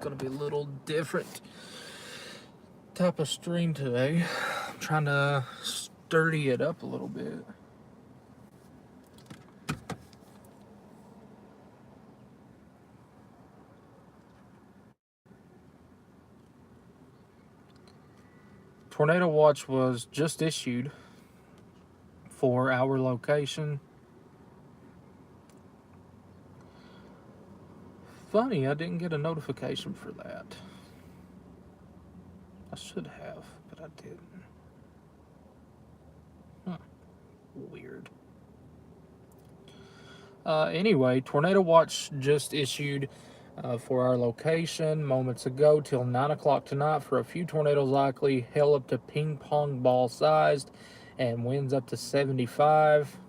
going to be a little different type of stream today. I'm trying to sturdy it up a little bit. Tornado watch was just issued for our location. Funny, I didn't get a notification for that. I should have, but I didn't. Huh. Weird. Anyway, tornado watch just issued for our location moments ago till 9 o'clock tonight for a few tornadoes likely, hail up to ping pong ball sized, and winds up to 75.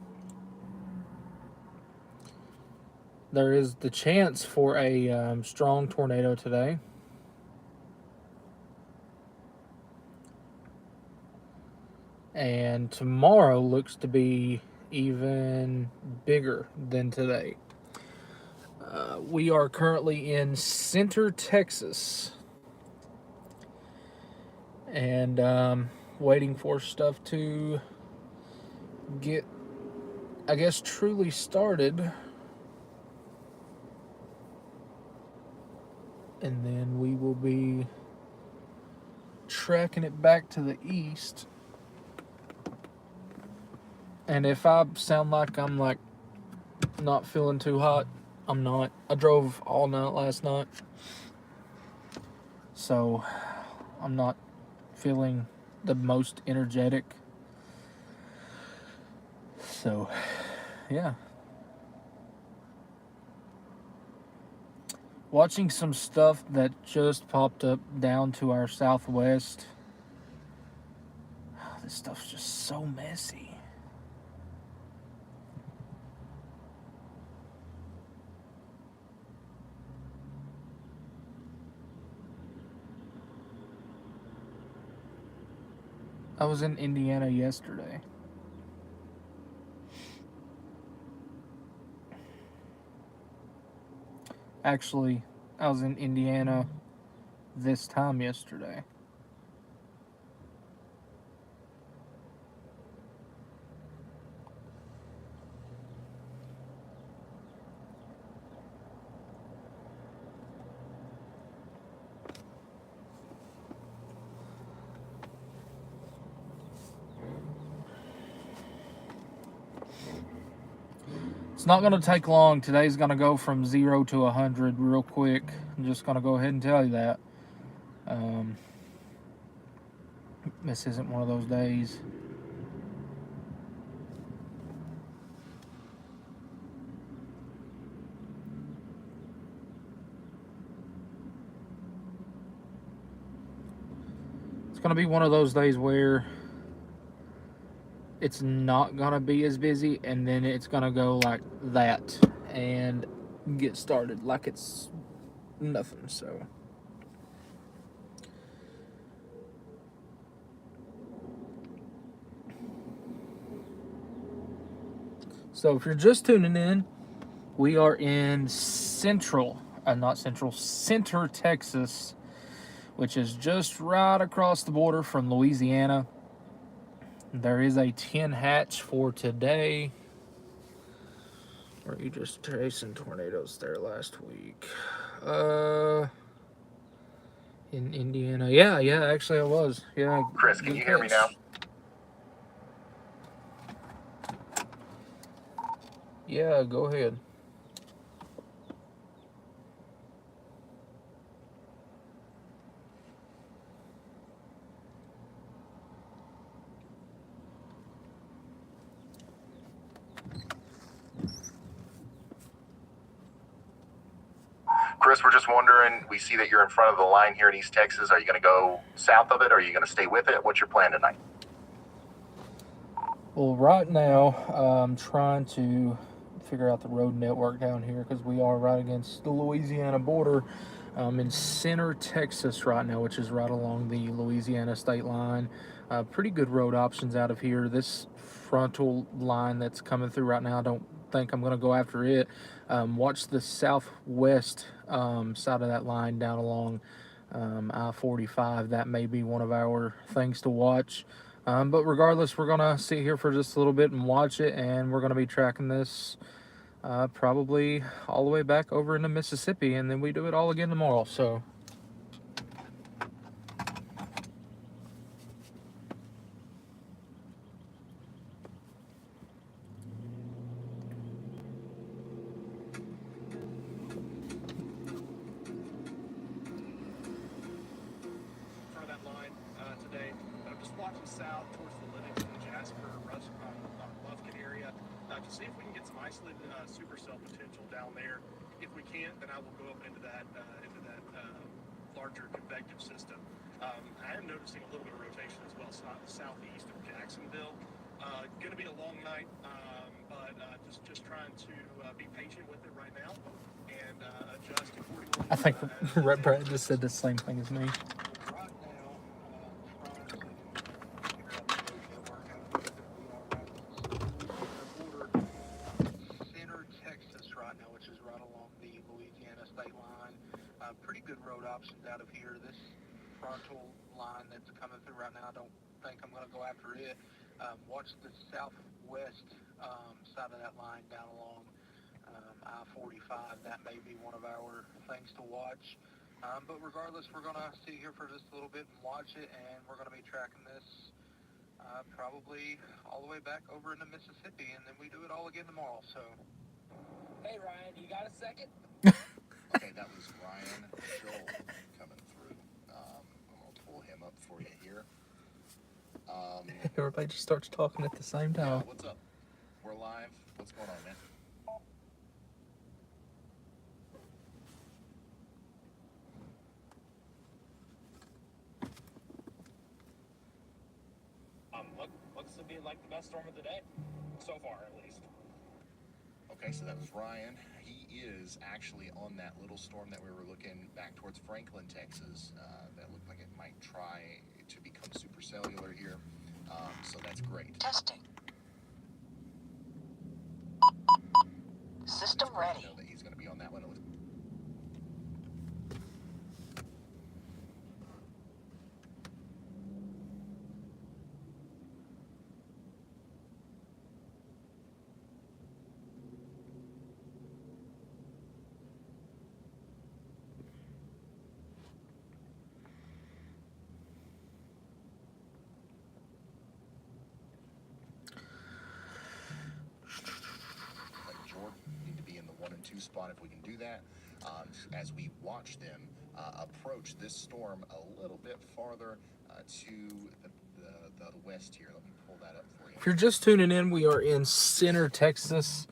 There is the chance for a strong tornado today. And tomorrow looks to be even bigger than today. We are currently in Center, Texas, and waiting for stuff to get, I guess, truly started. And then we will be tracking it back to the east. And if I sound like I'm like not feeling too hot, I'm not. I drove all night last night, so I'm not feeling the most energetic. So, yeah. Watching some stuff that just popped up down to our southwest. This stuff's just so messy. I was in Indiana yesterday. Actually, I was in Indiana this time yesterday. It's not going to take long. Today's going to go from 0 to 100 real quick. I'm just going to go ahead and tell you that. This isn't one of those days. It's going to be one of those days where it's not going to be as busy, and then it's going to go like that and get started like it's nothing. So if you're just tuning in, we are in Center, Texas, which is just right across the border from Louisiana. There is a 10 hatch for today. Or you just tracing tornadoes there last week? In Indiana. Yeah, actually I was. Yeah. Chris, can you hear me now? Yeah, go ahead. Chris, we're just wondering, we see that you're in front of the line here in East Texas. Are you going to go south of it, or are you going to stay with it? What's your plan tonight? Well, right now, I'm trying to figure out the road network down here because we are right against the Louisiana border. I'm in Center, Texas right now, which is right along the Louisiana state line. Pretty good road options out of here. This frontal line that's coming through right now, I don't think I'm going to go after it. Watch the southwest side of that line down along I-45. That may be one of our things to watch. But regardless, we're going to sit here for just a little bit and watch it, and we're going to be tracking this probably all the way back over into Mississippi, and then we do it all again tomorrow. So front of that line today. I'm just watching south towards the Livingston, Jasper, Lufkin area to see if we can get some isolated supercell potential down there. If we can't, then I will go up into that larger convective system. I am noticing a little bit of rotation as well, southeast of Jacksonville. Going to be a long night, but just trying to be patient with it right now and adjust accordingly. I think Brett just said the same thing as me. Pretty good road options out of here. This frontal line that's coming through right now, I don't think I'm going to go after it. Watch the southwest side of that line down along I-45. That may be one of our things to watch. But regardless, we're going to sit here for just a little bit and watch it, and we're going to be tracking this probably all the way back over into Mississippi, and then we do it all again tomorrow. So, hey Ryan, you got a second? Okay, that was Ryan Joel coming through. I'm going to pull him up for you here. Everybody just starts talking at the same time. Yeah, what's up? We're live. What's going on, man? Looks to be like the best storm of the day, so far at least. Okay, so that was Ryan. He is actually on that little storm that we were looking back towards Franklin, Texas. That looked like it might try to become supercellular here. So that's great. Testing. System ready. I know that he's going to be on that one. Need to be in the 1 and 2 spot if we can do that. As we watch them approach this storm a little bit farther to the west here. Let me pull that up for you. If you're just tuning in, we are in Center, Texas,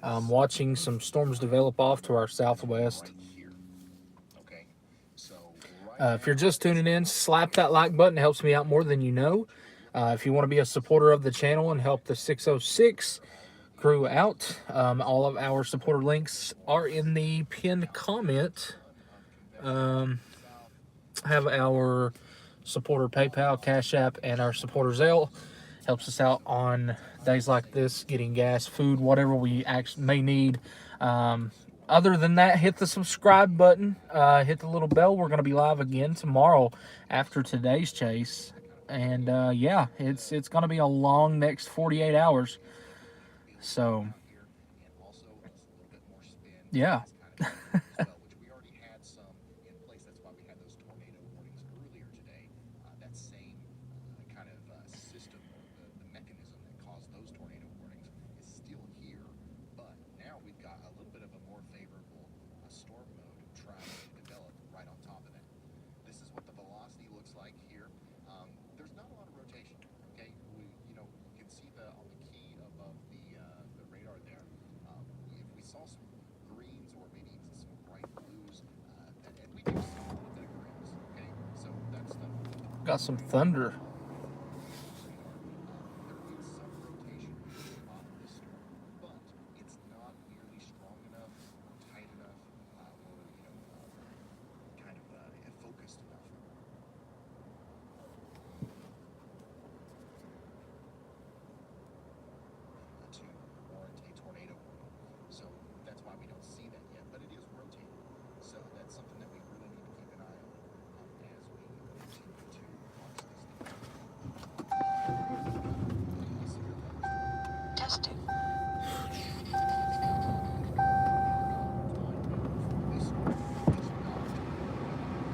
watching some storms develop off to our southwest. Right here. Okay. So If you're just tuning in, slap that like button. It helps me out more than you know. If you want to be a supporter of the channel and help the 606 crew out, all of our supporter links are in the pinned comment. Have our supporter PayPal, Cashapp, and our supporter Zelle. Helps us out on days like this, getting gas, food, whatever we actually may need. Other than that, hit the subscribe button, hit the little bell. We're going to be live again tomorrow after today's chase. And yeah, it's going to be a long next 48 hours. So, yeah. which we already had some in place. That's why we had those tornado warnings earlier today. That same kind of system, or the mechanism that caused those tornado warnings, is still here. But now we've got a little bit of a more favorable storm mode trying to develop right on top of that. This is what the velocity looks like here. There's not a lot of rotation. Okay, you can see on the key above the radar there. If we saw some greens or maybe even some bright blues, and we do see a little bit of greens. Okay, so that's the Got some thunder. there is some rotation on this storm, but it's not nearly strong enough or tight enough or kind of focused enough. To warrant a tornado warning.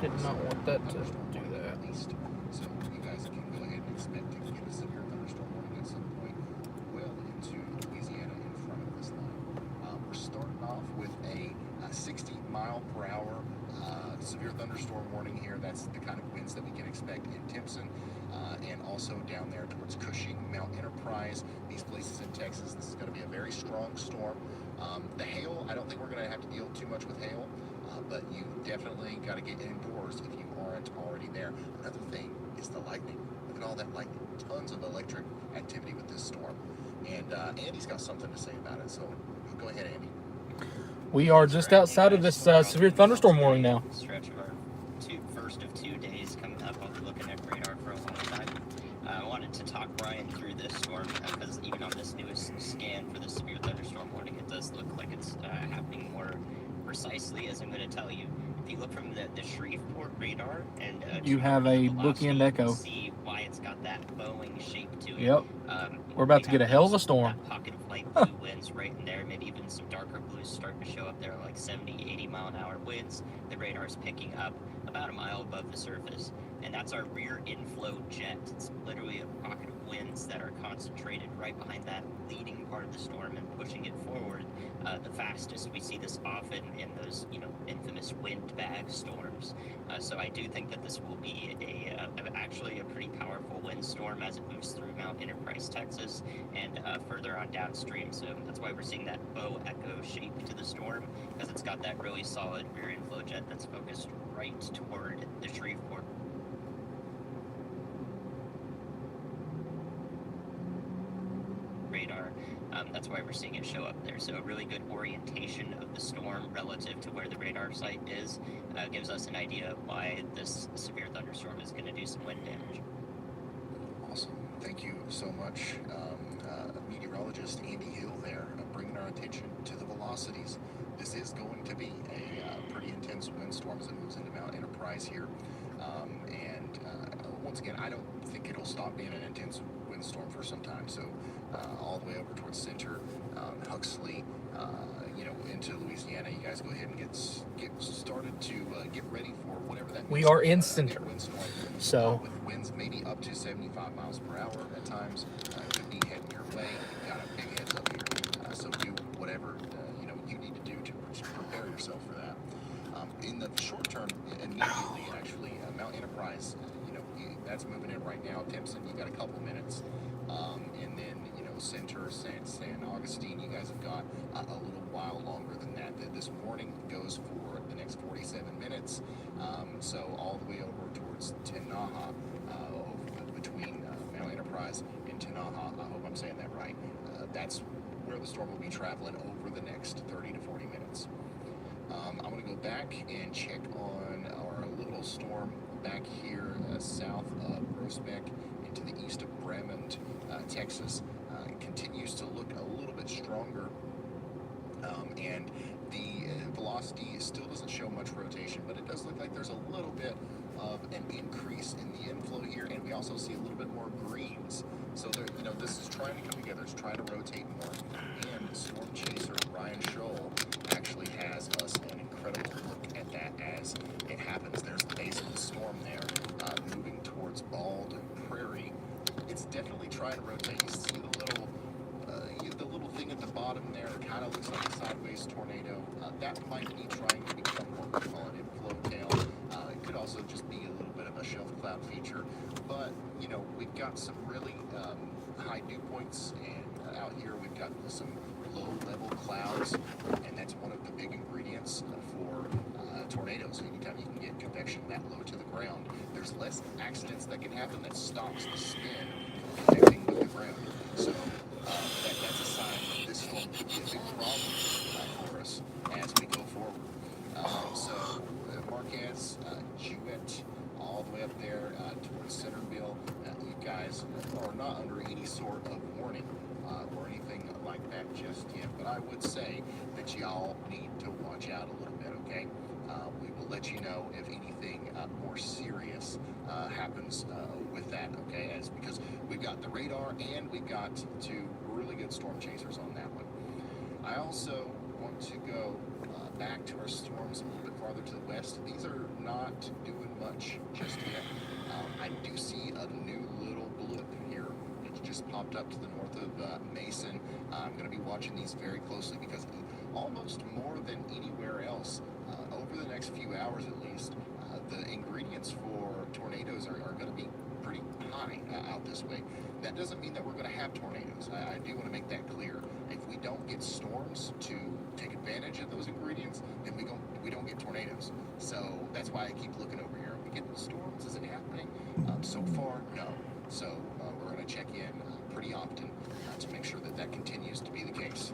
Did not want that to do that. At least, so you guys can go ahead and expect to get a severe thunderstorm warning at some point well into Louisiana in front of this line. We're starting off with a 60-mile-per-hour severe thunderstorm warning here. That's the kind of winds that we can expect in Timpson and also down there towards Cushing, Mount Enterprise, these places in Texas. This is going to be a very strong storm. The hail, I don't think we're going to have to deal too much with hail, but you definitely got to get indoors if you aren't already there. Another thing is the lightning. Look at all that lightning. Tons of electric activity with this storm. And Andy's got something to say about it, so go ahead, Andy. We are just outside of this severe thunderstorm warning now. Stretch of our first of 2 days coming up. I'll be looking at radar for a long time. I wanted to talk Brian through this storm because even on this newest scan for the severe thunderstorm warning, it does look like it's happening more precisely, as I'm going to tell you. If you look from the Shreveport radar and you have a bookend echo. You see why it's got that bowing shape to it. Yep. We're about to get a hell of a storm. That pocket of light blue winds right in there, maybe even some darker blues starting to show up there, like 70, 80 mile an hour winds. The radar's picking up about a mile above the surface, and that's our rear inflow jet. It's literally a pocket of winds that are concentrated right behind that leading part of the storm and pushing it forward the fastest. We see this often in those, infamous windbag storms. So I do think that this will be actually a pretty powerful windstorm as it moves through Mount Enterprise, Texas, and further on downstream. So that's why we're seeing that bow echo shape to the storm, because it's got that really solid rear inflow jet that's focused right toward the Shreveport radar. That's why we're seeing it show up there. So a really good orientation of the storm relative to where the radar site is gives us an idea of why this severe thunderstorm is going to do some wind damage. Awesome. Thank you so much, meteorologist Andy Hill there, bringing our attention to the velocities. This is going to be a pretty intense windstorm as it moves into Mount Enterprise here. Once again, I don't think it'll stop being an intense windstorm for some time. So all the way over towards Center, Huxley, into Louisiana, you guys go ahead and get started to get ready for whatever that means. We are in Center, windstorm, so with winds maybe up to 75 miles per hour at times. Could be heading your way. You've got a big heads up here, so do whatever you need to do to prepare yourself for that. In the short term, immediately actually, Mount Enterprise, that's moving in right now. Timpson, you got a couple minutes, and then Center, San Augustine, you guys have got a little while longer than that. This warning goes for the next 47 minutes, so all the way over towards Tinaja, between Mount Enterprise and Tinaja. I hope I'm saying that right. That's where the storm will be traveling over the next 30 to 40 minutes. I'm going to go back and check on our little storm back here south of Groesbeck into the east of Bremond, Texas. It continues to look a little bit stronger, and the velocity still doesn't show much rotation, but it does look like there's a little bit of an increase in the inflow here, and we also see a little bit more greens. So this is trying to come together. It's trying to rotate more. And Storm Chaser Ryan Scholl actually has us an incredible look at that as it happens. There's the base of the storm there, moving towards Bald Prairie. It's definitely trying to rotate. You see the little thing at the bottom there. It kind of looks like a sideways tornado. That might be trying to become what we call an inflow tail. It could also just be a little bit of a shelf cloud feature. But we've got some really high dew points, and out here we've got some low-level clouds, and that's one of the big ingredients for tornadoes. Anytime you can get convection that low to the ground, there's less accidents that can happen that stops the spin from connecting with the ground. So that's a sign that this storm could be a big problem for us as we go forward. So Marquez, Jewett, all the way up there towards Centerville, you guys are not under any sort of warning or anything like that just yet. But I would say that y'all need to watch out a little bit, okay? We will let you know if anything more serious happens with that, okay? Because we've got the radar and we've got two really good storm chasers on that one. I also want want to go back to our storms a little bit farther to the west. These are not doing much just yet. I do see a new little blip here. It's just popped up to the north of Mason. I'm going to be watching these very closely because almost more than anywhere else, over the next few hours at least, the ingredients for tornadoes are going to be pretty high out this way. That doesn't mean that we're going to have tornadoes. I do want to make that clear. If we don't get storms to take advantage of those ingredients, then we don't get tornadoes. So that's why I keep looking over here. Are we getting storms? Is it happening? So far, no. So we're going to check in pretty often to make sure that that continues to be the case.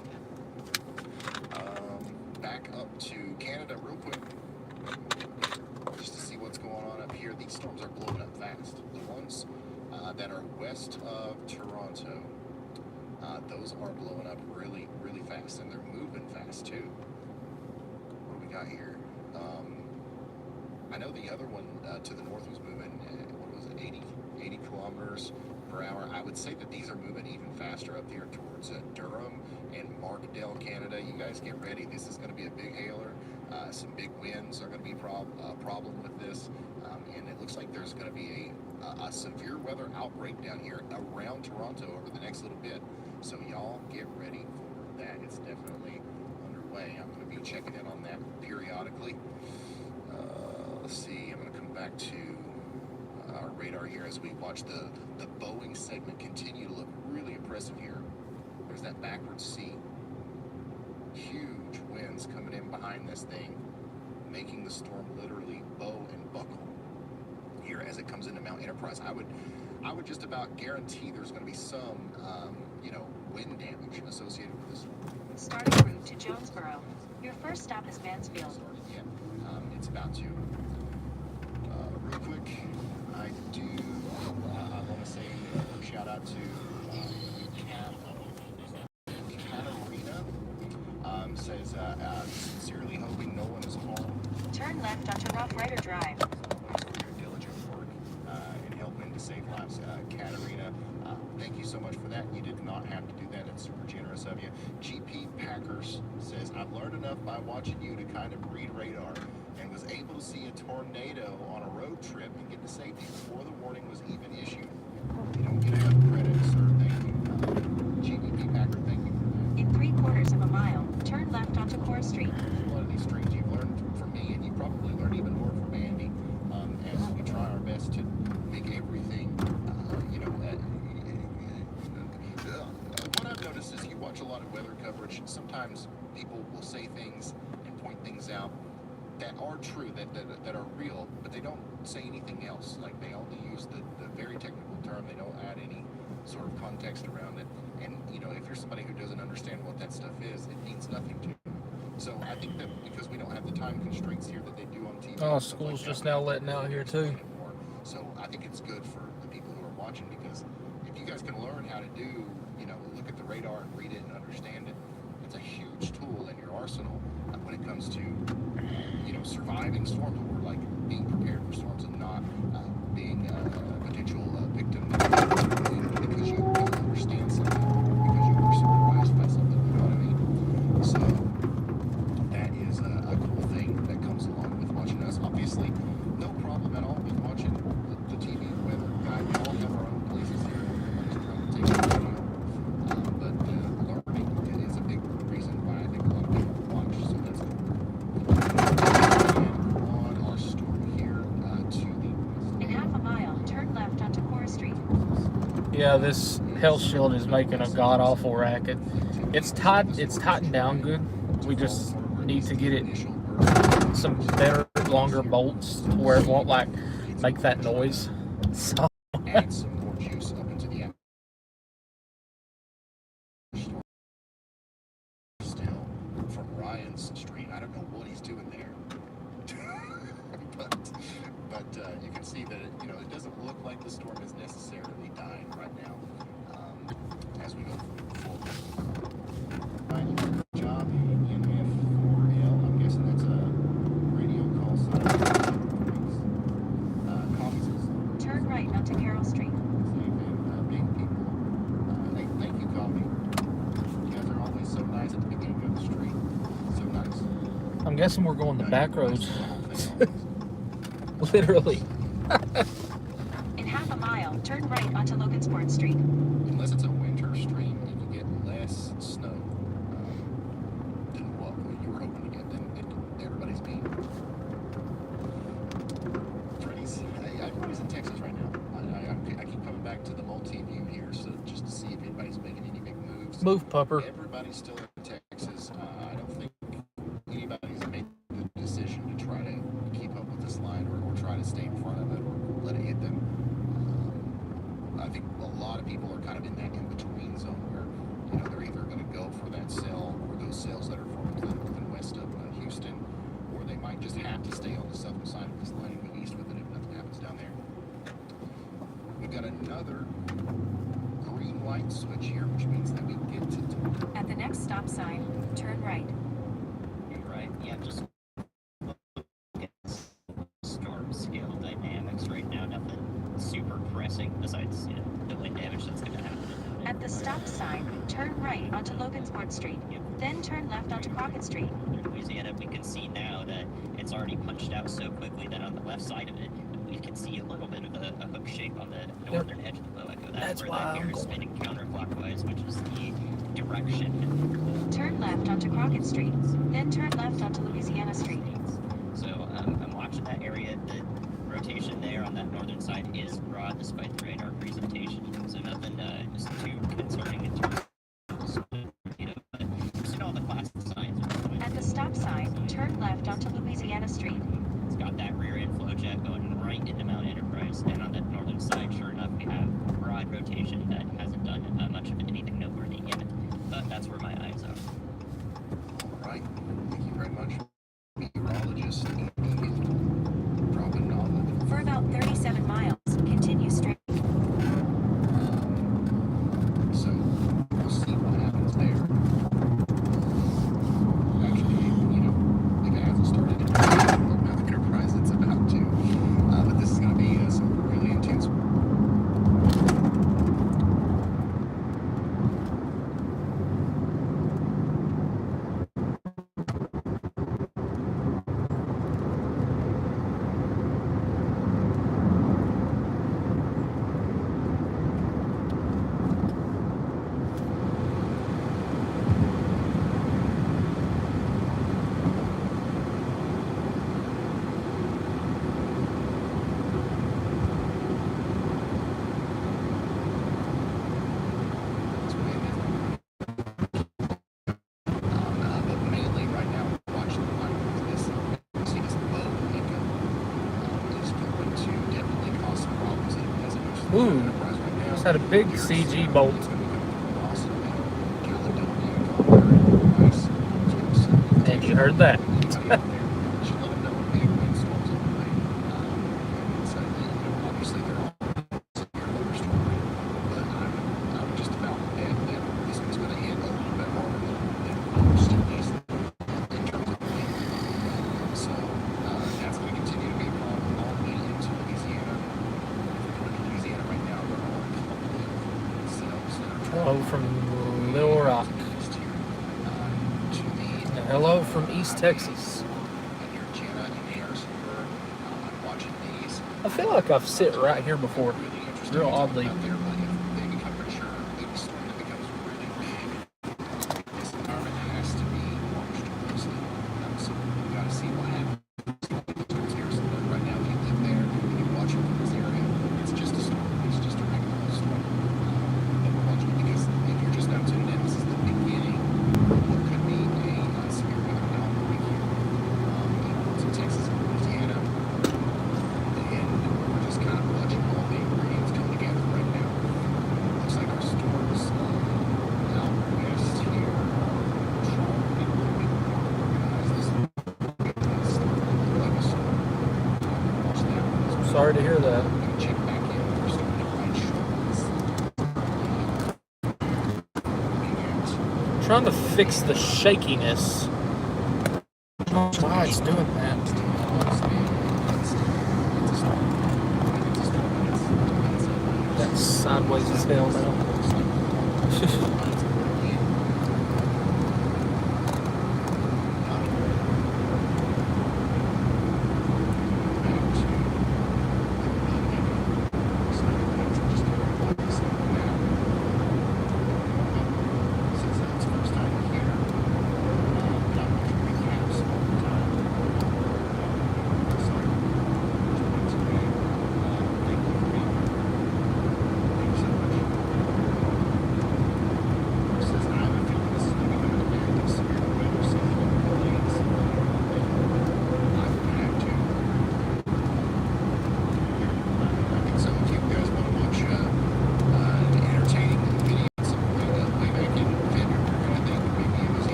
Back up to Canada real quick, just to see what's going on up here. These storms are blowing up fast. The ones that are west of Toronto, those are blowing up really, really fast, and they're moving fast too. What do we got here? I know the other one to the north was moving, what was it, 80 kilometers per hour. I would say that these are moving even faster up here towards Durham and Markdale, Canada. You guys get ready. This is going to be a big hailer. Some big winds are going to be a problem with this. And it looks like there's going to be a severe weather outbreak down here around Toronto over the next little bit. So y'all get ready for that. It's definitely underway. I'm going to be checking in on that periodically. Let's see. I'm going to come back to our radar here as we watch the Boeing segment continue to look really impressive here. There's that backward C. Huge winds coming in behind this thing, making the storm literally bow and buckle here as it comes into Mount Enterprise. I would just about guarantee there's going to be some, wind damage associated with this. Starting route to Jonesboro. Your first stop is Mansfield. Yeah, it's about to. Real quick, I want to say shout out to Katarina. Says sincerely hoping no one is home. Turn left onto Rough Rider Drive. For your diligent work in helping to save lives. Katarina, thank you so much for that. You did not have to do that. It's super generous of you. GP Packers says, I've learned enough by watching you to kind of read radar and was able to see a tornado on a road trip and get to safety before the warning was even issued. You don't get enough credit, sir. Thank you. GP Packer, thank you for that. In 3/4 of a mile, turn left onto Core Street. A lot of these streams you've learned from me, and you probably learn even more from Andy, as we try our best to make everything, what I've noticed is you watch a lot of weather coverage. Sometimes people will say things and point things out that are true, that are real, but they don't say anything else. Like, they only use the very technical term. They don't add any sort of context around it. And, if you're somebody who doesn't understand what that stuff is, it means nothing to you. So I think that because we don't have the time constraints here that they do on TV. Oh, school's just now letting out here too. So I think it's good for the people who are watching, because if you guys can learn how to do, look at the radar and read it and understand it, it's a huge tool in your arsenal when it comes to, surviving storms, or like being prepared for storms and not being a potential victim because you don't understand something, because you were surprised by something, you know what I mean? So that is a cool thing that comes along with watching us. Obviously, no problem at all with watching the TV weather guide. We all have our own places here. Everybody's trying to take a video. But learning is a big reason why I think a lot of people watch. So that's cool. And on our story here to the west. In half a mile, turn left onto Core Street. Yeah, this health shield is making a god-awful racket. It's tightened down good. We just need to get it some better, longer bolts to where it won't make that noise. So Add some more juice up into the still from Ryan's stream. I don't know what he's doing there. but you can see that it doesn't look like the storm is necessarily dying right now as we go forward. Ryan, you did a great job. NF4L, I'm guessing that's a radio call sign. Comments. Turn right onto Carroll Street. Being people. Hey, thank you, Coffee. You guys are always so nice at the beginning of the stream. guessing we're going the back roads. Literally. In half a mile, turn right onto Logansport Street. Unless it's a winter stream and you get less snow than what you were hoping to get, then everybody's being. Freddie's, everybody's in Texas right now. I keep coming back to the multi-view here, so just to see if anybody's making any big moves. Move, pupper. Everybody's still in Texas. I don't think anybody's made the decision to try to keep up with this line or try to stay in front of it or let it hit them. I think a lot of people are kind of in that in-between zone where, they're either going to go for that sale or those sales that are from within west of Houston, or they might just have to stay on the southern side of this line and go east with it if nothing happens down there. We've got another green-white switch here, which means that we get to... At the next stop sign, turn right. You're right. Yeah, just look at storm scale dynamics right now. Nothing super pressing besides the wind damage that's going to happen. At the stop sign, turn right onto Logansport Street. Then turn left onto Crockett Street. In Louisiana, we can see now that it's already punched out so quickly that on the left side of it, we can see a little bit of a hook shape on the northern edge of the bow echo. That's where that air is spinning counterclockwise, which is the direction. Turn left onto Crockett Street. Then turn left onto Louisiana Street. So I'm watching that area. The rotation there on that northern side is broad despite the radar presentation. So nothing just too concerning in terms of, but we've seen all the class signs. At the stop sign, turn left onto Louisiana Street. It's got that rear end flow jet going right into Mount Enterprise. And on that northern side, sure enough, we have broad rotation that hasn't done much of anything noteworthy yet. But that's where my eyes are. All right. Thank you very much. Meteorologist, dropping off. For about 37 miles, continue straight. So we'll see what happens there. Actually, if it hasn't started, Mount Enterprise, it's about to. But this is going to be some really intense. But mainly right now, watching the line this. See this bow echo is going to definitely cause some problems as it moves through Ooh, Enterprise right now. just had a big CG bolt. It's going to be coming from Boston and Caledonia, Colorado, Rice. And you heard that. Anybody out there should let them know when big windstorms on the way. And so, obviously they're all severe thunderstorm, but I would just about bet that this one's going to hit a little bit harder than most, at least in terms of wind. So that's going to continue to be a problem all the way into Louisiana. If you look at Louisiana right now, they're all completely themselves. Hello from Little Rock. East here, to the And hello from East Texas. and near Jena and Harrisonburg. I'm watching these. I feel like I've sit right here before. Really interesting Real to talk oddly. about there, but if they become pretty sure big storm that becomes really big, this environment has to be watched closely. So we've got to see what happens. Towards Harrisonburg right now, if you live there and you watch it from this area, it's just a storm. It's just a regular storm. But we're watching it because if you're just now tuning in, this is the beginning of what could be a severe weather anomaly here in Texas and Louisiana. And we're just kind of watching all the ingredients come together right now. Looks like our storms out west here are trying to be a little bit more organized. This look like a storm. Watch that one. Sorry to hear that. We're going to check back in. We're starting to find shortcuts. Looking at Trying to fix the shakiness. I don't know why it's doing that. That's sideways as hell now.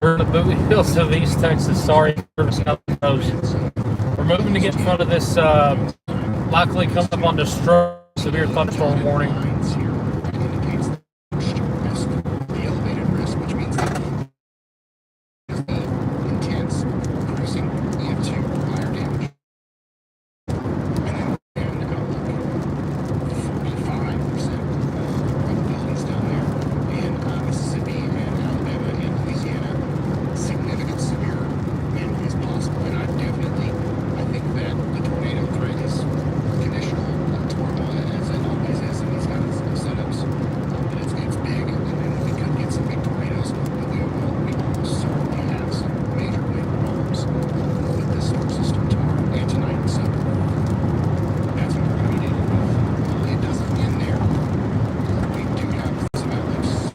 We're in the Bowie Hills of East Texas. Sorry for South Coast. We're moving to get in front of this likely coming up on destructive severe thunderstorm warning. The elevated risk, which means that intense cruising into fire damage. And then outlook, 45% probabilities down there in Mississippi and Alabama and Louisiana. Significant severe wind is possible, and I think that the tornado threat is conditional to as it always is in these kinds of setups. But it's big, and we could get some big tornadoes, but we will certainly have some major wind problems with this storm system tomorrow and tonight. So that's what we're going to be dealing with. It doesn't end there. We do have some outlooks.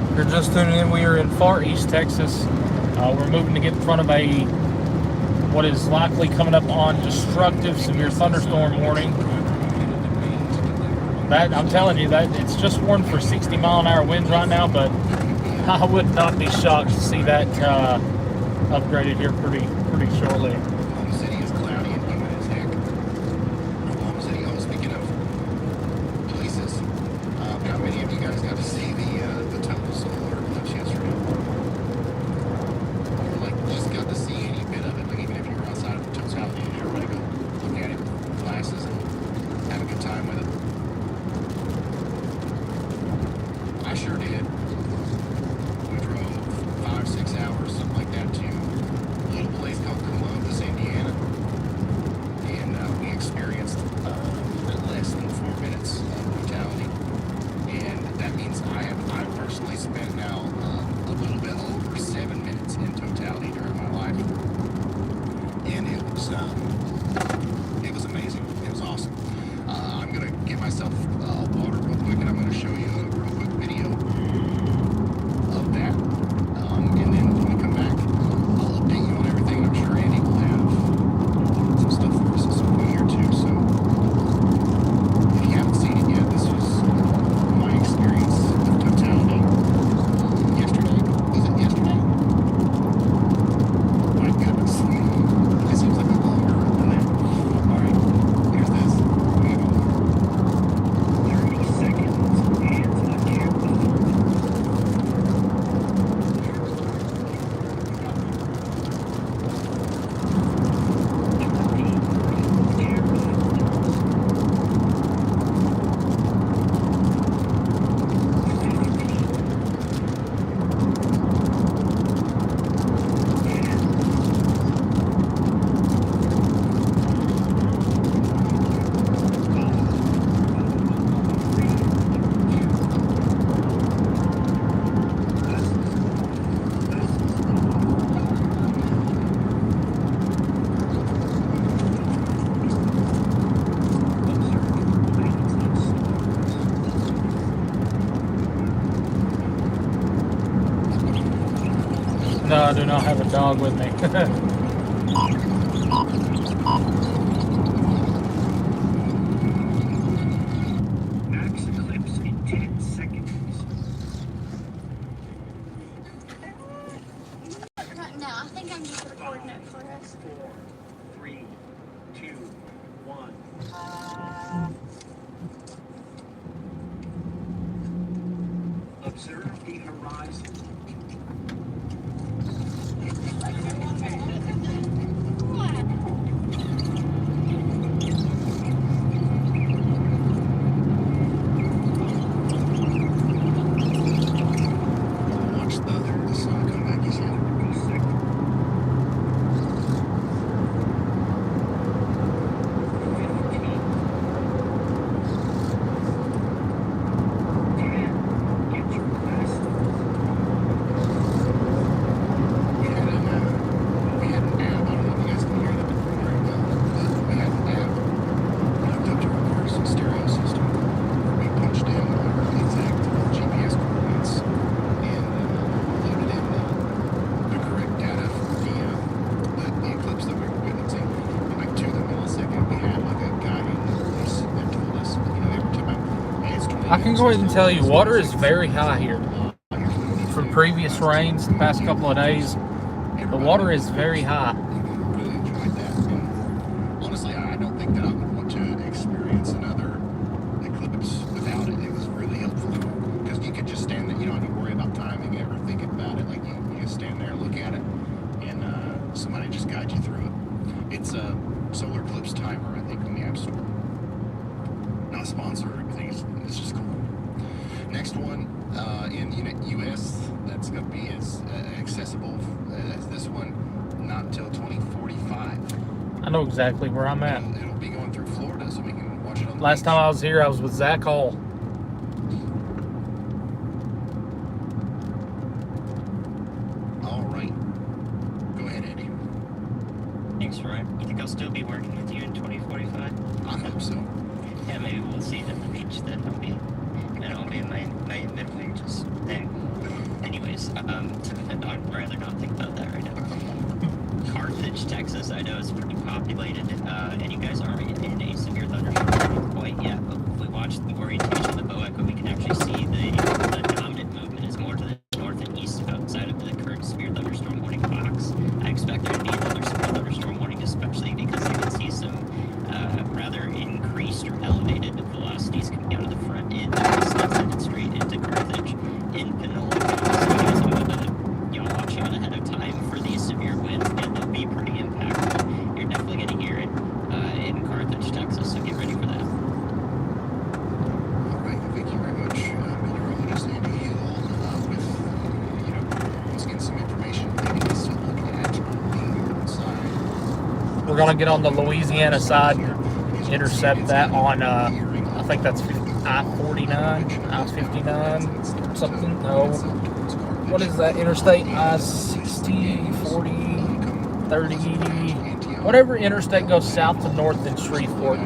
If you're just tuning in, we are in far East Texas. We're moving to get in front of what is likely coming up on destructive severe thunderstorm warning. That, I'm telling you, that it's just warned for 60-mile-an-hour winds right now, but I would not be shocked to see that upgraded here pretty shortly. Oklahoma City is cloudy and humid as heck. Oklahoma City, speaking of places, how many of you guys got to see the total solar eclipse yesterday? Or just got to see any bit of it, even if you were outside of the totality and everybody go look at it with glasses and have a good time with it. I sure did. We drove 5-6 hours, something like that, to a little place called Columbus, Indiana, and we experienced less than 4 minutes of totality, and that means I personally spent now a little bit over 7 minutes in totality during my life, and it was amazing. It was awesome. I'm gonna get myself water real quick, and I'm gonna show you a real quick video of that, and then when we come back, I'll update you on everything. I'm sure Andy will have some stuff for us at some point here too. So if you haven't seen it yet, this was my experience of totality yesterday. Was it yesterday? My goodness, it seems like a longer than that. All right, here's this. We go. 30 seconds, hands on camera. No, I do not have a dog with me. Max eclipse in 10 seconds. No, I think I'm just recording it for us. 4, 3, 2, 1. Observe the horizon. can go ahead and tell you, water is very high here. From previous rains the past couple of days, the water is very high. Really enjoyed that. And honestly, I don't think that I would want to experience another eclipse without it. It was really helpful because you could just stand there. You don't have to worry about timing it or thinking about it. Like you just stand there, look at it, and somebody just guides you through it. It's a solar eclipse timer, I think, on the App Store. Not a sponsor or anything. It's just cool. Next one in U.S. that's going to be as accessible as this one, not until 2045. I know exactly where I'm at. It'll be going through Florida, so we can watch it on the Last beach. time I was here, I was with Zach Hall. All right. Go ahead, Eddie. Thanks, Roy. You think I'll still be working with you in 2045? I hope so. Yeah, maybe we'll see it at the beach then. I'll be in my mid-wages thing. Anyways, I'd rather not think about that right now. Carthage, Texas, I know is pretty populated, and you guys aren't in a severe thunderstorm quite yet, but if we watch the orientation of the bow echo, we can actually see the dominant movement is more to the north and east outside of the current severe thunderstorm warning box. I expect there to be another severe thunderstorm warning, especially because you can see some rather increased or elevated velocities coming out of the front end that's headed straight into Carthage in Panola. So you guys know that y'all watch out ahead of time for these severe winds, and they'll be pretty impactful. You're definitely going to hear it in Carthage, Texas, so get ready for that. All right. Thank you very much, meteorologist Andy Hill, with once again some information leading us to look at the northern side. We're going to get on the Louisiana side, intercept that on, I think that's I-49, I-59, something. No. What is that interstate? I-60, 40, 30, whatever interstate goes south to north in Shreveport.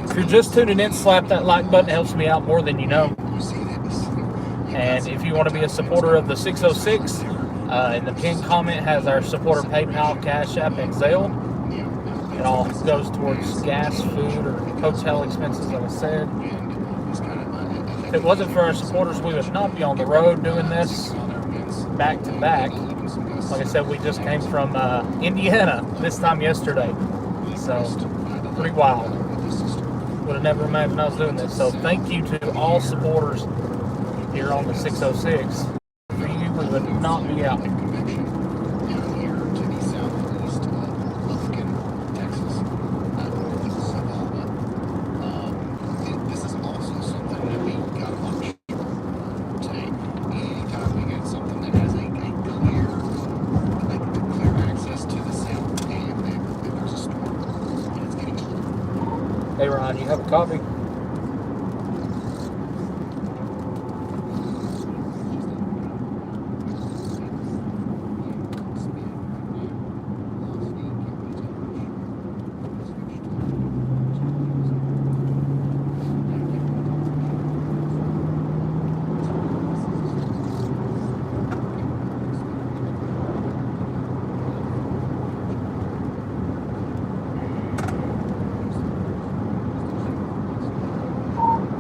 If you're just tuning in, slap that like button. It helps me out more than you know. And if you want to be a supporter of the 606, in the pinned comment has our supporter PayPal, Cashapp, and Zelle. It all goes towards gas, food, or hotel expenses, like I said. If it wasn't for our supporters, we would not be on the road doing this back to back. Like I said, we just came from Indiana this time yesterday. So, pretty wild. Would have never imagined I was doing this. So, thank you to all supporters here on the 606. For you, we would not be out. Hey Ron, you have a copy?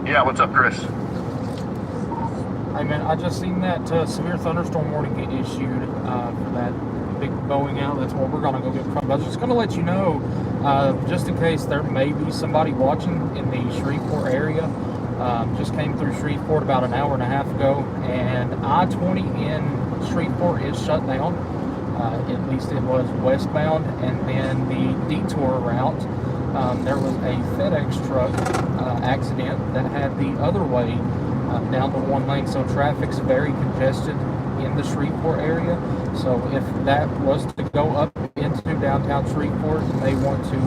Yeah, what's up, Chris? Hey man, I just seen that severe thunderstorm warning get issued for that big Boeing out. That's what we're gonna go get from. I was just gonna let you know, just in case there may be somebody watching in the Shreveport area. Just came through Shreveport about an hour and a half ago, and I-20 in Shreveport is shut down. At least it was westbound, and then the detour route. There was a FedEx truck accident that had the other way down the one lane, so traffic's very congested in the Shreveport area. So if that was to go up into downtown Shreveport, you may want to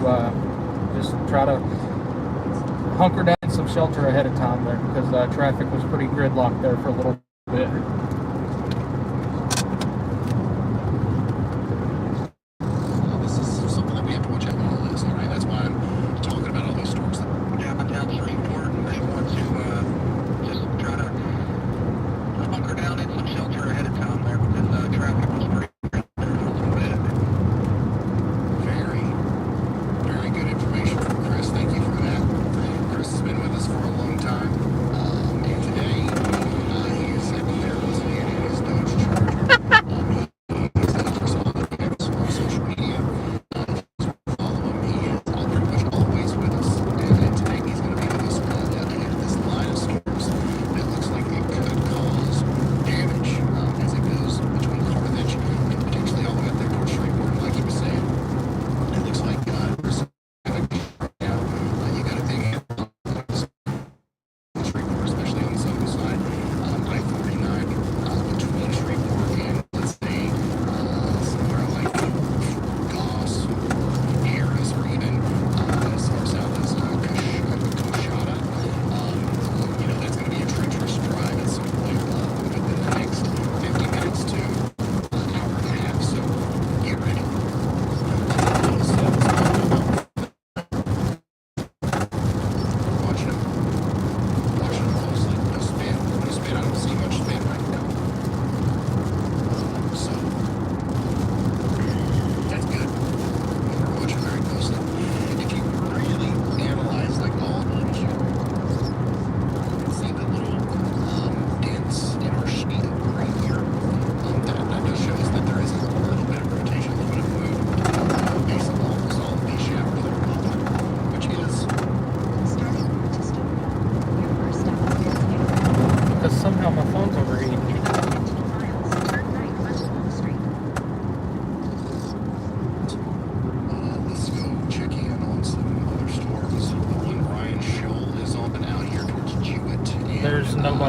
just try to hunker down in some shelter ahead of time there, because traffic was pretty gridlocked there for a little bit. This is something that we have to watch out on the list, all right? That's why I'm talking about all these storms. Downtown Shreveport, and they want to just try to hunker down in some shelter ahead of time there, because traffic was pretty good there for a little bit. Very, very good information from Chris. Thank you for that.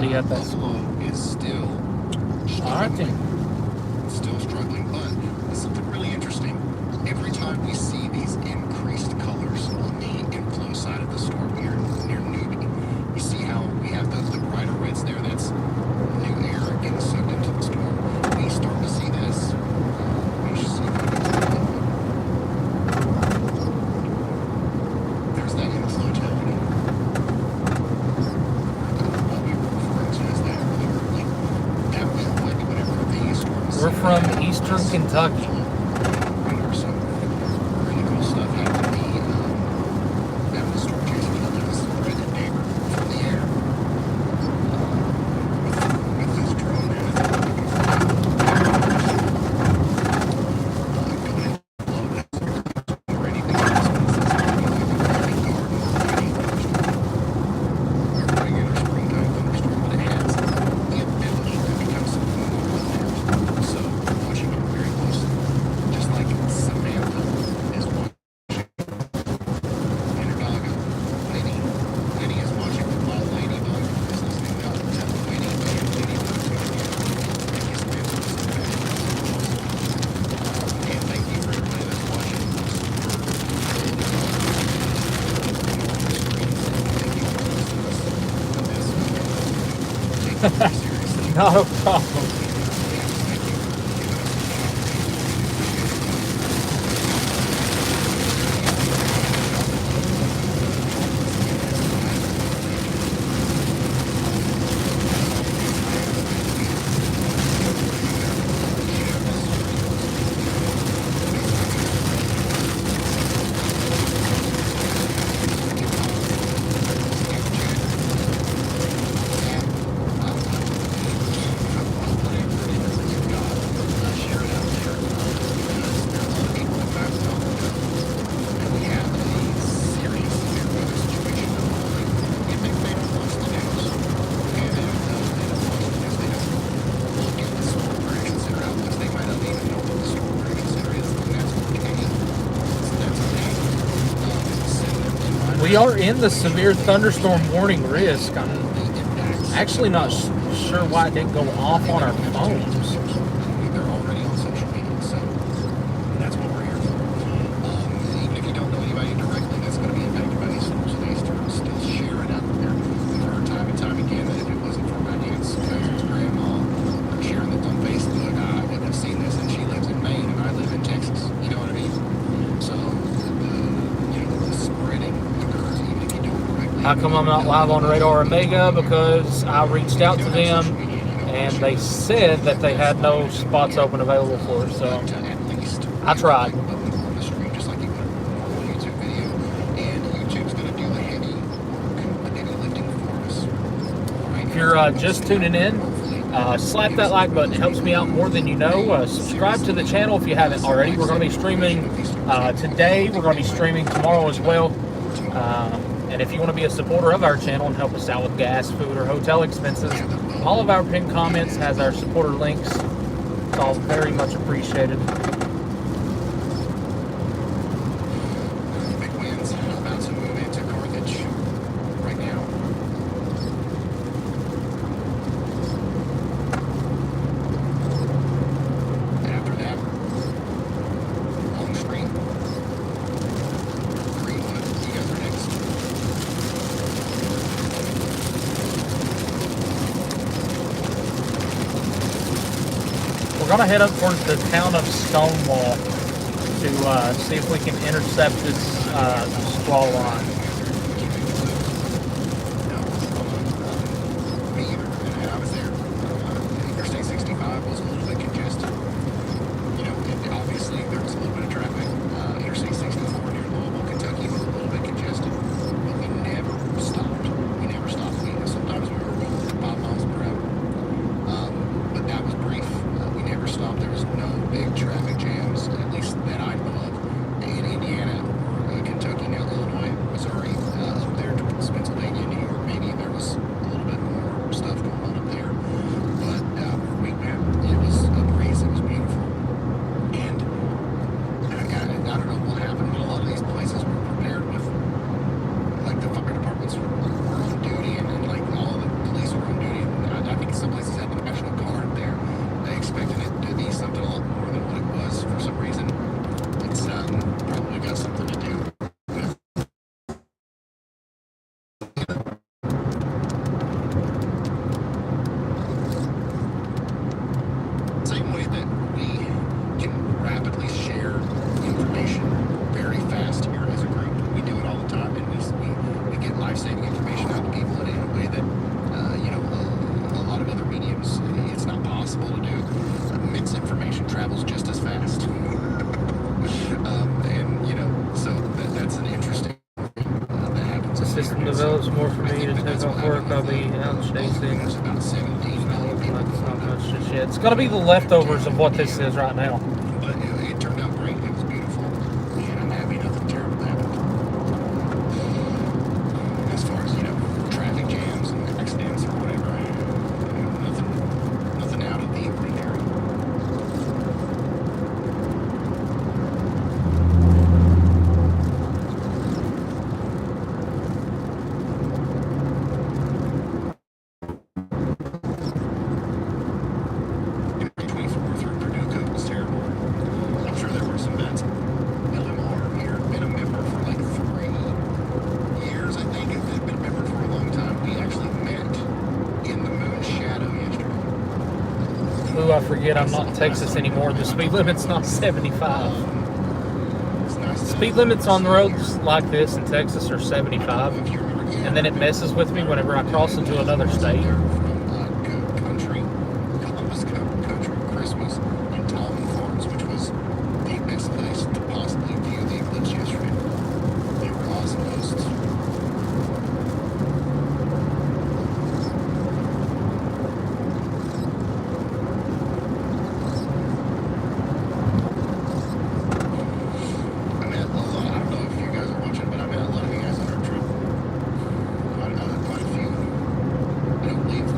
study at that school. Is still All right, then. still struggling, but it's something really interesting. Every time we see these increased colors on the inflow side of the storm here near Newby, you see how we have the brighter reds there. That's new air getting sucked into the storm. We start to see this. Let me just see if I can zoom in. There's that inflow happening. What we were referring to as that like that wind, like whenever the storm is We're from Eastern Kentucky. There's some really cool stuff happening. That was storm chaser was red and neighbor from the air. With this drone man, going in below this already because it's our regular springtime thunderstorm, but it has the ability to become something more than that. So watching it very closely, just like Samantha is watching and her dog, Lady. Lady is watching while Ladybug is listening to Lady and Ladybug tuning in. Thank you, Samantha, for listening back. And thank you for everybody that's watching us for Thank you for listening to us. Take it very seriously. Not a problem. We are in the severe thunderstorm warning risk. I'm actually not sure why it didn't go off on our phones. They're already on social media, so that's what we're here for. Even if you don't know anybody directly that's going to be impacted by these storms, they still share it out there. We've heard time and time again that if it wasn't for my aunt's cousin's grandma sharing it on Facebook, I wouldn't have seen this. And she lives in Maine, and I live in Texas. You know what I mean? So the spreading occurs even if you don't directly. How come I'm not live on Radar Omega? Because I reached out to them and they said that they had no spots open available for us. So I tried. On the screen, just like you would a YouTube video, and YouTube's going to do the heavy lifting for us. Right? If you're just tuning in, slap that like button. It helps me out more than you know. Subscribe to the channel if you haven't already. We're going to be streaming today. We're going to be streaming tomorrow as well. And if you want to be a supporter of our channel and help us out with gas, food, or hotel expenses, all of our pinned comments has our supporter links. It's all very much appreciated. Big winds about to move into Carthage right now. And after that, long screen. Greenwood, you guys are next. We're going to head up towards the town of Stonewall to see if we can intercept this squall line. Me either. And I was there. Interstate 65 was a little bit congested. Obviously there was a little bit of traffic. Interstate 64 near Louisville, Kentucky was a little bit congested. But we never stopped. Sometimes we were rolling 5 miles per hour. But that was brief. We never stopped. There was no big traffic jams, at least that I know of, in Indiana or Kentucky, now Illinois, Missouri. DC. There's about 17 million people. It's not much just yet. It's got to be the leftovers of what this is right now. But it turned out great. It was beautiful. And I'm happy nothing terrible happened. As far as, traffic jams and accidents or whatever, nothing out of the ordinary. Ooh, I forget I'm not in Texas anymore. The speed limit's not 75. Speed limits on the roads like this in Texas are 75. And then it messes with me whenever I cross into another state. Country, Columbus Country Christmas in Tallman Farms, which was the best place to possibly view the eclipse yesterday. They were awesome hosts. I met a lot, I don't know if you guys are watching, but I met a lot of you guys on our trip. Quite a few. I don't believe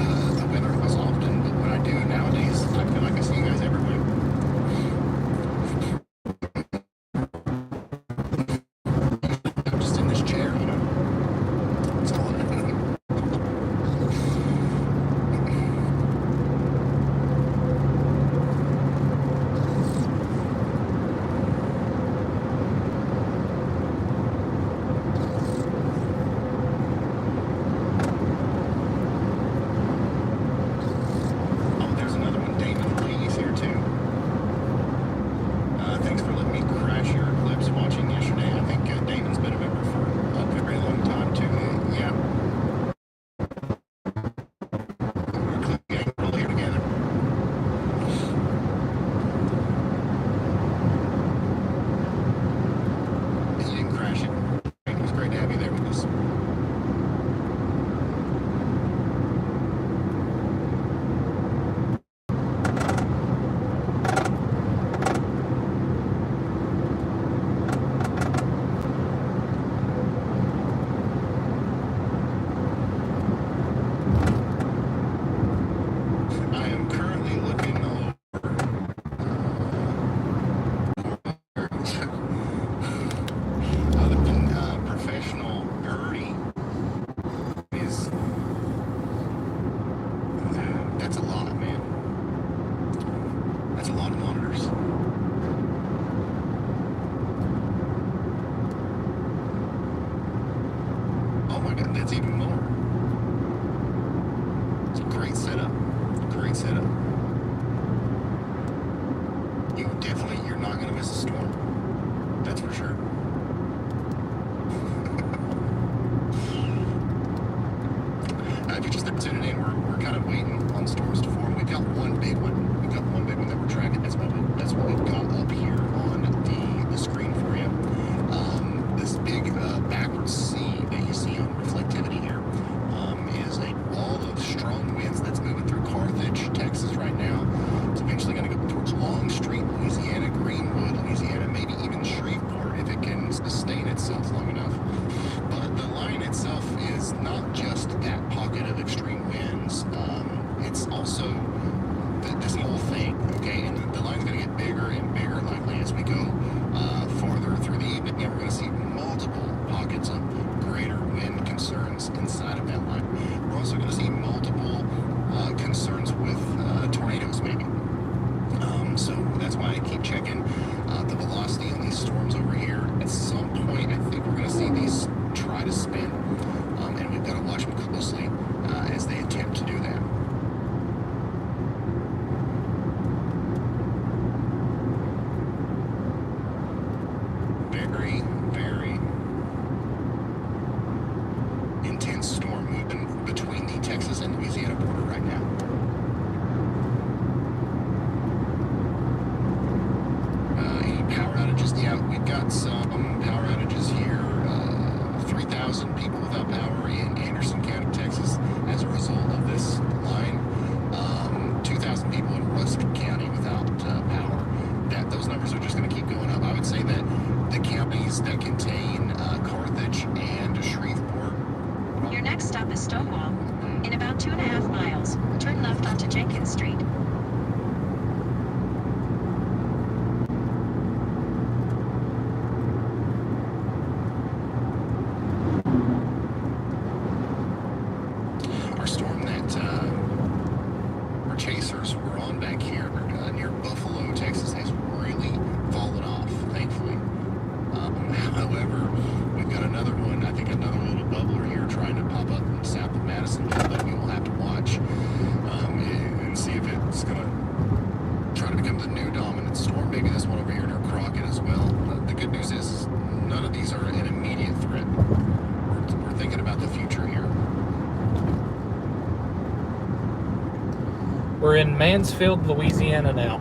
Mansfield, Louisiana now.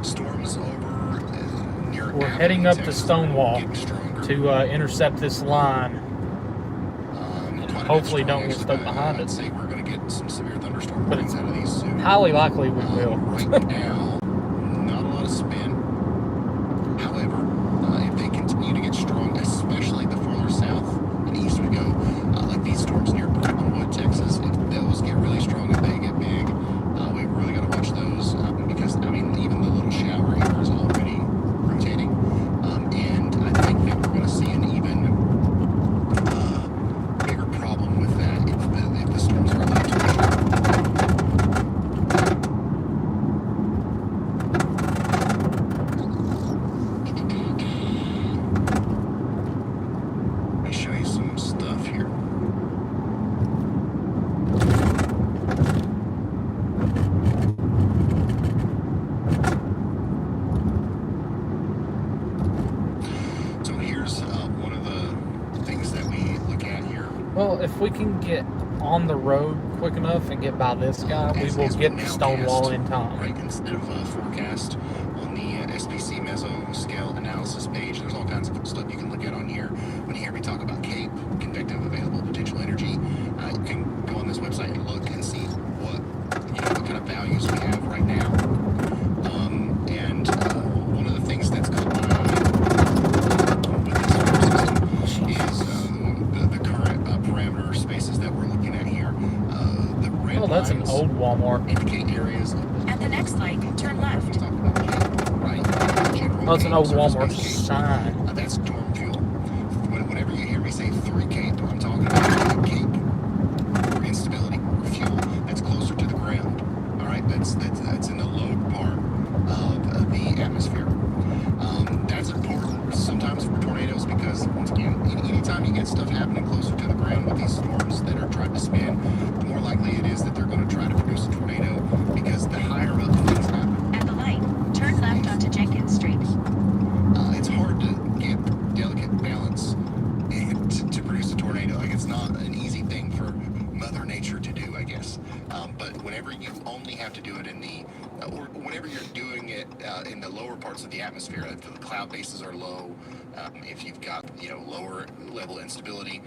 Storms over near We're Abilene, heading up to Texas, Stonewall getting stronger. to intercept this line. Quite a bit Hopefully strong, don't get actually, stuck but behind I'd it. say we're going to get some severe thunderstorm But warnings it's out of these soon. highly likely we will. Right now, not a lot of spin. However, if they continue to get strong, especially the further south and east we go, like these storms near Brownwood, Texas, if those get really strong, if they get big, we've really got to watch those because, I mean, even the little shower here is already rotating. And I think that we're going to see an even bigger problem with that if the storms are allowed to be. Let me show you some stuff here. So here's one of the things that we look at here. Well, if we can get on the road quick enough and get by this guy, we will get to Stonewall in time. Right, instead of forecast on the SPC mesoscale analysis page, there's all kinds of cool stuff you can look at on here. When you hear me talk about CAPE, convective available potential energy, you can go on this website and look and see what kind of values we have right now. And one of the things that's caught my eye with this storm system is the current parameter spaces that we're looking at here. The red Oh, that's an lines old Walmart. indicate areas of At the next light, turn left. Oh, it's an old Walmart sign. That's storm fuel. Whenever you hear me say 3 CAPE, I'm talking about CAPE or instability or fuel that's closer to the ground. All right, that's in the low part of the atmosphere. That's important sometimes for tornadoes because, once again, anytime you get stuff happening closer to the ground with these storms that are trying to spin, the more likely it is that they're going to try to produce a tornado because the higher up things happen. At the light, turn left onto Jenkins Street. It's hard to get delicate balance to produce a tornado. Like, it's not an easy thing for Mother Nature to do, I guess. But whenever you only have to do it in the, or whenever you're doing it in the lower parts of the atmosphere, if the cloud bases are low, if you've got, lower level instability,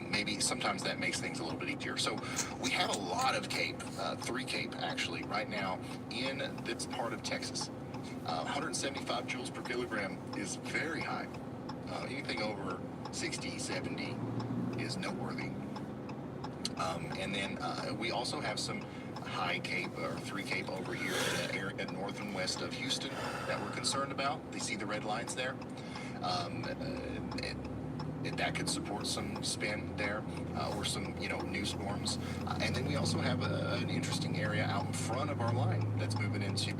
maybe sometimes that makes things a little bit easier. So we have a lot of CAPE, 3 CAPE actually, right now in this part of Texas. 175 joules per kilogram is very high. Anything over 60, 70 is noteworthy. And then we also have some high CAPE or 3 CAPE over here in the area north and west of Houston that we're concerned about. They see the red lines there. That could support some spin there or some new storms. And then we also have an interesting area out in front of our line that's moving into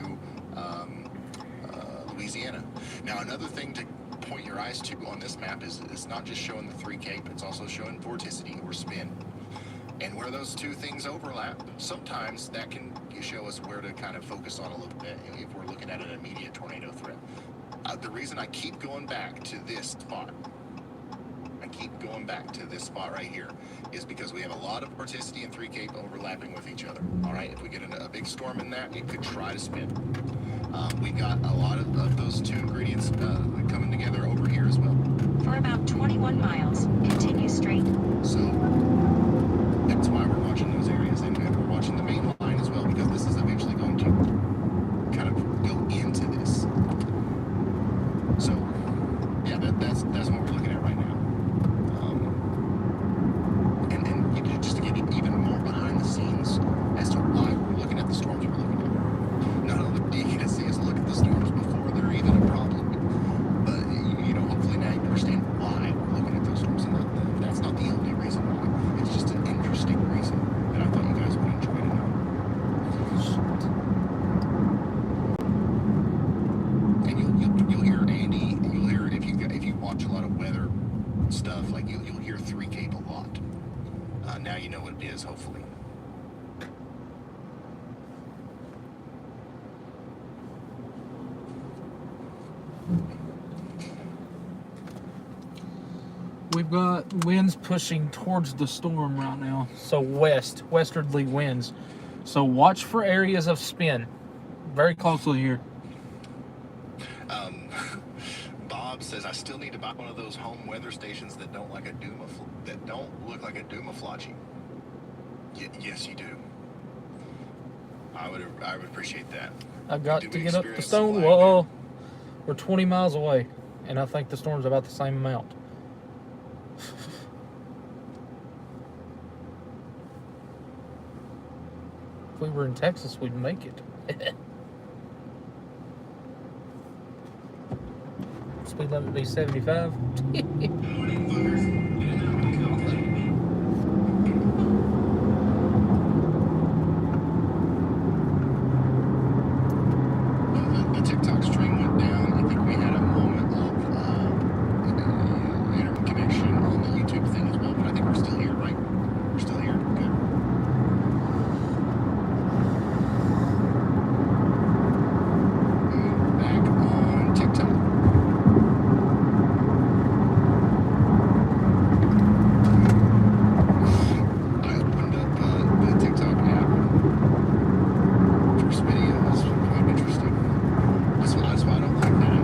Louisiana. Now, another thing to point your eyes to on this map is it's not just showing the 3 CAPE, it's also showing vorticity or spin. And where those two things overlap, sometimes that can show us where to kind of focus on a little bit if we're looking at an immediate tornado threat. The reason I keep going back to this spot, right here, is because we have a lot of vorticity and 3 CAPE overlapping with each other. All right, if we get a big storm in that, it could try to spin. We got a lot of those two ingredients coming together over here as well. For about 21 miles, continue straight. So that's why we're watching those areas, and we're watching the main line as well, because this is eventually going to kind of go into this. So yeah, that's what we're looking at right now. And just to get even more behind the scenes as to why we're looking at the storms we're looking at. Not only do you get to see us look at the storms before they're even a problem, but hopefully now you understand why we're looking at those storms. And that's not the only reason why. It's just an interesting reason that I thought you guys would enjoy to know. And you'll hear Andy. You'll hear if you watch a lot of weather stuff, like you'll hear 3 CAPE a lot. Now you know what it is, hopefully. We've got winds pushing towards the storm right now. So westerly winds. So watch for areas of spin. Very closely here. Bob says I still need to buy one of those home weather stations that don't look like a Dumaflachi. Yes, you do. I would appreciate that. I got to get up to Stonewall. We're 20 miles away, and I think the storm's about the same amount. If we were in Texas, we'd make it. Speed limit be 75. The TikTok stream went down. I think we had a moment of internet connection on the YouTube thing as well, but I think we're still here, right? We're still here. Good. Back on TikTok. I opened up the TikTok app. First video was quite interesting. That's why I don't like that.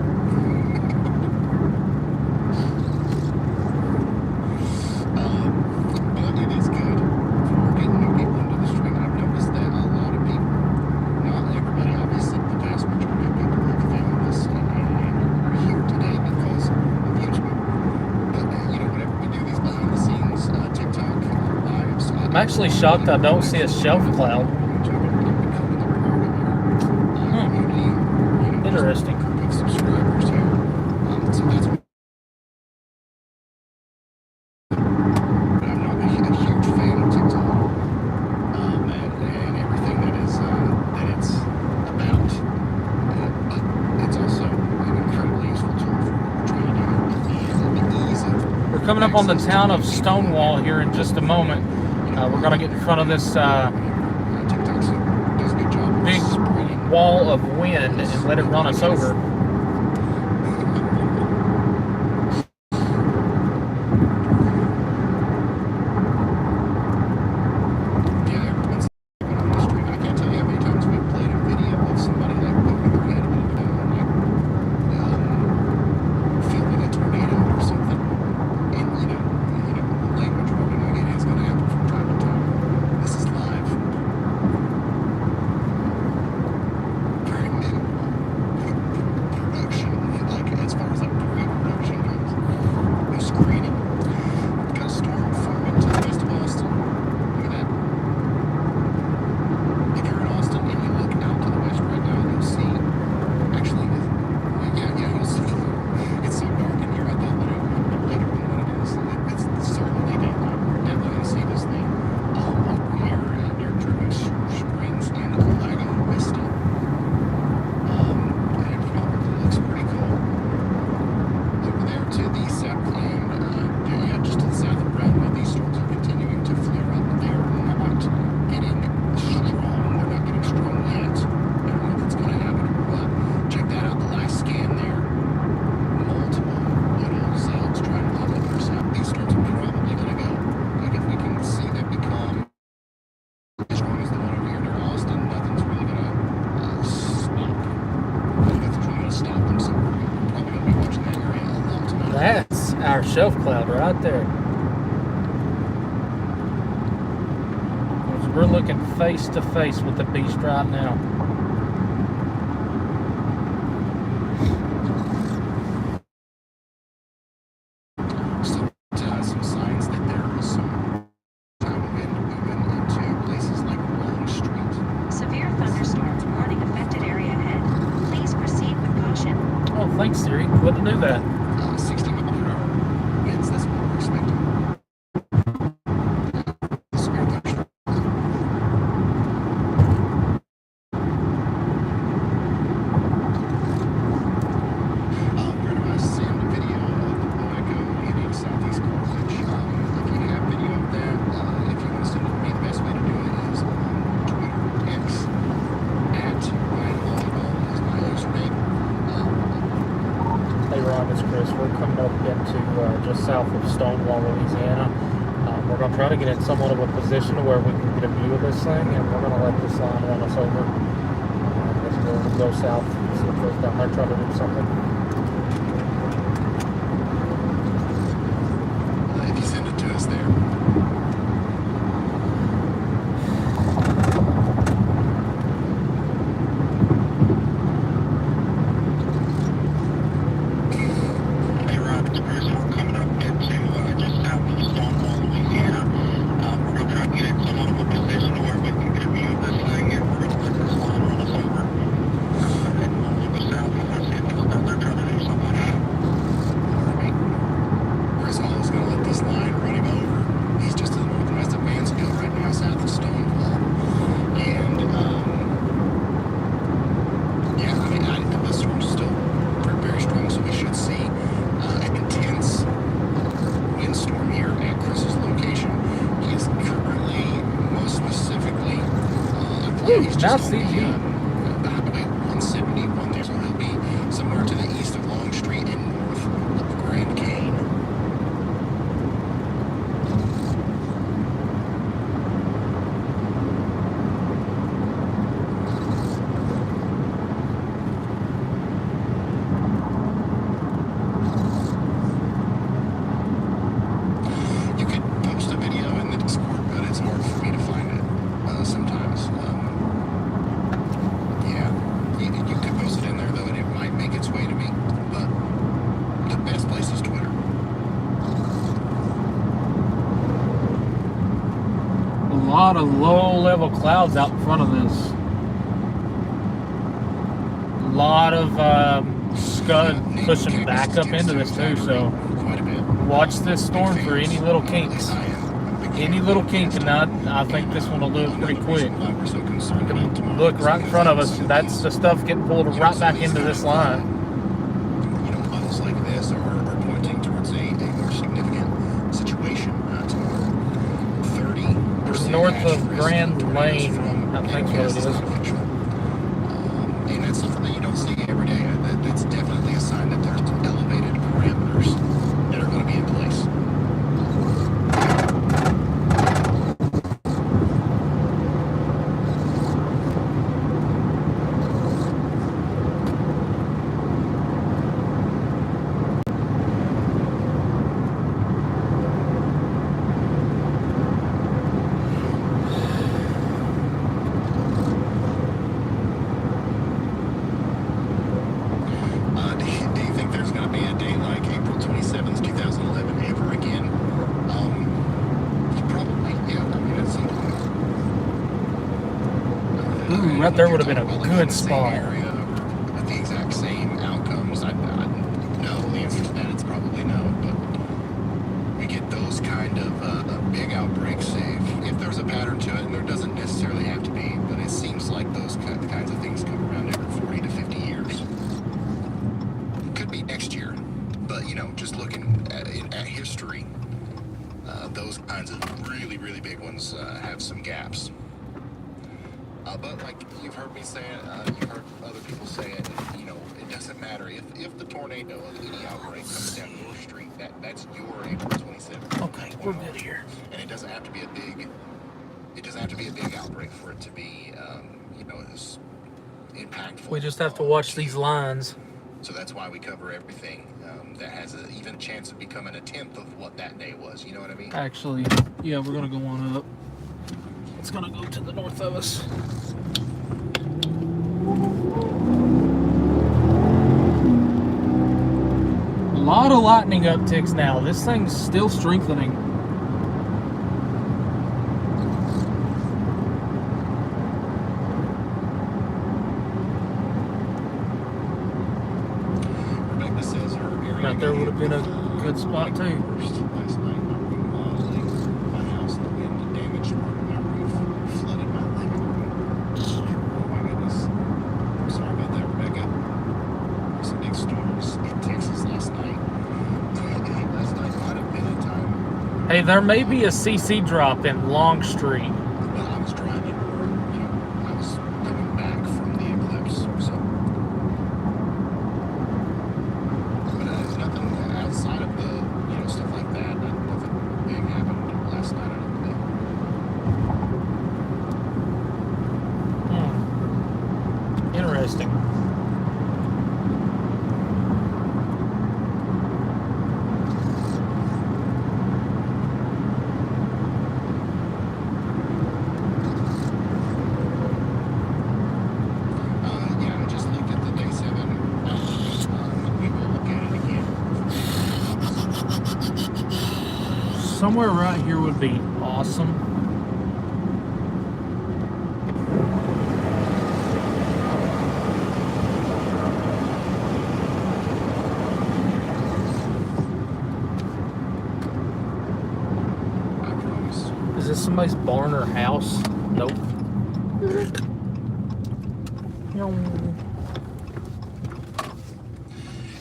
But it is good for getting new people into the stream. I've noticed that a lot of people, not everybody, obviously the vast majority of people have found us and are here today because of YouTube. But whenever we do these behind the scenes TikTok lives, I'm actually shocked I don't see a shelf cloud. Interesting. Group of subscribers here. So that's what I'm not a huge fan of TikTok and everything that it's about. But it's also an incredibly useful tool for what we're trying to do. The ease of We're coming up on the town of Stonewall here in just a moment. We're going to get in front of this TikTok does a good job big spreading. wall of wind and let it run us over. Yeah, everyone's on the stream. I can't tell you how many times we've played a video of somebody like poking their head above them or like filming a tornado or something. And language warning, like it is going to happen from time to time. This is live. Very minimal production, like as far as like pre-production goes. No screening. We've got a storm forming to the west of Austin. Look at that. If you're in Austin and you look out to the west right now, you'll see. Actually, you'll see. It's so dark in here. I thought that it would be later than what it is. It's certainly daylight. We're definitely gonna see this thing over here near Druid Springs in Lago Vista. And it probably looks pretty cool. Over there to the south and just to the south of Brownville, these storms are continuing to flare up. They're not getting strong. They're not getting strong yet. I don't know if it's going to happen or what. Check that out. The last scan there. Multiple little cells trying to pop up their south. These storms are probably going to go. Like if we can see them become as strong as the one over here near Austin, nothing's really going to stop. Nothing's really going to stop them. So we're probably going to be watching that area a lot tonight. That's our shelf cloud right there. We're looking face to face with the beast right now. Still some signs that there is some time wind moving into places like Long Street. Severe thunderstorms warning affected area ahead. Please proceed with caution. Oh, thanks, Siri. Wouldn't do that. 60 mile per hour winds. That's what we're expecting. Severe thunderstorm. We're gonna send a video of when I go hitting Southeast Carthage. If you have video of that, if you want to send it to me, the best way to do it is on Twitter, X, at Ryan Volleyball is my username. Hey Ron, it's Chris. We're coming up into just south of Stonewall, Louisiana. We're going to try to get in somewhat of a position where we can get a view of this thing, and we're going to let this line run us over. We'll go south, see if goes down there, try to do something. If you send it to us there. Now CG. The Highway 171 there, so he'll be somewhere to the east of Long Street and north of Grand Cane. You could post a video in the Discord, but it's hard for me to find it sometimes. Yeah, you could post it in there though, and it might make its way to me. But the best place is Twitter. A lot of low-level clouds out in front of this. A lot of scud pushing back up into this too, so Quite a bit. watch this storm for any little kinks. Any little kink, and I think this one will do it pretty quick. Look right in front of us. That's the stuff getting pulled right back into this line. You know, models like this are pointing towards a more significant situation tomorrow. 30% North of risk Grand tornadoes Lane, from I think what it is. official. And that's something that you don't see every day. That's definitely a sign that there's some elevated parameters that are going to be in place. Do you think there's going to be a day like April 27th, 2011 ever again? Probably, yeah. I mean, at some point. Ooh, right there would have been a good spot. With the exact same outcomes, I know the answer to that. It's probably no, but we get those kind of big outbreaks. If there's a pattern to it, and there doesn't necessarily have to be, but it seems like those kinds of things come around every 40 to 50 years. Could be next year, but you know, just looking at history, those kinds of really, really big ones have some gaps. But like you've heard me say it, you've heard other people say it, you know, it doesn't matter if the tornado of any outbreak comes down your street, that's your April 27th. Okay, we're good here. And it doesn't have to be a big outbreak for it to be, you know, as impactful. We just have to watch these lines. So that's why we cover everything that has an even chance of becoming a tenth of what that day was. You know what I mean? Actually, yeah, we're gonna go on up. It's gonna go to the north of us. A lot of lightning upticks now. This thing's still strengthening. Rebecca says her area Right there would have been a good spot too. Last night, my room modeling my house, the wind damaged part of my roof, flooded my living room. Oh my goodness. I'm sorry about that, Rebecca. Some big storms in Texas last night. Last night might have been a time. Hey, there may be a CC drop in Long Street. Well, I was driving, you know, I was coming back from the eclipse, so. But there's nothing outside of the, you know, stuff like that. Nothing big happened Yeah, I just looked at the day 7. We will look at it again. Somewhere right here would be awesome. I promise. Is this somebody's barn or house? Nope.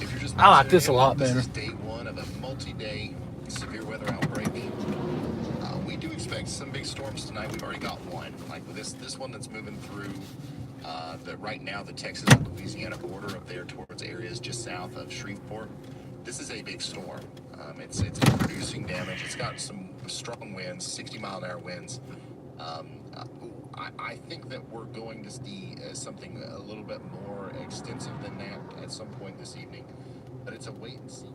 If you're just I like this a tuning in, lot this better. is day 1 of a multi-day severe weather outbreak. We do expect some big storms tonight. We've already got one, like this one that's moving through right now the Texas and Louisiana border up there towards areas just south of Shreveport. This is a big storm. It's producing damage. It's got some strong winds, 60-mile-an-hour winds. I think that we're going to see something a little bit more extensive than that at some point this evening, but it's a wait and see.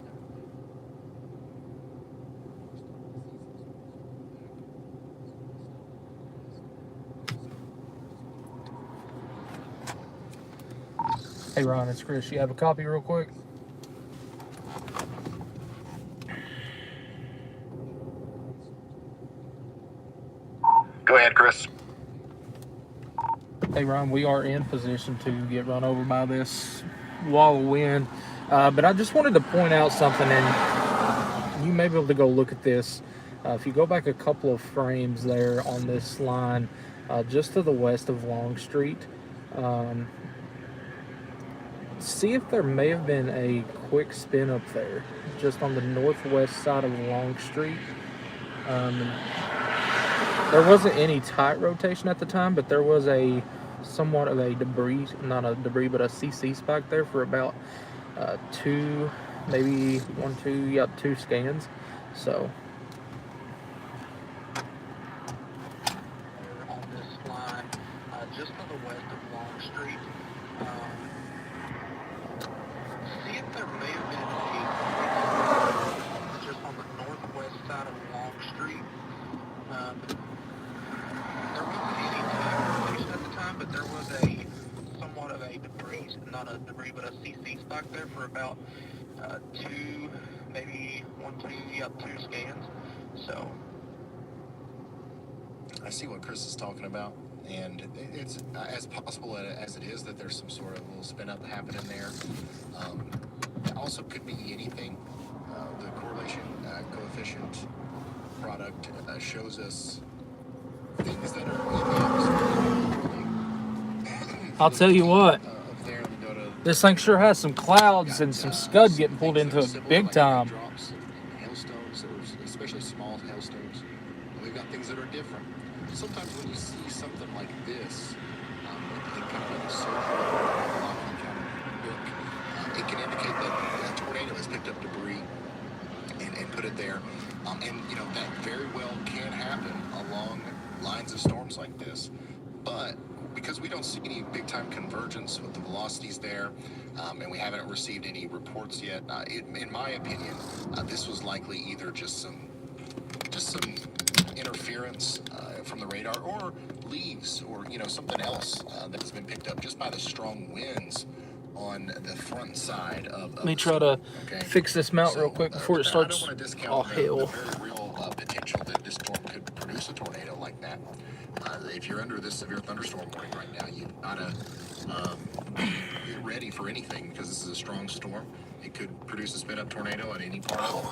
Hey Ron, it's Chris. You have a copy real quick? Go ahead, Chris. Hey Ron, we are in position to get run over by this wall of wind. But I just wanted to point out something, and you may be able to go look at this. If you go back a couple of frames there on this line, just to the west of Long Street, see if there may have been a quick spin up there, just on the northwest side of Long Street. There wasn't any tight rotation at the time, but there was somewhat of a debris, not a debris, but a CC spike there for about 2, maybe 1, 2, yep, 2 scans. So on this line, just to the west of Long Street. See if there may have been just on the northwest side of Long Street. There wasn't any time rotation at the time, but there was somewhat of a debris, not a debris, but a CC spike there for about 2, maybe 1, 2, yep, 2 scans. So I see what Chris is talking about, and it's as possible as it is that there's some sort of little spin up happening there. It also could be anything. The correlation coefficient product shows us things that are in the atmosphere. I'll tell you what, Up there, we go to this thing sure has some clouds and some scud getting pulled into it big time. Drops and hailstones, especially small hailstones. And we've got things that are different. Sometimes when you see something like this, in kind of like a circle, kind of look, it can indicate that a tornado has picked up debris and put it there. And you know that very well can happen along lines of storms like this, but because we don't see any big time convergence with the velocities there, and we haven't received any reports yet, in my opinion, this was likely either just some interference from the radar, or leaves, or something else that has been picked up just by the strong winds on the front side of Let me try to fix this mount real quick before it starts. I don't want to discount Oh the hell! very real potential that this storm could produce a tornado like that. If you're under this severe thunderstorm warning right now, you've got to get ready for anything, because this is a strong storm. It could produce a spin-up tornado at any part of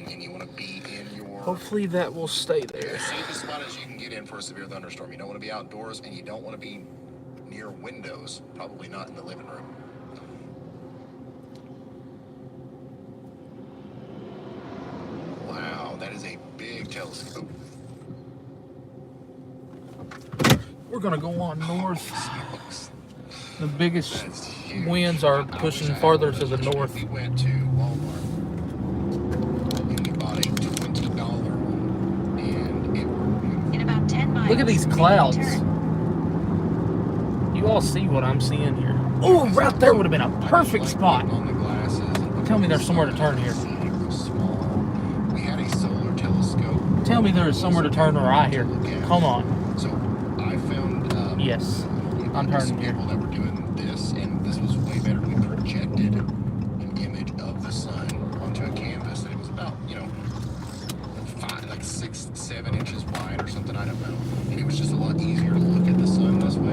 it, and you want to be in your... Hopefully that will stay there. As safe a spot as you can get in for a severe thunderstorm. You don't want to be outdoors, and you don't want to be near windows, probably not in the living room. Wow, that is a big telescope. We're gonna go on north. Smokes. The biggest That's huge. winds are I wish pushing I had farther one to of the those. north. We went to Walmart and we bought a $20 one, and it worked beautifully. In about 10 miles. Look at these make a clouds. turn. You all see what I'm seeing here. Oh, right there would have been a perfect spot. On the glasses and Tell me there's somewhere to turn here. Small. We had a solar telescope. Tell me there is somewhere to turn right here. Come on. So I found Yes, I'm turning here. people that were doing this, and this was way better. We projected an image of the sun onto a canvas, and it was about 6, 7 inches wide or something. I don't know. And it was just a lot easier to look at the sun this way.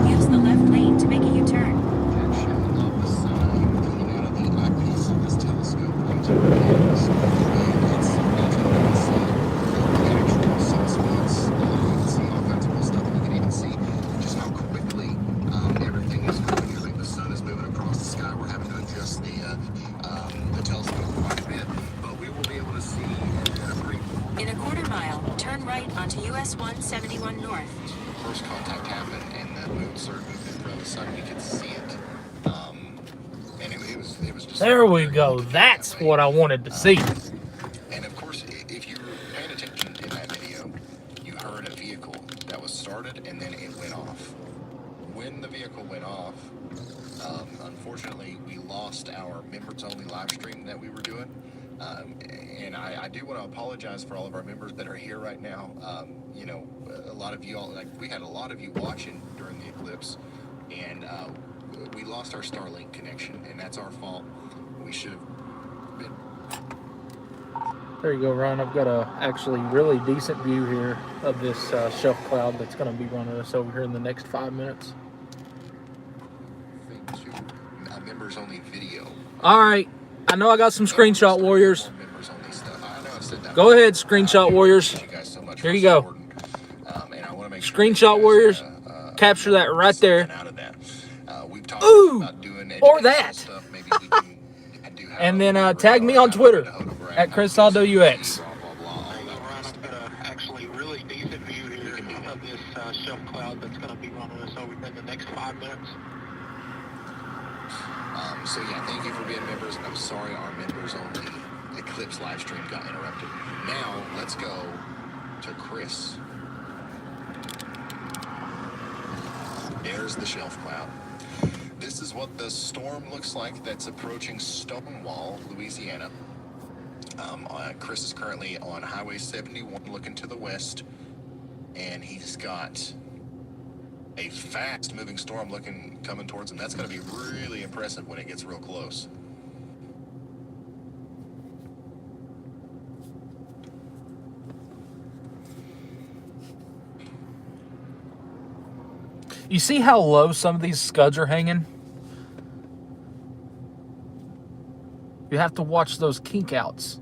Use the left lane to make a U-turn. Projection of the sun coming out of the eyepiece of this telescope onto the canvas, and it's the actual sunspots. You can see all kinds of cool stuff. You can even see just how quickly everything is moving. Like the sun is moving across the sky. We're having to adjust the telescope quite a bit, but we will be able to see at a pretty. In a quarter mile, turn right onto US 171 North. First contact happened, and the moon started moving in front of the sun. We could see it, and it was just. There we go. That's what I wanted to see. And of course, if you were paying attention in that video, you heard a vehicle that was started and then it went off. When the vehicle went off, unfortunately, we lost our members-only live stream that we were doing. And I do want to apologize for all of our members that are here right now. A lot of you all, we had a lot of you watching during the eclipse, and we lost our Starlink connection, and that's our fault. We should have been. There you go, Ryan. I've got a actually really decent view here of this shelf cloud that's going to be running us over here in the next 5 minutes. Members only video. All right. I know I got some screenshot warriors. Members only stuff. I know I've said that. Go ahead, screenshot warriors. Thank you guys so much. Here for you go. supporting. And I want to make sure Screenshot that you guys, warriors. Capture that right there. out of that. We've talked Ooh, about doing or educational that. stuff. Maybe we can do have And a then member tag me on Twitter Hodogram, at ChrisAldoUX. blah, blah, blah, all that Ryan, stuff. I've got a actually really decent view here of this shelf cloud that's going to be running us over in the next 5 minutes. So yeah, thank you for being members. I'm sorry our members only Eclipse live stream got interrupted. Now let's go to Chris. There's the shelf cloud. This is what the storm looks like that's approaching Stonewall, Louisiana. Chris is currently on Highway 71 looking to the west, and he's got a fast moving storm coming towards him. That's going to be really impressive when it gets real close. You see how low some of these scuds are hanging? You have to watch those kink outs.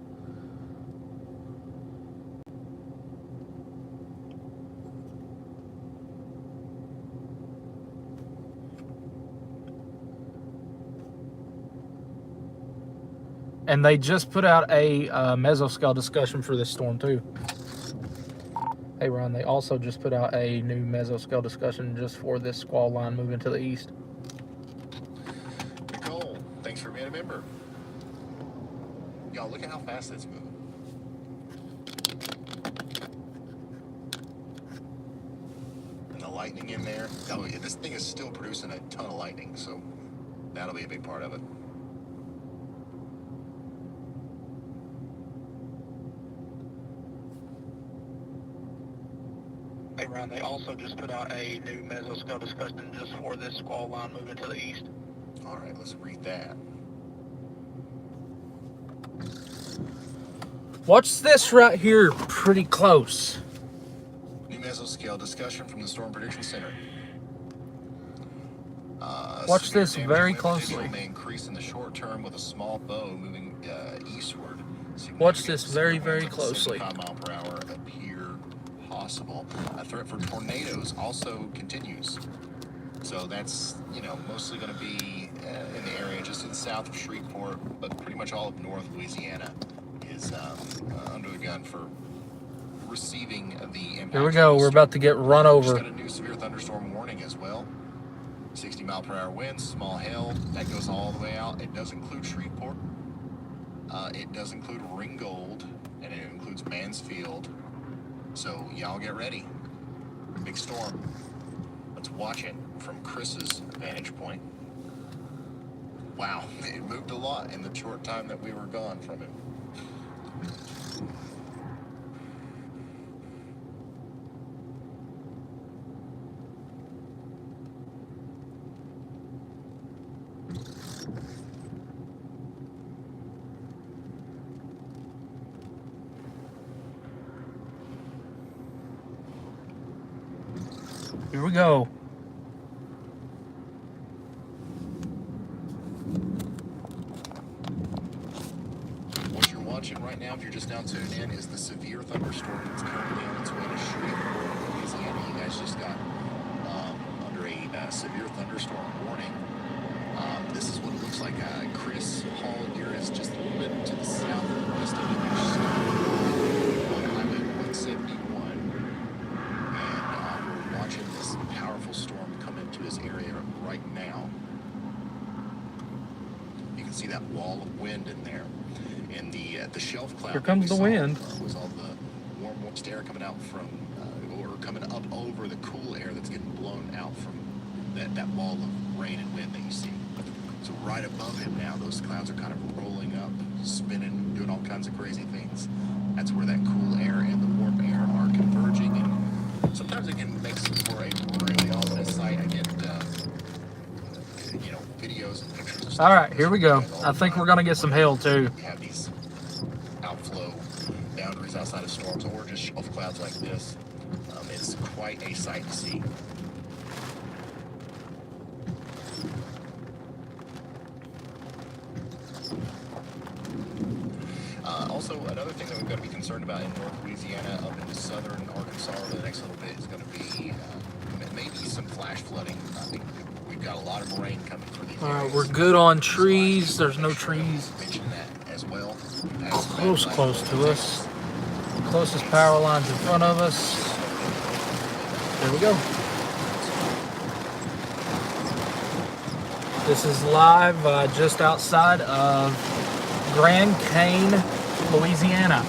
And they just put out a mesoscale discussion for this storm too. Hey Ron, they also just put out a new mesoscale discussion just for this squall line moving to the east. Nicole, thanks for being a member. Y'all, look at how fast it's moving. And the lightning in there. Oh, yeah, this thing is still producing a ton of lightning, so that'll be a big part of it. Hey, Ryan, they also just put out a new mesoscale discussion just for this squall line moving to the east. All right, let's read that. Watch this right here pretty close. New mesoscale discussion from the Storm Prediction Center. Watch Severe this damage very wind closely. potential may increase in the short term with a small bow moving eastward. Watch this Significant very, winds very up to closely. 75 mile per hour appear possible. A threat for tornadoes also continues. So that's, mostly going to be in the area just to the south of Shreveport, but pretty much all of NorthLouisiana is under the gun for receiving the impact. Here we go. We're about to get run over. Just got a new severe thunderstorm warning as well. 60 mile per hour winds, small hail. That goes all the way out. It does include Shreveport. It does include Ringgold, and it includes Mansfield. So y'all get ready. Big storm. Let's watch it from Chris's vantage point. Wow, it moved a lot in the short time that we were gone from it. Here we go. What you're watching right now, if you're just now tuned in, is the severe thunderstorm that's currently on its way to Shreveport, Louisiana. You guys just got under a severe thunderstorm warning. This is what it looks like. Chris Hall here is just a little bit to the southwest of it. On Highway 171. And we're watching this powerful storm come into his area right now. You can see that wall of wind in there. And the shelf cloud. Here comes the wind. Was all the warm, moist air coming out from, or coming up over the cool air that's getting blown out from that wall of rain and wind that you see. So right above him now, those clouds are kind of rolling up, spinning, doing all kinds of crazy things. That's where that cool air and the warm air are converging, and sometimes it can make for a really ominous sight. I get, videos and pictures of stuff. All right, here we go. I think we're gonna get some hail too. We have these outflow boundaries outside of storms, or just shelf clouds like this. It's quite a sight to see. Also, another thing that we've got to be concerned about in North Louisiana, up into southern Arkansas over the next little bit, is going to be maybe some flash flooding. I think we've got a lot of rain coming through these areas. We're good on trees. There's no trees Mention that as well. close to us. Closest power lines in front of us. There we go. This is live just outside of Grand Cane, Louisiana.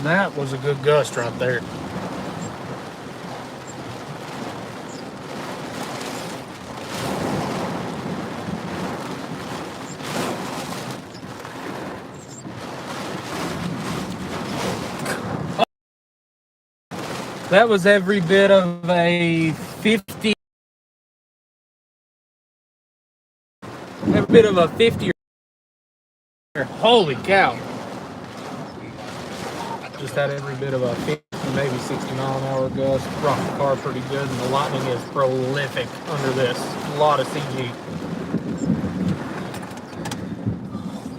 That was a good gust right there. That was every bit of a 50. Every bit of a 50. Holy cow. Just had every bit of a 50, maybe 60 mile an hour gust. Rocked the car pretty good, and the lightning is prolific under this. A lot of CG.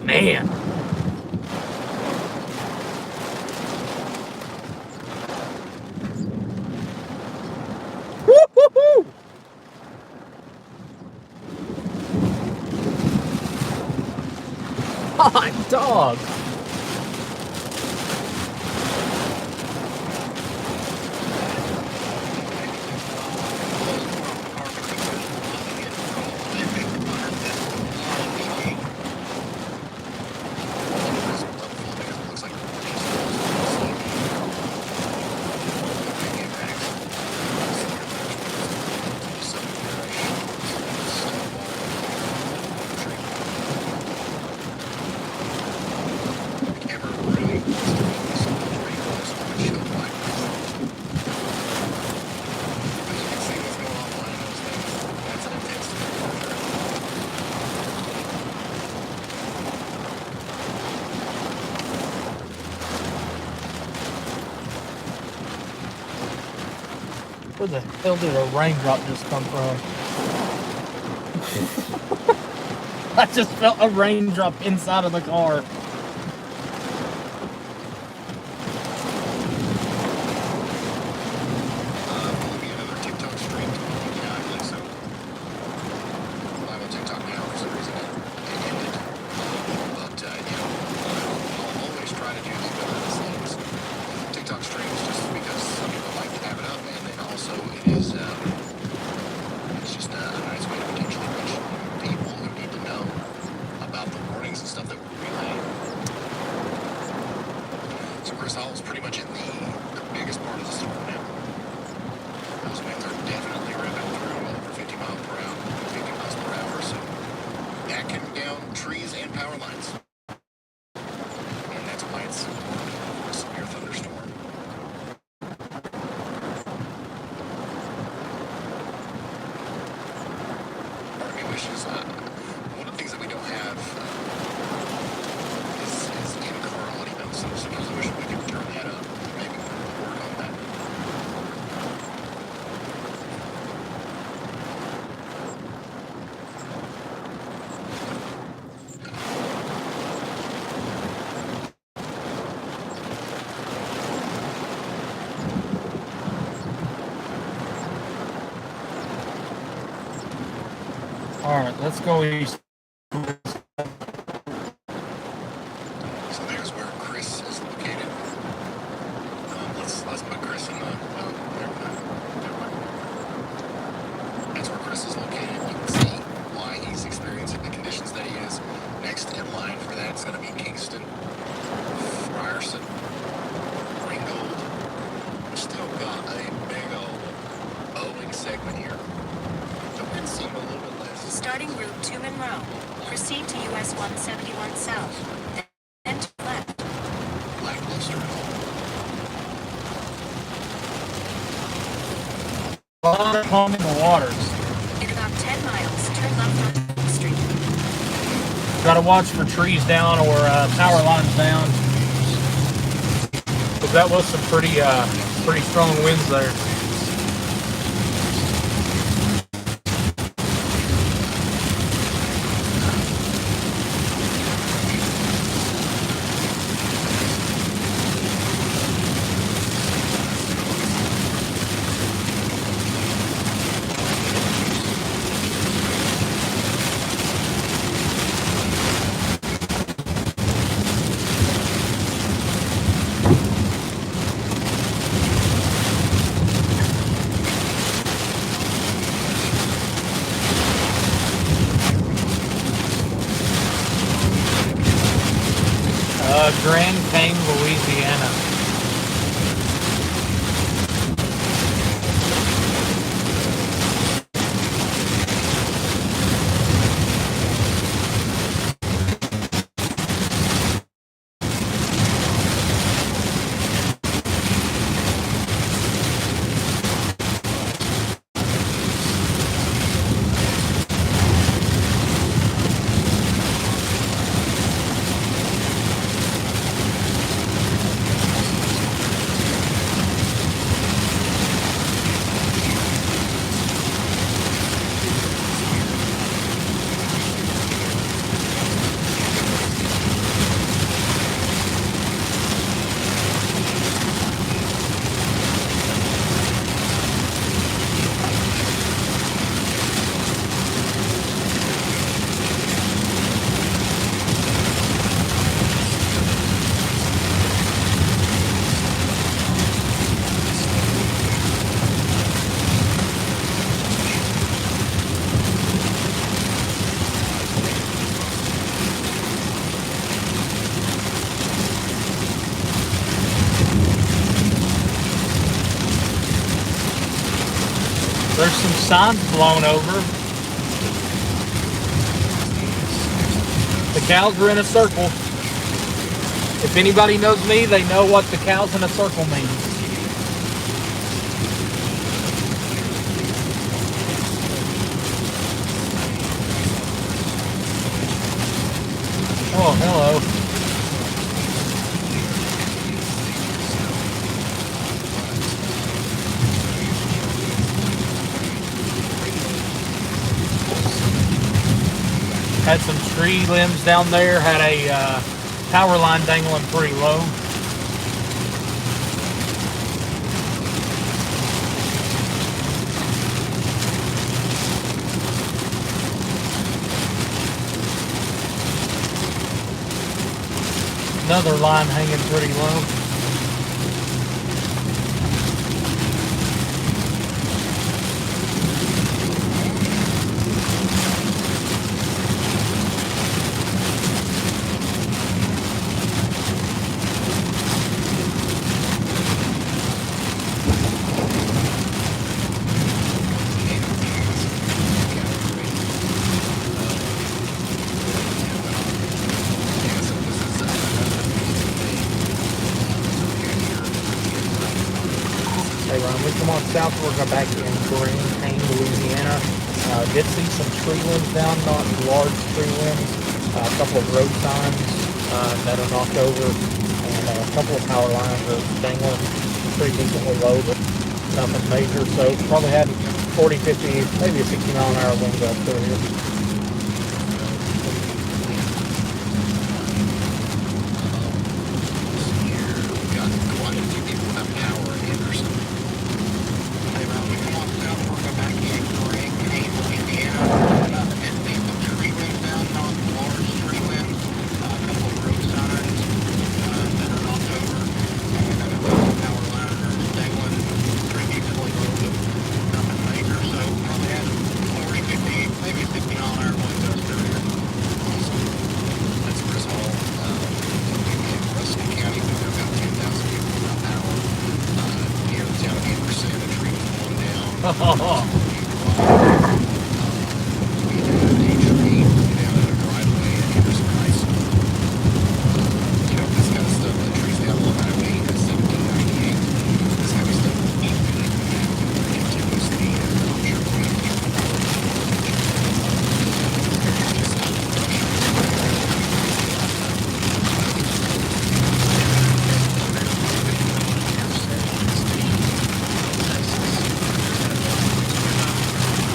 Man. Woo-hoo-hoo! Hot dog. Where the hell did a raindrop just come from? I just felt a raindrop inside of the car. Will there be another TikTok stream tomorrow? Yeah, I believe so. Live on TikTok now for some reason it ended. But, I'll always try to do these behind the scenes TikTok streams just because some people like to have it up, and then also it is, it's just a nice way to potentially reach people who need to know about the warnings and stuff that we're relaying. So Chris Hall's pretty much in the biggest part of the storm now. Those winds are definitely ripping through over 50 miles per hour, 50 miles per hour, so that can down trees and power lines. And that's why it's warned for a severe thunderstorm. Part of me wishes, one of the things that we don't have is in-car audio, so sometimes I wish we could turn that up, maybe work on that. Alright, let's go east. So there's where Chris is located. Let's put Chris in the, never mind. That's where Chris is located. You can see why he's experiencing the conditions that he is. Next in line for that is going to be Kingston, Ryerson, Ringgold. We still got a big old bowling segment here. The wind seemed a little bit less. Starting route to Monroe. Proceed to US 171 South. Then to left. Lackluster at all. A lot of calm in the waters. In about 10 miles, turn left onto Oak Street. Gotta watch for trees down or power lines down. Because that was some pretty strong winds there. Grand Cane, Louisiana. There's some signs blown over. The cows are in a circle. If anybody knows me, they know what the cows in a circle means. Oh, hello. Had some tree limbs down there. Had a power line dangling pretty low. Another line hanging pretty low. Hey Ron, we come on south, we're going back in Green, Louisiana. Did see some tree limbs down, not large tree limbs. A couple of road signs that are knocked over, and a couple of power lines are dangling pretty decently low, but nothing major. So probably had 40, 50, maybe a 60 mile an hour wind gust through here.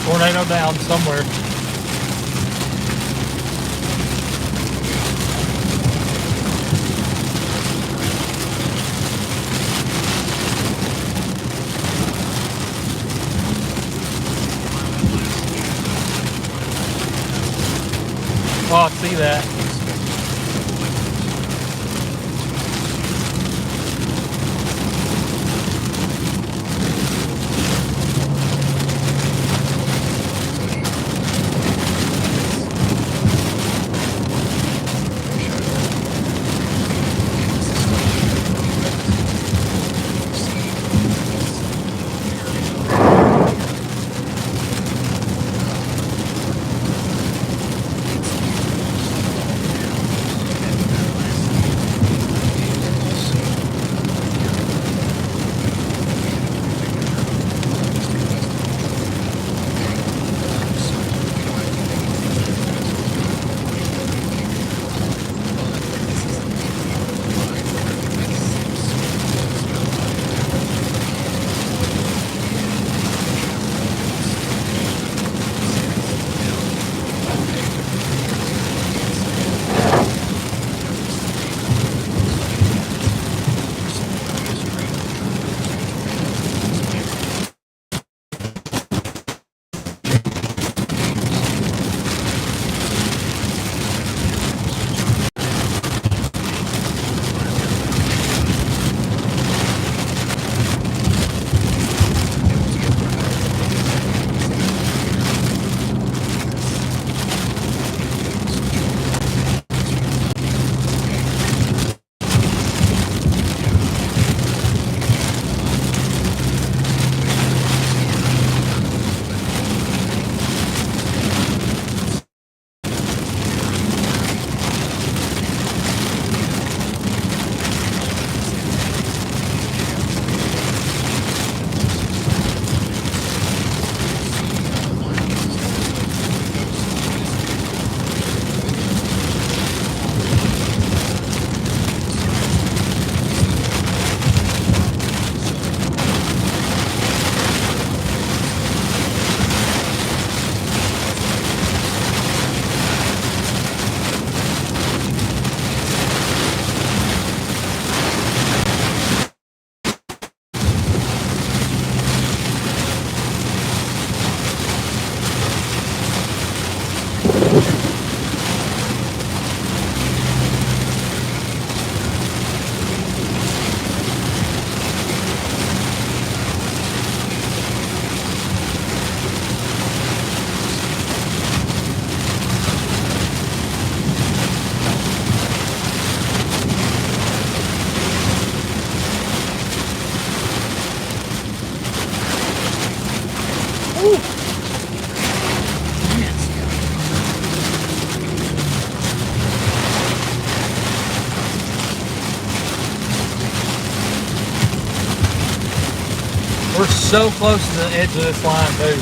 Tornado down somewhere. Oh, I see that. We're so close to the edge of this line, too.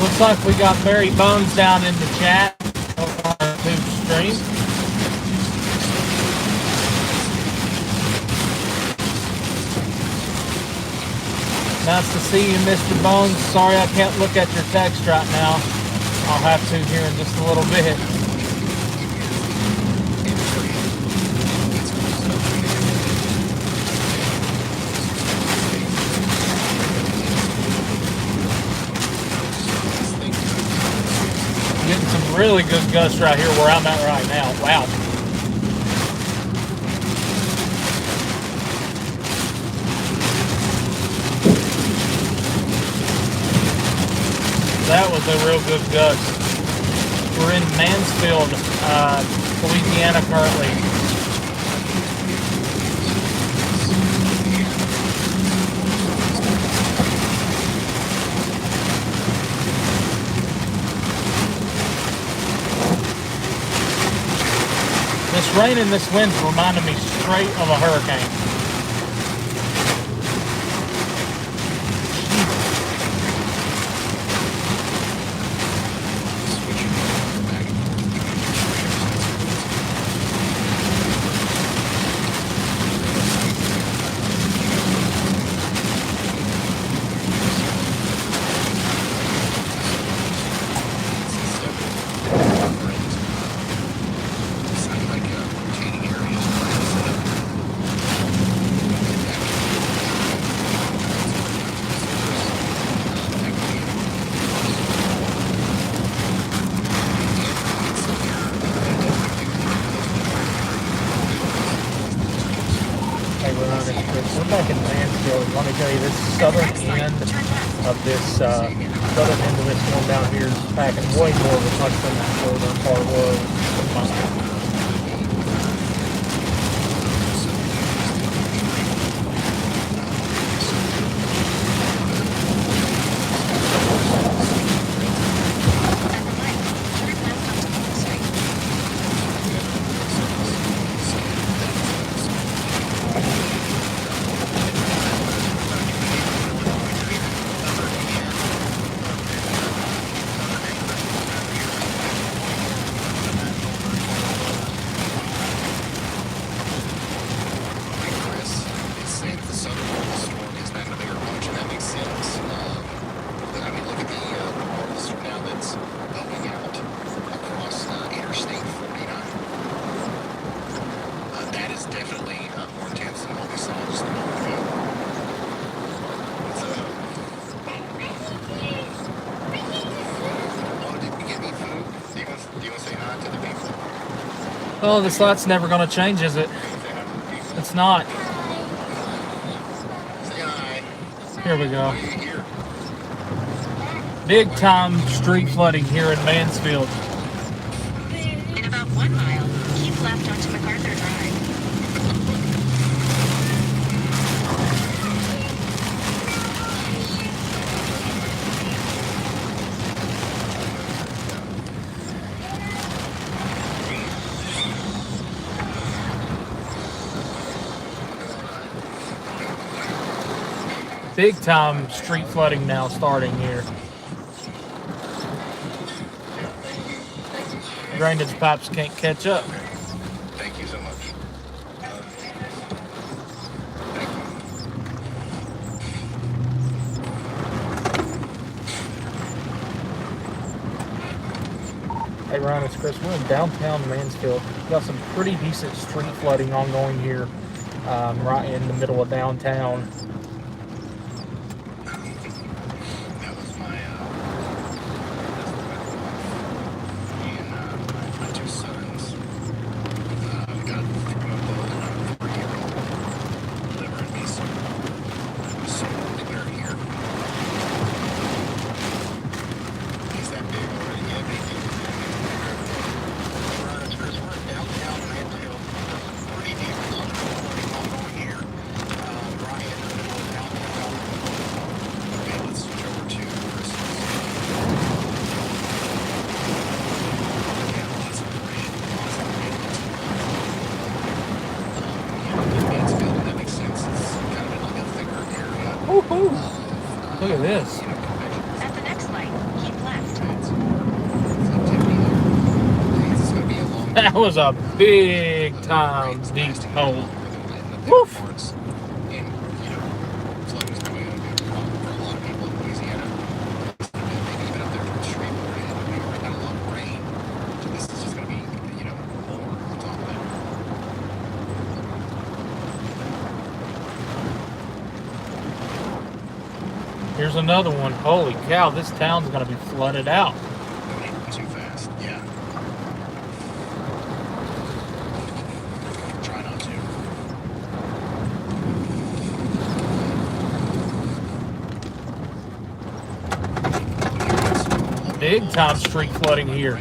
Looks like we got Barry Bones down in the chat over on the YouTube stream. Nice to see you, Mr. Bones. Sorry I can't look at your text right now. I'll have to here in just a little bit. Getting some really good gusts right here where I'm at right now. Wow. That was a real good gust. We're in Mansfield, Louisiana currently. This rain and this wind reminded me straight of a hurricane. We're back in Mansfield. Let me tell you, this southern end of this southern end of this one down here is packing way more of a punch than that northern part was. Oh, this light's never going to change, is it? It's not. Here we go. Big time street flooding here in Mansfield. In about 1 mile, keep left onto MacArthur Drive. Big time street flooding now starting here. Drainage pipes can't catch up. Thank you so much. Hey Ryan, it's Chris. We're in downtown Mansfield. We've got some pretty decent street flooding ongoing here, right in the middle of downtown. That was my my two sons. We got from a boat and a 4-year-old delivering me some clear here. He's that big already. Yeah, baby. Right, Chris, we're in downtown Mansfield. Some pretty deep flooding ongoing here. Right in the middle of downtown. Okay, let's switch over to Chris's. Yeah, lots of rain, lots of rain, lots of Mansfield, that makes sense. It's kind of like a thicker area. Woohoo! Look at this. At the next light, keep left. It's going to be a long That was a big time deep hole. Woof. And, flooding is probably going to be a problem for a lot of people in Louisiana. Maybe even up there towards Shreveport. We already got a lot of rain. So this is just going to be, more on top of that. Here's another one. Holy cow, this town's going to be flooded out. Going too fast. Yeah. Try not to. Big time street flooding here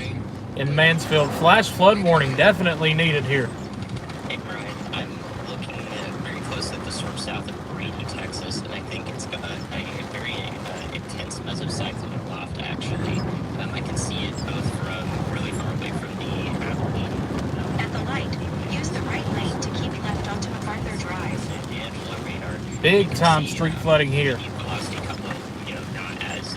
in Mansfield. Flash flood warning definitely needed here. Hey Brian, I'm looking very close at the storm south of Brady, Texas, and I think it's got a very intense mesocyclone aloft, actually. I can see it both from really far away from the Abilene. At the light, use the right lane to keep left onto MacArthur Drive. The Angelo radar. Big time street flooding here. Velocity couple, not as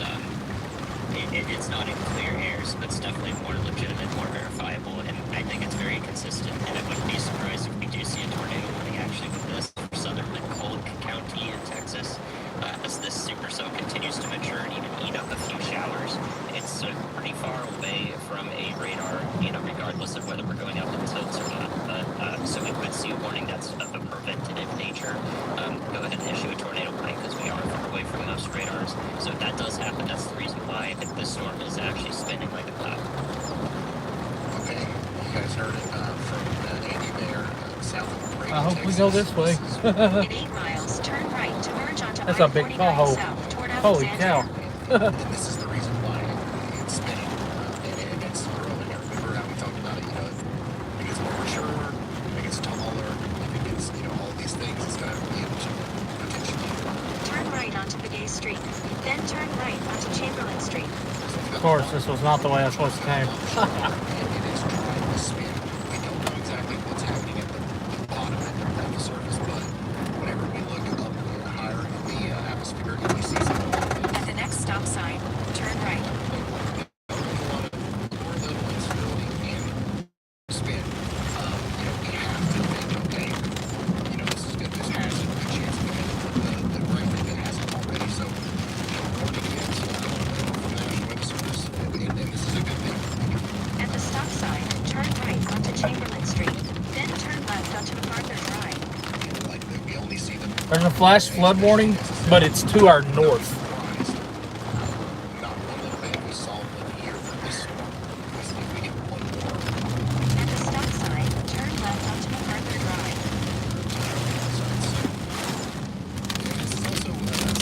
it's not in clear airs, but it's definitely more legitimate, more verifiable, and I think it's very consistent. And I wouldn't be surprised if we do see a tornado warning actually with this for southern Polk County in Texas. As this supercell continues to mature and even eat up a few showers, it's pretty far away from a radar, regardless of whether we're going up in tilts or not. But so we would see a warning that's of a preventative nature. Go ahead and issue a tornado warning because we are far away from most radars. So if that does happen, that's the reason why this storm is actually spinning like a cloud. Okay, you guys heard it from Andy there, south of Brady, I hope we Texas. go this way. In 8 miles, turn right to merge onto That's a big I-49 pothole. south toward Holy cow. Alexandria. And this is the reason why it's spinning, and it's growing. I remember how we talked about it, if it gets more mature, if it gets taller, if it gets, all these things, it's going to be able to potentially. Turn right onto Begay Street, then turn right onto Chamberlain Street. Of course, this was not the way I was supposed to came. It is trying to spin. We don't know exactly what's happening at the bottom of the surface, but whenever we look up higher in the atmosphere, we see something. At the next stop sign, turn right. At the stop sign, turn right onto Chamberlain Street, then turn left onto MacArthur Drive. There's a flash flood warning, but it's to our north. At the stop sign, turn left onto MacArthur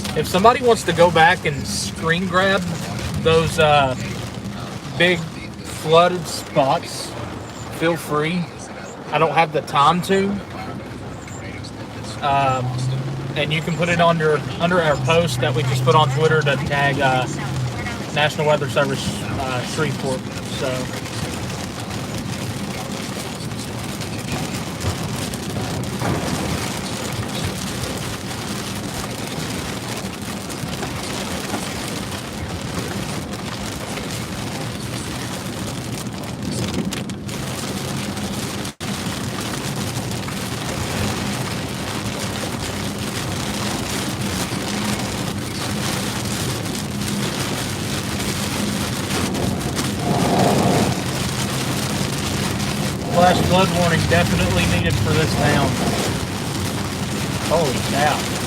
Drive. If somebody wants to go back and screen grab those big flooded spots, feel free. I don't have the time to. And you can put it under our post that we just put on Twitter to tag National Weather Service Shreveport. So. flash flood warning definitely needed for this town. Holy cow.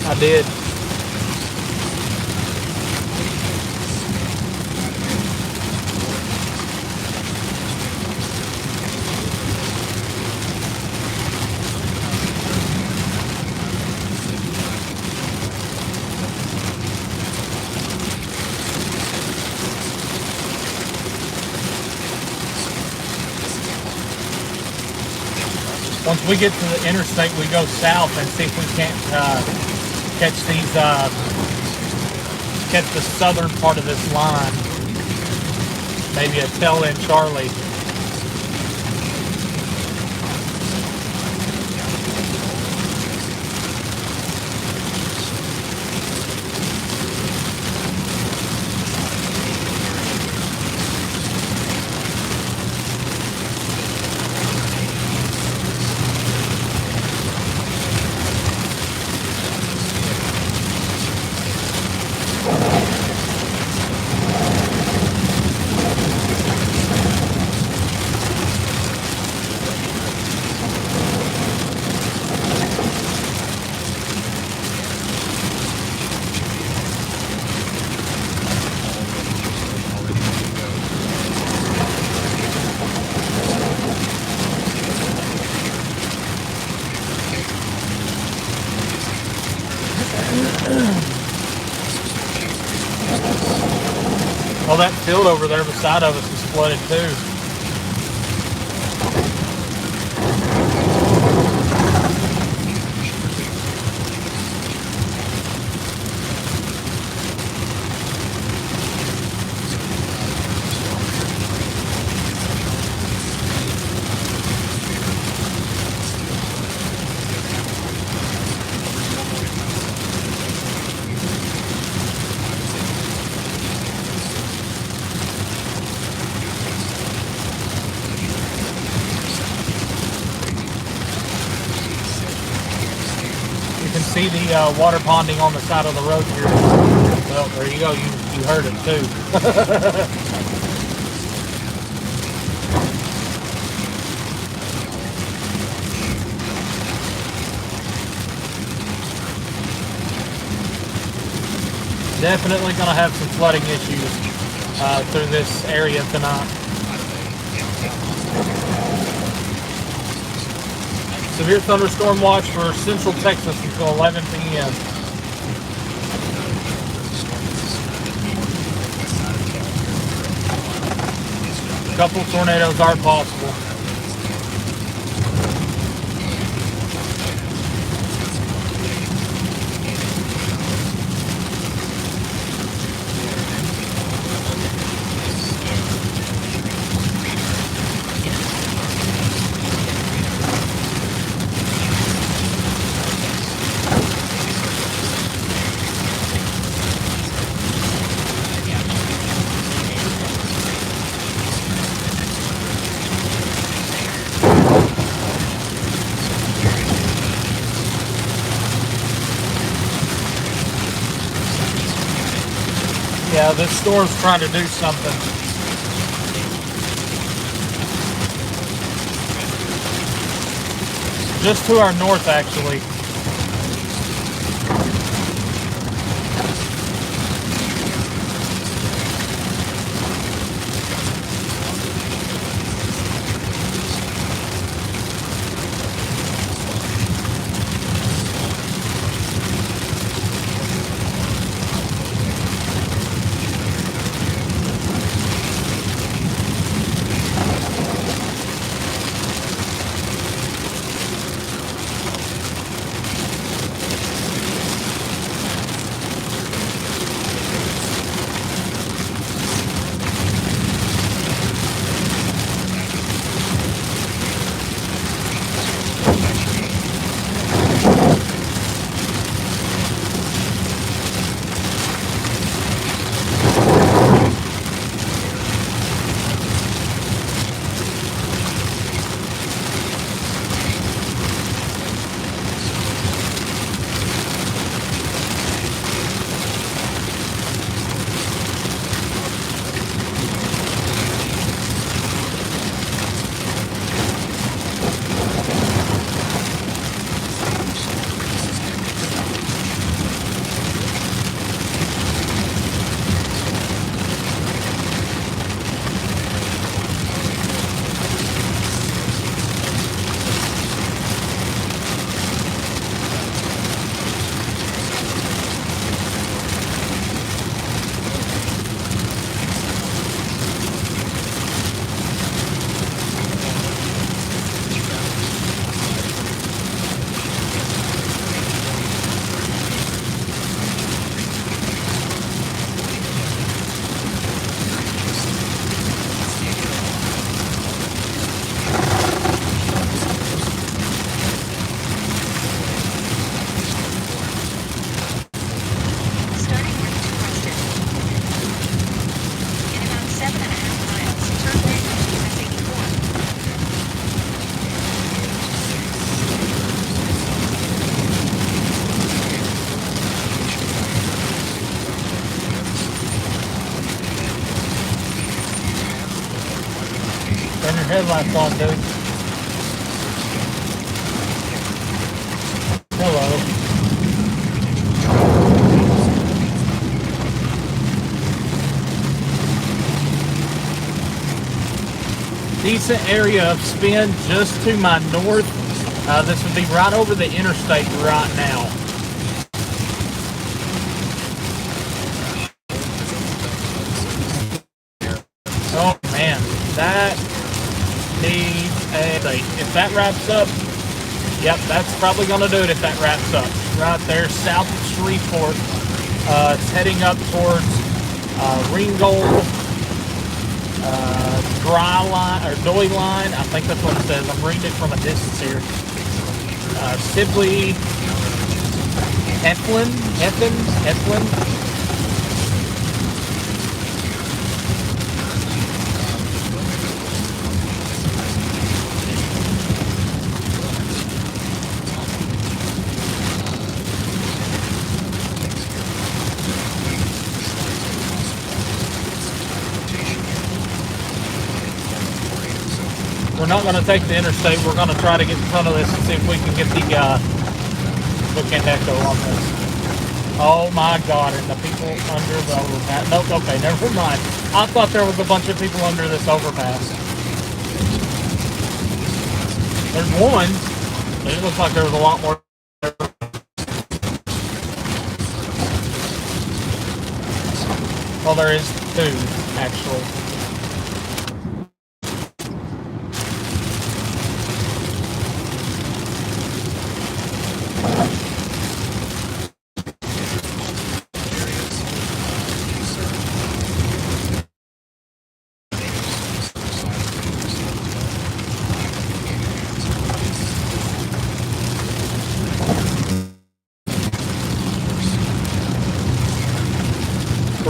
I did. Once we get to the interstate, we go south and see if we can't catch these, catch the southern part of this line. Maybe a tail end Charlie. Well, that field over there beside of us is flooded too. See the water ponding on the side of the road here. Well, there you go. You heard it too. Definitely going to have some flooding issues through this area tonight. Severe thunderstorm watch for Central Texas until 11 p.m. A couple tornadoes are possible. This storm's trying to do something. Just to our north, actually. Turn your headlights on, dude. Hello. Decent area of spin just to my north. This would be right over the interstate right now. Oh man, that needs a... If that wraps up, yep, that's probably going to do it if that wraps up. Right there, south of Shreveport. It's heading up towards Ringgold, Dry Line, or Doy Line. I think that's what it says. I'm reading it from a distance here. Sibley, Heflin. We're not going to take the interstate. We're going to try to get in front of this and see if we can get the bookend echo on this. Oh my God, and the people under the overpass. Nope, okay, never mind. I thought there was a bunch of people under this overpass. There's one, but it looks like there was a lot more. Well, there is two, actually.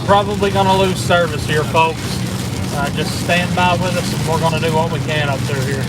Probably going to lose service here, folks. Just stand by with us and we're going to do what we can up through here.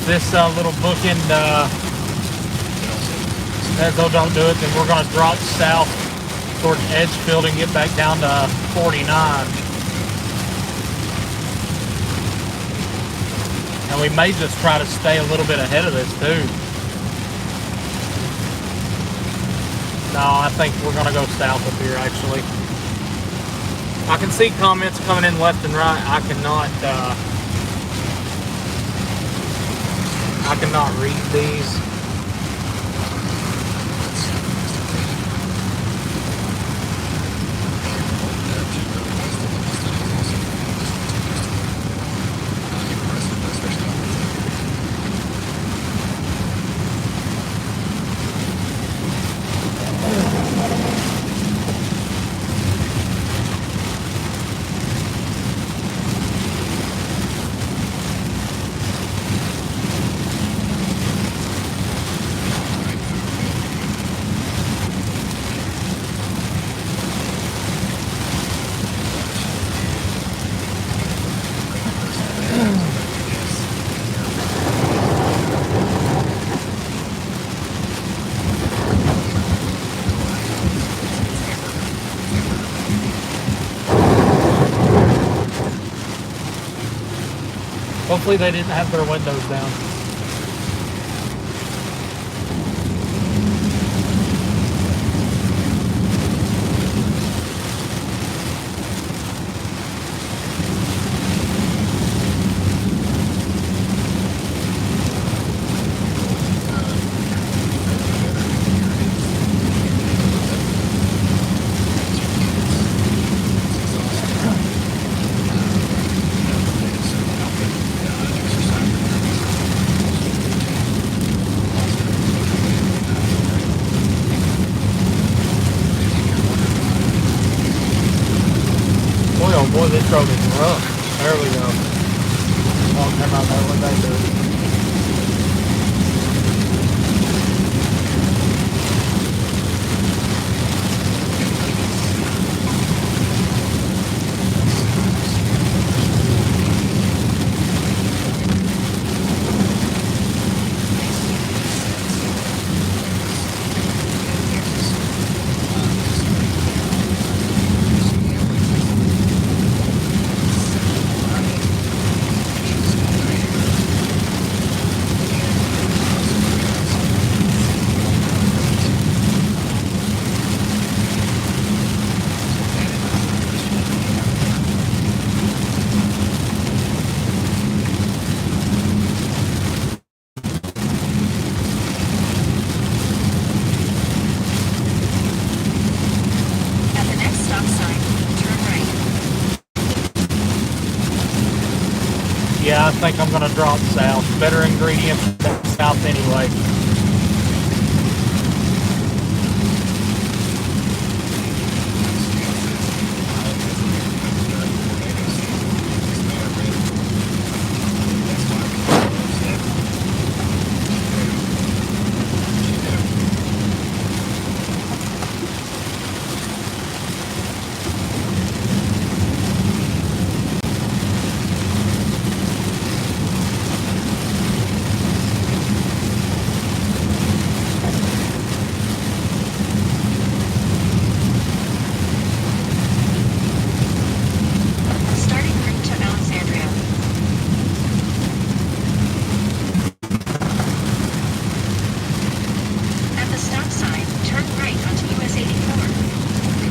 this little bookend Echo don't do it, then we're going to drop south towards Edgefield and get back down to 49. And we may just try to stay a little bit ahead of this too. No, I think we're going to go south up here actually. I can see comments coming in left and right. I cannot read these. Hopefully they didn't have their windows down. Boy, this road is rough. There we go. Oh, come out that one back there. Yeah, I think I'm going to drop south. Better ingredients south anyway.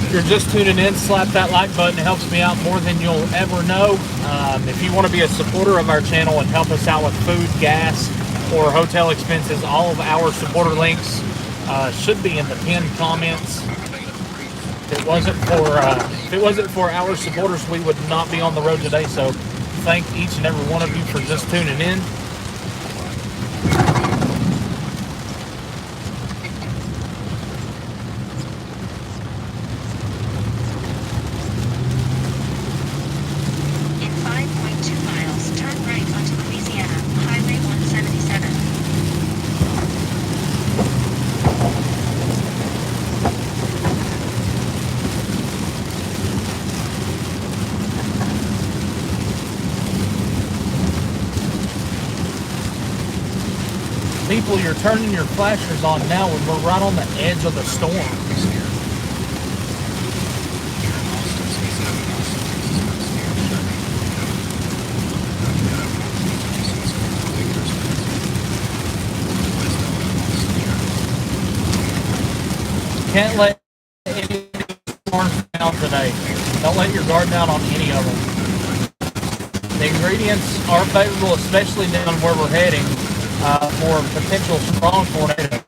If you're just tuning in, slap that like button. It helps me out more than you'll ever know. If you want to be a supporter of our channel and help us out with food, gas, or hotel expenses, all of our supporter links should be in the pinned comments. If it wasn't for our supporters, we would not be on the road today. So thank each and every one of you for just tuning in. people, you're turning your flashers on now when we're right on the edge of the storm. Can't let any storms down today. Don't let your guard down on any of them. The ingredients are favorable, especially down where we're heading for potential strong tornado.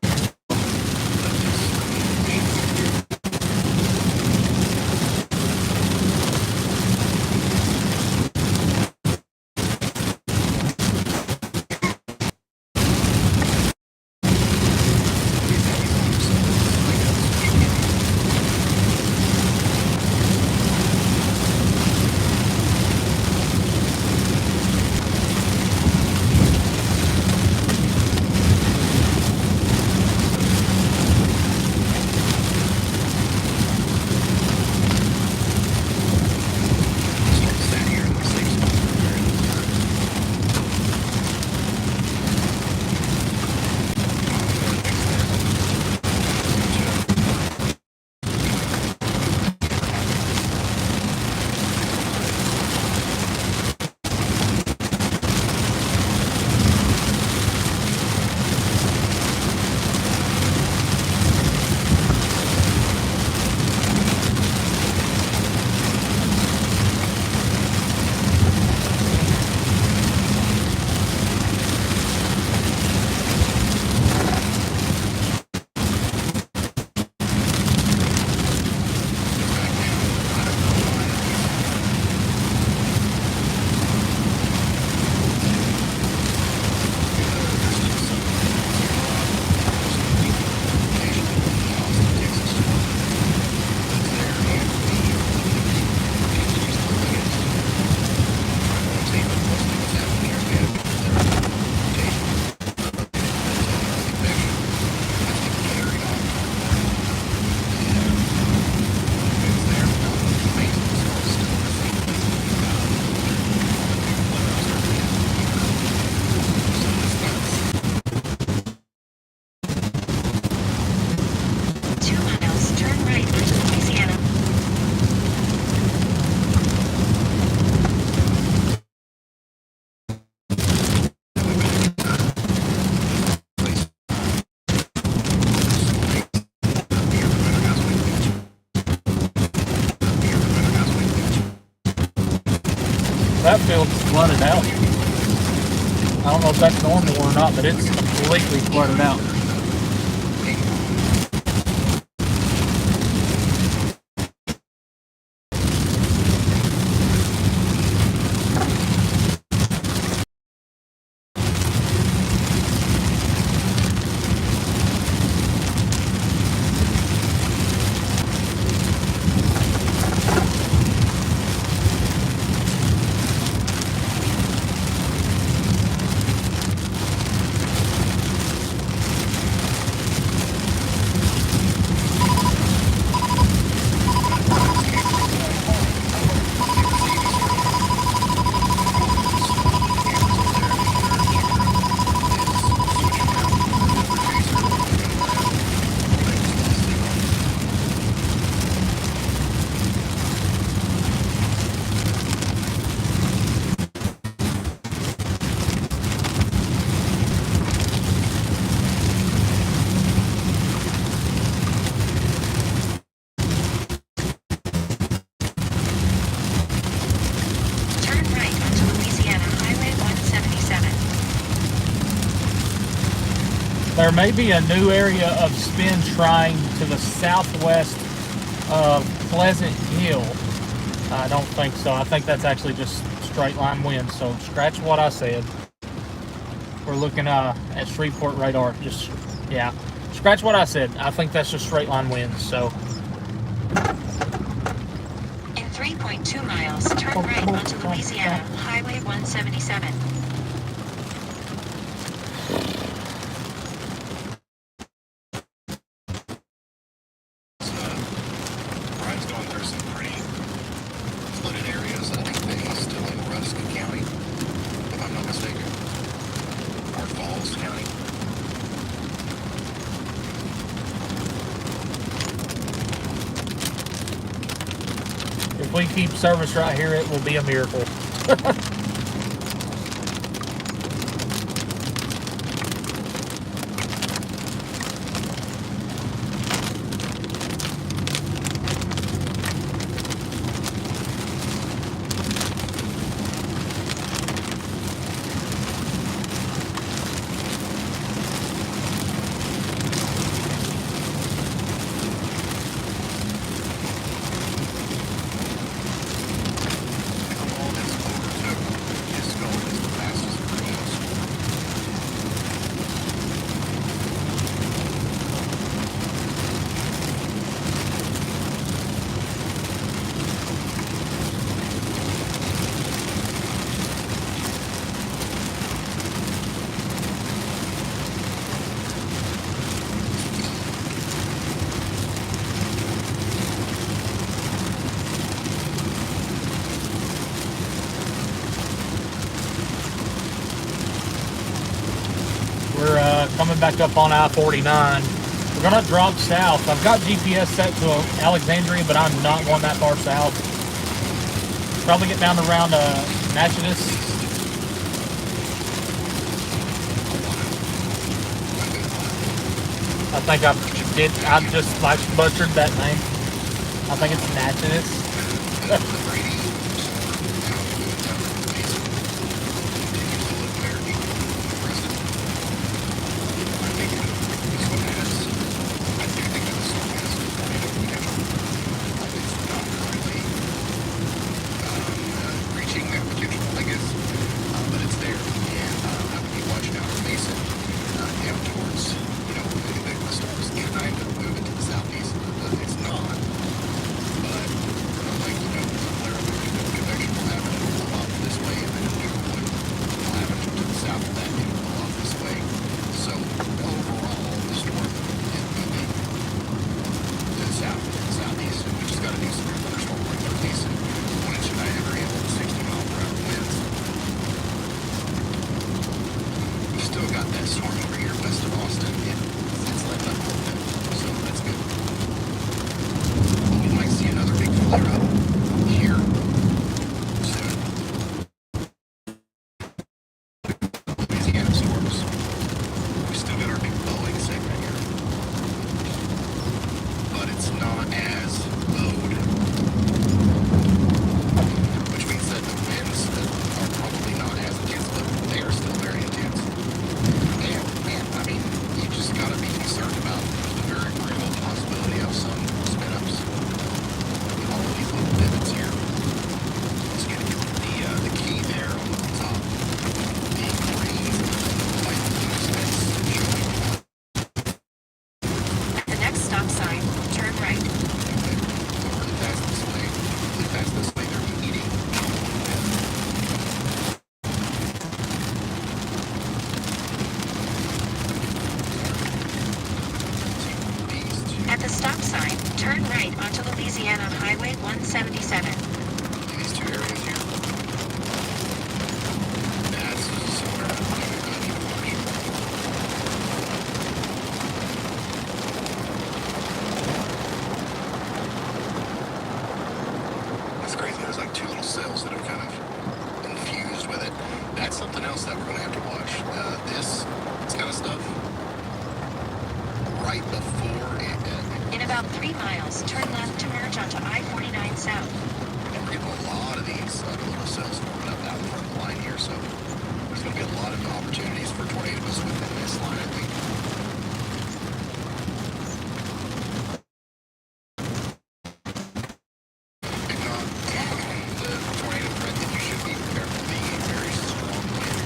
That field's flooded out. I don't know if that's normal or not, but it's completely flooded out. There may be a new area of spin trying to the southwest of Pleasant Hill. I don't think so. I think that's actually just straight line wind. So scratch what I said. We're looking at Shreveport radar. Just, yeah. Scratch what I said. I think that's just straight line wind. So. In 3.2 miles, turn right onto Louisiana Highway 177. we keep service right here, it will be a miracle. We're coming back up on I-49. We're gonna drop south. I've got GPS set to Alexandria, but I'm not going that far south. Probably get down around Natchitoches. I think I just like butchered that name. I think it's Natchitoches. Highway 177. These two areas here. That's somewhere I need to watch. That's crazy. There's like two little cells that have kind of infused with it. That's something else that we're going to have to watch. This kind of stuff right before it. In about 3 miles, turn left to merge onto I-49 South. And we're getting a lot of these little cells forming up out in front of the line here, so there's going to be a lot of opportunities for tornadoes within this line, I think. If not, the tornado threat that you should be prepared for being a very strong wind,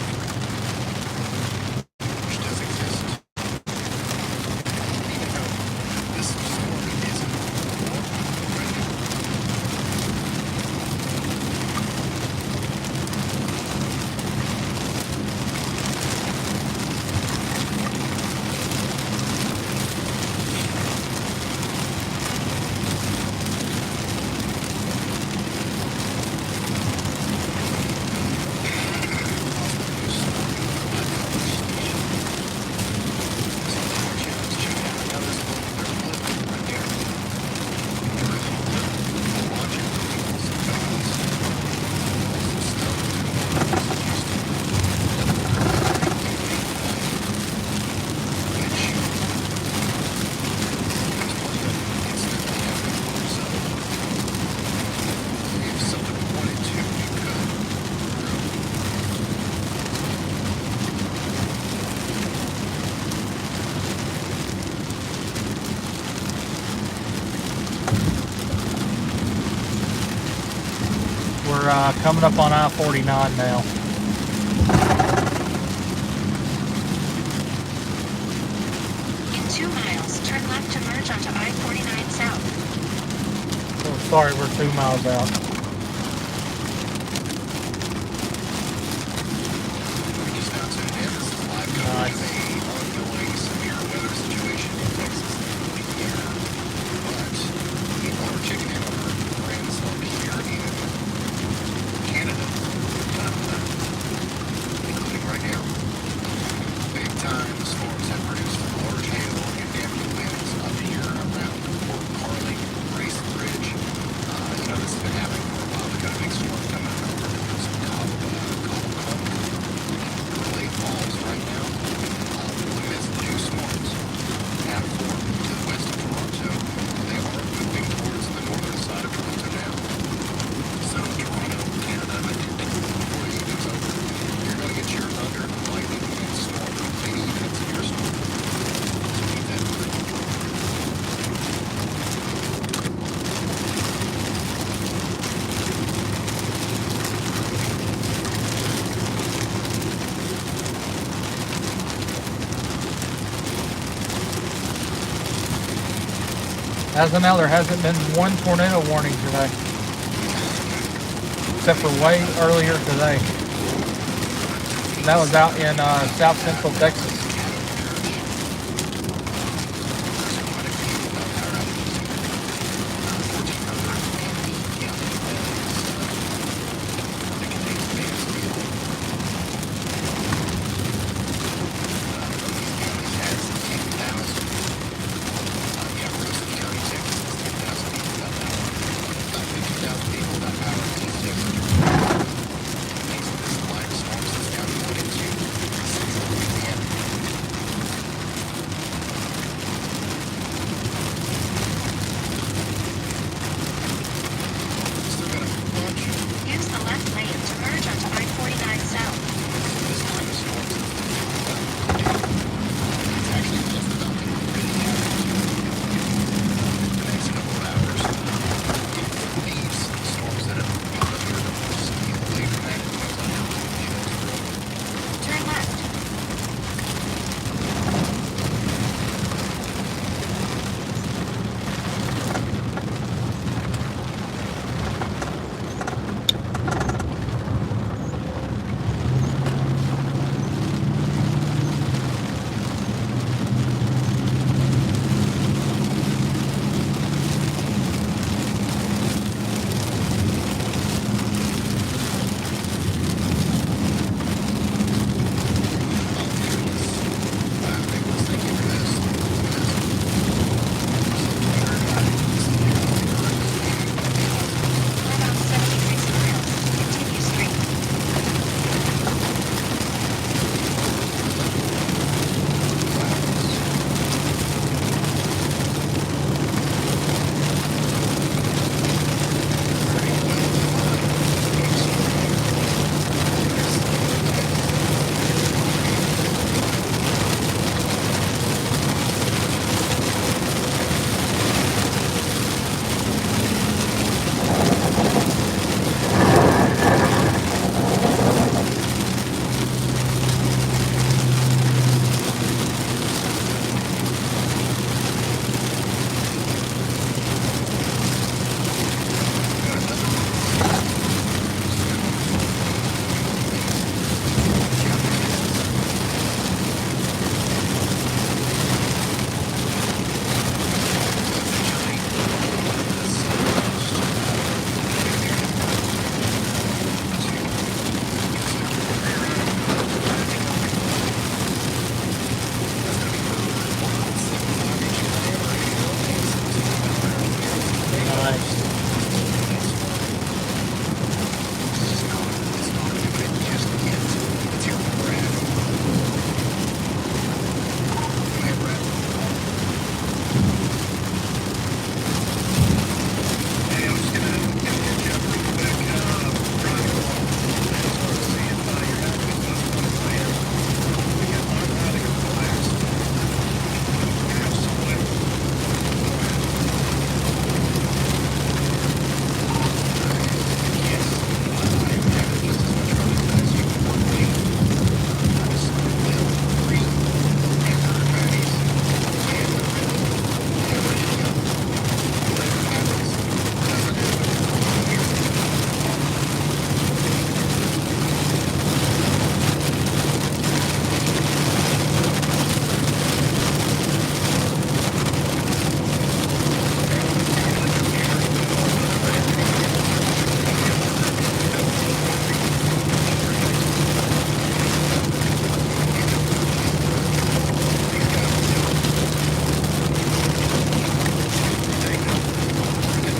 which does exist. Even though this storm isn't right now. We're coming up on I-49 now. In 2 miles, turn left to merge onto I-49 South. Oh, sorry, we're 2 miles out. We just now tuned in. This is live coverage of a ongoing severe weather situation in Texas and Louisiana. But people are checking in on our friends up here in Canada, including right now. Big time storms have produced large hail and damaging winds up here around Port Carling, Race Bridge. You know, this has been happening for a while. We've got a big storm coming over towards Lake Falls right now. Really miss new storms have formed to the west of Toronto. They are moving towards the northern side of Toronto now. So Toronto, Canada, I did think before the evening's over, you're going to get your thunder, lightning, and storm, maybe even severe storm. So keep that in mind. As of now, there hasn't been one tornado warning today, except for way earlier today. And that was out in south central Texas.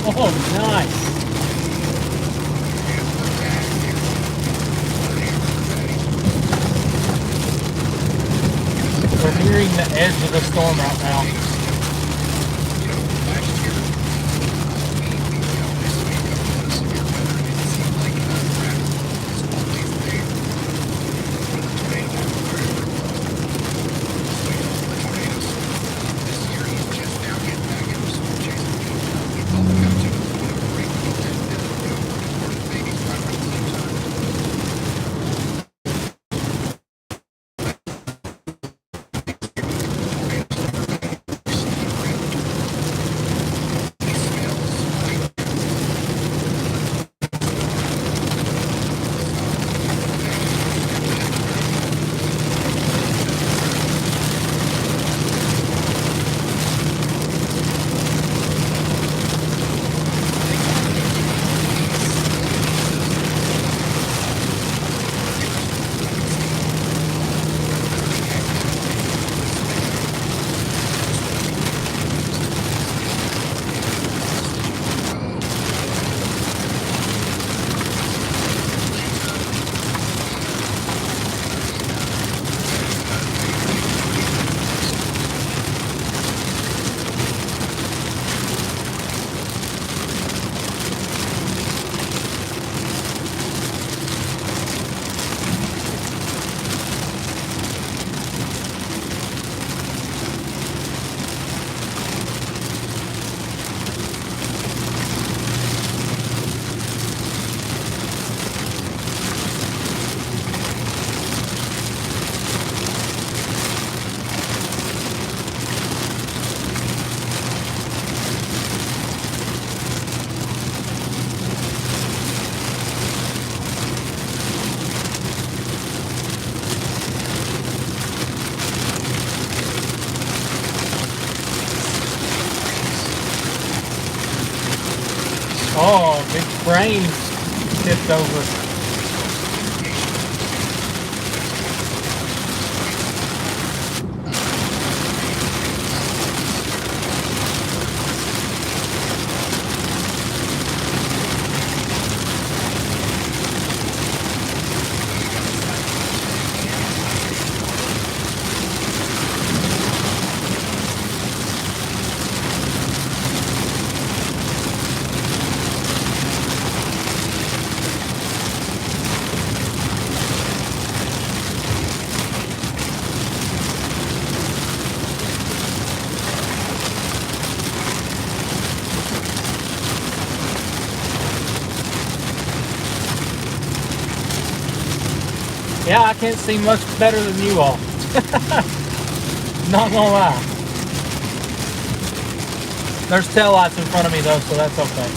Oh, nice. We're nearing the edge of the storm right now. Oh, big frame tipped over. Yeah, I can't see much better than you all. Not gonna lie. There's taillights in front of me though, so that's okay.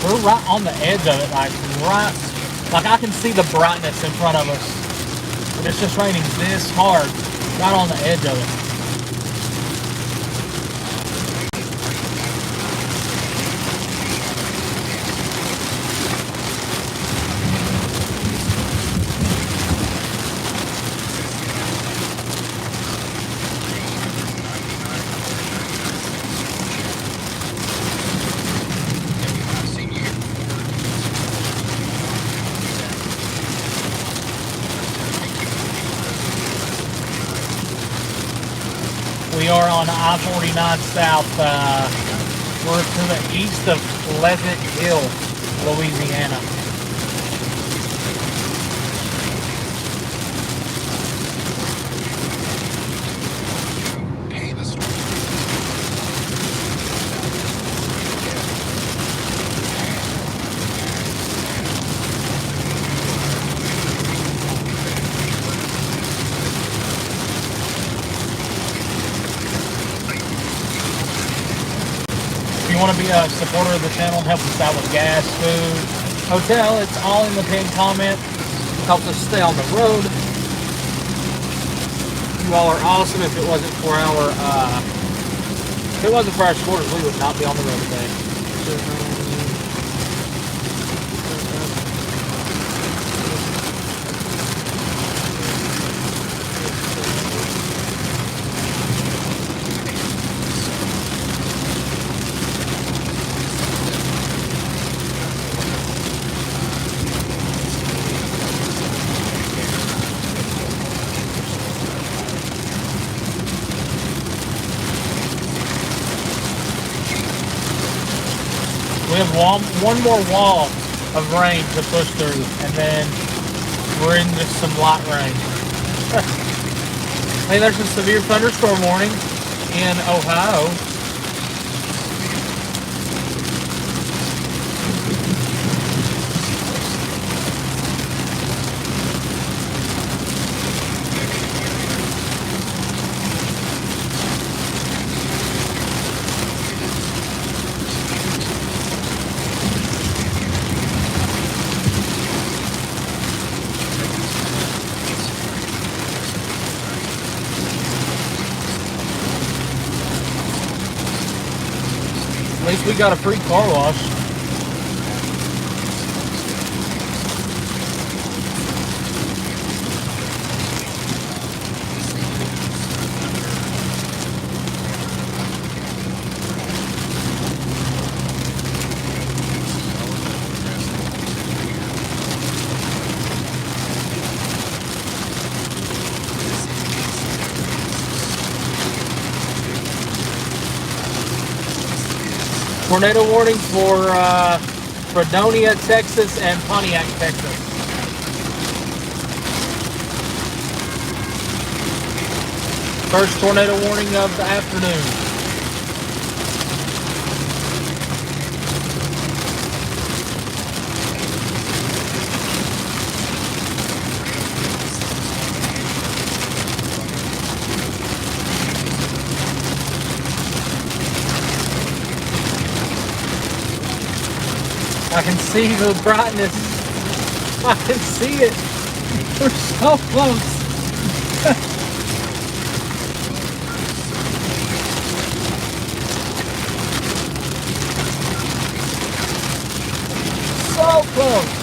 We're right on the edge of it, like I can see the brightness in front of us. But it's just raining this hard, right on the edge of it. We are on I-49 South. We're to the east of Pleasant Hill, Louisiana. If you want to be a supporter of the channel and help us out with gas, food, hotel, it's all in the pinned comment. Helps us stay on the road. You all are awesome. If it wasn't for our If it wasn't for our supporters, we would not be on the road today. We have one more wall of rain to push through, and then we're in just some light rain. Hey, there's a severe thunderstorm warning in Ohio. At least we got a free car wash. Tornado warning for Fredonia, Texas, and Pontiac, Texas. First tornado warning of the afternoon. I can see the brightness. I can see it. We're so close. So close.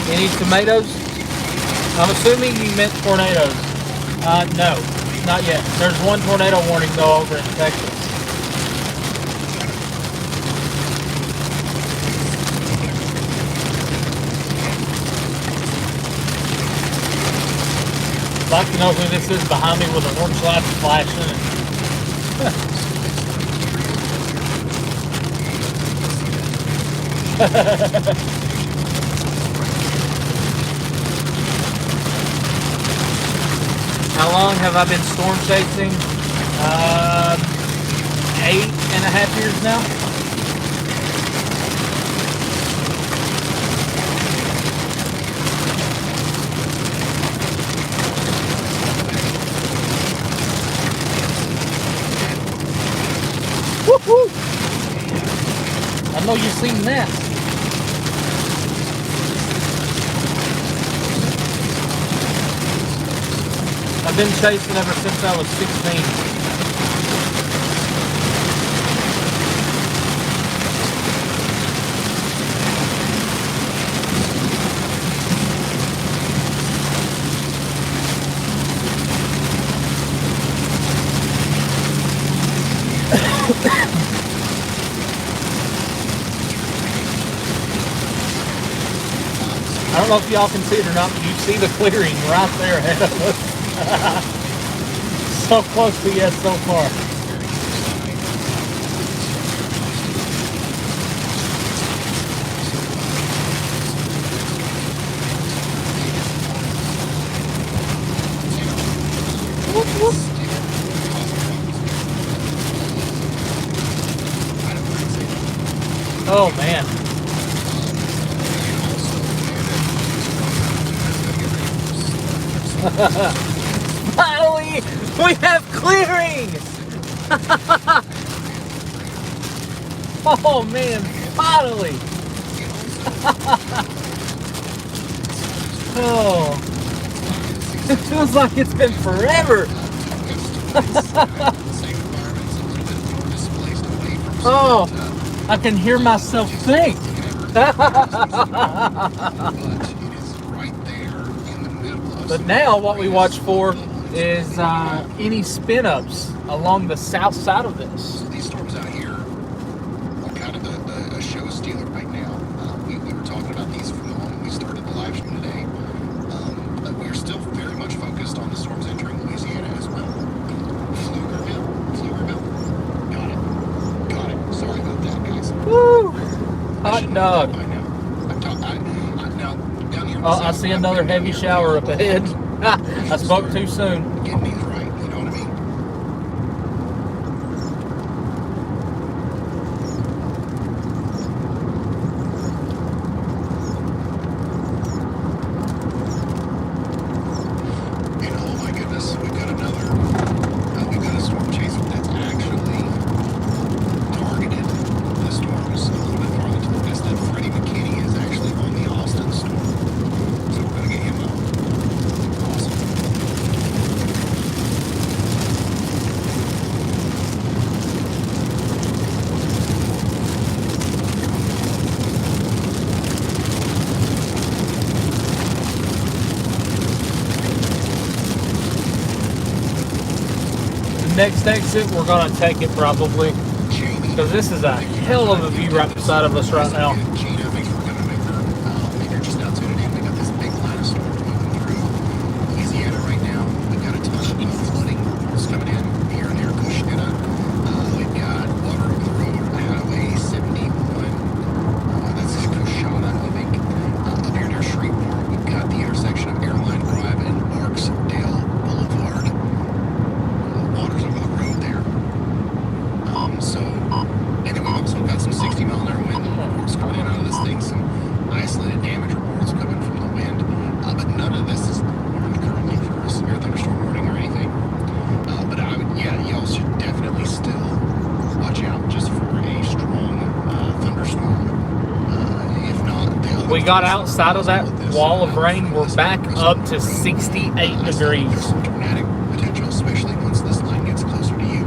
Any tomatoes? I'm assuming you meant tornadoes. No, not yet. There's one tornado warning though over in Texas. I'd like to know who this is behind me with an orange light flashing. How long have I been storm chasing? 8.5 years now. Woo-hoo! I know you've seen that. I've been chasing ever since I was 16. I don't know if y'all can see it or not, but you see the clearing right there ahead of us. So close to yes so far. Whoop, whoop. Oh man. Finally, we have clearing! Oh man, finally! Oh, it feels like it's been forever. Oh, I can hear myself think. But now what we watch for is any spin-ups along the south side of this. So these storms out here are kind of a show stealer right now. We were talking about these from the moment we started the live stream today. But we're still very much focused on the storms entering Louisiana as well. Pflugerville. Got it. Sorry about that, guys. Woo! Hot dog. By now. Now, down here. Oh, I see another heavy shower up ahead. I spoke too soon. Getting these right, you know what I mean? And oh my goodness, we've got a storm chaser that's actually targeted the storms a little bit farther to the west. That Freddie McKinney is actually on the Austin storm. So we're going to get him out. Awesome. Next exit, we're gonna take it probably, because this is a hell of a view right beside of us right now. Gina, thanks for coming over. If you're just now tuning in, we got this big line of storms moving through Louisiana right now. We've got a ton of flooding reports coming in here near Cushita. We've got water over the road, Highway 71. That's Cushita, I think. Up here near Shreveport, we've got the intersection of Airline Drive and Barksdale Boulevard. Water's over the road there. And then we've also got some 60-mile-an-hour wind reports coming in out of this thing, some isolated damage reports coming from the wind. But none of this is currently for a severe thunderstorm warning or anything. But y'all should definitely still watch out just for a strong thunderstorm. If not, We got outside of that wall of rain. We're back up to 68 degrees. Dramatic potential, especially once this line gets closer to you.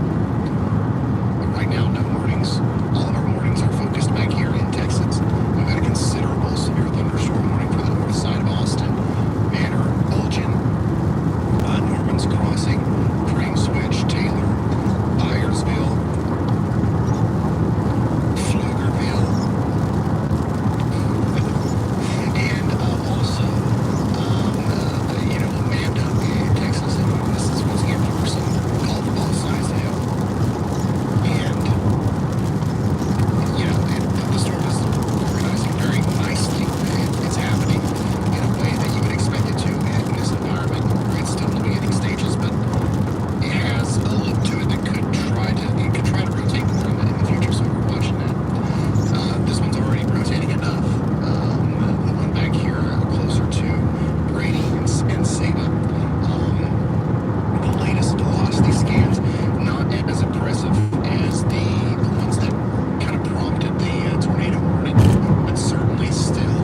But right now, no warnings. All of our warnings are focused back here in Texas. We've got a considerable severe thunderstorm warning for the north side of Austin, Manor, Elgin, Norman's Crossing, Crane Switch, Taylor, Byersville, Pflugerville, and also Amanda in Texas. And this is once again for some golf ball sized hail. And the storm is organizing very nicely. It's happening in a way that you would expect it to in this environment. It's still in the beginning stages, but it has a look to it that could try to rotate more in the future. So we're watching that. This one's already rotating enough. The one back here closer to Brady and Saba. The latest velocity scans not as impressive as the ones that kind of prompted the tornado warning, but certainly still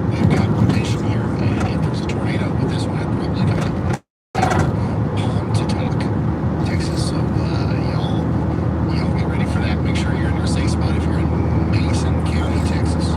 we've got rotation here, and if there's a tornado with this one, I'd probably kind of Pontotoc, Texas. So y'all get ready for that. Make sure you're in your safe spot if you're in Mason County, Texas.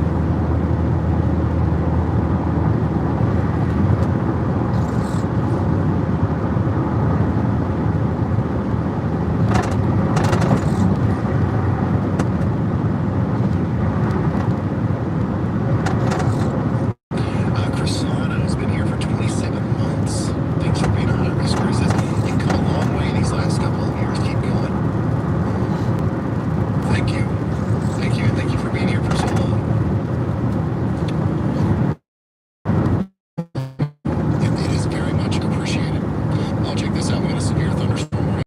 Chrisana has been here for 27 months. Thanks for being a high risker. He says, you've come a long way these last couple of years. Keep going. Thank you. And thank you for being here for so long. It is very much appreciated. I'll check this out. We got a severe thunderstorm warning.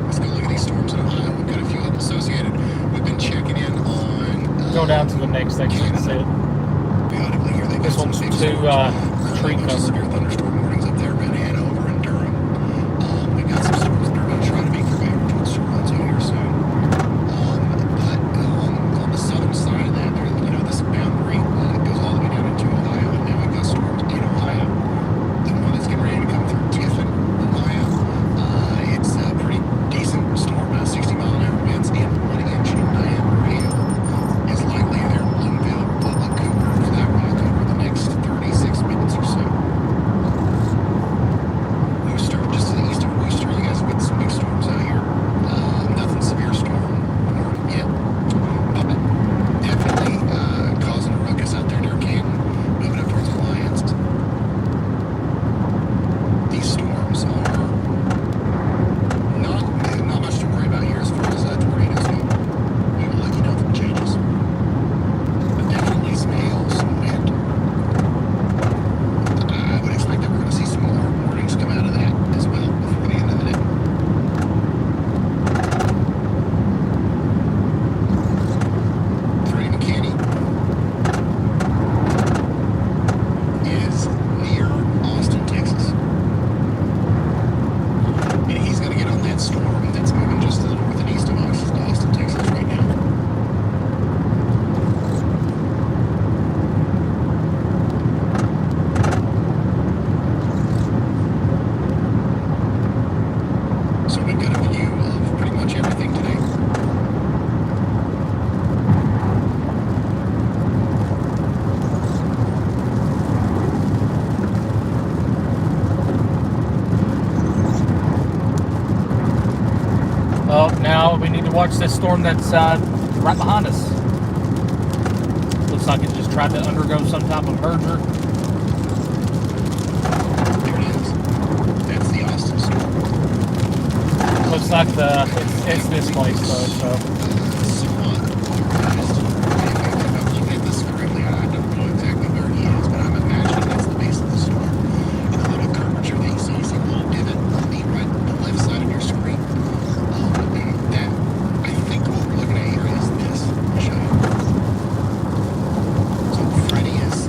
Let's go look at these storms in Ohio. We've got a few associated. We've been checking in on... Go down to the next exit and see it. Periodically here, they've got This some one's big too storms. tree A bunch of covered. severe thunderstorm warnings up there in Hanover and Durham. We've got some storms that are going to try to make their way over towards Toronto here soon. Oh, now we need to watch this storm that's right behind us. Looks like it just tried to undergo some type of merger. There it is. That's the Austin storm. Looks like it's this place though. So Somewhat polarized. If I'm looking at this correctly, I don't know exactly where he is, but I'm imagining that's the base of the storm. And the little curvature that you see a little divot on the left side of your screen. That, I think what we're looking at here is this. I'll show you. So Freddie is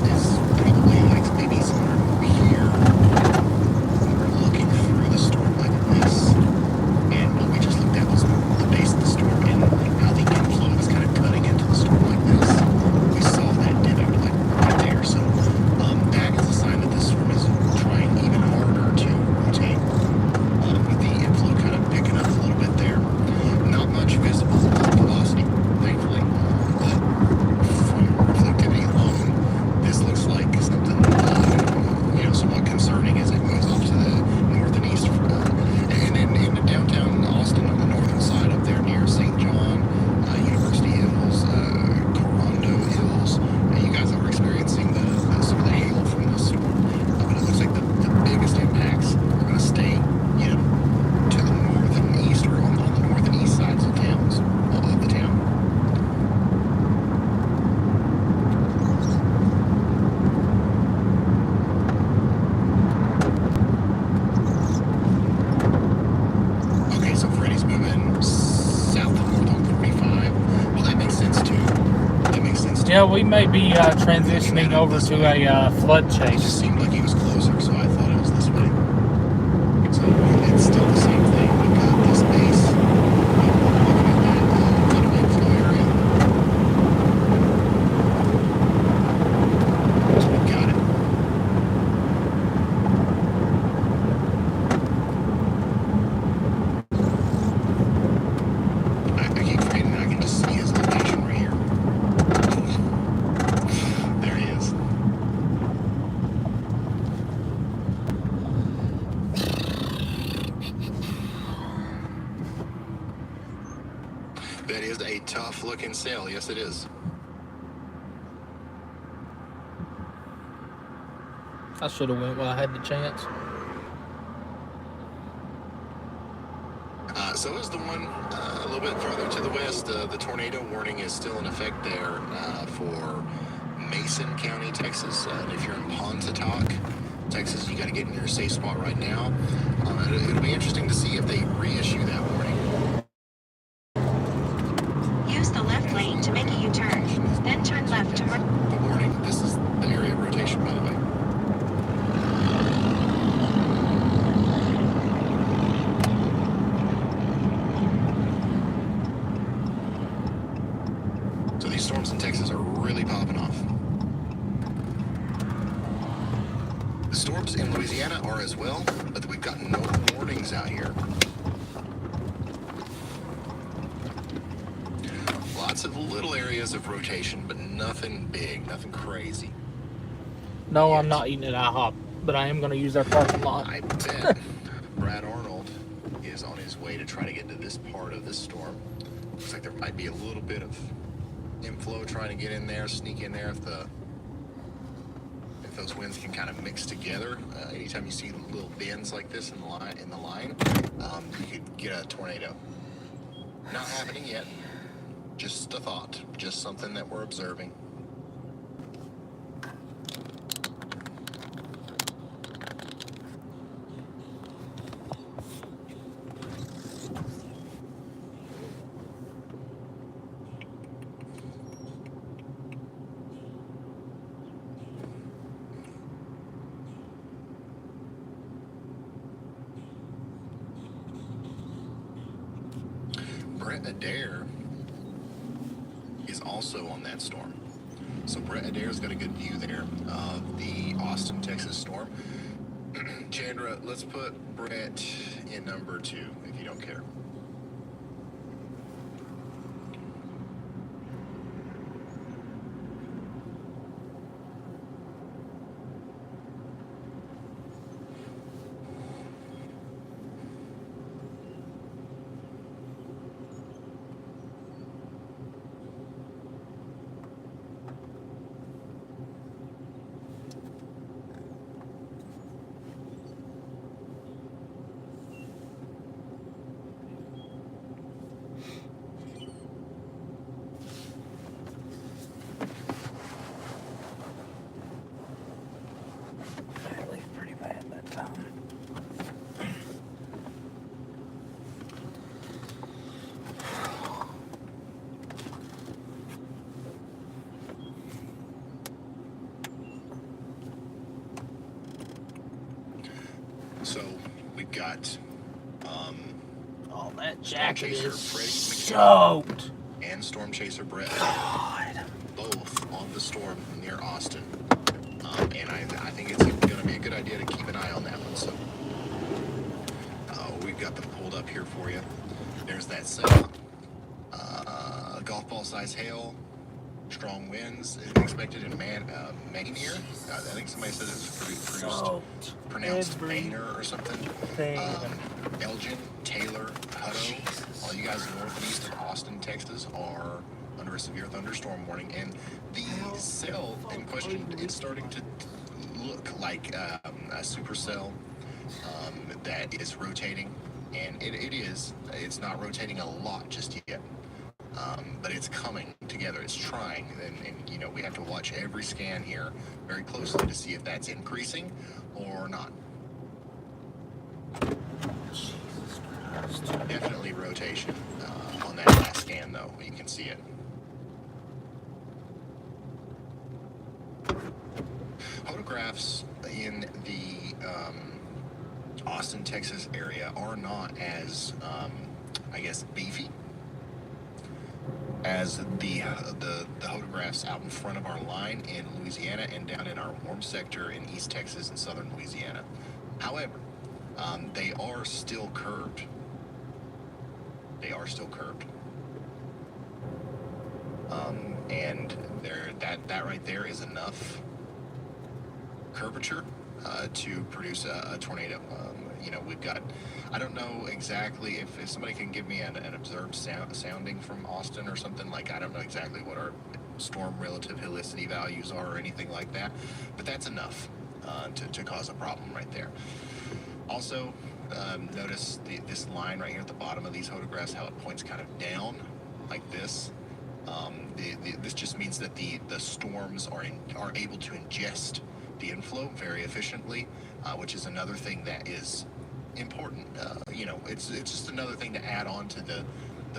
probably like maybe somewhere over here. We're looking through the storm like this. And what we just looked at was the base of the storm and how the inflow is kind of cutting into the storm like this. We saw that divot like right there. So that is a sign that this storm is trying even harder to rotate. With the inflow kind of picking up a little bit there. Not much visible velocity, thankfully. But from reflectivity alone, this looks like something somewhat concerning as it moves off to the north and east. And in downtown Austin, on the northern side up there near St. John, University Hills, Corondo Hills, you guys are experiencing some of the hail from this storm. But it looks like the biggest impacts are going to stay, to the north and east, or on the north and east sides of the town. Okay, so Freddie's moving south and north on 45. Well, that makes sense too. yeah, we may be transitioning over to a flood It just chase. seemed like he was closer, so I thought it was this way. So it's still the same thing. We've got this base. We're looking at that little inflow area. So we've got it. I keep forgetting I can just see his location right here. There he is. That is a tough looking sail. Yes, it is. I should have went while I had the chance. So is the one a little bit farther to the west. The tornado warning is still in effect there for Mason County, Texas. And if you're in Pontotoc, Texas, you got to get in your safe spot right now. It'll be interesting to see if they reissue that warning. Use the left lane to make a U-turn. Then turn left to The warning. This is the area of rotation, by the way. So these storms in Texas are really popping off. The storms in Louisiana are as well, but we've got no warnings out here. Lots of little areas of rotation, but nothing big, nothing crazy. No, I'm not eating at IHOP, but I am going to use their parking lot. I bet Brad Arnold is on his way to try to get to this part of this storm. Looks like there might be a little bit of inflow trying to get in there, sneak in there if those winds can kind of mix together. Anytime you see little bends like this in the line, you could get a tornado. Not happening yet. Just a thought. Just something that we're observing. Brett Adair is also on that storm. So Brett Adair's got a good view there of the Austin, Texas storm. Chandra, let's put Brett in number 2, if you don't care. Oh, that Storm jacket Chaser is Freddie soaked. and Storm Chaser Brett, God. both on the storm near Austin. And I think it's going to be a good idea to keep an eye on that one. So we've got them pulled up here for you. There's that Zelle. Golf ball size hail. Strong winds expected in Mainier. I think somebody said it's pronounced Mainer or something. Elgin, Taylor, Hutto, all you guys north and east of Austin, Texas are under a severe thunderstorm warning. And the cell in question, it's starting to look like a supercell that is rotating. And it is. It's not rotating a lot just yet. But it's coming together. It's trying, and you know, we have to watch every scan here very closely to see if that's increasing or not. Jesus Christ. Definitely rotation on that last scan, though. You can see it. Photographs in the Austin, Texas area are not as, I guess, beefy as the photographs out in front of our line in Louisiana and down in our warm sector in East Texas and southern Louisiana. However, they are still curved. They are still curved. And that right there is enough curvature to produce a tornado. You know, we've got, I don't know exactly if somebody can give me an observed sounding from Austin or something, like, I don't know exactly what our storm relative helicity values are or anything like that, but that's enough to cause a problem right there. Also, notice this line right here at the bottom of these photographs, how it points kind of down like this. This just means that the storms are able to ingest the inflow very efficiently, which is another thing that is important. You know, it's just another thing to add on to the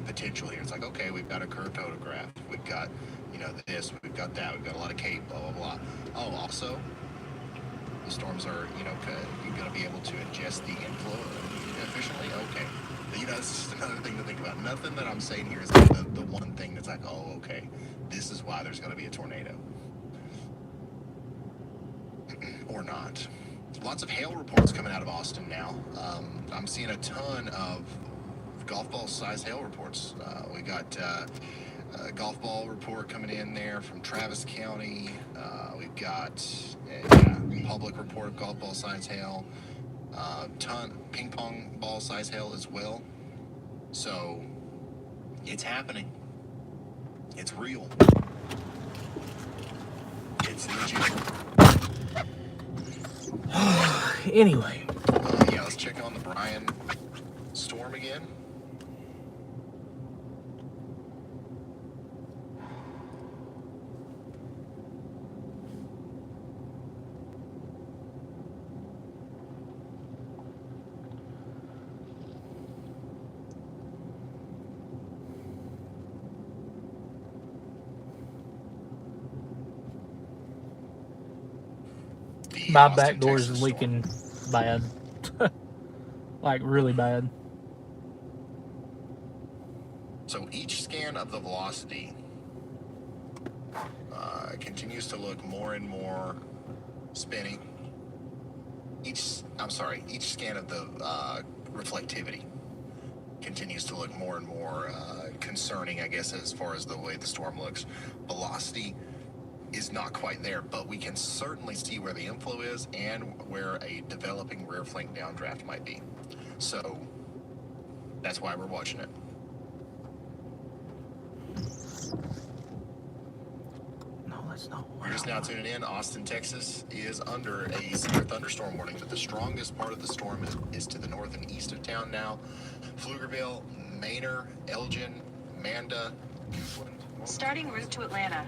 potential here. It's like, okay, we've got a curved photograph, we've got, you know, this, we've got that, we've got a lot of cape, blah blah blah. Oh, also, the storms are, you know, you're going to be able to ingest the inflow efficiently. Okay, you know, it's just another thing to think about. Nothing that I'm saying here is like the one thing that's like, oh, okay, this is why there's going to be a tornado. Or not. Lots of hail reports coming out of Austin now. I'm seeing a ton of golf ball size hail reports. We got a golf ball report coming in there from Travis County. We've got a public report of golf ball size hail. Ton ping pong ball size hail as well. So it's happening. It's real. It's legit. Anyway. Yeah, let's check on the Brian storm again. My back door is leaking bad. Like, really bad. So each scan of the velocity continues to look more and more spinny. Each scan of the reflectivity continues to look more and more concerning, I guess, as far as the way the storm looks. Velocity is not quite there, but we can certainly see where the inflow is and where a developing rear flank downdraft might be. So that's why we're watching it. No, that's not. You're just now tuning in. Austin, Texas is under a severe thunderstorm warning, but the strongest part of the storm is to the north and east of town now. Pflugerville, Mainer, Elgin, Manda, Newfoundland. Starting route to Atlanta.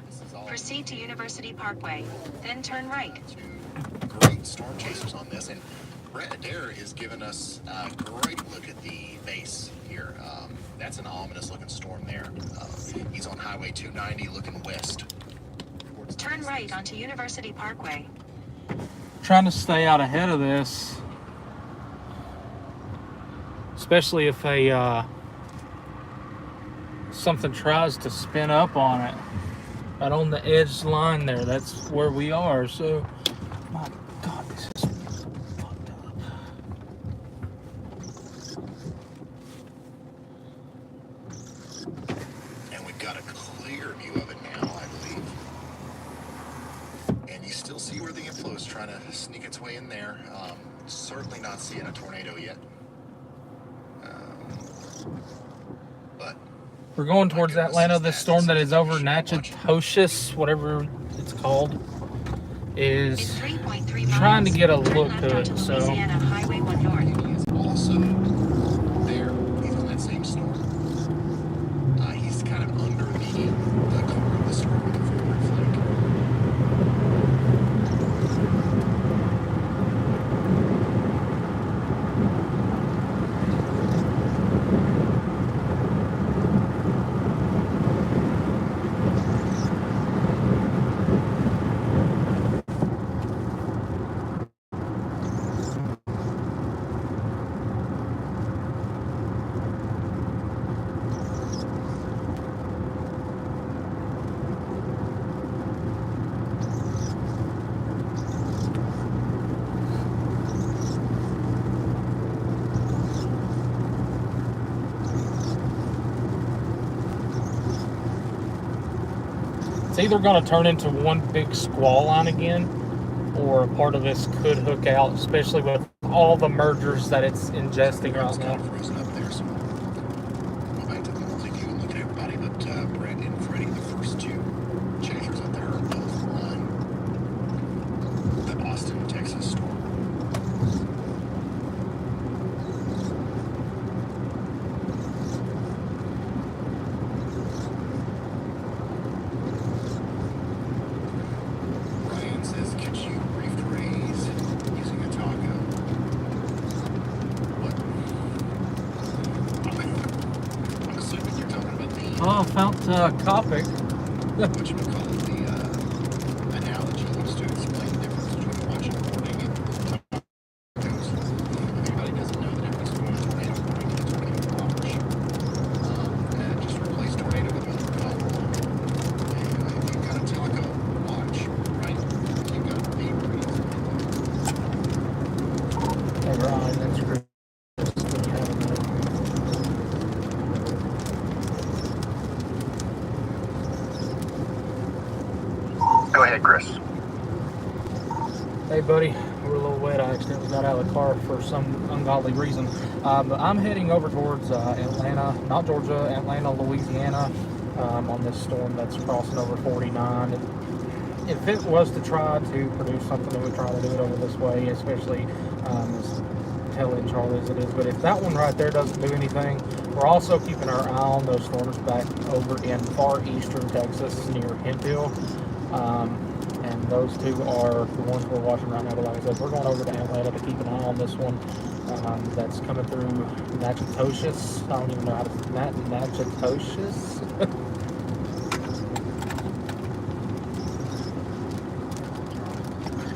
Proceed to University Parkway, then turn right. Two great storm chasers on this, and Brett Adair is giving us a great look at the base here. That's an ominous looking storm there. He's on Highway 290 looking west. Turn right onto University Parkway. Trying to stay out ahead of this especially if a something tries to spin up on it. Right on the edge line there, that's where we are. So, my God, this is fucked up. And we've got a clear view of it now, I believe. And you still see where the inflow is trying to sneak its way in there. Certainly not seeing a tornado yet. But we're going towards Atlanta. This storm that is over Natchitoches, whatever it's called, is trying to get a look to it. So Highway 1 North. he's also there. He's on that same storm. He's kind of under the core of the storm with a forward flank. it's either going to turn into one big squall line again, or a part of this could hook out, especially with all the mergers that it's ingesting right It's kind now. of frozen up there, so go back to the multi-view and look at everybody. But Brett and Freddie, the first two chasers up there, are both on the Austin, Texas storm. Ryan says, could you rephrase using a taco? What? I'm assuming you're talking about the Oh, Fount Copic. whatchamacallit, the analogy used to explain the difference between watching a warning and tacos. If anybody doesn't know the difference between a tornado warning and a tornado watch, just replace tornado with another color. If you've got a taco watch, right, you've got beep reads. Hey, Ryan, that's great. Go ahead, Chris. Hey, buddy, we're a little wet. I accidentally got out of the car for some ungodly reason. But I'm heading over towards Atlanta, not Georgia, Atlanta, Louisiana, on this storm that's crossing over 49. If it was to try to produce something, it would try to do it over this way, especially as tail end Charlie as it is. But if that one right there doesn't do anything, we're also keeping our eye on those storms back over in far eastern Texas near Hemphill. And those two are the ones we're watching right now. But like I said, we're going over to Atlanta to keep an eye on this one that's coming through Natchitoches. I don't even know how to Natchitoches.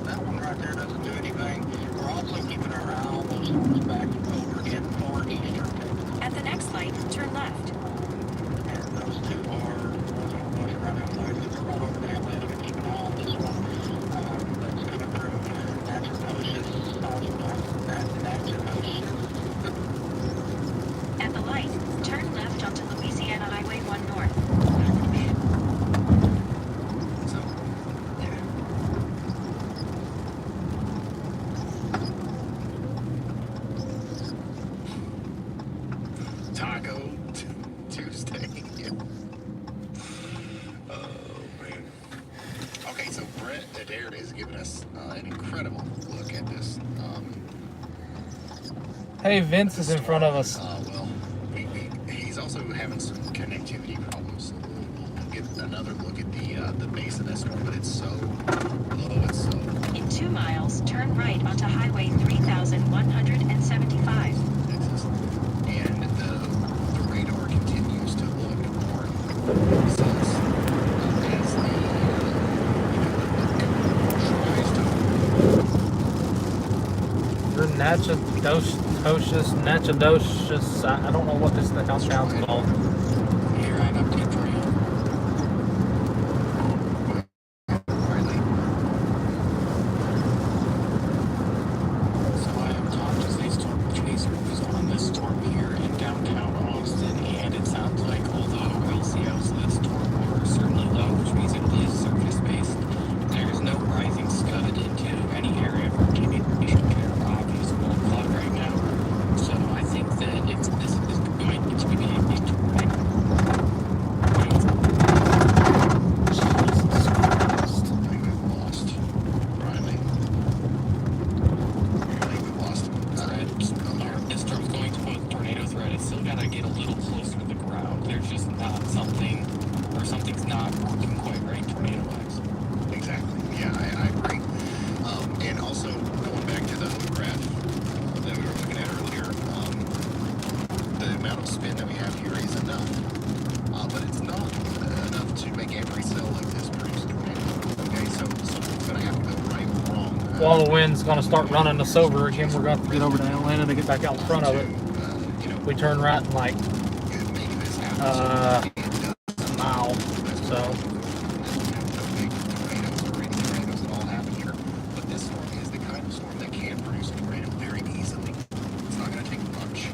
That one right there doesn't do anything. We're also keeping our eye on those storms back over in far eastern Texas. At the next light, turn left. And those two are ones we're watching right now. Like I said, we're going over to Atlanta to keep an eye on this one. That's coming through Natchitoches. Natchitoches. At the light, turn left onto Louisiana Highway 1 North. So, yeah. Taco Tuesday. Oh, man. Okay, so Brett Adair is giving us an incredible look at this. Hey, Vince is in front of us. Well, he's also having some connectivity problems. We'll get another look at the base of that storm, but it's so low, it's so In 2 miles, turn right onto Highway 3175. Texas. And the radar continues to look north. So it's, as the tries to You're Natchitoches. Precocious, Natchodocious, I don't know what this compound's called. Here, I got tip for you. Riley. So I have talked to the storm chaser who's on this storm here in downtown Austin, and it sounds like although LCO's storm water is certainly low, which means it is surface-based, there's no rising scud into any area for communication care usable flood right now. So I think that this is going to be something's not working quite right tornado-wise. Exactly. Yeah, I agree. And also, going back to the graph that we were looking at earlier, the amount of spin that we have here is enough. But it's not enough to make every cell like this produce a tornado. Okay, so something's going to have to go right or wrong. While the wind's going to start running us over again, we're going to have to get over to Atlanta to get back out in front of it. We turn right in like a mile. So. But this storm is the kind of storm that can produce a tornado very easily. It's not going to take much.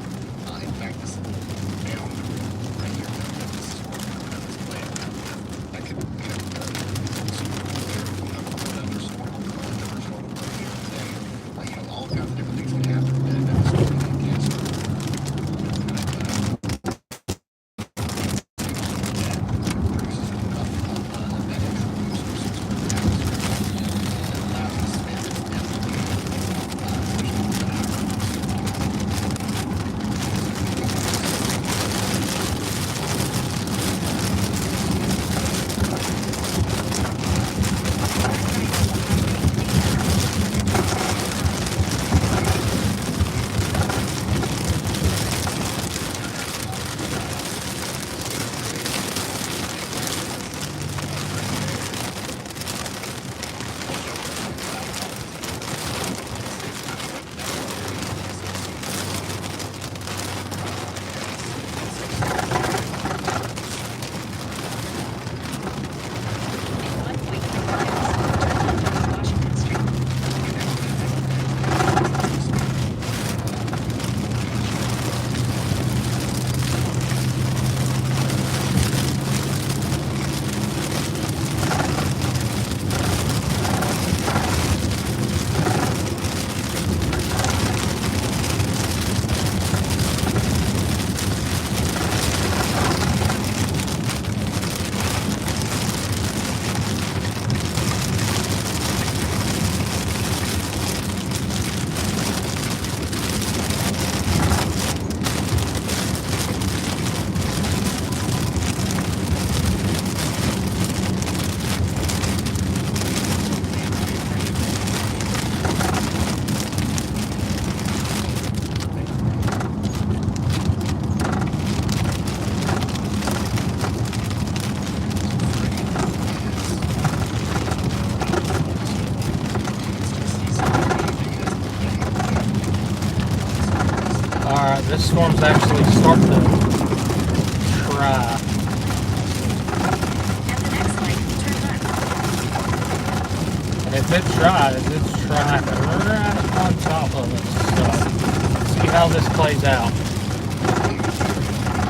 In fact, this little down right here, this storm coming up this way, that could, another storm, another storm today. All kinds of different things can happen. And that storm can Cashapp. This storm's actually starting to try. And if it tries, it's trying right on top of us. So, see how this plays out.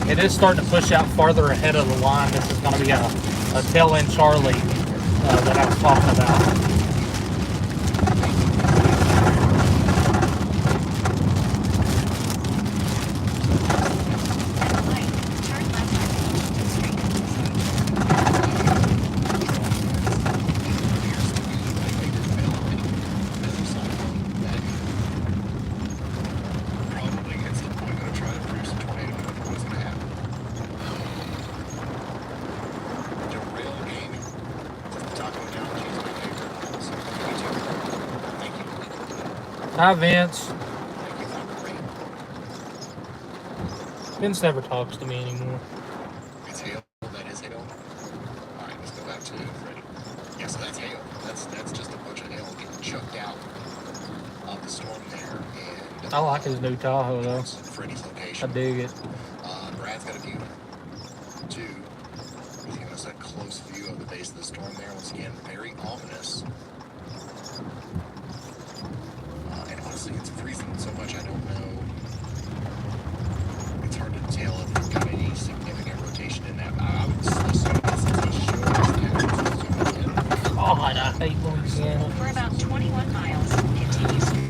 It is starting to push out farther ahead of the line. This is going to be a tail end Charlie that I was talking about. Hi, Vince. Vince never talks to me anymore. It's hail. That is hail. All right, let's go back to Freddie. Yeah, so that's hail. That's just a bunch of hail getting chucked out of the storm there, and I like his new Tahoe though. Freddie's I location. dig it. Brad's got a view too. He's giving us a close view of the base of the storm there. Once again, very ominous. And honestly, it's freezing so much I don't know. It's hard to tell if there's got any significant rotation in that. I would assume it's as short as that. God, I hate Louisiana. For about 21 miles, continue straight.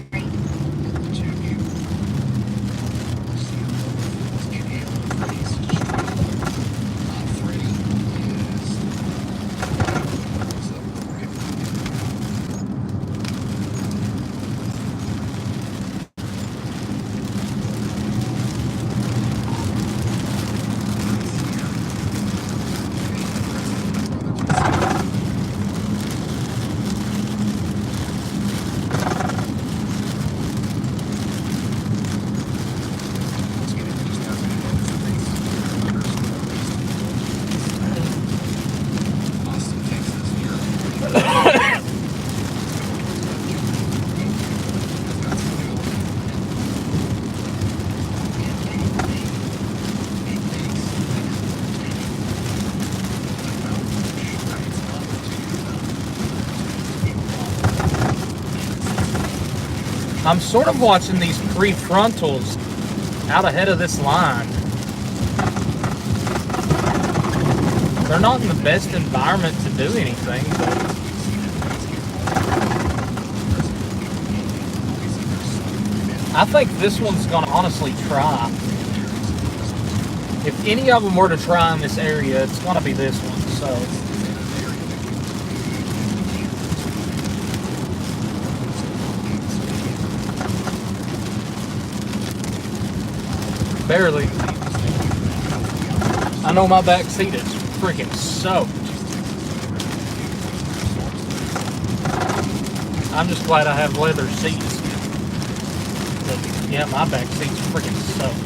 I'm sort of watching these prefrontals out ahead of this line. They're not in the best environment to do anything, but I think this one's going to honestly try. If any of them were to try in this area, it's going to be this one, so... Barely. I know my back seat is freaking soaked. I'm just glad I have leather seats. But yeah, my back seat's freaking soaked.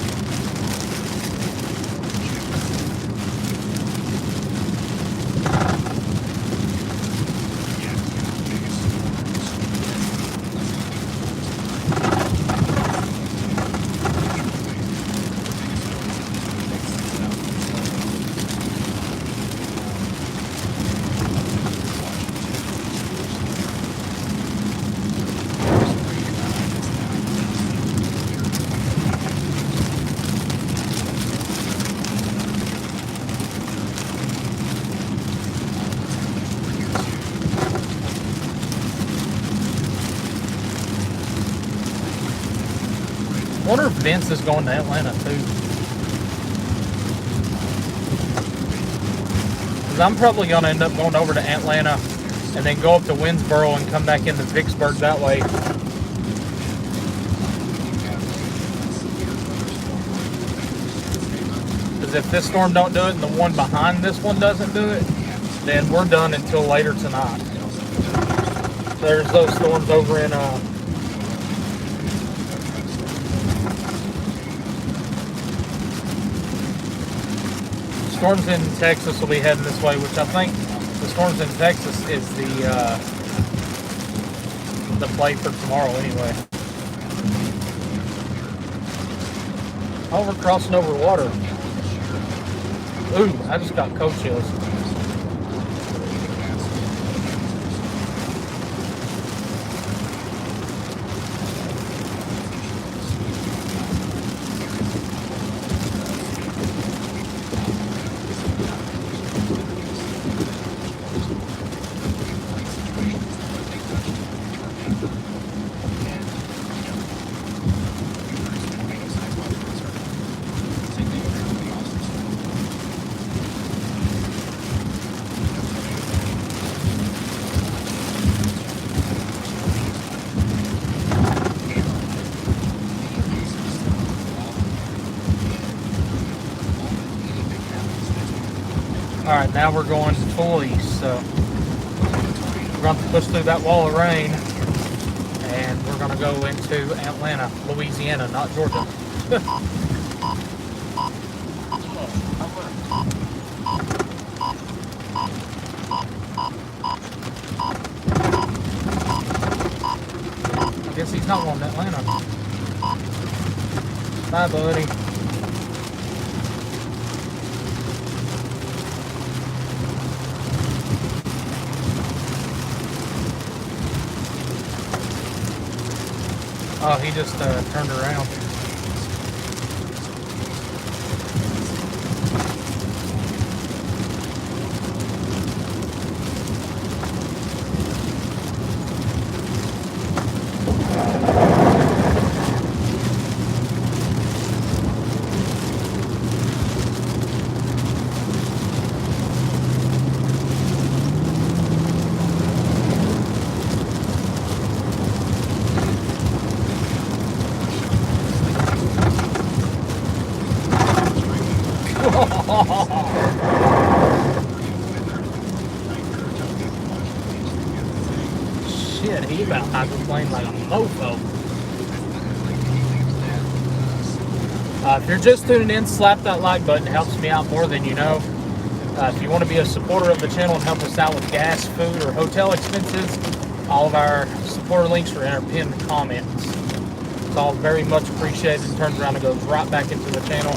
I wonder if Vince is going to Atlanta too. Because I'm probably going to end up going over to Atlanta and then go up to Winsboro and come back into Vicksburg that way. Because if this storm don't do it and the one behind this one doesn't do it, then we're done until later tonight. There's those storms over in storms in Texas will be heading this way, which I think the storms in Texas is the play for tomorrow anyway. Oh, we're crossing over water. Ooh, I just got cold chills. Alright, now we're going full east, so we're going to push through that wall of rain and we're going to go into Atlanta, Louisiana, not Georgia. I guess he's not going to Atlanta. Bye, buddy. Oh, he just turned around. Shit, he about hydroplaned like a mofo. If you're just tuning in, slap that like button. It helps me out more than you know. If you want to be a supporter of the channel and help us out with gas, food, or hotel expenses, all of our supporter links are in our pinned comments. It's all very much appreciated. It turns around and goes right back into the channel.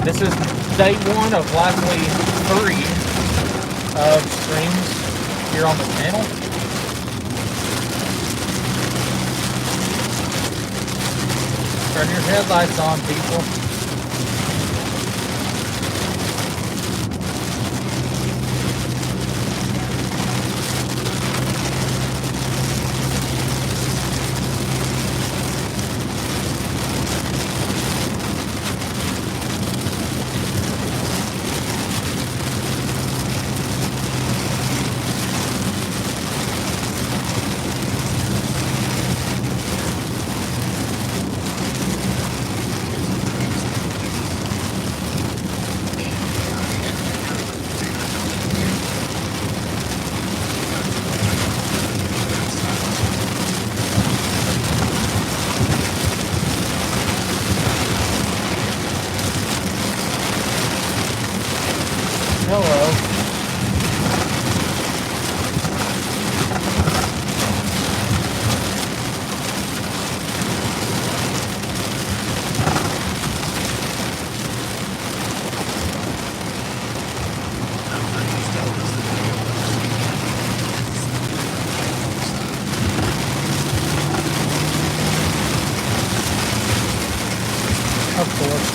This is day one of likely 3 of streams here on the channel. Turn your headlights on, people. Hello. Of course.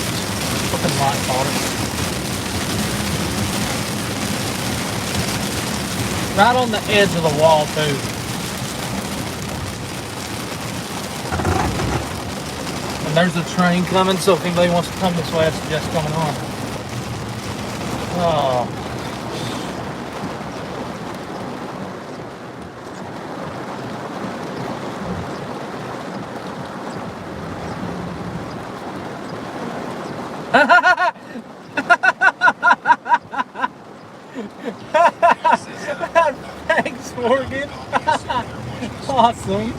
Fucking lot fodder. Right on the edge of the wall, too. And there's a train coming, so if anybody wants to come this way, I suggest coming on. Oh. Thanks, Morgan. Awesome.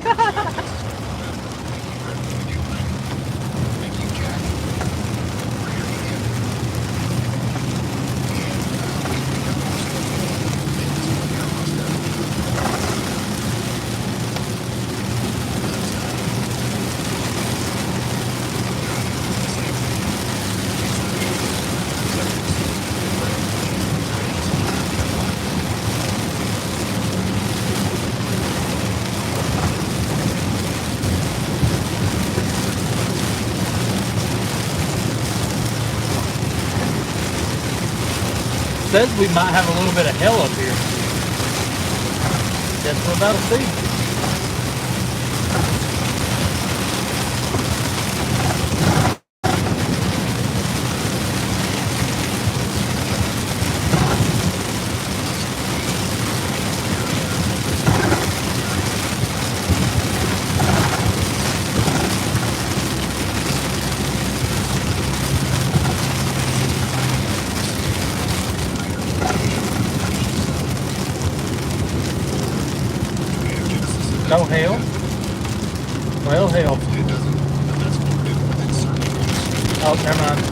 Says we might have a little bit of hell up here. Guess we're about to see. No hell? Well, hell. Oh, never mind.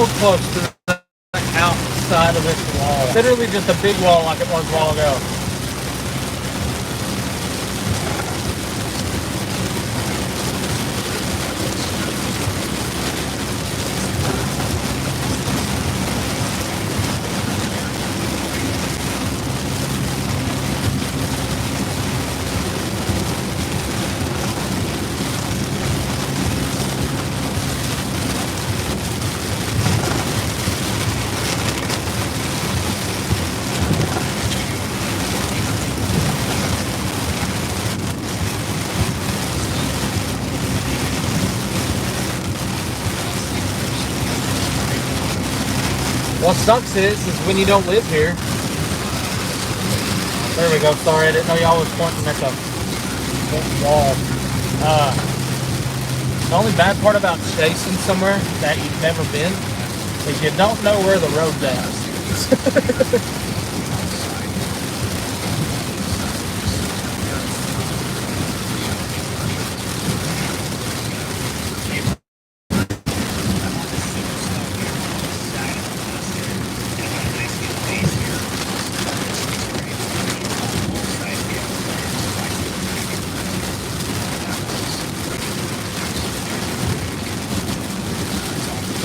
real close to the outside of this wall. Literally just a big wall like it was a while ago. What sucks is when you don't live here. There we go. Sorry, I didn't know y'all was pointing at the wall. The only bad part about chasing somewhere that you've never been is you don't know where the road's at.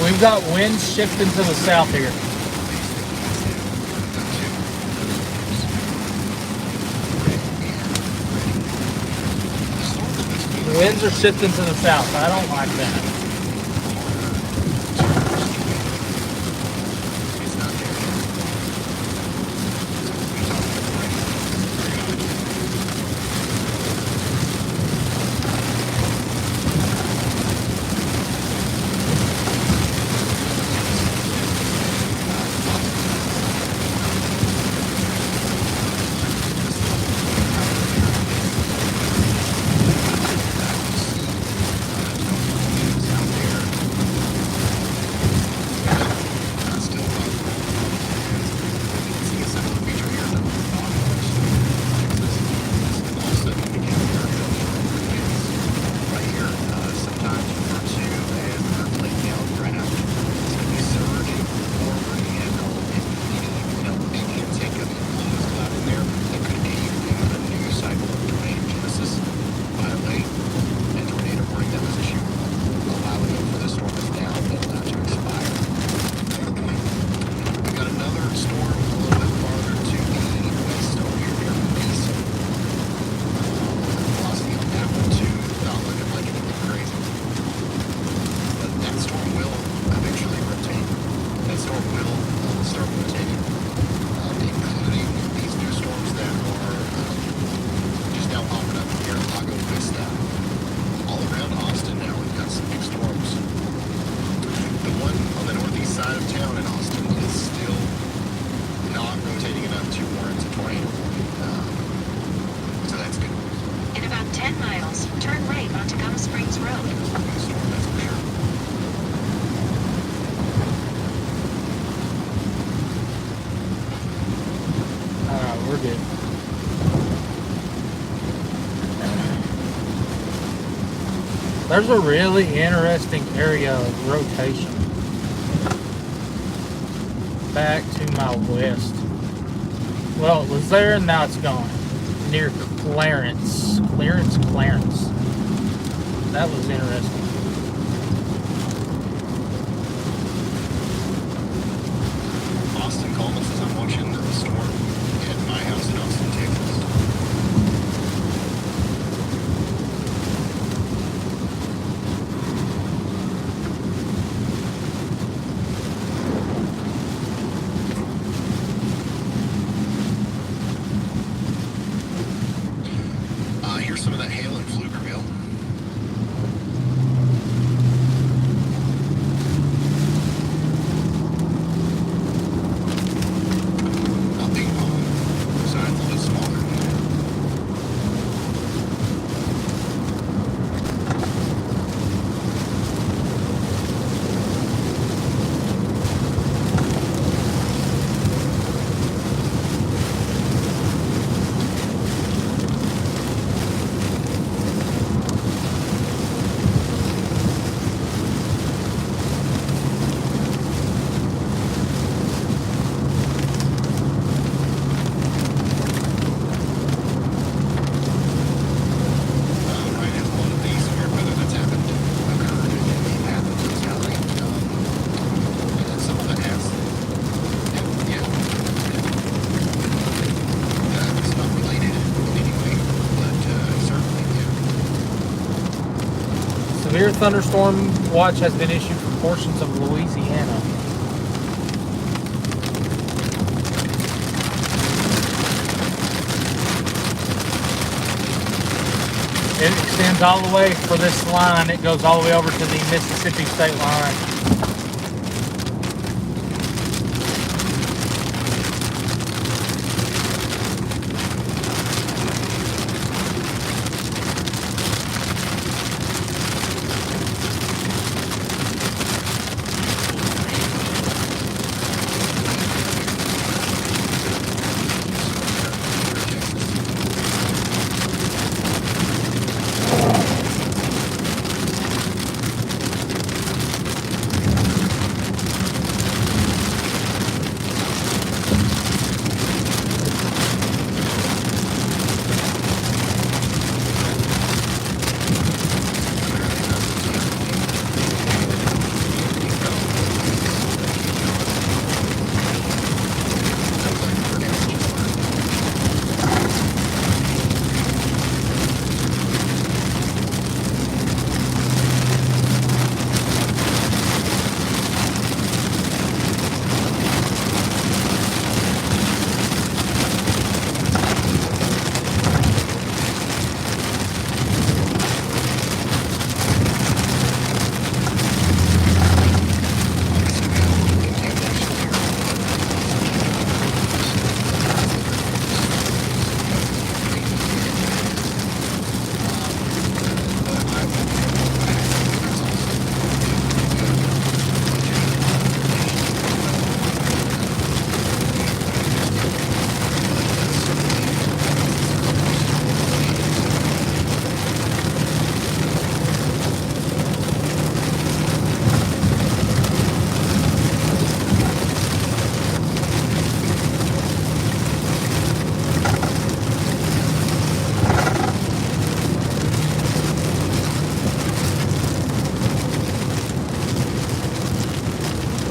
We've got winds shifting to the south here. The winds are shifting to the south. I don't like that. There's a really interesting area of rotation back to my west. Well, it was there and now it's gone. Near Clarence. That was interesting. Austin Coleman says I'm watching the storm at my house in Austin, Texas. Here's some of that hail in Pflugerville. Not big home, so it's a little smaller than that. severe thunderstorm watch has been issued for portions of Louisiana. It extends all the way for this line. It goes all the way over to the Mississippi state line.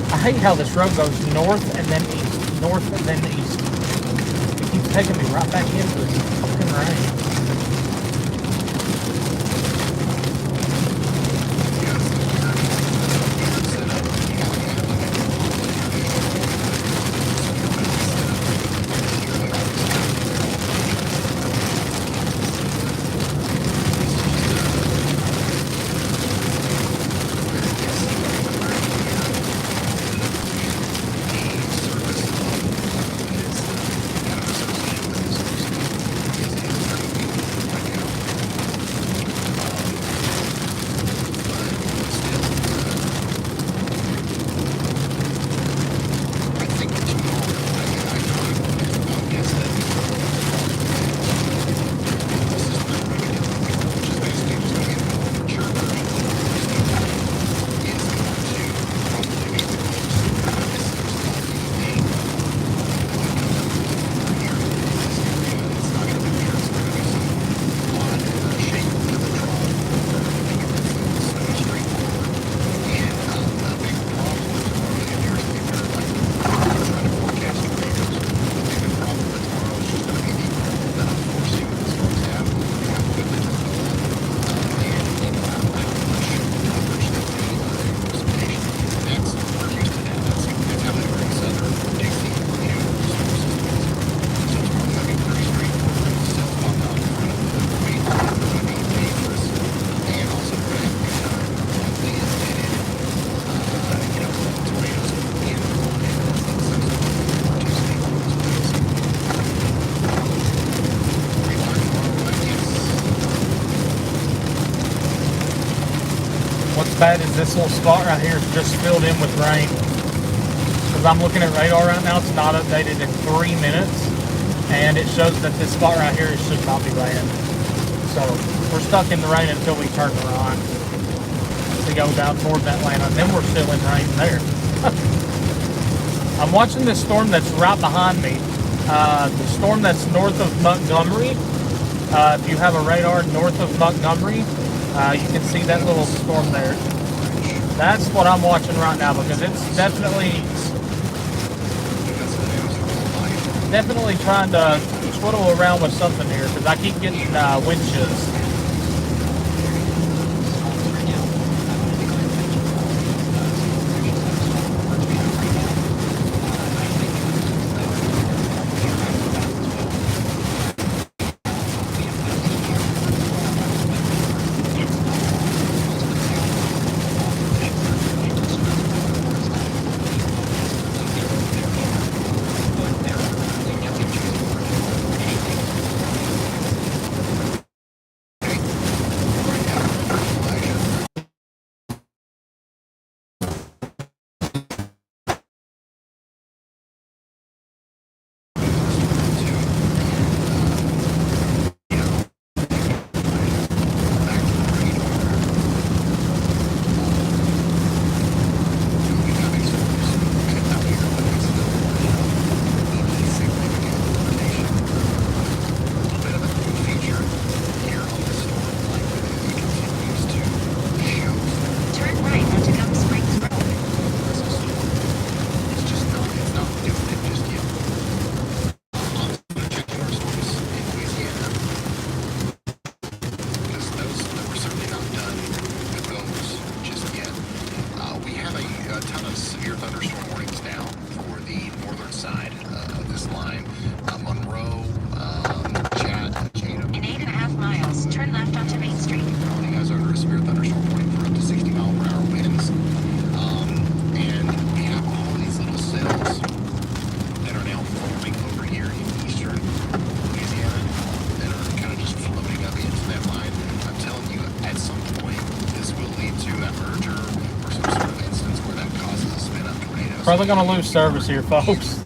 I hate how this road goes north and then east, north and then east. It keeps taking me right back into this fucking rain. Bad is this little spot right here is just filled in with rain. Because I'm looking at radar right now, it's not updated in 3 minutes, and it shows that this spot right here should not be raining. So we're stuck in the rain until we turn around to go down toward Atlanta, and then we're still in rain there. I'm watching this storm that's right behind me. The storm that's north of Montgomery. If you have a radar north of Montgomery, you can see that little storm there. That's what I'm watching right now, because it's definitely trying to twiddle around with something here, because I keep getting wind chills. definitely gonna lose service here, folks.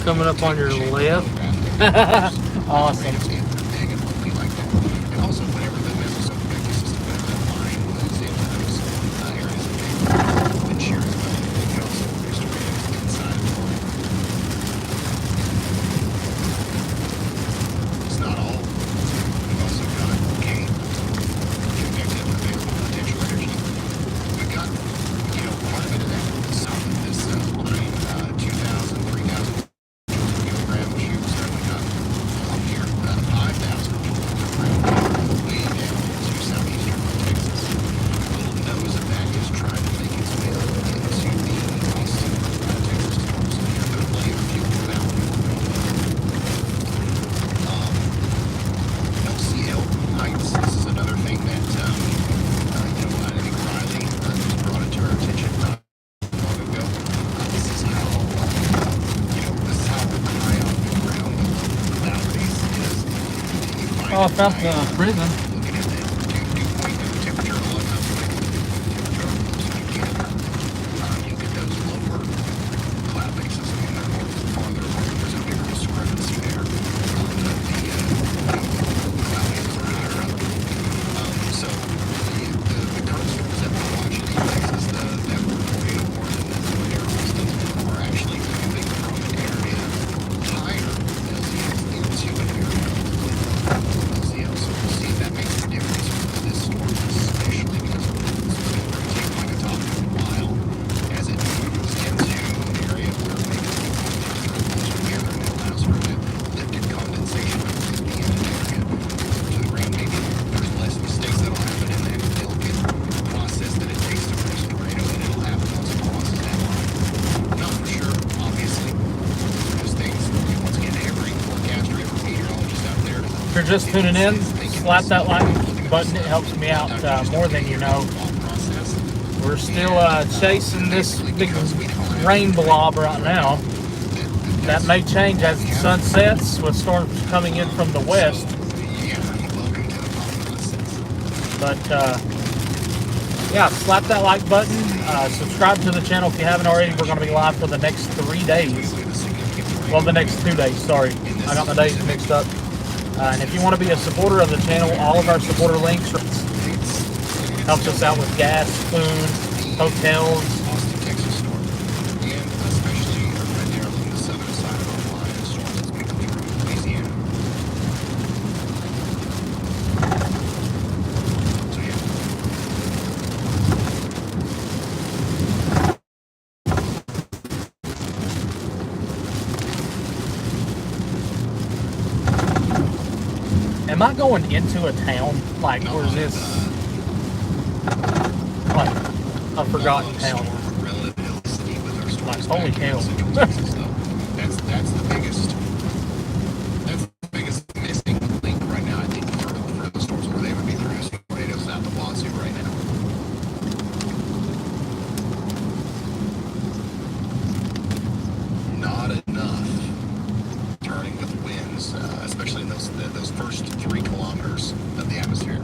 Coming up on your left. Awesome. Oh, I found the prison. If you're just tuning in, slap that like button. It helps me out more than you know. We're still chasing this big rain blob right now. That may change as the sun sets with storms coming in from the west. But yeah, slap that like button. Subscribe to the channel if you haven't already. We're going to be live for the next 3 days. Well, the next 2 days, sorry. I got my days mixed up. And if you want to be a supporter of the channel, all of our supporter links helps us out with gas, food, hotels. Am I going into a town? Like, or is this like a forgotten town? Like, holy hell. That's the biggest missing link right now, I think, for the stores where they would be producing tornadoes out the wazoo right now. Not enough turning with winds, especially in those first 3 kilometers of the atmosphere.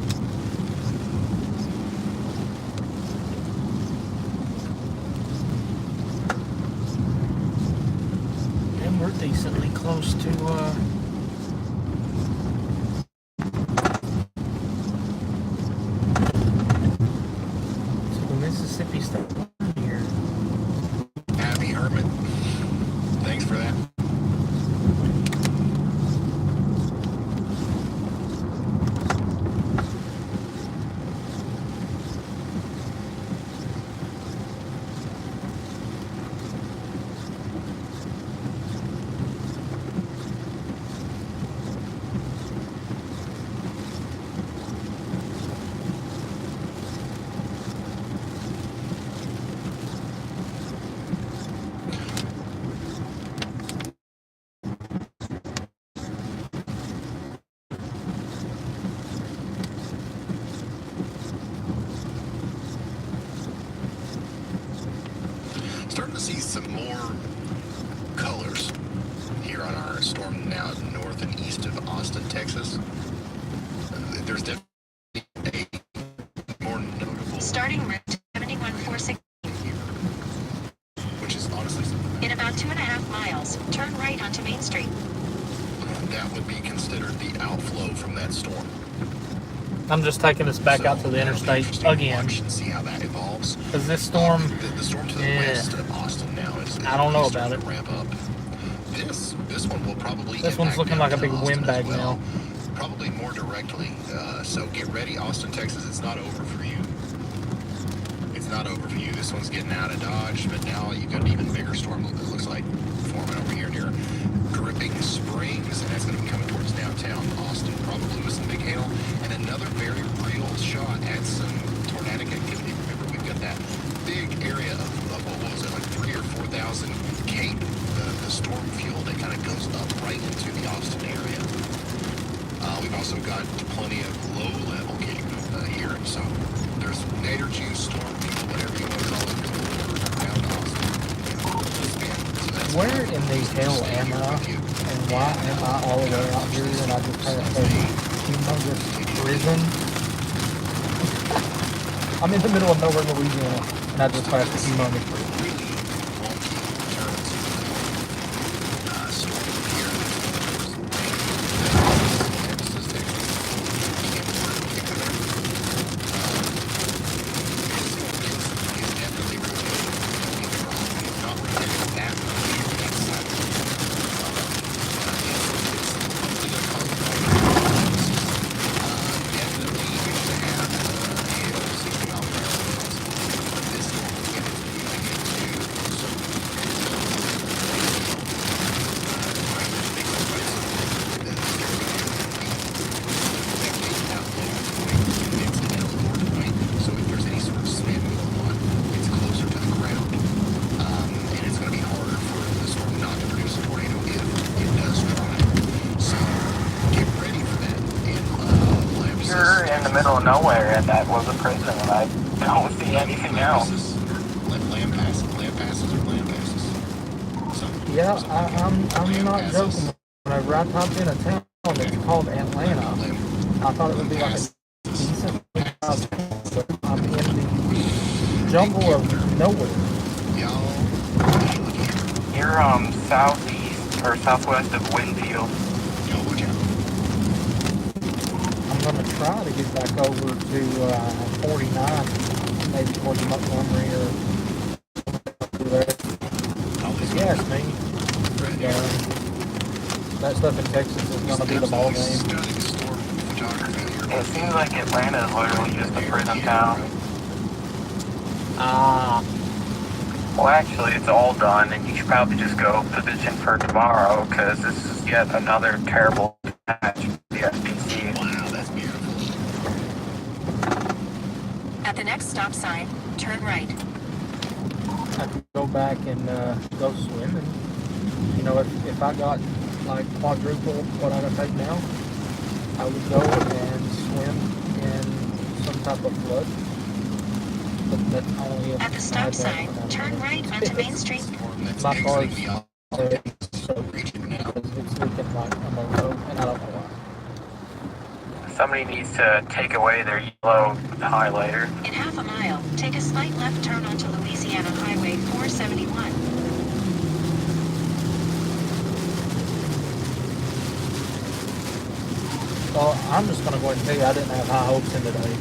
we're decently close to the Mississippi state line here. Happy Hermit. Thanks for that. Starting to see some more colors here on our storm now north and east of Austin, Texas. There's definitely a more notable Starting route 7146. Which is honestly something In about 2.5 miles, turn right onto Main Street. that would be considered the outflow from that storm. I'm just taking us back out to the that'll be interstate interesting to again. watch and see how that evolves. Because this storm, The storm to the west of Austin now is I don't know starting about to it. ramp up. This one will probably This one's impact looking like a downtown big Austin as windbag well. now. Probably more directly. So get ready, Austin, Texas. It's not over for you. It's not over for you. This one's getting out of Dodge, but now you've got an even bigger storm. It looks like forming over here near Gripping Springs, and that's going to be coming towards downtown Austin, probably with some big hail and another very real shot at some tornadic activity. Remember, we've got that big area of what was it, like 3,000 or 4,000 Cape, the storm fuel that kind of goes up right into the Austin area. We've also got plenty of low-level Cape here, so there's nadir juice, storm fuel, whatever you want to call it, around Austin. So that's Where in the hell am I? And why am I all the way out here and I just passed a humongous prison? I'm in the middle of nowhere, Louisiana, and I just passed a humongous prison. really wonky turns storm here. Emphasis there. Can't work particular. Is definitely rotating. Don't get me wrong. It's not rotating that much here that side. It's probably going to cause problems. Definitely used to have hail 60 mile per hour winds. But this storm is going to moving into some so if there's any sort of spin going on, it's closer to the ground. And it's going to be harder for the storm not to produce a tornado if it does try. So get ready for that. And You're in the middle of nowhere, and that was a prison, and I don't see anything else. Land passes or land passes. Yeah, I'm not joking. Whenever I popped in a town that's called Atlanta, I thought it would be like a decent sized town, but I'm in the jungle of nowhere. You're southeast or southwest of Winfield. I'm gonna try to get back over to 49, maybe towards Montgomery or there. If you ask me, that stuff in Texas is gonna be the ball game. It seems like Atlanta is literally just a prison town. Well, actually, it's all done, and you should probably just go position for tomorrow, because this is yet another terrible match for the SPC. Wow, that's beautiful. At the next stop sign, turn right. I could go back and go swimming. You know, if I got like quadruple what I gotta take now, I would go and swim in some type of flood. But that's only if At the I stop had that sign, when I turn was- right onto Main Street. My car's so region now. it's looking like I'm on road, and I don't know why. Somebody needs to take away their yellow highlighter. In half a mile, take a slight left turn onto Louisiana Highway 471. Well, I'm just gonna go ahead and tell you I didn't have high hopes in today.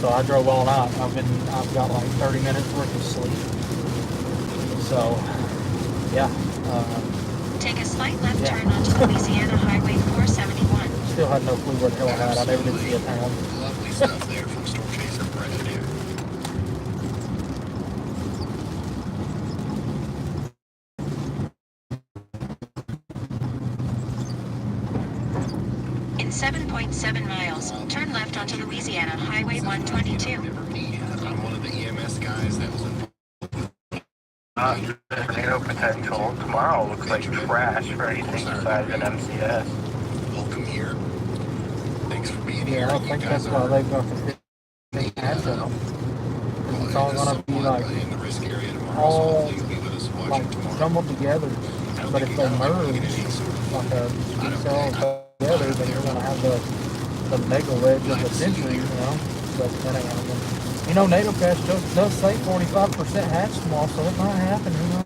So I drove all night. I've got like 30 minutes worth of sleep. So yeah. Take a slight left turn onto Louisiana Highway 471. Still had no clue where the hell I'm at. I never did see a town. Lovely stuff there from Storm Chaser Brennan there. In 7.7 miles, turn left onto Louisiana Highway 122. I'm one of the EMS guys that was involved. Tornado potential. Tomorrow looks like trash for anything besides an MCS. Welcome here. Thanks for being here. Yeah, I don't think that's why they've got the big asset. It's all gonna be like in the risk area tomorrow. all So be with us watching like tomorrow. jumbled together. But if they merge like a cell together, then you're gonna have the mega wedge of the century, you know. But that ain't happening. You know, NATO Cash does say 45% hatch tomorrow, so it might happen. Who knows?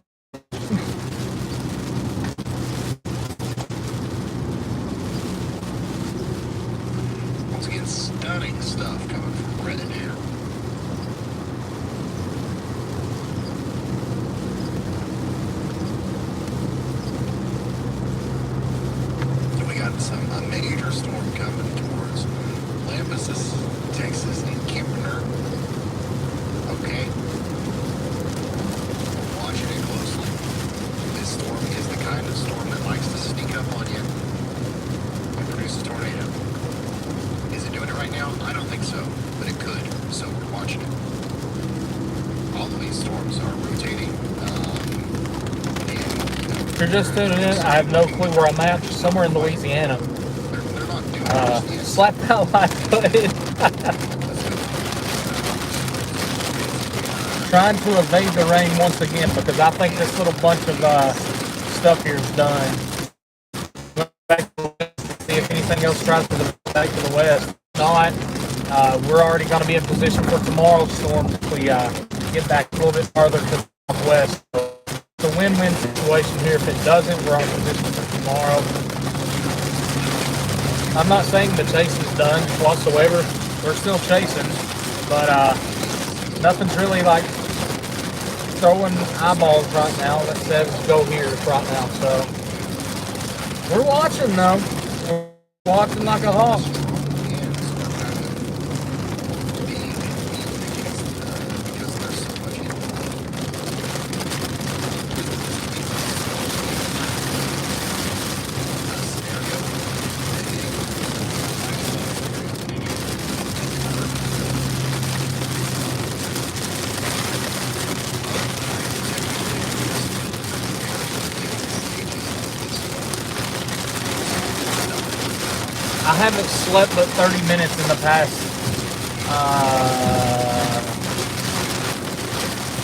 Once again, stunning stuff coming from Brennan here. So we got a major storm coming towards Lampasas, Texas, and Kempner. Okay. Watching it closely. This storm is the kind of storm that likes to sneak up on you and produce a tornado. Is it doing it right now? I don't think so, but it could, so we're watching it. All of these storms are rotating. If you're just tuning in, I have no clue where I'm at. Somewhere in Louisiana. They're not doing it. Slap that like button. Trying to evade the rain once again because I think this little bunch of stuff here is done. See if anything else tries to go back to the west. Not. We're already going to be in position for tomorrow's storm if we get back a little bit farther to the southwest. It's a win-win situation here. If it doesn't, we're on position for tomorrow. I'm not saying the chase is done whatsoever. We're still chasing, but nothing's really like throwing eyeballs right now that says go here right now. So we're watching though. We're watching like a hawk. I haven't slept but 30 minutes in the past,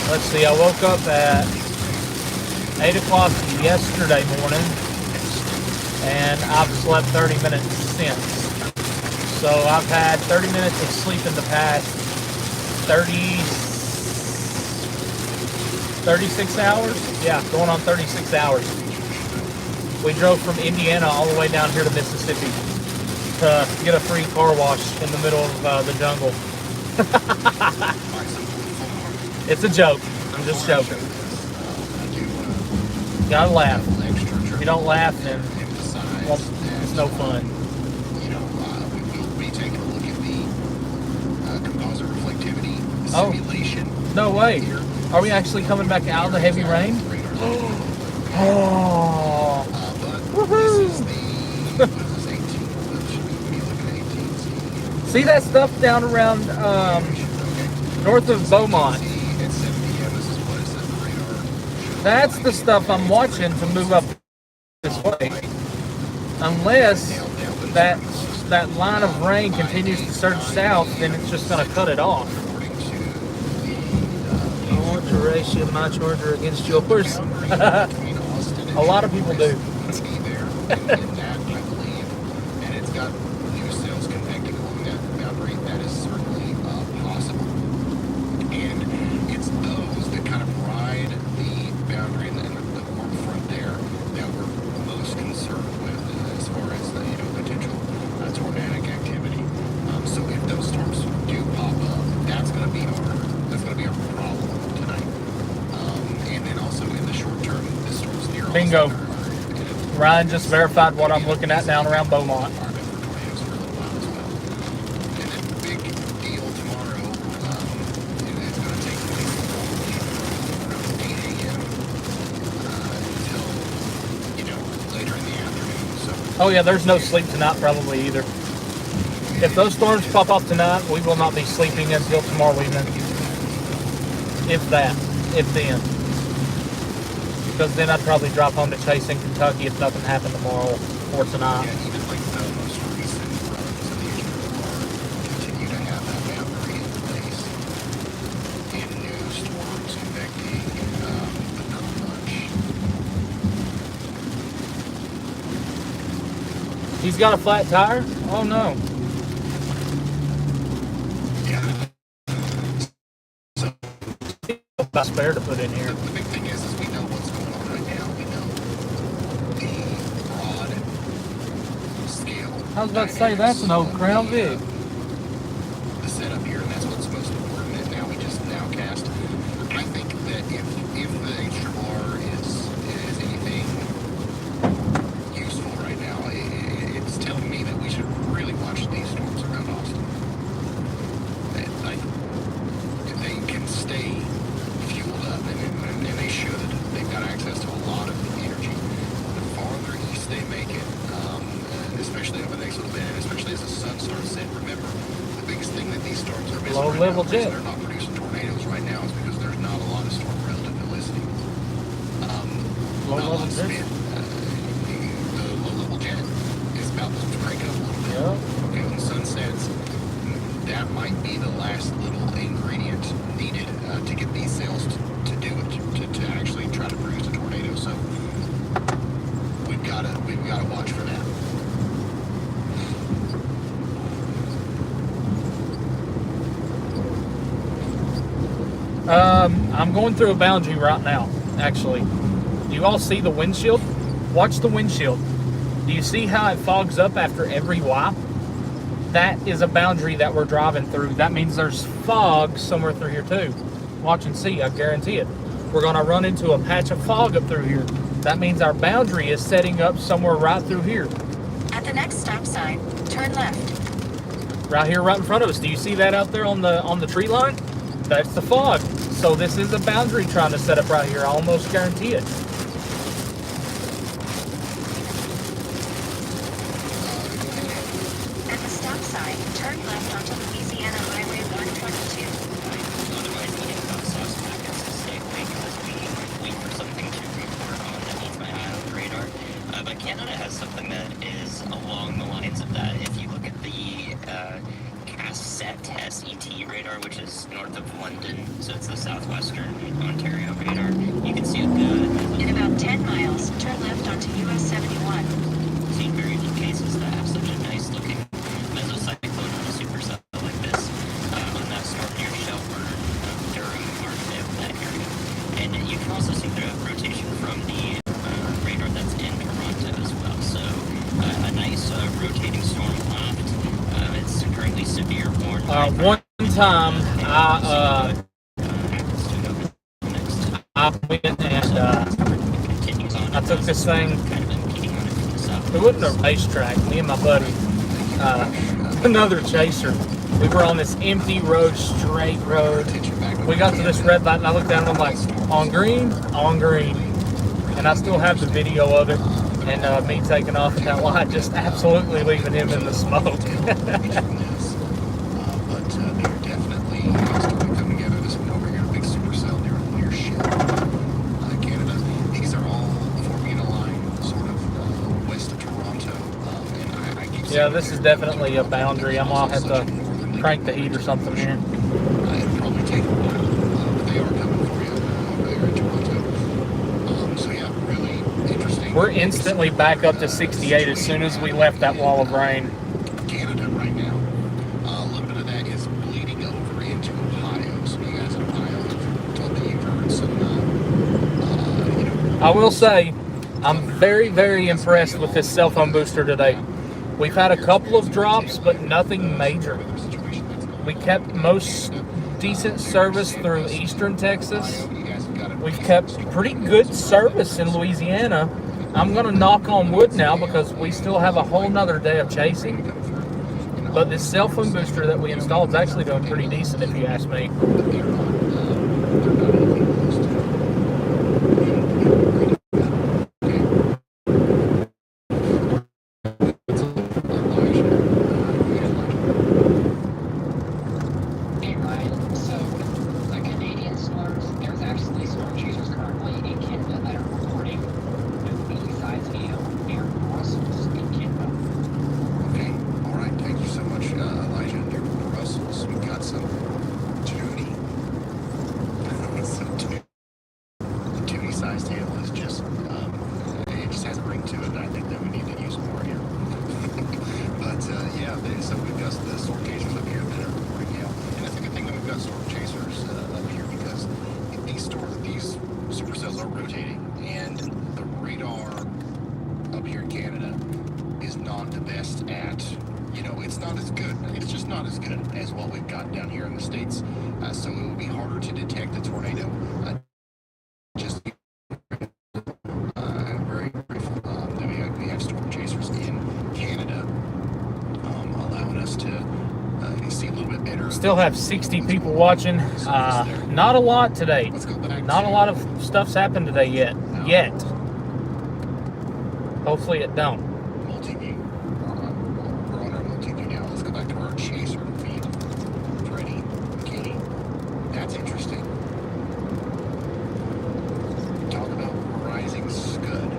let's see, I woke up at 8 o'clock yesterday morning, and I've slept 30 minutes since. So I've had 30 minutes of sleep in the past 36 hours? Yeah, going on 36 hours. We drove from Indiana all the way down here to Mississippi to get a free car wash in the middle of the jungle. It's a joke. I'm just joking. You gotta laugh. If you don't laugh, then well, it's no fun. You know, we will be taking a look at the composite reflectivity simulation. No way. Are we actually coming back out of the heavy rain? Oh. But this is the See that stuff down around north of Beaumont? That's the stuff I'm watching to move up this way. Unless that line of rain continues to surge south, then it's just going to cut it off. I want to ratio my charger against yours. A lot of people do. Tornado go. Ryan just verified what I'm looking at down around Beaumont. Oh yeah, there's no sleep tonight probably either. If those storms pop up tonight, we will not be sleeping until tomorrow evening. If that, if then. Because then I'd probably drop home to Chase in Kentucky if nothing happened tomorrow or tonight. Yeah, even like the most recent runs of the HRR continue to have that boundary in place. And new storms affecting, but not much. He's got a flat tire? Oh no. Yeah. A spare to put in here. The big thing is we know what's going on right now. We know the broad scale. I was about to say, that's an old Crown Vic. The setup here, and that's what's most important. And now we just nowcast. I think that if the HRR is anything useful right now, it's telling me that we should really watch these storms around Austin. Like, they can stay fueled up, and they should. They've got access to a lot of energy. The farther east they make it, especially over the next little bit, and especially as the sun starts setting, remember, the biggest thing that these storms are missing right now, the reason they're not producing tornadoes right now is because there's not a lot of storm relative listening. Not a lot of spin. The low-level jet is about to crank up a little bit. Yeah. Okay, when the sun sets, that might be the last little ingredient needed to get these cells to do it, to actually try to produce a tornado. So we've got to watch for that. I'm going through a boundary right now, actually. Do you all see the windshield? Watch the windshield. Do you see how it fogs up after every wipe? That is a boundary that we're driving through. That means there's fog somewhere through here too. Watch and see, I guarantee it. We're gonna run into a patch of fog up through here. That means our boundary is setting up somewhere right through here. At the next stop sign, turn left. Right here, right in front of us. Do you see that out there on the tree line? That's the fog. So this is a boundary trying to set up right here. I almost guarantee it. At the stop sign, turn left onto Louisiana Highway 122. Otherwise, eating about sauce packets to stay awake as we wait for something to report on that needs my eye on the radar. But Canada has something that is along the lines of that. If you look at the Cashapp SET radar, which is north of London, so it's the southwestern Ontario radar, you can see a good... In about 10 miles, turn left onto US 71. Seen very few cases that have such a nice looking mesocyclone on a supercell like this on that storm near Shelburne during Marchdale, that area. And you can also see the rotation from the radar that's in Toronto as well. So a nice rotating storm left. It's currently severe warning. One time I went and I took this thing. We went to a racetrack, me and my buddy, another chaser. We were on this empty road, straight road. We got to this red light and I looked down and I'm like, on green, on green. And I still have the video of it. And me taking off at that light, just absolutely leaving him in the smoke. But they're definitely starting to come together. This one over here, a big supercell near Shell, Canada. These are all forming a line sort of west of Toronto. And I keep Yeah, this is definitely a boundary. I'm gonna have to crank the heat or something here. It'll probably take a while, but they are coming for you over there in Toronto. So yeah, really interesting. We're instantly back up to 68 as soon as we left that wall of rain. Canada right now. A little bit of that is bleeding over into Ohio. So you guys in Ohio, told that you've heard some, I will say, I'm very, very impressed with this cell phone booster today. We've had a couple of drops, but nothing major. We kept most decent service through eastern Texas. We've kept pretty good service in Louisiana. I'm going to knock on wood now because we still have a whole nother day of chasing. But this cell phone booster that we installed is actually doing pretty decent, if you ask me. But they're not even close to being Hey Ryan, so the Canadian storms, there's actually storm chasers currently in Canada that are reporting with medium-sized hail and Brussels in Canada. Okay, all right. Thank you so much, Elijah. Near Brussels, we got some Toonie. Some Toonie-sized hail is just, it just has a ring to it. I think that we need to use more here. But yeah, so we've got the storm chasers up here that are reporting hail, and it's a good thing that we've got storm chasers up here because these supercells are rotating, and the radar up here in Canada is not the best at, it's not as good. It's just not as good as what we've got down here in the States. So it will be harder to detect the tornado. Just very grateful that we have storm chasers in Canada, allowing us to see a little bit better. Still have 60 people watching. Not a lot today. Let's go back. Not a lot of stuff's happened today yet. Hopefully it don't. Multi-view. We're on our multi-view now. Let's go back to our chaser feed. Freddie, Katie. That's interesting. Talk about rising scud.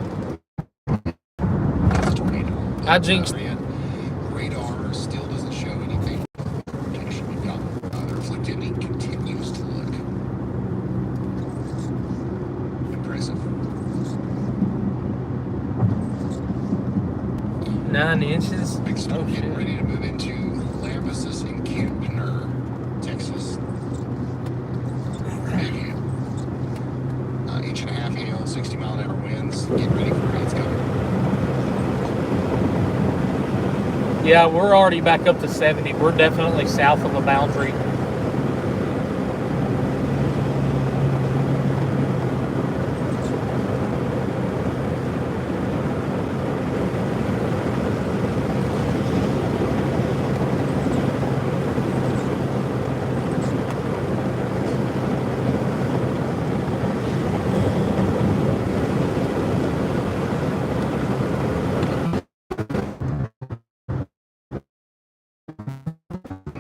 That's a tornado. I jinxed. Radar still doesn't show anything. We've got the reflectivity continues to look impressive. 9 inches. Big storm Oh, getting shit. ready to move into Lambesis and Kempner, Texas. Big hail. Inch and a half hail, 60-mile-an-hour winds. Get ready for it. It's coming. Yeah, we're already back up to 70. We're definitely south of the boundary.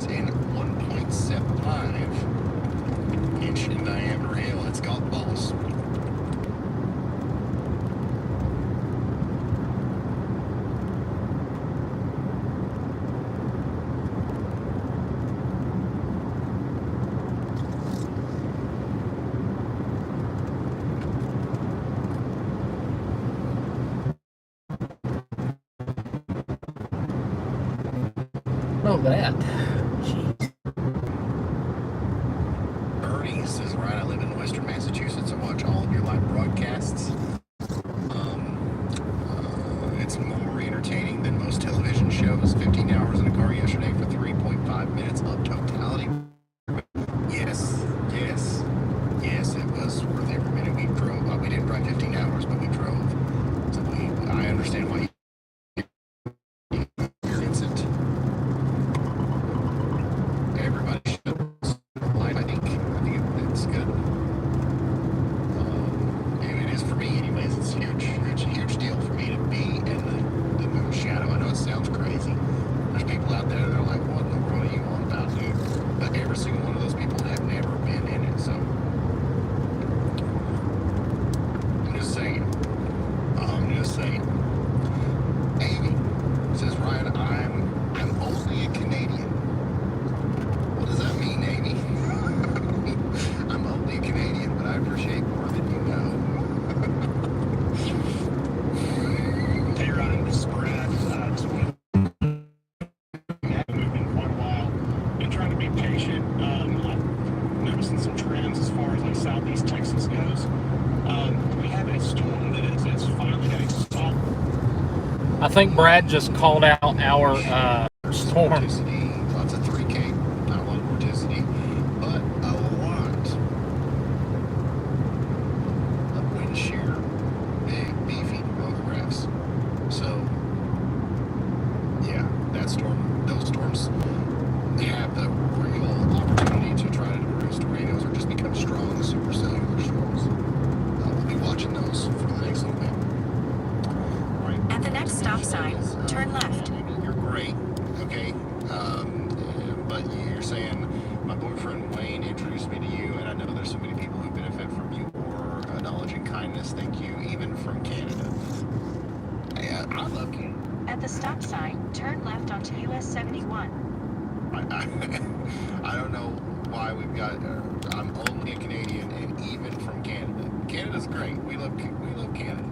In 1.75 inch in diameter hail. It's golf balls. Oh, that. Bernie says, right, I live in Western Massachusetts and watch all of your live broadcasts. It's more entertaining than most television shows. 15 hours in a car yesterday for 3.5 minutes of totality. Yes, it was worth every minute we drove. We didn't drive 15 hours, but we drove. So I understand why you experience it. Everybody should. I think it's good. It is for me, anyways. It's a huge deal for me to be in the moon shadow. I know it sounds crazy. There's people out there that are like, "What in the world are you on about, dude?" But every single one of those people have never been in it. So I'm just saying. Amy says, Ryan, I'm only a Canadian. What does that mean, Amy? I'm only a Canadian, but I appreciate more than you know. Hey Ryan, this is Brad. Just wanted to move in quite a while. Been trying to be patient. I'm noticing some trends as far as like southeast Texas goes. We have a storm that is finally getting solid. I think Brad just called out our storm. Vorticity, lots of 3K, not a lot of vorticity, but a lot of wind shear, big, beefy rotor stop sign, turn left. You're great, okay? But you're saying my boyfriend Wayne introduced me to you, and I know there's so many people who benefit from your knowledge and kindness. Thank you, even from Canada. I love Canada. At the stop sign, turn left onto US 71. I don't know why we've got. I'm only a Canadian, and even from Canada. Canada's great. We love Canada.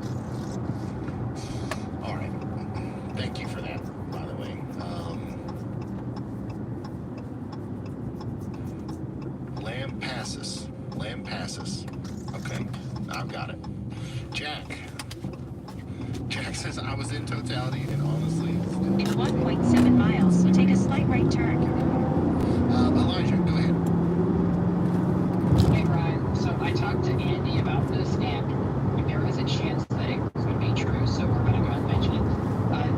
All right. Thank you for that, by the way. Lamb passes. Okay, I've got it. Jack says I was in totality, and honestly. In 1.7 miles, take a slight right turn. Elijah, go ahead. Hey Ryan, so I talked to Andy about this, and there is a chance that it could be true, so we're going to go ahead and mention it.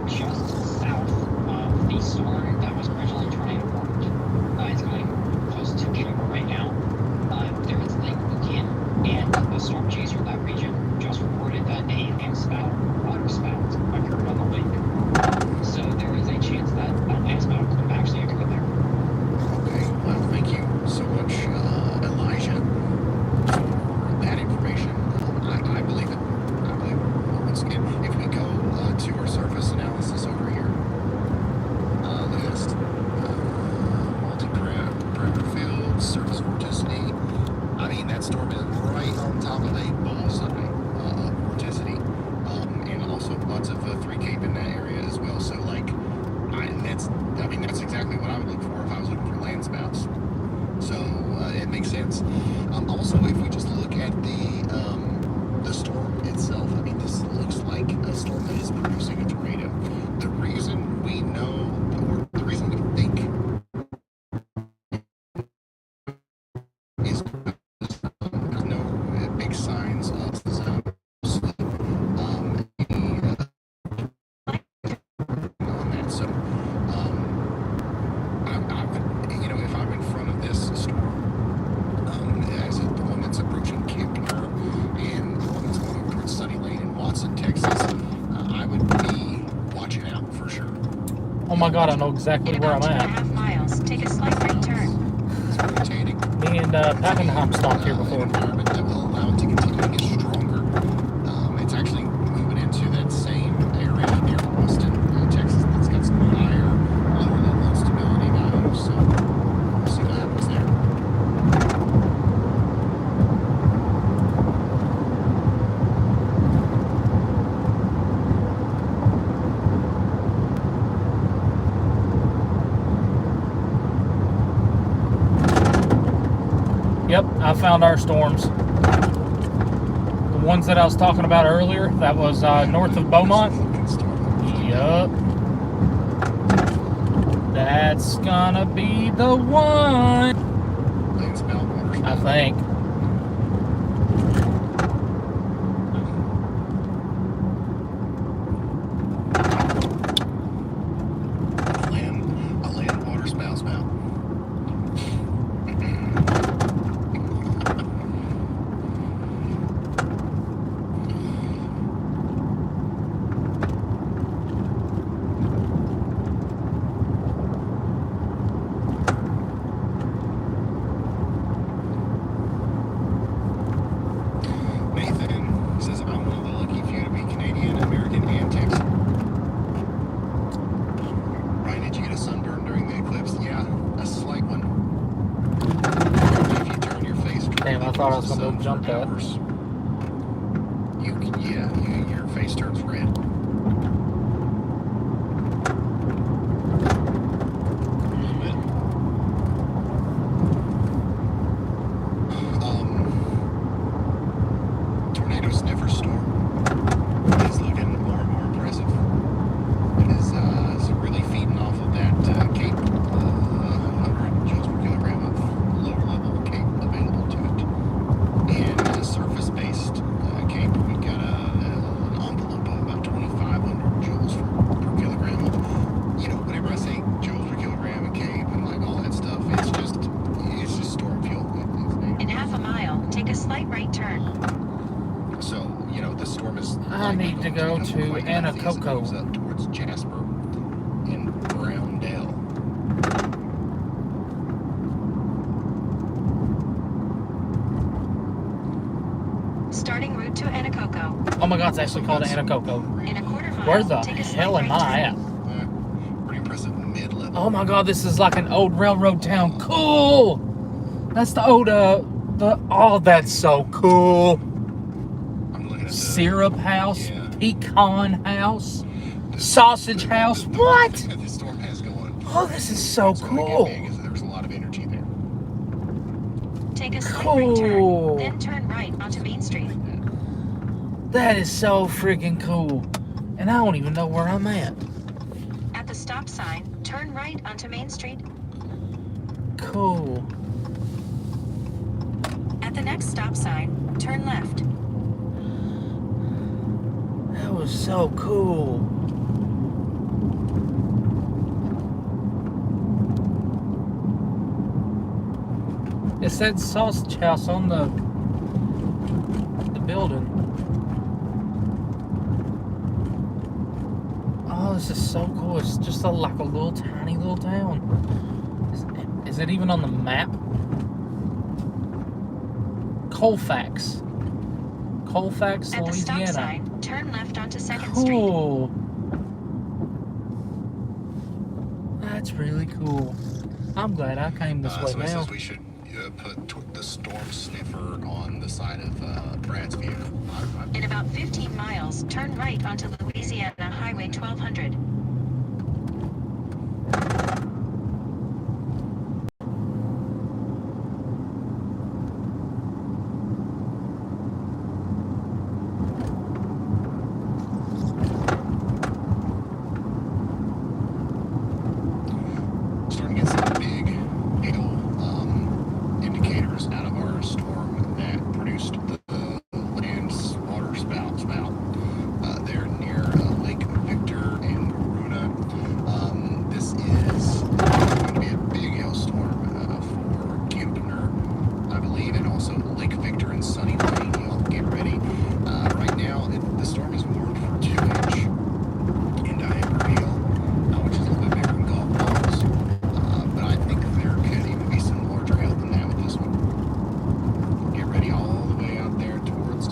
Just south of the storm that was originally tornado warned, it's going close to Cuba right now. There is Lake Buchanan, and the storm chaser in that region just reported that a water spout occurred on the lake. So there is a chance that a land spout could actually occur there. Okay, well, thank you so much, Elijah, for that information. I believe it. Once again, if we go to our surface analysis over here, list, multi-parameter field, surface vorticity. I mean, that storm is right on top of a bullseye of vorticity, and also lots of 3 Cape in that area as well. So, like, that's exactly what I would look for if I was looking for land spouts. So it makes sense. Also, if we just look at the storm itself, I mean, this looks like a storm that is producing a tornado. The reason we know, or the reason we think, is there's no big signs of on that. So I would, if I'm in front of this storm, as the one that's approaching Camp Pinero and the one that's going over towards Sunny Lane in Watson, Texas, I would be watching out for sure. Oh my God, I know exactly In where about I'm at. 2.5 miles, take a slight right turn. It's rotating. Me and Pappenheim stopped here An before. environment that will allow it to continue to get stronger. It's actually moving into that same area near Austin, Texas, that's got some higher lower level instability values. So we'll see what happens there. Yep, I found our storms. The ones that I was talking about earlier, that was north of Beaumont. Yup. That's gonna be the one, Land spout, water spout. I think. A land water spout. Nathan says, I'm one of the lucky few to be Canadian, American, and Texan. Ryan, did you get a sunburn during the eclipse? Yeah, a slight one. If you turn your face Damn, I thought I was gonna jump that. hours, your face turns red. A little bit. Tornado sniffer storm is looking more and more impressive. It is really feeding off of that Cape 100 joules per kilogram of lower level Cape available to it. And surface-based Cape, we've got an envelope of about 2,500 joules per kilogram. Whenever I say joules per kilogram and Cape and like all that stuff, it's just storm fuel. In half a mile, take a slight right turn. So, the storm is. I need to go to quite healthy as it moves Anacoco. up toward towards Jasper and Browndale. Starting route to Anacoco. Oh my God, it's actually called Anacoco. In a quarter mile, Where the take a hell slight am right I turn. at? Pretty impressive mid-level. Oh my God, this is like an old railroad town. Cool. That's the old oh, that's so cool. I'm looking at the Syrup house, yeah. pecan house, sausage house. What? The storm has going. Oh, this is so It's gonna get cool. big, is there's a lot of energy there. Take a slight Cool. right turn, then turn right onto Main Street. That is so freaking cool. And I don't even know where I'm at. At the stop sign, turn right onto Main Street. Cool. At the next stop sign, turn left. That was so cool. It said sausage house on the building. Oh, this is so cool. It's just like a little tiny little town. Is it even on the map? Colfax, At the stop Louisiana. sign, turn left onto 2nd Street. Cool. That's really cool. I'm glad I came this way Somebody now. says we should put the storm sniffer on the side of Brad's vehicle. In about 15 miles, turn right onto Louisiana Highway 1200. Starting to get some big hail indicators out of our storm that produced the land's water spout. They're near Lake Victor and Corona. This is going to be a big hailstorm for Campener, I believe, and also Lake Victor and Sunny Lane. Y'all get ready. Right now, the storm is warned for 2-inch in diameter hail, which is a little bit bigger than golf balls. But I think there could even be some larger hail than that with this one. Get ready all the way out there towards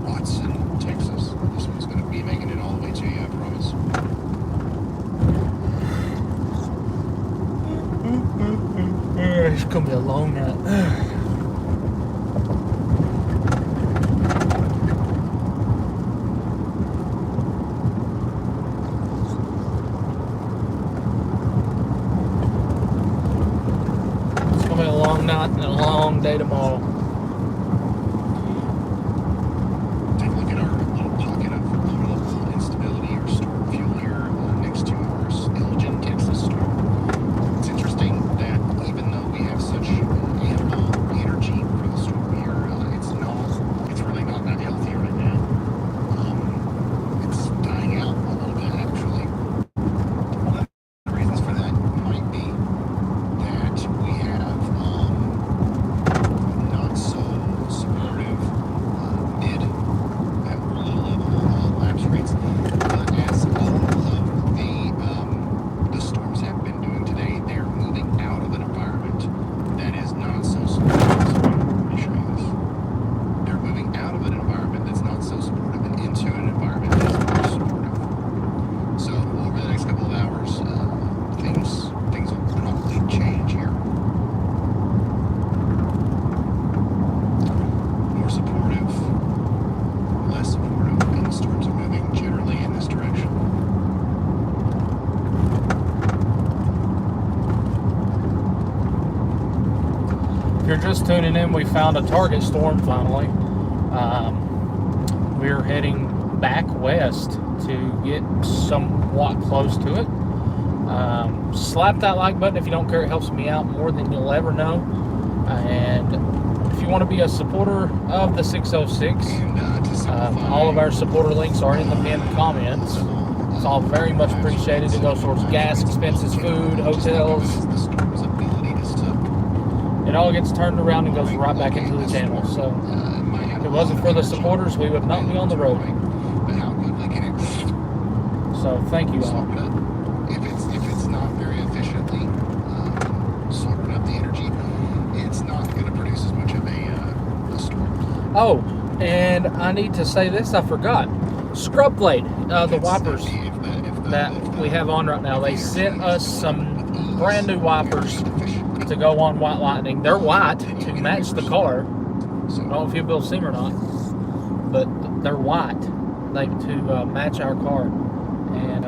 Watson, Texas. This one's going to be making it all the way to you, I promise. It's gonna be a long night. It's gonna be a long night and a long day tomorrow. Take a look at our little pocket of low-level instability or storm fuel here next to our Elgin, Texas storm. It's interesting that even though we have such ample energy for the storm here, it's really not that healthy right now. It's dying out a little bit, actually. One of the reasons for that might be that we have not so supportive mid at low-level lapse rates, but as all of the storms have been doing today, they're moving out of an environment that is not so supportive. Let me show you this. They're moving out of an environment that's not so supportive and into an environment that is more supportive. So over the next couple of hours, things will probably change here. More supportive, less supportive, and the storms are moving generally in this direction. If you're just tuning in, we found a target storm finally. We're heading back west to get somewhat close to it. Slap that like button if you don't care. It helps me out more than you'll ever know. And if you want to be a supporter of the 606, And to simplify, all of our supporter links are in the pinned comments. It's all very much appreciated. It goes towards gas expenses, food, hotels. the storm's ability to stop. It all gets turned around and goes right back into the channel. So if it wasn't for the supporters, we would not be on the road. But how quickly can it So thank you all. If it's not very efficiently soaking up the energy, it's not going to produce as much of a storm. Oh, and I need to say this, I forgot. Scrub blade, the wipers that we have on right now, they sent us some brand new wipers to go on White Lightning. They're white to match the car. I don't know if you'll be able to see them or not, but they're white to match our car. And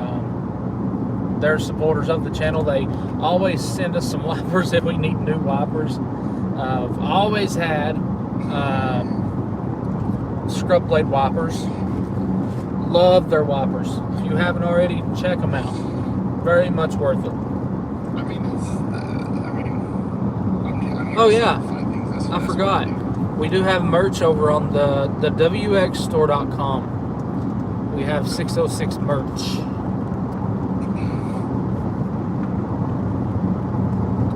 they're supporters of the channel. They always send us some wipers if we need new wipers. I've always had scrub blade wipers. Love their wipers. If you haven't already, check them out. Very much worth it. Oh yeah, I forgot. We do have merch over on the wxstore.com. We have 606 merch.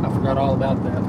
I forgot all about that.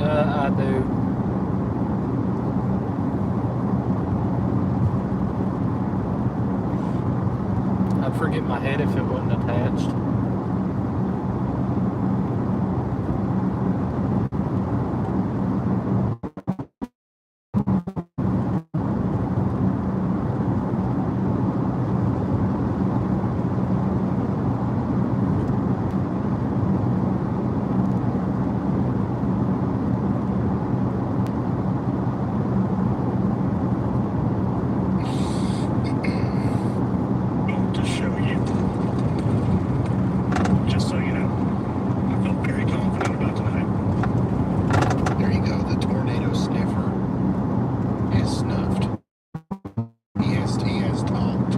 I do. I'd forget my head if it wasn't attached. To show you, just so you know, I felt very confident about tonight. There you go. The tornado sniffer is snuffed. He has talked.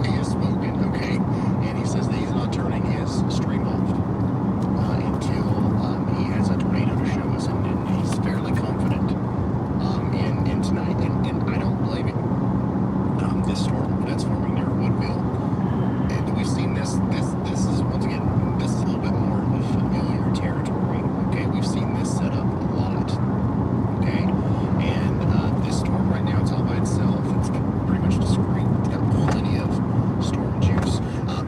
He has spoken, okay? And he says that he's not turning his stream off until he has a tornado to show us, and he's fairly confident in tonight. And I don't blame him. This storm that's forming near Woodville, and we've seen this is once again, this is a little bit more of familiar territory. Okay, we've seen this set up a lot. Okay, and this storm right now, it's all by itself. It's pretty much discreet. It's got plenty of storm juice.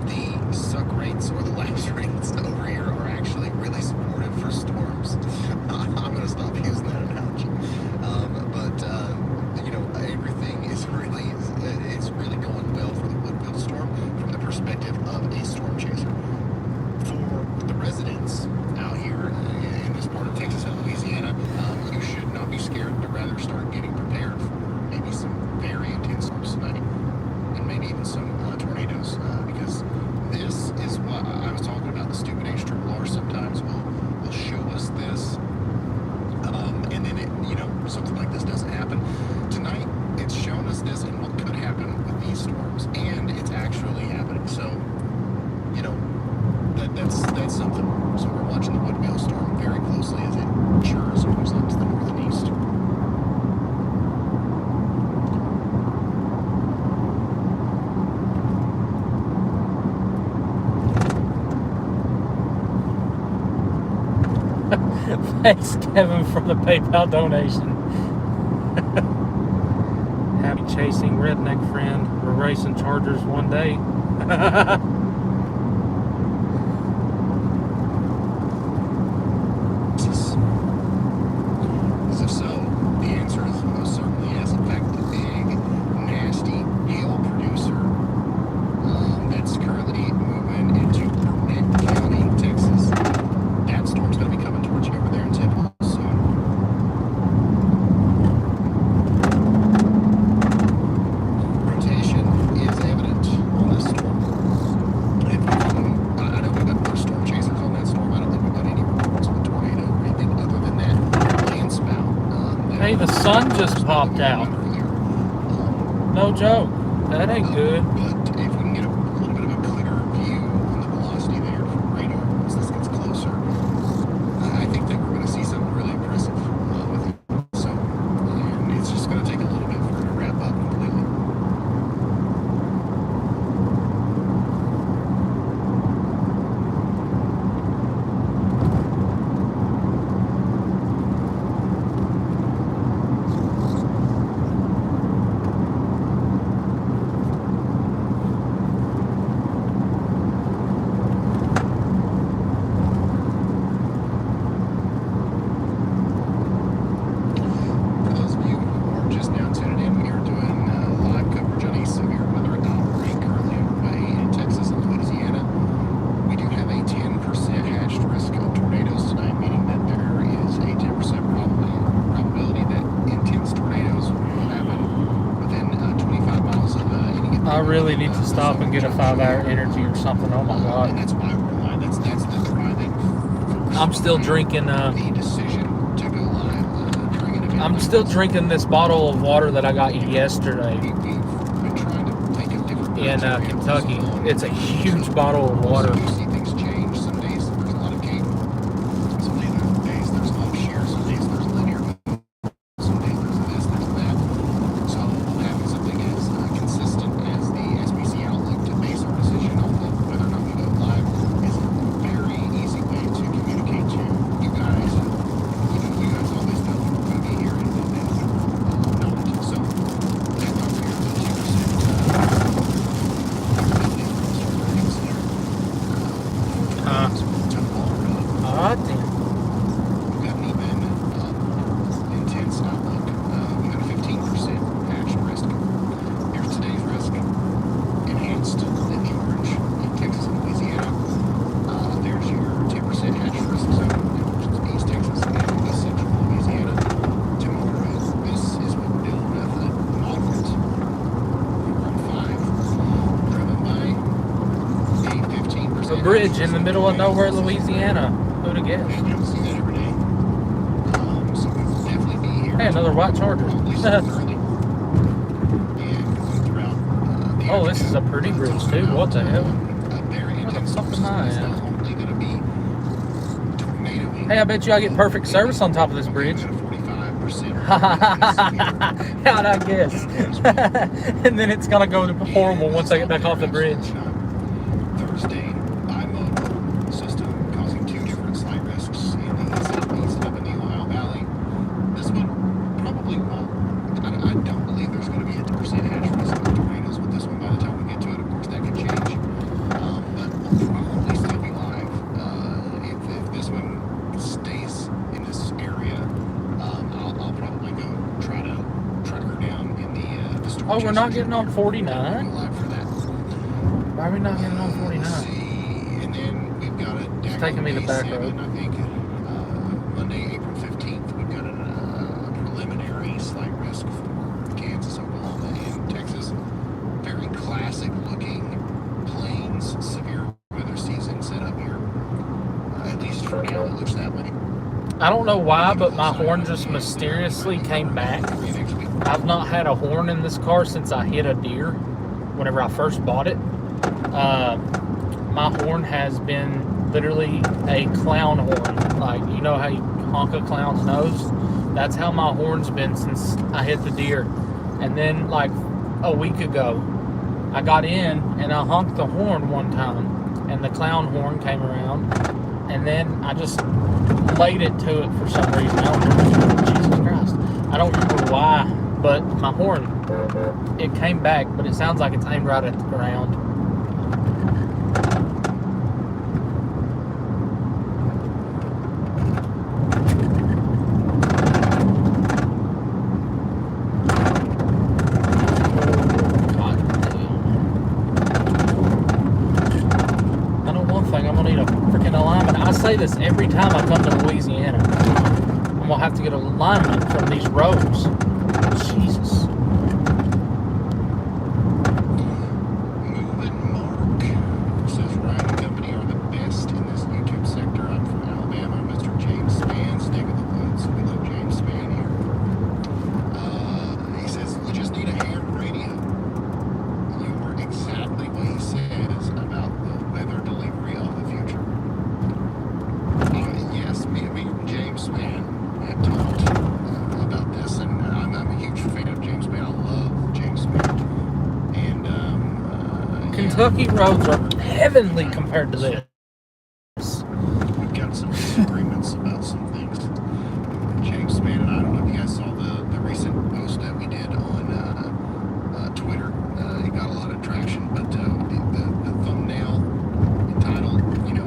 The suck rates or the lapse rates over here are actually really supportive for storms. I'm gonna stop using that analogy. But you know, everything is really going well for the Woodville storm from the perspective of a storm chaser. For the residents out here in this part of Texas and Louisiana, you should not be scared, but rather start getting prepared for maybe some very intense storms tonight, and maybe even some tornadoes, because this is what I was talking about. The stupid HRRR sometimes will show us this, and then something like this doesn't happen. Tonight, it's shown us this and what could happen with these storms, and it's actually happening. So, that's something. So we're watching the Woodville storm very closely as it churs and moves up to the north and east. Thanks, Kevin, for the PayPal donation. Happy chasing redneck friend. We're racing Chargers one day. So the answer is most certainly yes. In fact, the big, nasty hail producer that's currently moving into Burnett County, Texas, that storm's going to be coming towards you over there in Temple soon. Rotation is evident on this storm. Hey, the sun just popped out. No joke. That ain't good. But if we can get a little bit of a clearer view on the velocity there from radar as this gets closer, I think that we're going to see something really impressive with it. So, and it's just going to take a little bit for it to wrap up completely. For those of you who are just now tuning in, we are doing live coverage on a severe weather anomaly currently underway in Texas and Louisiana. We do have a 10% hatched risk of tornadoes tonight, meaning that there is a 10% probability that intense tornadoes will happen within 25 miles of any given I really need to stop and get a 5-hour energy or something. Oh my and god. that's why we're live. That's the try that I'm still drinking. the decision to go live during an event. I'm still drinking this bottle of water that I got yesterday We've been trying to take a different in Kentucky. It's a huge bottle of water. You see things change. Some days there's a lot of cake. Some days there's a lot of shear. Some days there's linear. Some days there's this, there's that. So having something as consistent as the SBC outlook to base our decision off of whether or not we go live is a very easy way to communicate to you guys. And you guys always know when we're going to be here and when we're not. So that's why we're here at 2%. Ah, damn. We've got an even intense outlook. We've got a 15% hatched risk. Here's today's risk. Enhanced in the orange in Texas and Louisiana. There's your 10% hatched risk zone, which is East Texas and East Central Louisiana. Tomorrow, this is what we're dealing with. Moderate. We're on 5. Driven by a 15%. A bridge in the middle of nowhere, Louisiana. Who'd have guessed? You don't see that every day. So we'll definitely be here. Hey, another white Charger. Probably starting early. And going throughout the Oh, this is a pretty bridge too. What the hell? very What the intense fuck am service. I It's at? not only going to be tornado-y. Hey, I bet you I get perfect service on top of this bridge. We've got a 45% How'd I guess? And then it's gonna go horrible once I get back off the bridge. Thursday, bimodal system causing 2 different slight risks in the southeast up in the Ohio Valley. This one probably won't. I don't believe there's going to be a 10% hatch risk of tornadoes with this one by the time we get to it. Of course, that could change. But we'll probably still be live. If this one stays in this area, I'll probably go try to track her down in the storm. Oh, we're not chaser getting on area. 49? We'll be live for that. Why are we not getting on Let's 49? see. And then we've got a It's taking me the day back 7, road. I think. Monday, April 15th, we've got a preliminary slight risk for Kansas, Oklahoma, and Texas. Very classic looking plains severe weather season set up here. At least for now, it looks that way. I don't know why, but my horn just mysteriously came back. Next week. I've not had a horn in this car since I hit a deer whenever I first bought it. My horn has been literally a clown horn. Like, you know how you honk a clown's nose? That's how my horn's been since I hit the deer. And then, like, a week ago, I got in and I honked the horn one time, and the clown horn came around, and then I just laid it to it for some reason. I don't remember. Jesus Christ. I don't remember why, but my horn, it came back, but it sounds like it's aimed right at the ground. God damn. I know one thing, I'm gonna need a freaking alignment. I say this every time I come to Louisiana. I'm gonna have to get a alignment from these roads. Jesus. Moving Mark says Ryan and company are the best in this YouTube sector. I'm from Alabama. Mr. James Spann's neck of the woods. We love James Spann here. Kentucky roads are heavenly compared to this. We've got some disagreements about some things. James Spann and I don't know if you guys saw the recent post that we did on Twitter. It got a lot of traction, but the thumbnail entitled,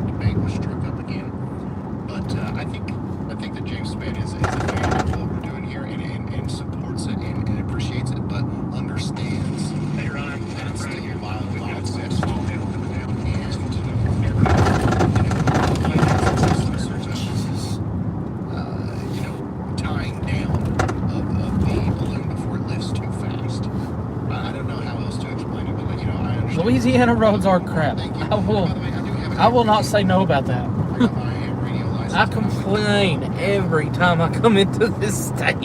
debate was struck up again. But I think that James Spann is a fan of what we're doing here and supports it and appreciates it, but understands that's the violent exist. Tying down of the balloon before it lifts too fast. I don't know how else to explain it, but I understand. Louisiana roads are crap. I will not say no about that. I complain every time I come into this state. I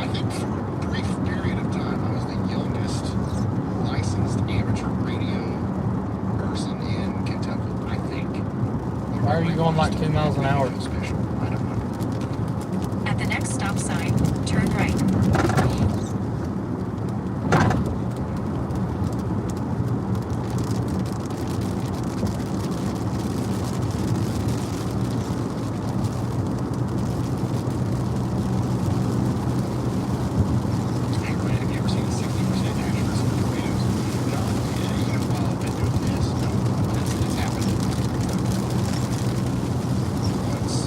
think for a brief period of time, I was the youngest licensed amateur radio person in Kentucky, I think. Why are you going like 2 miles an hour? Special. I don't know. At the next stop sign, turn right. Hey, Ryan, have you ever seen a 60% accuracy for tornadoes? No. While I've been doing this, it's happened once.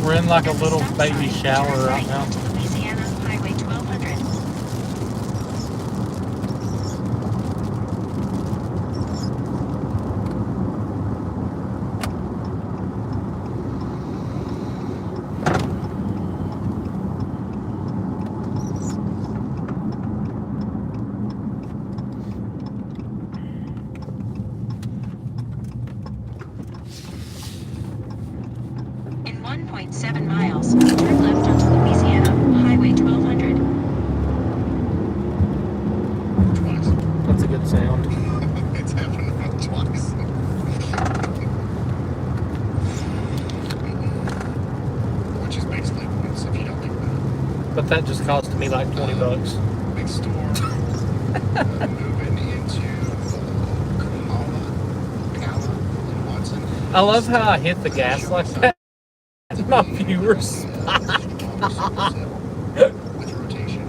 We're in like a At the little stop baby sign, shower turn right now. onto Louisiana Highway 1200. In 1.7 miles, turn left onto Louisiana Highway 1200. Twice. That's a good sound. It's happened about twice. Which is basically once if you don't think about it. But that just cost me like $20. Big storm moving into Ocala and Watson. I love how I hit the gas like that. My viewers spike. With rotation,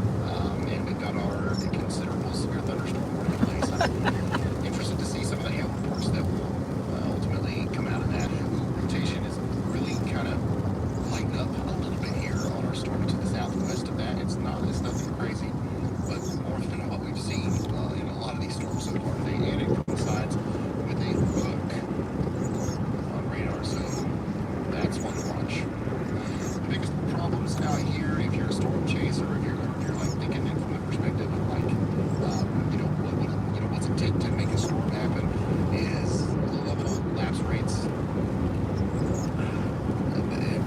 and we've got our considerable severe thunderstorm warning in place. I'm interested to see some of the hail reports that will ultimately come out of that. Rotation is really kind of lighting up a little bit here on our storm to the southwest of that. It's nothing crazy, but more than what we've seen in a lot of these storms so far today, and it coincides with a hook on radar, so that's one to watch. The biggest problems out here, if you're a storm chaser, if you're like thinking it from the perspective of like, what's it take to make a storm happen, is the level lapse rates.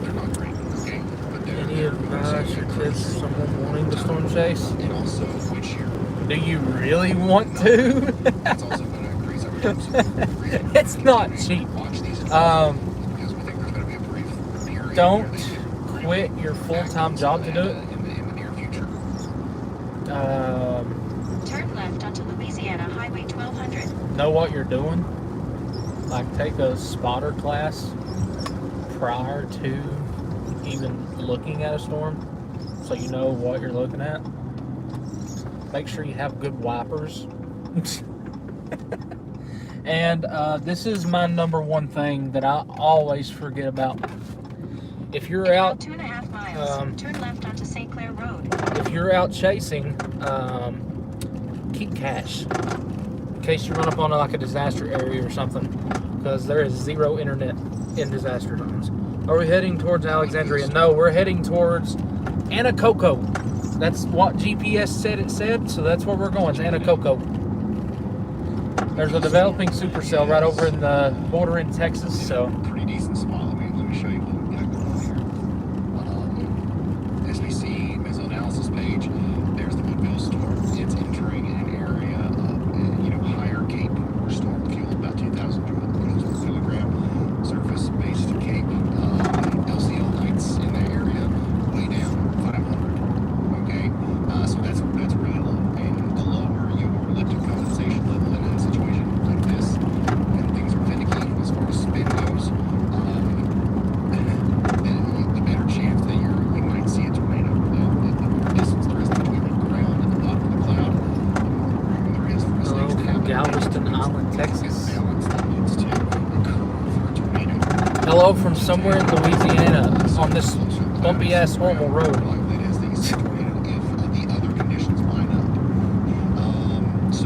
They're not great, okay? But Any advice or tips for someone wanting to storm chase? and also which year. Do you really want to? That's also going to increase our chance of It's not cheap. watch these Um, because we think there's going to be a brief period Don't where they should quit your full-time job to do it. in the near future. Turn left onto Louisiana Highway 1200. Know what you're doing. Like take a spotter class prior to even looking at a storm, so you know what you're looking at. Make sure you have good wipers. And this is my number one thing that I always forget about. If you're In out, 2.5 miles, turn left onto St. Clair Road. if you're out chasing, keep cash in case you run up on like a disaster area or something, because there is zero internet in disaster zones. Are we heading towards Alexandria? No, we're heading towards Anacoco. That's what GPS said it said, so that's where we're going, it's Anacoco. There's a developing supercell right over in the border in Texas, so Pretty decent spot. Let me show you what we got going on here. SBC missile analysis page. There's the Woodville storm. It's entering an area of higher Cape storm fuel, about 2,000 joules. go from somewhere in Louisiana on this bumpy ass horrible road. Likely it is that you see a tornado if the other conditions line up. So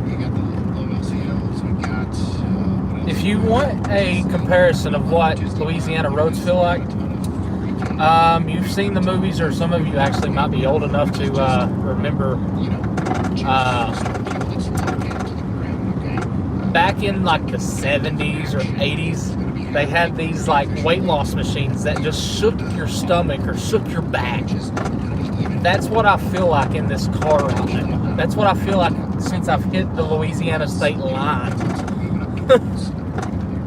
we got the low LCOs, we got what else? If you want a comparison of what Louisiana roads feel like, you've seen the movies, or some of you actually might be old enough to remember. Back in like the 70s or 80s, they had these like weight loss machines that just shook your stomach or shook your back. That's what I feel like in this car right now. That's what I feel like since I've hit the Louisiana state line.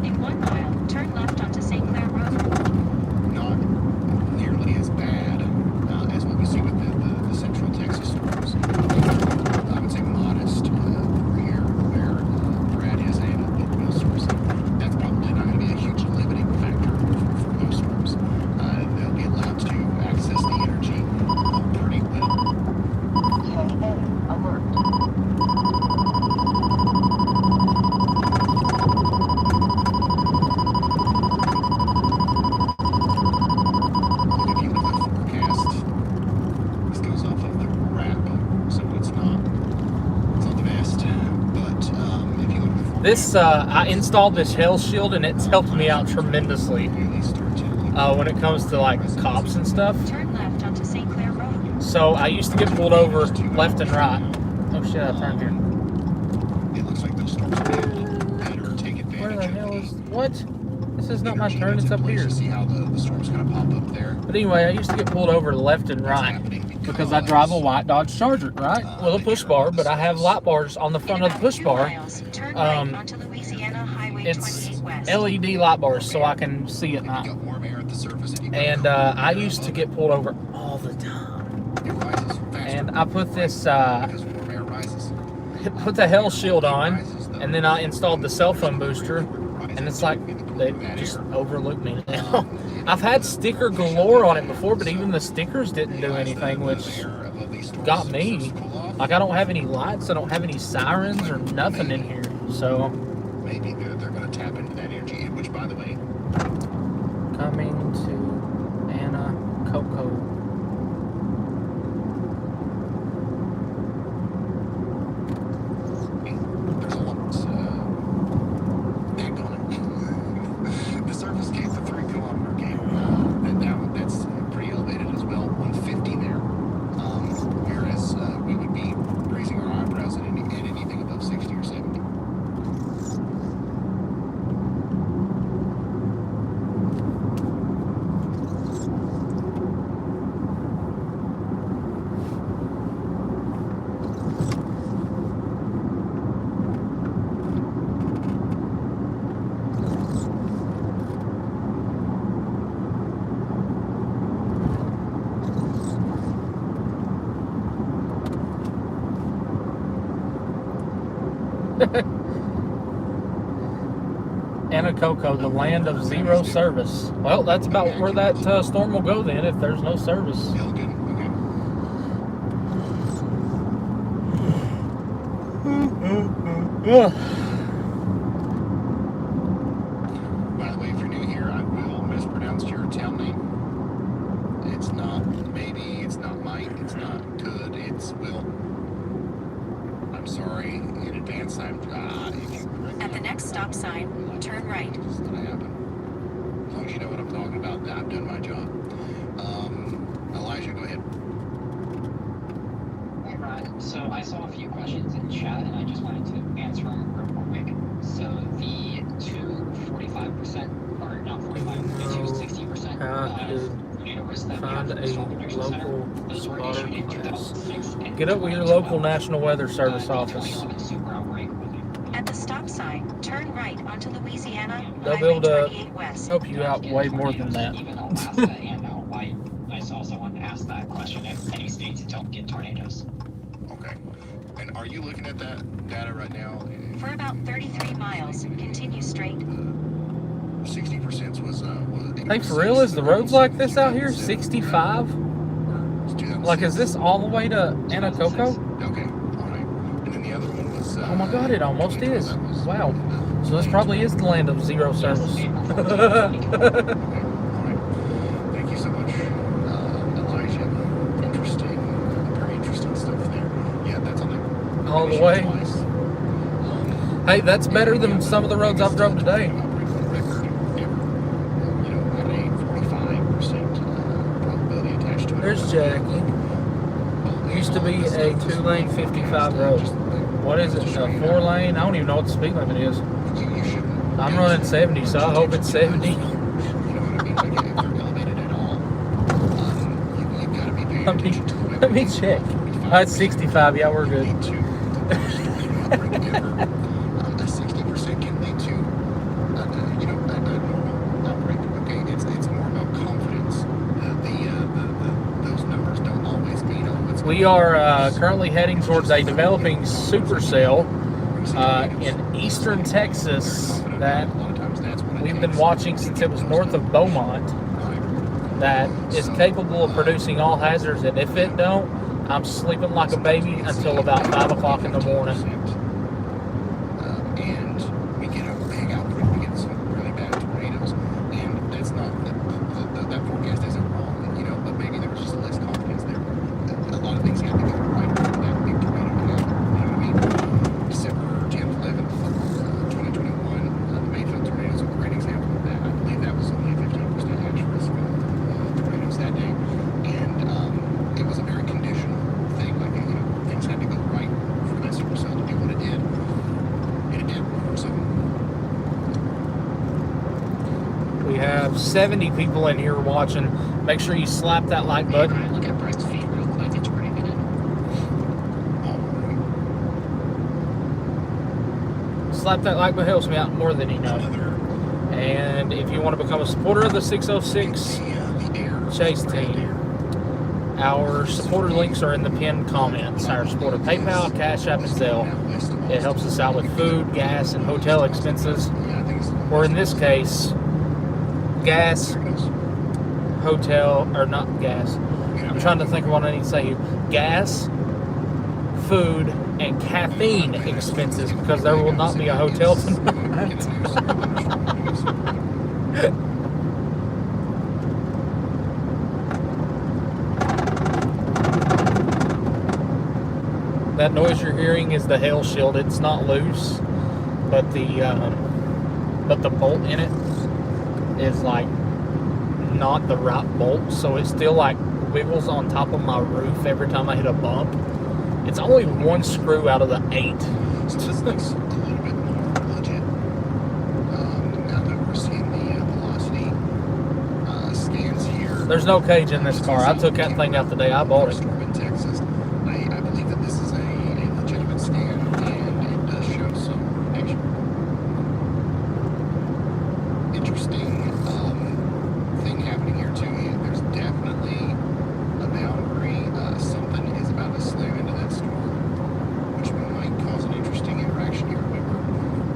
In 1 mile, turn left onto St. Clair Road. Not nearly as bad as what we see with the Central Texas storms. I would say modest over here where Brad is at those storms. That's probably not going to be a huge limiting factor for those storms. They'll be allowed to access the energy pretty well. Alert. Looking at the forecast, this goes off of the wrap, so it's not the best. But if you look at the forecast, This I installed this hell shield and it's helped me out tremendously when it comes to like cops and stuff. Turn left onto St. Clair Road. So I used to get pulled over left and right. Oh shit! I turned here. it looks like those storms will be able to better take advantage Where the of hell the is what? This is not my energy turn. that's It's in up place here. to see how the storms kind of pop up there. But anyway, I used to get pulled over left and right because I drive a white Dodge Charger, right? With a push bar, but I have light bars on the front of the push 2 bar. miles, turn right onto Louisiana Highway It's 28 West. LED light bars so I can see at You night. got warm air at the surface, and you got And cold I air used to above get pulled over all the time. it. It rises faster And I put this, because warm air rises. put the hell shield on, and then I installed the cell phone booster, and it's like they just overlooked me now. I've had sticker galore on it before, but even the stickers didn't do anything, which got me. Like I don't have any lights, I don't have any sirens or nothing in here. So Maybe they're going to tap into that energy, which, by the way, coming to Anacoco. there's a lot heck on it. The surface game's a 3-kilometer game. That's pretty elevated as well. 150 there. Whereas we would be raising our eyebrows at anything above 60 or 70. Anacoco, the land of zero service. Well, that's about where that storm will go then if there's no service. Feel good? Okay. By the way, if you're new here, I will mispronounce your town name. It's not maybe, it's not might, it's not could, it's will. I'm sorry in advance. If you correct me, At the next stop sign, turn right. it's gonna happen. As long as you know what I'm talking about, I've done my job. Elijah, go ahead. Hey, Ryan. So I saw a few questions in chat, and I just wanted to answer them real quick. So the 245%, or not 45, the 260% tornado risk that we have Find from the a Storm Prediction Center, local those were spotter issued in class. 2006 and Get up with your 2012. local National Weather Service The office. 2011 super outbreak was At the stop sign, turn right onto Louisiana They'll be Highway able to 28 West. help you out way more than that. Even Alaska and Hawaii. I saw someone ask that question if any states don't get tornadoes. Okay. And are you looking at that data right now? For about 33 miles, continue straight. 60% was Hey, for real, is the roads like this out here? 65? Like, is this all the way to Anacoco? Okay, all right. And then the other one was. Oh my god, it almost is. Wow. So this probably is the land of zero service. Okay. All right. Thank you so much, Elijah. Interesting, very interesting stuff there. Yeah, that's on the All the way. twice. Hey, that's better than some of the roads I've drove today. Operate on record ever. You know, at a 45% probability attached to it. There's Jackie. Used to be a 2-lane 55 road. What is it? A 4-lane? I don't even know what the speed limit is. You shouldn't. I'm running 70, so I hope it's 70. You know what I mean? Like, if they're elevated at all, you've got to be paying attention to the way Let me check. Oh, it's 65. Yeah, we're good. A 60% can lead to, a normal outbreak. Okay, it's more about confidence. Those numbers don't always mean what's. We are currently heading towards a developing supercell in eastern Texas that we've been watching since it was north of Beaumont, that is capable of producing all hazards, and if it don't, I'm sleeping like a baby until about 5 o'clock in the morning. And we get a big outbreak, we get some really bad tornadoes, and that's not, that forecast isn't wrong, but maybe there was just less confidence there. A lot of things had to go right for that big tornado to happen, you know what I mean? December 10th, 11th, 2021, the Mayfield tornadoes are a great example of that. I believe that was only 15% actual risk of tornadoes that day, and it was a very conditional thing, like, things had to go right for that supercell to do what it did, and it did. So We have 70 people in here watching. Make sure you slap that like button. Look at Brett's feet real quick. It's pretty good. Slap that like button, helps me out more than you know. And if you want to become a supporter of the 606 Chase team, our supporter links are in the pinned comments. Our supporter PayPal, Cashapp, and Zelle. It helps us out with food, gas, and hotel expenses. Or in this case, gas, hotel, or not gas. I'm trying to think of what I need to say here. Gas, food, and caffeine expenses, because there will not be a hotel tonight. That noise you're hearing is the hail shield. It's not loose, but the bolt in it is like not the right bolt, so it still like wiggles on top of my roof every time I hit a bump. It's only one screw out of the 8. So this looks a little bit more legit. Now that we're seeing the velocity scans here. There's no cage in this car. I took that thing out the day I bought it. Storm in Texas. I believe that this is a legitimate scan, and it does show some action. Interesting thing happening here too. There's definitely a boundary. Something is about to slam into that storm, which might cause an interesting interaction here. Remember,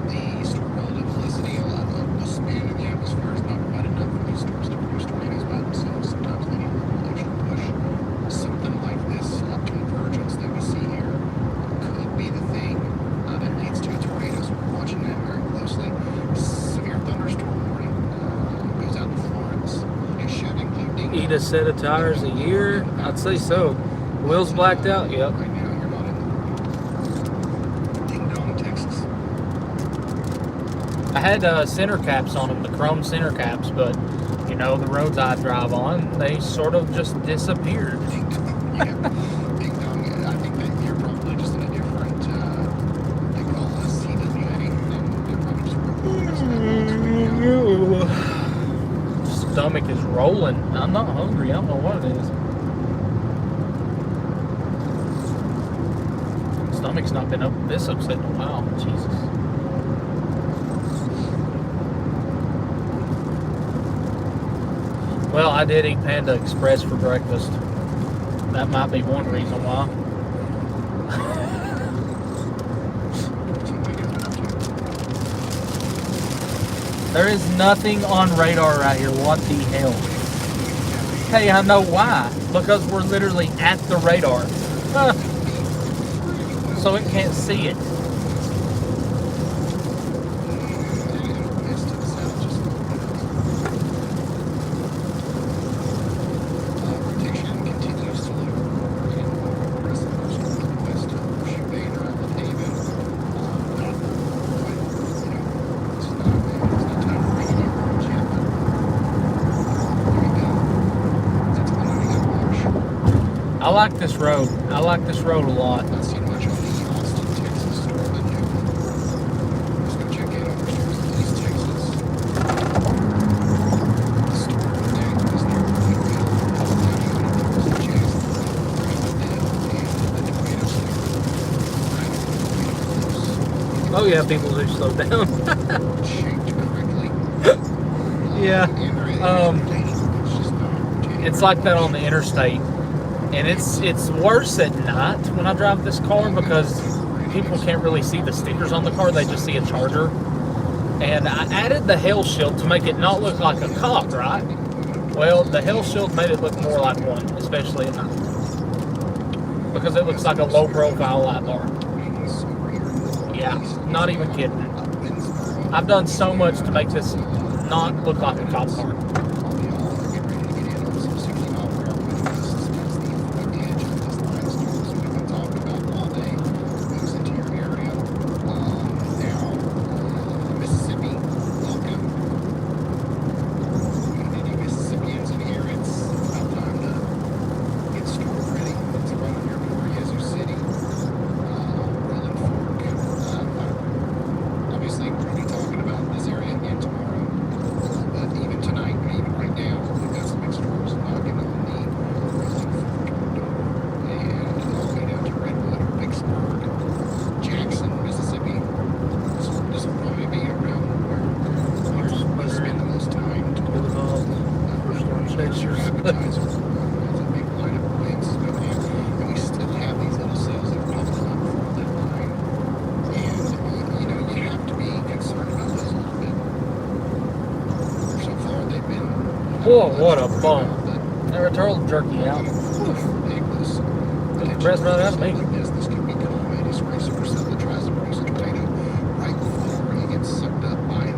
the storm relative velocity, a spin in the atmosphere is not quite enough for these storms to produce tornadoes by themselves. Sometimes they need a little extra push. Something like this convergence that we see here could be the thing that leads to a tornado. So we're watching that very closely. Severe thunderstorm warning goes out to Florence. It should include ding. Eat a set of tires a year? I'd say so. Wheels blacked out? Yep. Right now, you're not in Ding Dong, Texas. I had center caps on them, the chrome center caps, but the roads I drive on, they sort of just disappeared. Ding Dong, yeah. Ding Dong, I think that you're probably just in a different, they call us CWA, and they're probably just recording us that right now. Stomach is rolling. I'm not hungry. I don't know what it is. Stomach's not been this upset in a while. Jesus. Well, I did eat Panda Express for breakfast. That might be one reason why. There is nothing on radar right here. What the hell? Hey, I know why. Because we're literally at the radar. So it can't see it. like this road. I like this road a lot. Not seen much on the Austin, Texas, or the new. Just go check it out. East Texas. The storm that was near Oh yeah, people do slow down. shaped correctly. Yeah. It's just not. It's like that on the interstate, and it's worse at night when I drive this car because people can't really see the stickers on the car; they just see a Charger. And I added the hell shield to make it not look like a cop, right? Well, the hell shield made it look more like one, especially at night, because it looks like a low-profile light bar. Yeah, not even kidding. I've done so much to make this not look like a cop car. Whoa, what a bump. Never told jerky out. Took the breath right out of me. This can become a disgrace that tries to produce a tornado right before he gets sucked up by the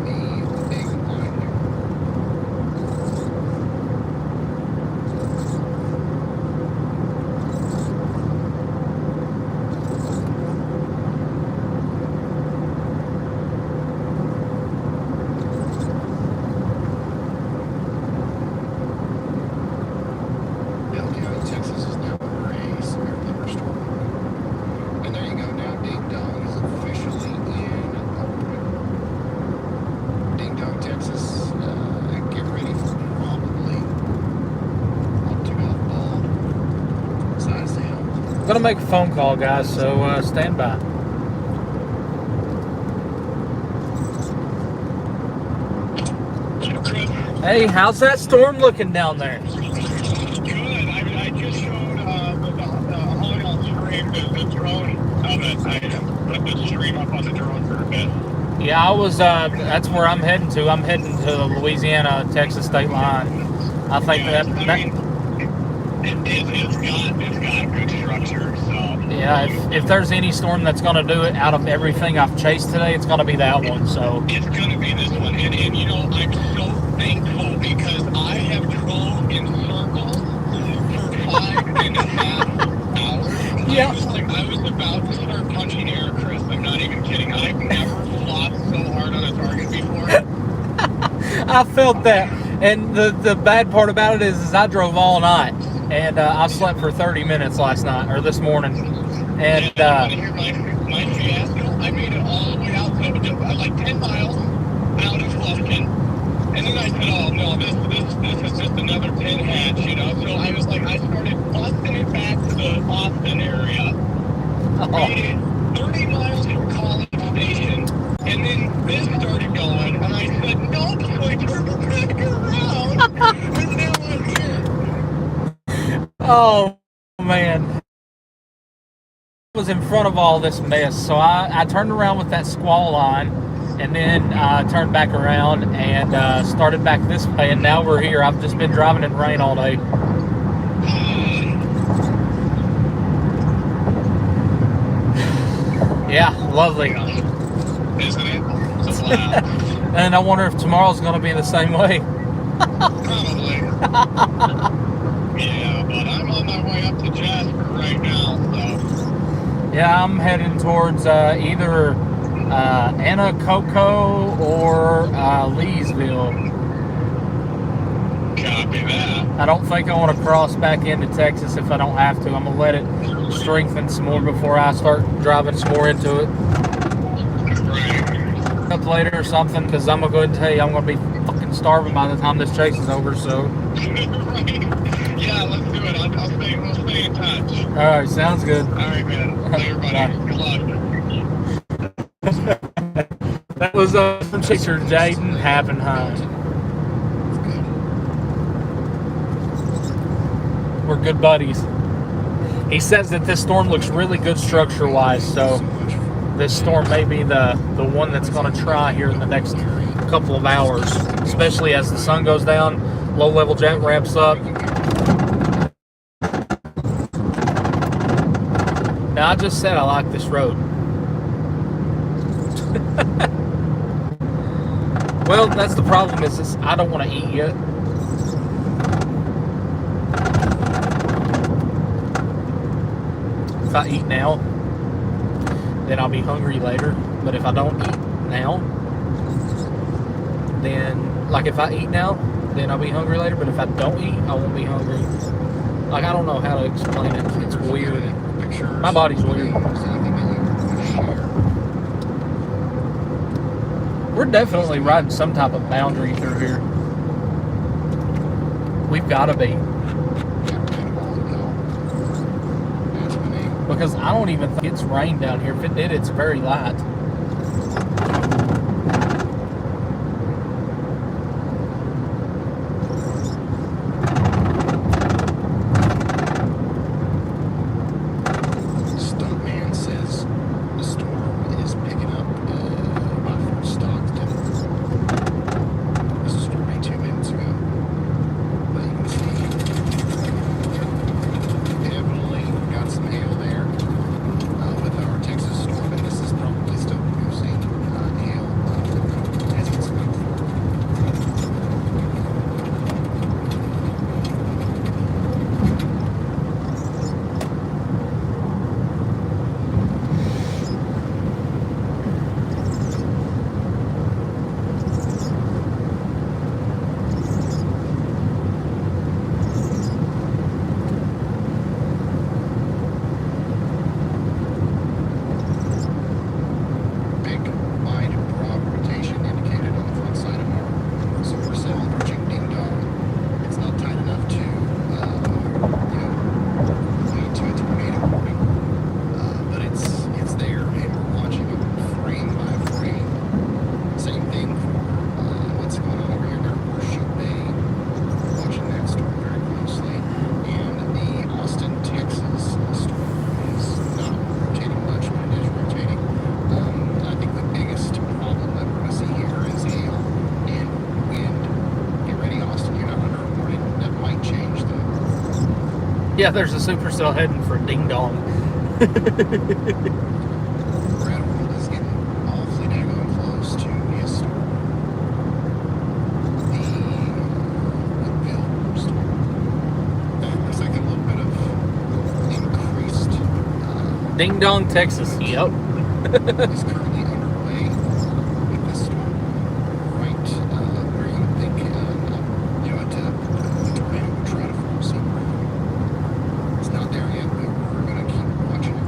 big line there. Texas is now under a severe thunderstorm. And there you go, now Ding Dong is officially in orbit. Ding Dong, Texas, get ready for probably up to golf ball size down. I'm gonna make a phone call, guys, so stand by. Hey, how's that storm looking down there? Yeah, I was, that's where I'm heading to. I'm heading to the Louisiana-Texas state line. I think it's got good structure, so. Yeah, if there's any storm that's going to do it out of everything I've chased today, it's going to be that one, so. It's going to be this one, and you know, I'm so thankful because I have drove in circles for 5.5 hours. Yeah. I was about to start punching air, Chris. I'm not even kidding. I've never flopped so hard on a target before. I felt that. And the bad part about it is I drove all night. And I slept for 30 minutes last night, or this morning. And, you want to hear my fiasco? I made it all the way out to like 10 miles out of Lufkin. And then I said, oh, no, this is just another pin hatch, you know? So I was like, I started busting it back to the Austin area. Made it 30 miles from College Station. And then this started going. And I said, nope. So I turned back around. And now I'm here. oh, man. I was in front of all this mess. So I turned around with that squall line. And then turned back around and started back this way, and now we're here. I've just been driving in rain all day. Yeah, lovely. Isn't it? So loud. And I wonder if tomorrow's going to be the same way. Probably. Yeah, but I'm on my way up to Jasper right now, so. Yeah, I'm heading towards either Anacoco or Leesville. Copy that. I don't think I want to cross back into Texas if I don't have to. I'm going to let it strengthen some more before I start driving some more into it. Up later or something, because I'm going to go ahead and tell you I'm going to be fucking starving by the time this chase is over, so. Yeah, let's do it. We'll stay in touch. All right, sounds good. All right, man. Everybody, good luck. That was Chaser Jaden Happenheim. We're good buddies. He says that this storm looks really good structure-wise, so this storm may be the one that's going to try here in the next couple of hours, especially as the sun goes down, low-level jet ramps up. Now, I just said I like this road. Well, that's the problem is I don't want to eat yet. If I eat now, then I'll be hungry later. But if I don't eat now, then, like if I eat now, then I'll be hungry later. But if I don't eat, I won't be hungry. Like, I don't know how to explain it. It's weird. My body's weird. We're definitely riding some type of boundary through here. We've got to be. Because I don't even think it's rain down here. If it did, it's very light. Stuntman says the storm is picking up by Fort Stockton. This was from 2 minutes ago. But you can see definitely got some hail there with our Texas storm, and this is probably still producing hail as it's moving forward. Big, wide, broad rotation indicated on the front side of our super cell approaching Ding Dong. It's not tight enough to, lead to a tornado warning, but it's there, and we're watching it frame by frame. Same thing for what's going on over here near Horseshoe Bay. Watching that storm very closely, and the Austin, Texas storm is not rotating much, but it is rotating. I think the biggest problem that we're going to see here is hail and wind. Get ready, Austin. You're not under a warning. That might change, though. Yeah, there's a supercell heading for Ding Dong. Bradworld is getting awfully daggone close to his storm. The Woodville storm. That looks like a little bit of increased Ding Dong, Texas. Yep. is currently underway with this storm, right where you would think a tornado would try to form. So it's not there yet, but we're going to keep watching it.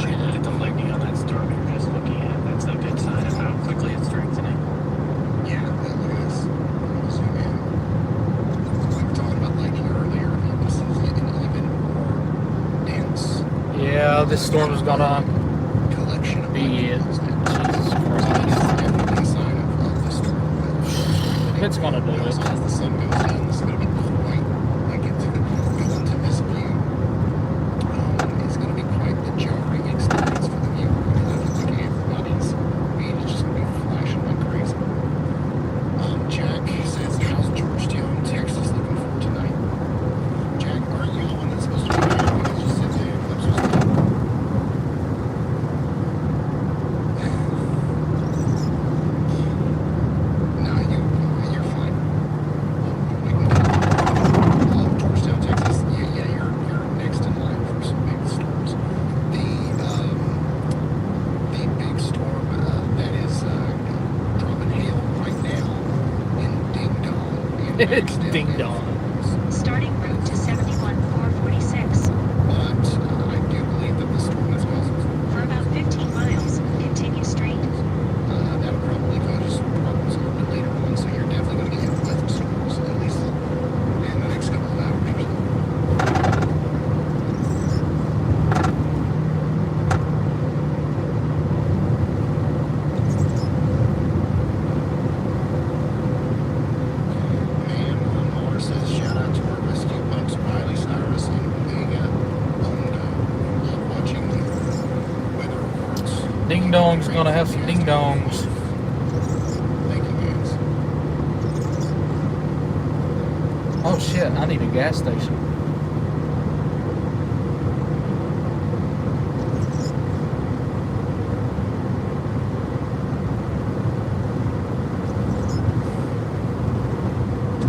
Look at the lightning on that storm you're just looking at. That's a good sign of how quickly it's strengthening. Yeah, look at this. Zoom in. We were talking about lightning earlier. This is an even more dense Yeah, this storm is gonna collection of be lightning. it. So Jesus it's Christ. definitely a sign of the storm. But It's gonna do also, it. as the sun goes down, it's going to be quite, like it's going to this view. It's going to be quite the jarring experience for the viewer. Because I think everybody's feed is just going to be flashing like crazy. Jack says, how's Georgetown, Texas looking for tonight? Jack, aren't you the one that's supposed to be here? Because you said the eclipse was coming. No, you're fine. It's ding dong. Starting route to 71-446. But I do believe that the storm is causing For about 15 miles, continue straight. that'll probably cause problems a little bit later on, so you're definitely going to get hit with weather storms, at least in the next couple of hours or so. Man on Mars says, shout out to our rescue pups, Riley, Cyrus, and Omega. Love watching weather reports. Ding dong's gonna have some ding dongs. Thank you, guys. Oh shit, I need a gas station.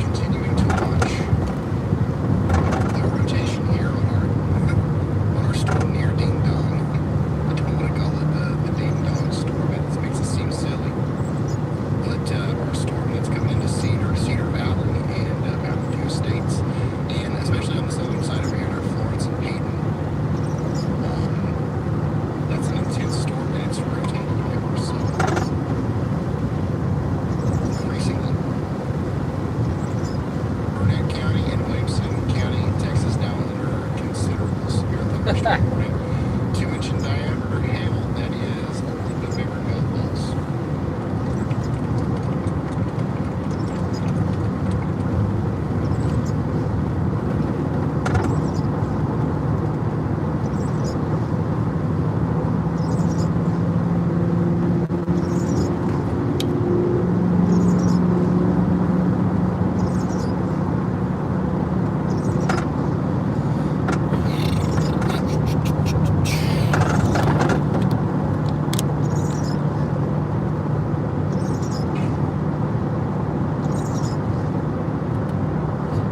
Continuing to watch the rotation here on our storm near Ding Dong. I don't want to call it the Ding Dong storm. It makes it seem silly. But our storm that's coming into Cedar Valley, and Mountain View states, and especially on the southern side over here near Florence and Peyton. That's an intense storm, and it's rotating ever so increasingly. Burnett County and Williamson County, Texas, now under considerable severe thunderstorm warning. 2-inch in diameter hail that is a little bit bigger than golf balls.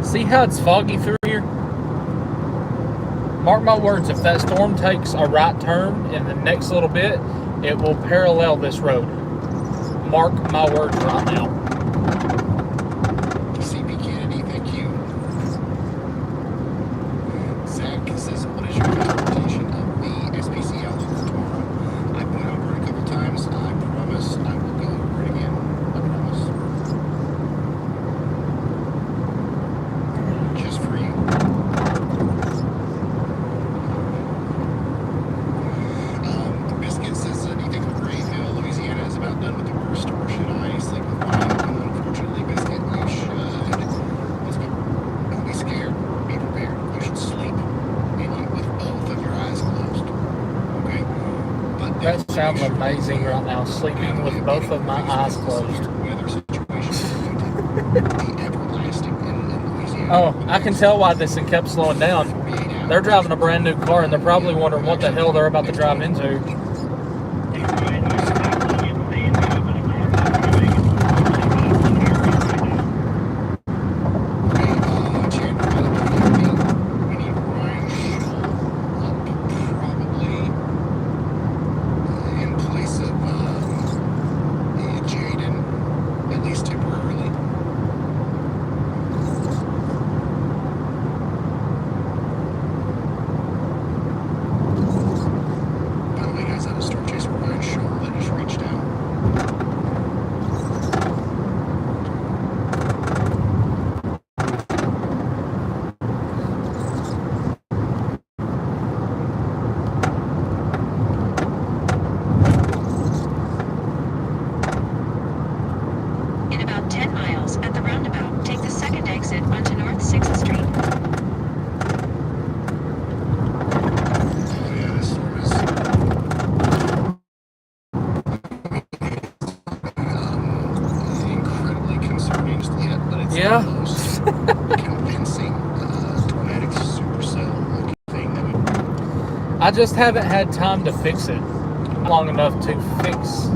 See how it's foggy through here? Mark my words, if that storm takes a right turn in the next little bit, it will parallel this road. Mark my words right now. CB Kennedy, thank you. Zach says, what is your interpretation of the SPC outlook for tomorrow? I went over it a couple times. I promise I will go over it again. I promise. Just for you. Biscuit says, do you think Grayville, Louisiana is about done with the worst, or should I sleep with one eye open? Unfortunately, Biscuit, you should. Let's go. Don't be scared. Be prepared. You should sleep with both of your eyes closed. Okay? But That sounds amazing right now, sleeping with both of my eyes closed. weather situation is going to be everlasting in Louisiana. Oh, I can tell why this thing kept slowing down. 48 hours. They're driving a brand new car and they're probably wondering what the hell they're about to drive into. In about 10 miles, at the roundabout, take the second exit onto North 6th Street. Oh yeah, this storm is incredibly concerning yet, but it's Yeah. the most convincing tornadic supercell looking thing that we. I just haven't had time to fix it long enough to fix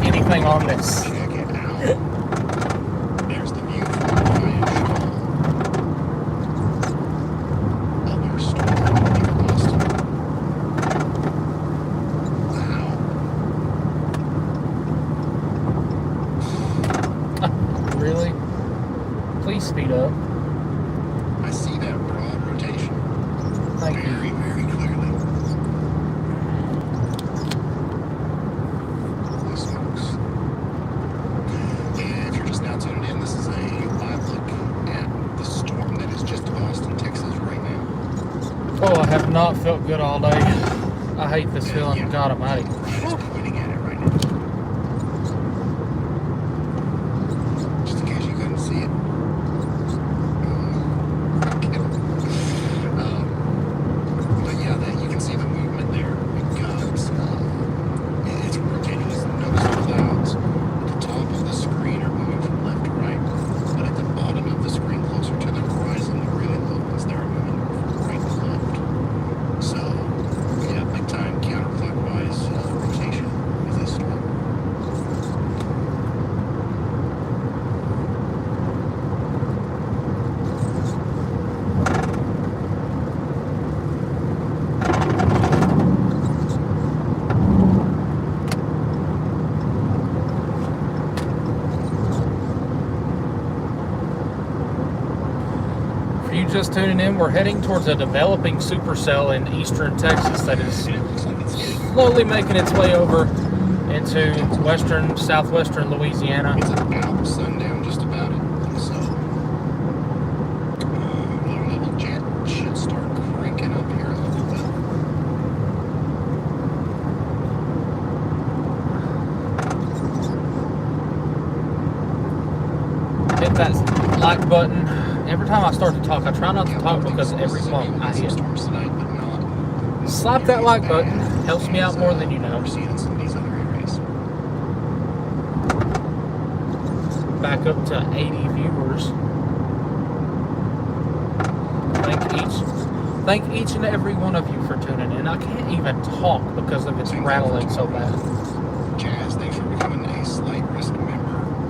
anything on this. Check it out. There's the view from Ryan Shaw of our storm near Boston. Wow. Really? Please speed up. I see that broad rotation Thank you. very, very clearly. Holy smokes. If you're just now tuning in, this is a live look at the storm that is just Austin, Texas right now. Oh, I have not felt good all day. I hate this feeling. Yeah. God almighty. I'm just pointing at it right now. Just in case you couldn't see it. But yeah, you can see the movement there. Because it's rotating. Notice the clouds at the top of the screen are moving from left to right. But at the bottom of the screen, closer to the horizon, the really low ones there are moving from right to left. So, yeah, big time counterclockwise rotation with this storm. For you just tuning in, we're heading towards a developing supercell in eastern Texas that is slowly making its way over into southwestern Louisiana. It's about sundown, just about it. So, lower level jet should start cranking up here a little bit. Hit that like button. Every time I start to talk, I try not to talk because every bump I hit. Storms tonight, but not Slap that like button. Helps me out more than you know. we're seeing in some of these other areas. Back up to 80 viewers. Thank each and every one of you for tuning in. I can't even talk because of it's rattling so bad. Jazz, thanks for becoming a slight risk member.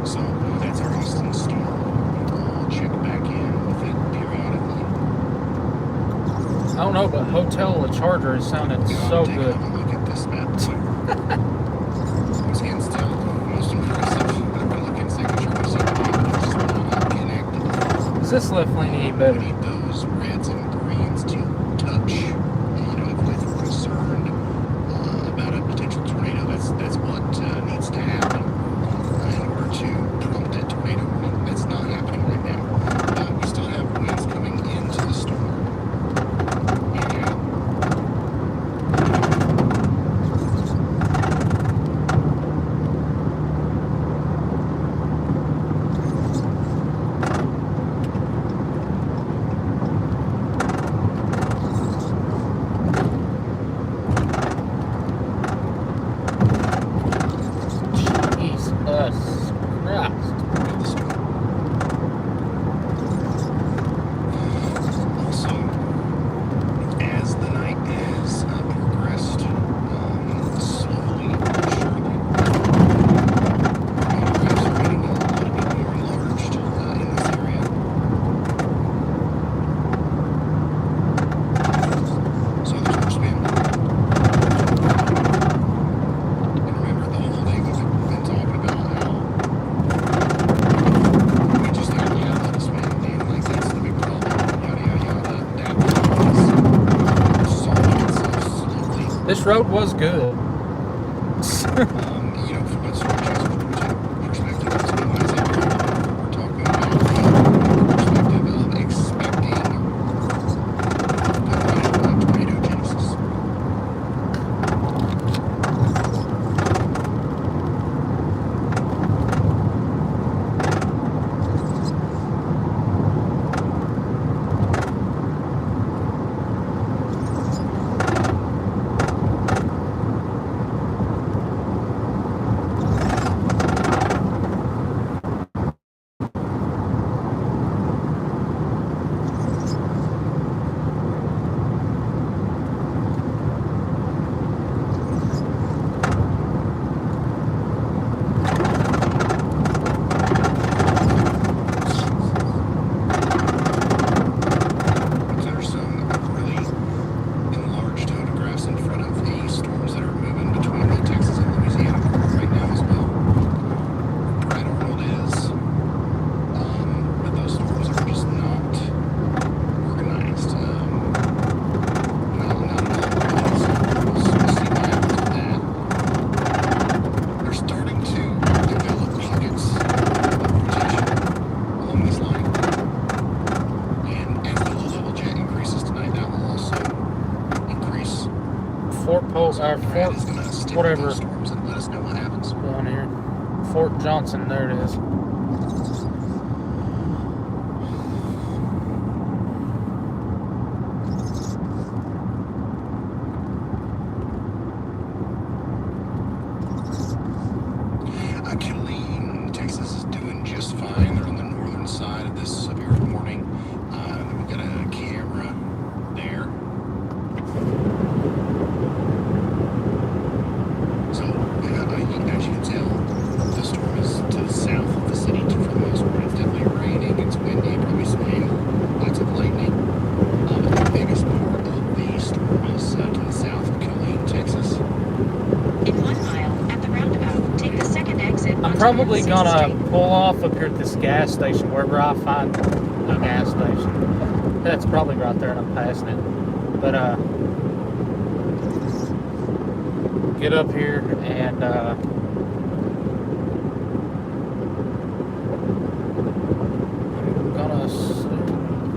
So that's our Austin storm. I'll check back in with it periodically. I don't know, but Hotel La Charger is sounding so Take good. another look at this map. Once again, still most impressive. Look at signature of just not connected. Is this left lane any We better? need those reds and greens to touch. You know, if we're concerned about a potential tornado, that's what needs to happen in order to prompt that tornado warning. That's not happening right now. We still have winds coming into the storm. Yeah. Jesus Christ. Also, as the night has progressed, slowly but surely, waves are getting a little bit more enlarged in this area. So there's more spin. And remember, the whole day we've been talking about how we just had the atlas man, and like that's the big problem. Yada yada yada. That is solving itself slowly. This road was good. You know, from a storm chaser perspective, it's been nice everywhere. We're talking about the perspective of expecting tornado genesis. Or Brad Fort, is going to stick whatever. with those storms and let us know what happens. Down here. Fort Johnson, there it is. Killeen, Texas is doing just fine. They're on the northern side of this severe warning. We've got a camera there. So, as you can tell, the storm is to the south of the city for the most part. It's definitely raining, it's windy, probably some hail, lots of lightning. The biggest part of the storm is to the south of Killeen, Texas. In 1 mile, at the roundabout, take the second exit. I'm onto probably North 6th gonna Street. pull off up here at this gas station, wherever I find a gas station. That's probably right there and I'm passing it. But get up here and I'm gonna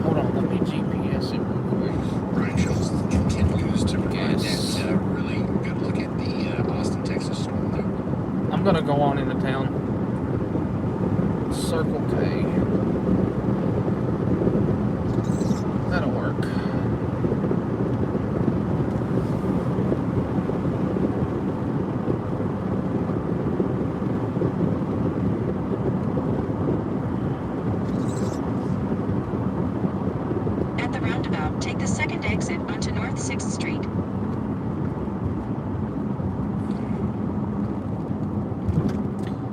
hold on, let me GPS it real quick. Brian Schultz continues to provide that really good look at the Austin, Texas storm there. I'm gonna go on into town. Circle K. That'll work. At the roundabout, take the second exit onto North 6th Street.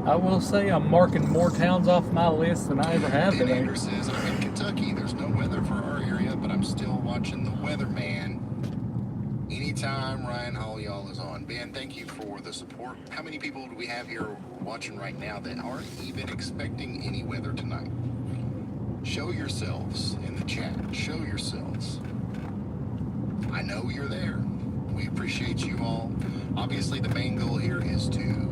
I will say I'm marking more towns off my list than I ever have Ben today. Ander says, I'm in Kentucky. There's no weather for our area, but I'm still watching the weatherman. Anytime Ryan Hall y'all is on. Ben, thank you for the support. How many people do we have here watching right now that aren't even expecting any weather tonight? Show yourselves in the chat. Show yourselves. I know you're there. We appreciate you all. Obviously, the main goal here is to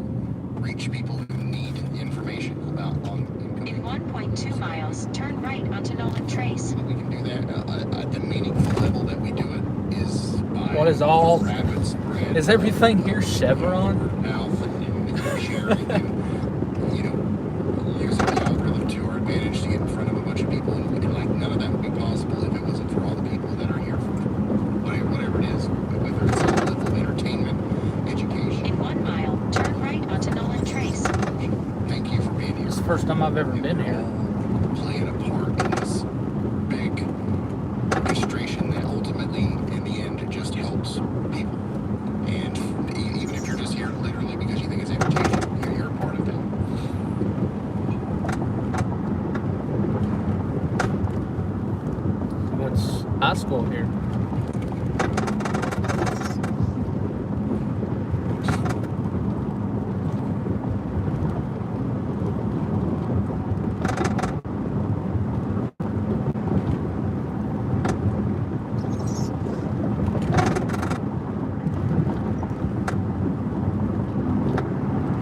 reach people who need information about incoming. In 1.2 miles, turn right onto Nolan Trace. So that we can do that at the meaningful level that we do it is by What is all? rapid spread. Is everything here Chevron? Mouth and sharing and, using the algorithm to our advantage to get in front of a bunch of people. And like, none of that would be possible if it wasn't for all the people that are here for whatever it is, whether it's a level of entertainment, education. In 1 mile, turn right onto Nolan Trace. Thank you for being here. It's the first time I've ever been here. Playing a part in this big orchestration that ultimately, in the end, just helps people. And even if you're just here literally because you think it's entertaining, you're a part of that. What's high school here?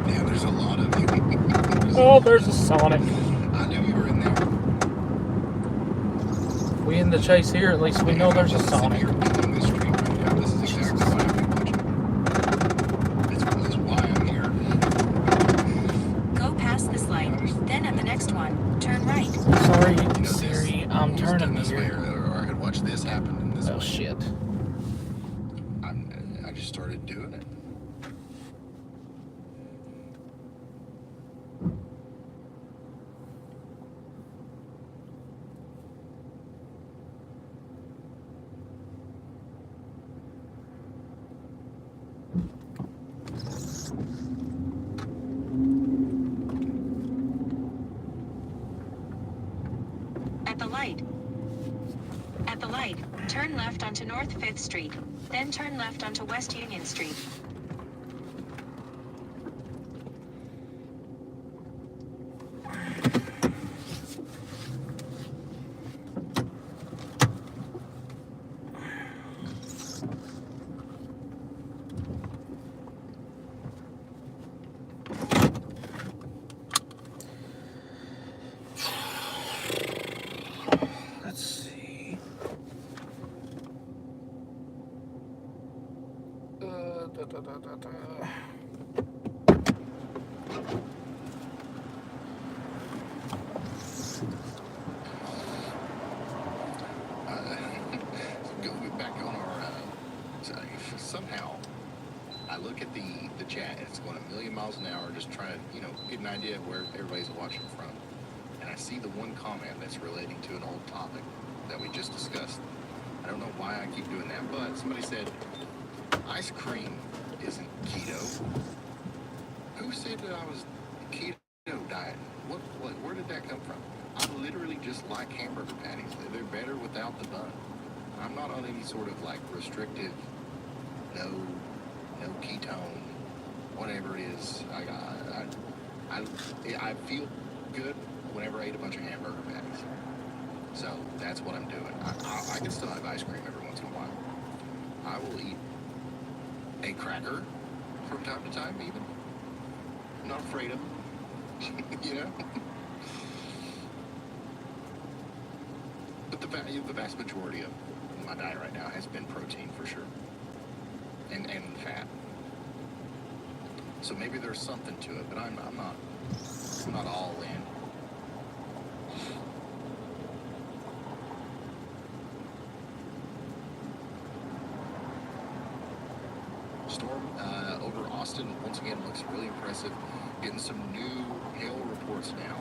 Yeah, there's a lot of you. Oh, there's a Sonic. I knew you were in there. If we in the chase here, at least we know there's a Sonic. You're doing this street right now. This is exactly why I'm watching. That's why I'm here. Go past this light, then at the next one, turn right. Sorry, This, Siri, I'm who's done turning this way, here. or I could watch this happen in this Oh way. shit. I just started doing it. At the light, turn left onto North 5th Street, then turn left onto West Union Street. Let's see. chat, and it's going a million miles an hour, just trying to, get an idea of where everybody's watching from. And I see the one comment that's relating to an old topic that we just discussed. I don't know why I keep doing that, but somebody said, ice cream isn't keto. Who said that I was keto diet? Where did that come from? I literally just like hamburger patties. They're better without the bun. I'm not on any sort of restrictive, no ketone, whatever it is. I feel good whenever I eat a bunch of hamburger patties. So that's what I'm doing. I can still have ice cream every once in a while. I will eat a cracker from time to time, even. I'm not afraid of them. But the vast majority of my diet right now has been protein for sure, and fat. So maybe there's something to it, but I'm not all in. Storm over Austin once again looks really impressive. Getting some new hail reports now.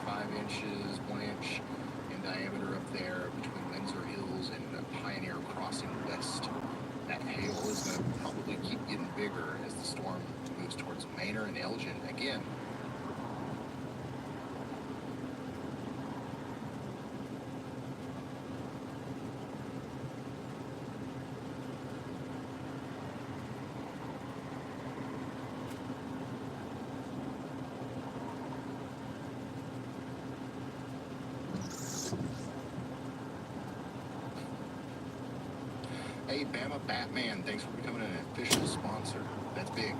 1.5 inches, 1 inch in diameter up there between Windsor Hills and Pioneer Crossing West. That hail is going to probably keep getting bigger as the storm moves towards Manor and Elgin again. Hey, Bama Batman, thanks for becoming an official sponsor. That's big.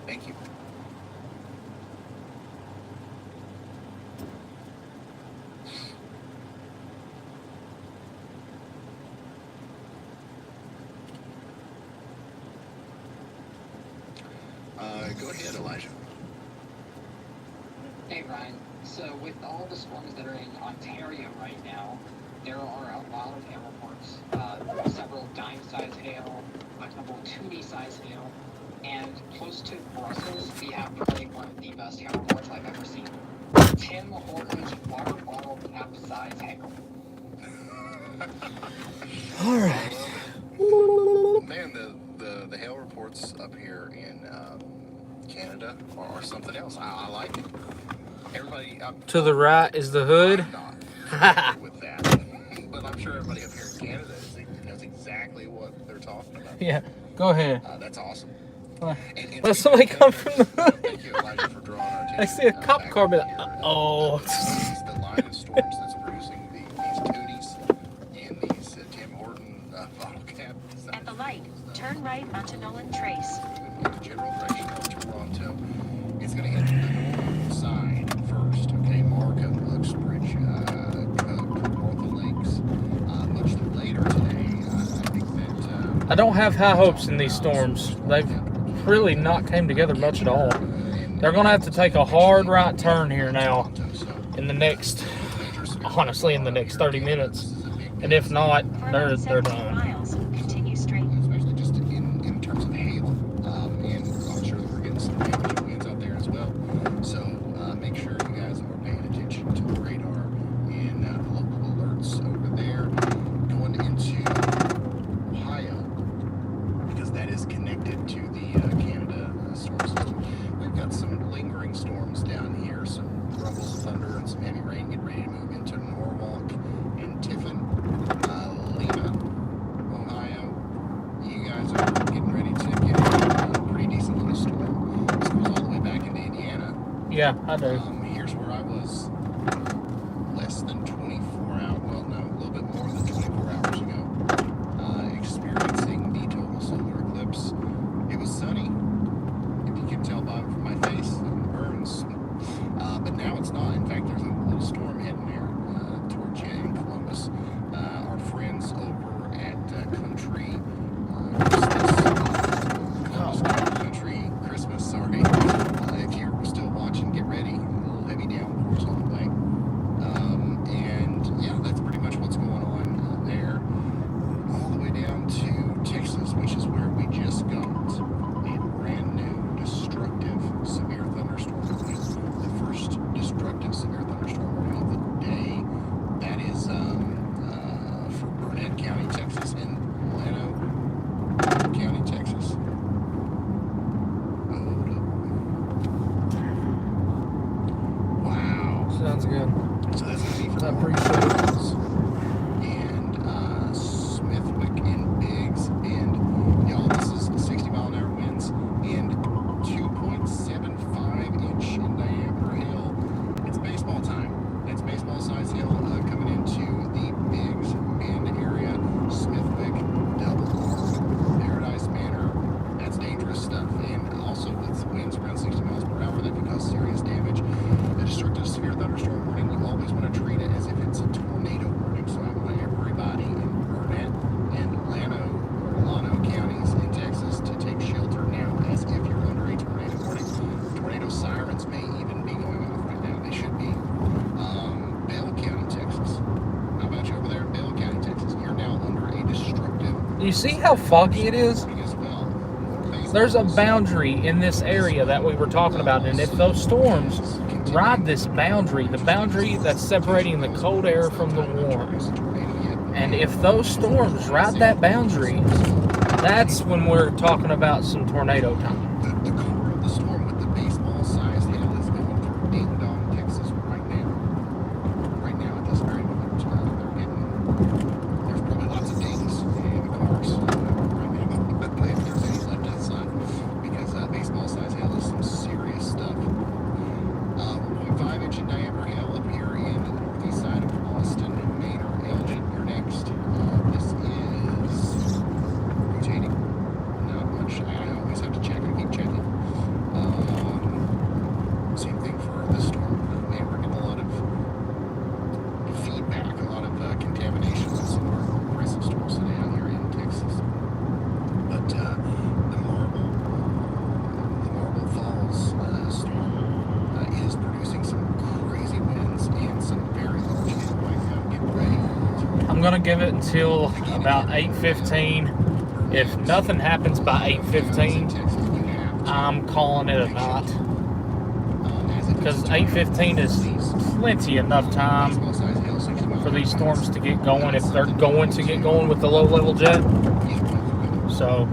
Thank you. Go ahead, Elijah. Hey, Ryan. So with all the storms that are in Ontario right now, there are a lot of hail reports. Several dime-sized hail, a couple 2D-sized hail, and close to Brussels, we have probably one of the best hail reports I've ever seen. Tim Hortons water bottle cap-size hail. All right. Man, the hail reports up here in Canada are something else. I like it. Everybody To the right is the hood. I'm not familiar with that, but I'm sure everybody up here in Canada knows exactly what they're talking about. Yeah, go ahead. That's awesome. Let somebody come from the hood. Thank you, Elijah, for drawing our attention. I see a cop car, but oh. It's the line of storms that's producing these toonies and these Tim Horton bottle cap. At the light, turn right onto Nolan Trace. The general direction of Toronto. It's going to hit the north side first. Okay, Markham, Uxbridge, North Lakes. Much later today, I think that. I don't have high hopes in these storms. They've really not came together much at all. They're going to have to take a hard right turn here now in the next 30 minutes. And if not, they're done. Miles, continue straight. Especially just in terms of hail. And I'm sure that we're getting some damaging winds out there as well. So make sure you guys are paying attention to the radar and the local alerts over there. Going into Ohio, because that is connected to the Canada storm system. We've got some lingering storms down here, some rumbles of thunder and some heavy rain getting ready to move into Norwalk and Tiffin. Lima, Ohio, you guys are getting ready to get a pretty decent little storm. This goes all the way back into Indiana. Yeah, I do. Here's where I was less than 24 hours, well, no, a little bit more than 24 hours ago, experiencing the total solar eclipse. It was sunny, if you can tell from my face, it burns. But now it's not. In fact, there's a little storm heading there towards you in Columbus. Our friends over at Country Christmas, sorry. If you're still watching, get ready. A little heavy downpours on the way. And yeah, that's pretty much what's going on there. All the way down to Texas, which is where we just got a brand new Sounds good. So that's going to be for I appreciate it. and Smithwick and Biggs. And y'all, this is 60-mile-an-hour winds and 2.75-inch in diameter hail. It's baseball time. It's baseball-sized hail coming into the Biggs Bend area, Smithwick, Double Park, Paradise Manor. That's dangerous stuff. And also with winds around 60 miles per hour, that can cause serious damage. A destructive severe thunderstorm warning, you always want to treat it as if it's a tornado warning. So I want everybody in Burnett and Llano counties in Texas to take shelter now as if you're under a tornado warning. Tornado sirens may even be going off right now. They should be. Bell County, Texas. How about you over there in Bell County, Texas? You're now under a destructive. You see how foggy it is? As well. There's a boundary in this area that we were talking about, and if those storms ride this boundary, the boundary that's separating the cold air from the warm, and if those storms ride that boundary, that's when we're talking about some tornado time. The core of the storm with the baseball-sized hail is going through Ding-Dong, Texas right now. Right now, at this very moment, there's probably lots of dings in the cars right now. But if there's any left outside, because baseball-sized hail is some serious stuff. 1.5-inch in diameter hail up here in the northeast side of Austin, Maine, or Elgin. You're next. This is rotating. Not much. I always have to check. I keep checking. Same thing for this storm. Man, we're getting a lot of feedback, a lot of contamination with some of our aggressive storms today out here in Texas. But the Marble Falls storm is producing some crazy winds and some very large hail right now. Get ready. I'm gonna give it until about 8:15. If nothing happens by 8:15, I'm calling it a night. Because 8:15 is plenty enough time for these storms to get going if they're going to get going with the low-level jet. So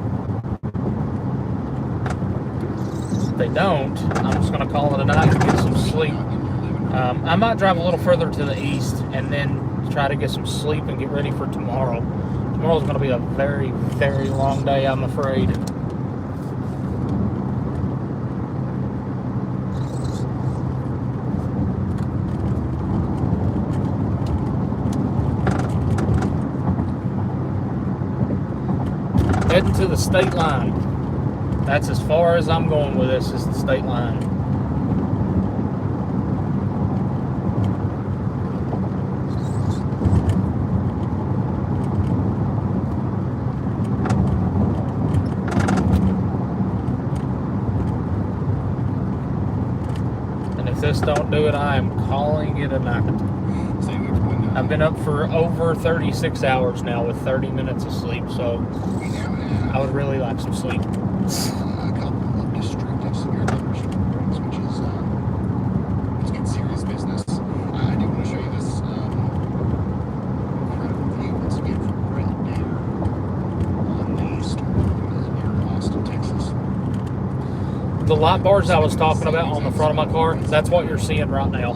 if they don't, I'm just gonna call it a night and get some sleep. I might drive a little further to the east and then try to get some sleep and get ready for tomorrow. Tomorrow's going to be a very, very long day, I'm afraid. Heading to the state line. That's as far as I'm going with this, is the state line. This don't do it, I am calling it a night. I've been up for over 36 hours now with 30 minutes of sleep, so I would really like some sleep. A couple of destructive severe thunderstorm warnings, which is it's good serious business. I do want to show you this incredible view once again from right there on the storm near Austin, Texas. The light bars I was talking about on the front of my car, that's what you're seeing right now.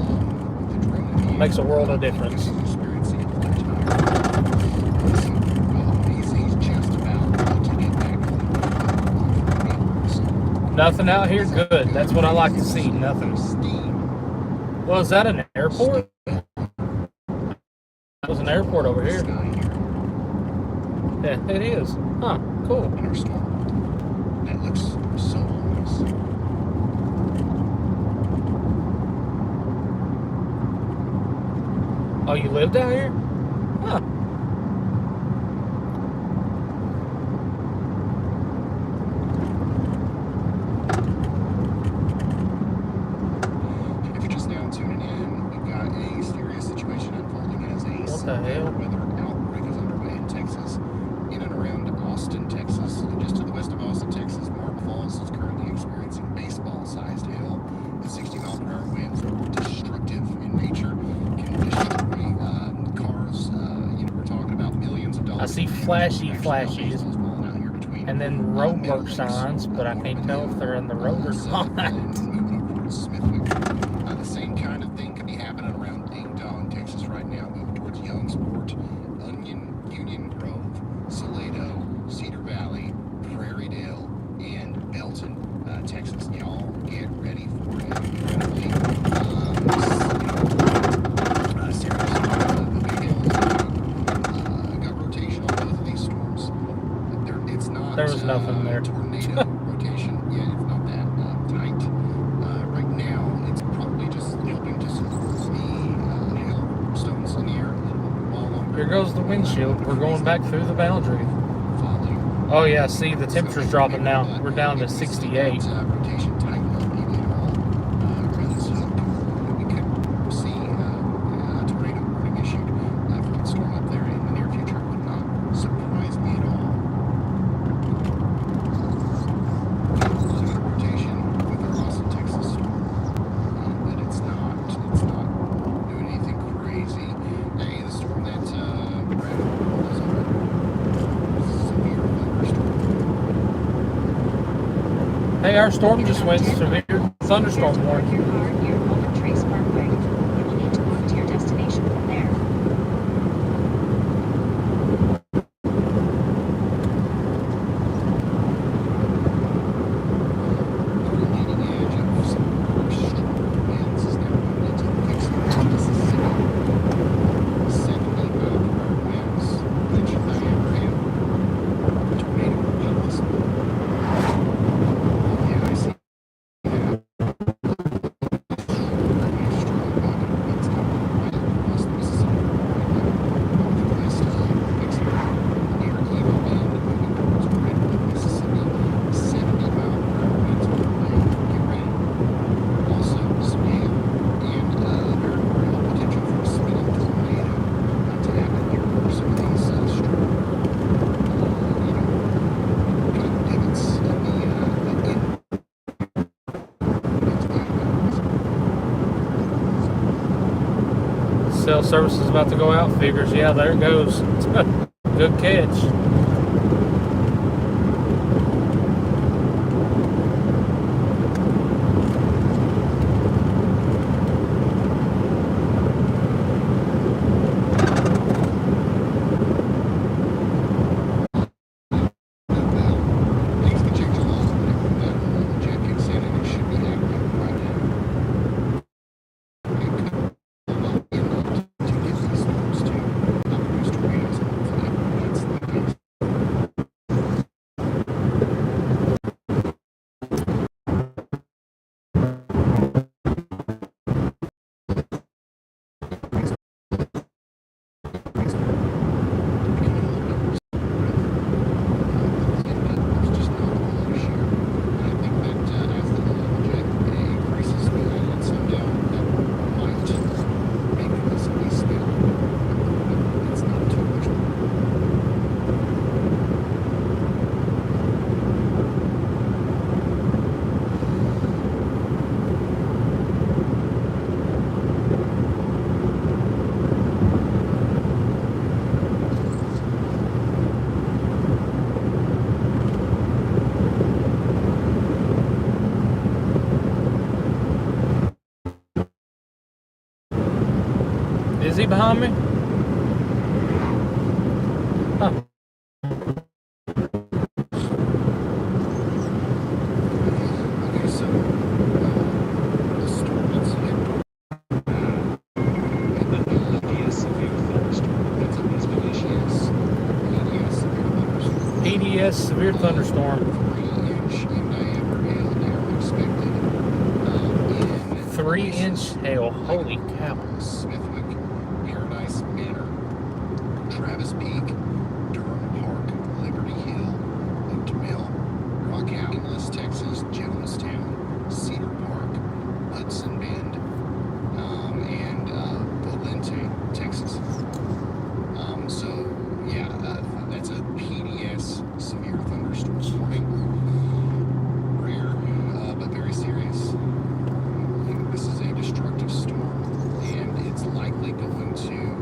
Makes a world of difference. Nothing out here? Good. That's what I like to see. Nothing. Well, is that an airport? That was an airport over here. Yeah, it is. Huh, cool. That looks so ominous. Oh, you lived out here? Huh. If you're just now tuning in, we've got a serious situation unfolding as a severe weather outbreak is underway in Texas, in and around Austin, Texas. Just to the west of Austin, Texas, Marble Falls is currently experiencing baseball-sized hail at 60-mile-per-hour winds, destructive in nature, can destroy cars. We're talking about millions of dollars. I see flashes, and then roadwork signs, but I can't tell if they're in the road or not. Moving over towards Smithwick. The same kind of thing could be happening around goes the windshield. We're going back through the boundary. Oh yeah, see, the temperature's dropping now. We're down to 68. Rotation tighten up even at all around this hook. We could see a tornado warning issued for that storm up there in the near future. It would not surprise me at all. Looking at rotation with our Austin, Texas storm, but it's not doing anything crazy. Hey, the storm that Brad was on. Severe thunderstorm. Hey, our storm just went severe thunderstorm warning. Your car near Walnut Trace Parkway. You will need to walk to your destination from there. The leading edge of some strong winds is now moving into Dixie, Mississippi. 70-mile-per-hour winds, inch diameter hail. Tornado possible. Yeah, I see that. Very strong winds coming right across the Mississippi River, northwest of Dixie. Near Eagle Bend, moving towards Redwood, Mississippi. 70-mile-per-hour winds on the way. Get ready. Also, some hail and very real potential for a spinning tornado to happen here for some of these strong, kind of divots in the Cell service is about to go out. Figures, yeah, there it goes. Good catch. things can change a lot whenever that jet kicks in, and it should be active right now. It could enough to get these storms to not produce tornadoes, and hopefully that's the case. Becoming a little bit more supportive. There's just not a whole lot of shear. And I think that as the jet increases speed and sundown, that might make this at least spin a little bit. It's not too much more. Is he behind me? Huh. Okay, so the storm that's hit EDS severe thunderstorm. that's a EDS severe thunderstorm. PDS severe thunderstorm. 3-inch in diameter hail now expected in 3-inch hail. Holy cow. Smithwick, Paradise Manor, Travis Peak, Durham Park, Liberty Hill, Oat Mill, Rock Inlet, Texas, Jonestown, Cedar Park, Hudson Bend, and Valente, Texas. So yeah, that's a PDS severe thunderstorm warning. Rare, but very serious. This is a destructive storm, and it's likely going to,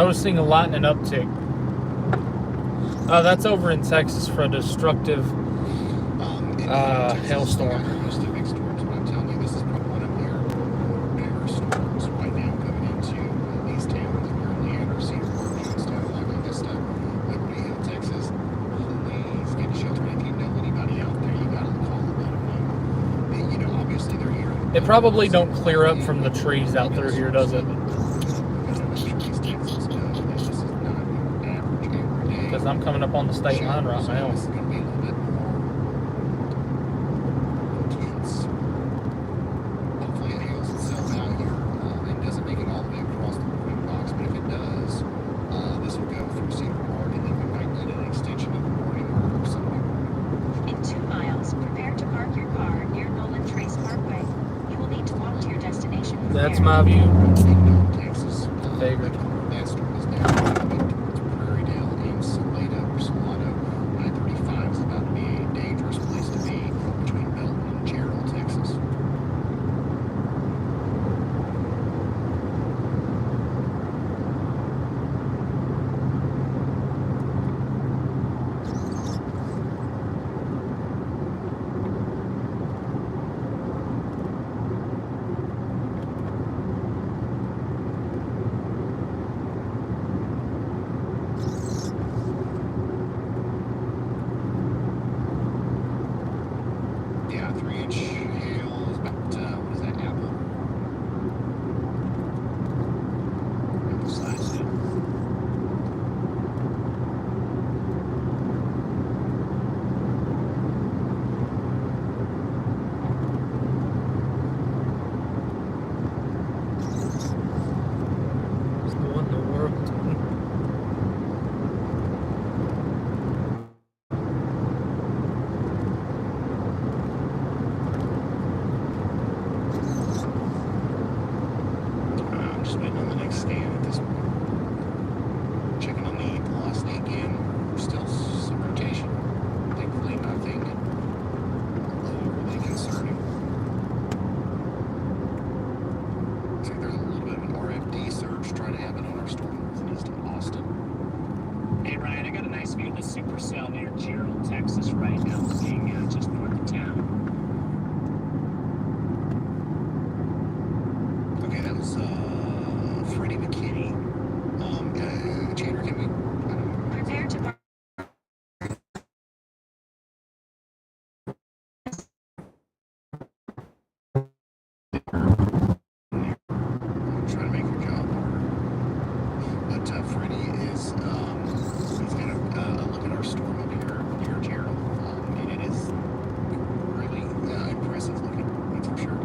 noticing a lightning uptick. That's over in Texas for a destructive hailstorm. Used to big storms, but I'm telling you, this is probably one of their bigger storms right now coming into these towns. If you're in Leander, Cedar Park, Johnstown, La Vista, Liberty Hill, Texas, please get shelter. If you know anybody out there, you gotta call them, let them know. You know, obviously they're here. It probably don't clear up from the trees out through here, does it? Because I'm coming up on the state line right now. This is going to be a little bit more intense. Hopefully it heals itself out here and doesn't make it all the way across the warning box. But if it does, this will go through Cedar Park, and then we might need an extension of the warning or something. In 2 miles, prepare to park your car near Nolan Trace Parkway. You will need to walk to your destination. That's my view. Texas. Figured. That storm is now moving towards Prairiedale and Salado or Salado. I-35 is about to be a dangerous place to be between Belton and Gerald, Texas. Yeah, 3-inch hail is about, what is that, apple size hail. What in the world? I'm just waiting on the next scan at this point. Checking on the velocity again. Still some rotation. Thankfully nothing overly concerning. Looks like there's a little bit of an RFD surge trying to happen on our storm north and east of Austin. Hey Ryan, I got a nice view of the supercell near Gerald, Texas right now, being just north of town. Okay, that was Freddie McKinney. Chandler, can we? I don't know. Prepare to park. I'm trying to make your job harder. But Freddie is, he's got a look at our storm up here near Gerald. And it is really impressive looking, that's for sure.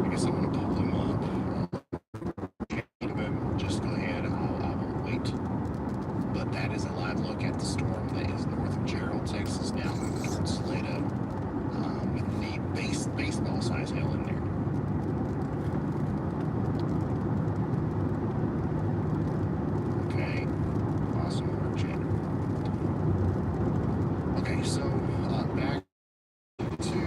I guess I'm going to pull him up. Just go ahead, I will wait. But that is a live look at the storm that is north of Gerald, Texas, now moving towards Salado, with the baseball size hail in there. Okay, awesome work, Chandler. Okay, so back to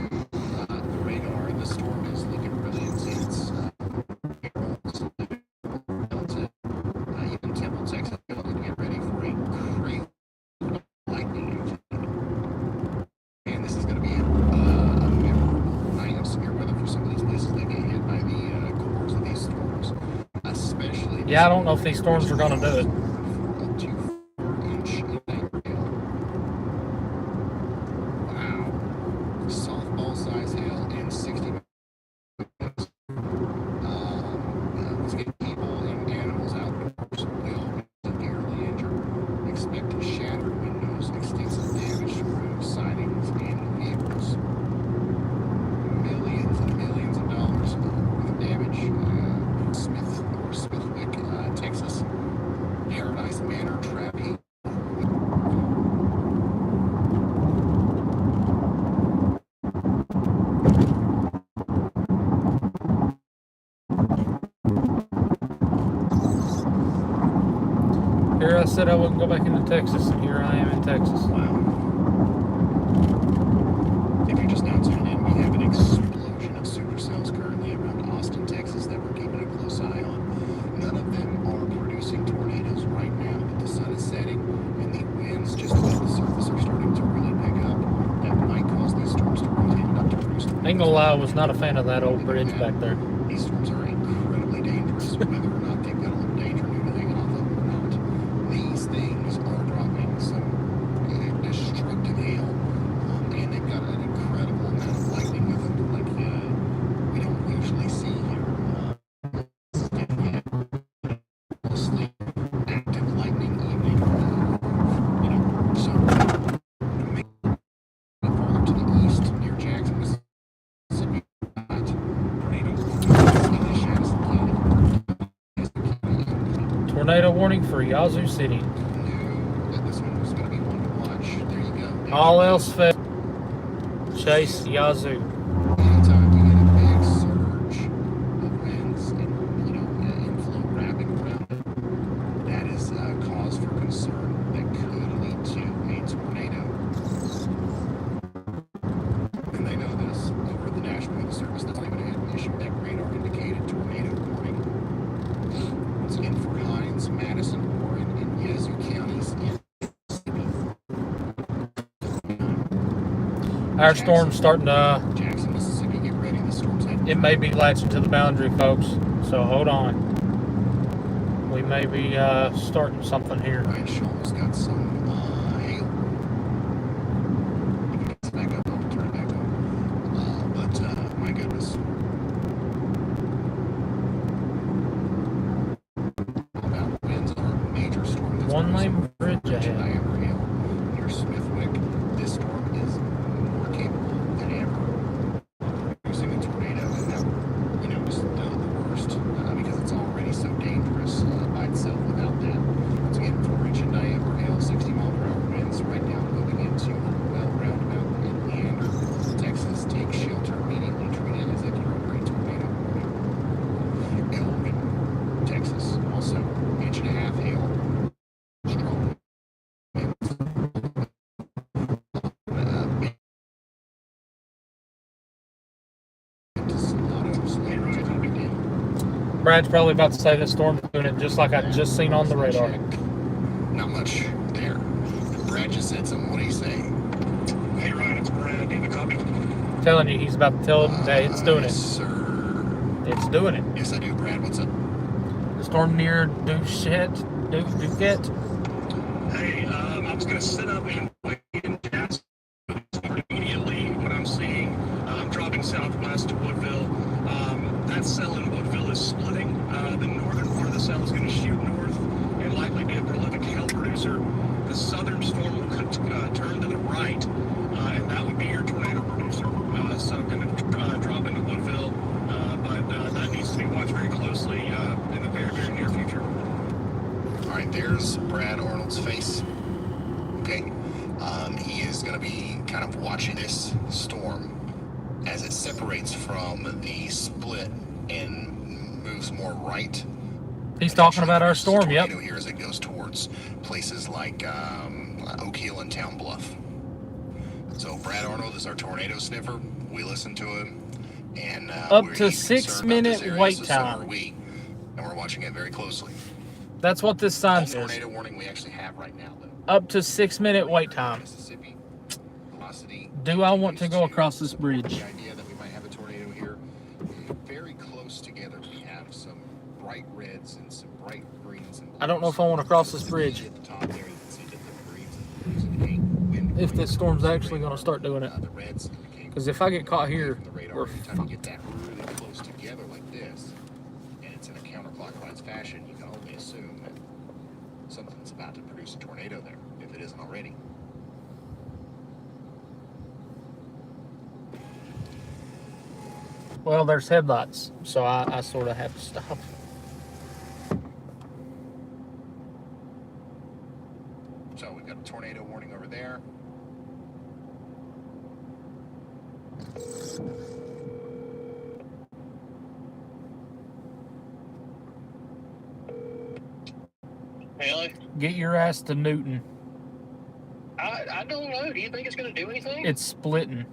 the radar. The storm is looking really intense. Even Temple, Texas, to get ready for a crazy lightning activity. And this is going to be a memorable night of severe weather for some of these places that get hit by the cores of these storms. Especially. Yeah, I don't know if these storms are going to do it. Up to 4-inch impact hail. Wow. Softball size hail and 60 miles. Let's get people and animals outdoors. We all been severely injured. Expect shattered windows, extensive damage to roofs, sidings, and vehicles. Millions and millions of dollars worth of damage. Smithwick, Texas. Paradise Manor trap heap. Here I said I wouldn't go back into Texas, and here I am in Texas. Wow. If you're just now tuning in, we have an explosion of supercells currently around Austin, Texas that we're keeping a close eye on. None of them are producing ain't gonna lie, I was not a fan of that old bridge back there. These storms are incredibly dangerous, whether or not they've got a little danger due to hanging off of them or not. These things are dropping some destructive hail, and they've got an incredible amount of lightning with them, like we don't usually see here. Mostly active lightning evening, so maybe farther to the east near Jackson, Mississippi. Tornado warning for Yazoo City. This one was going to be one to watch. There you go. All else failed. Chase Yazoo. Anytime you get a big surge of winds and inflow wrapping around it, that is cause for concern that could lead to a tornado. And they know this over at the National Weather Service. That's why they had issued that radar indicated tornado warning. Once again, for Hines, Madison, Warren, and Yazoo counties in Our storm's starting to. Jackson, Mississippi. Get ready. The storm's heading. It may be latching to the boundary, folks. So hold on. We may be starting something here. Ryan Shaw's got some hail. It's back up. I'll turn it back on. But my goodness. About winds are a major storm. That's One lane bridge ahead. Diameter hail near Smithwick. This storm is more capable than ever producing a tornado, and that is the worst because it's already so dangerous by itself without that. Once again, 4-inch in diameter hail, 60-mile-per-hour winds right now moving into well roundabout in Leander, Texas. Take shelter immediately. Treat it as if you're over a tornado warning. Elgin, Texas, also 1.5-inch hail. Strong winds. Brad's probably about to say this storm's doing it just like I just seen on the radar. Not much there. Brad just said something. What do you say? Hey Ryan, it's Brad. Do you have a copy? Telling you, he's about to tell him that it's doing it. Yes, sir. It's doing it. Yes, I do, Brad. What's up? The storm near Duquette. Hey, I was going to sit up and wait in Jasper immediately. What I'm seeing, I'm dropping southwest to Woodville. That cell in Woodville is splitting. The northern part of the cell is going to shoot north and likely be a prolific hail producer. The southern storm will turn to the right, and that would be your tornado producer. So I'm going to drop into Woodville, but that needs to be watched very closely in the very, very near future. All right, there's Brad Arnold's face. Okay. He is going to be kind of watching this storm as it separates from the split and moves more right. He's talking about our storm, yep. Here as it goes towards places like Oak Hill and Town Bluff. So Brad Arnold is our tornado sniffer. We listen to him, and up to 6 minute wait time. So we, and we're watching it very closely. That's what this sign says. Tornado warning we actually have right now, though. Up to 6 minute wait time. Mississippi. Velocity. Do I want to go across this bridge? The idea that we might have a tornado here. Very close together, we have some bright reds and some bright greens and blues. I don't know if I want to cross this bridge. At the top there, you can see that the greens and blues indicate wind. If this storm's actually going to start doing it. The reds indicate. Because if I get caught here, we're anytime you get that really close together like this, and it's in a counterclockwise fashion, you can only assume that something's about to produce a tornado there, if it isn't already. Well, there's headlights, so I sort of have to stop. So we've got a tornado warning over there. Really? Get your ass to Newton. I don't know. Do you think it's going to do anything? It's splitting.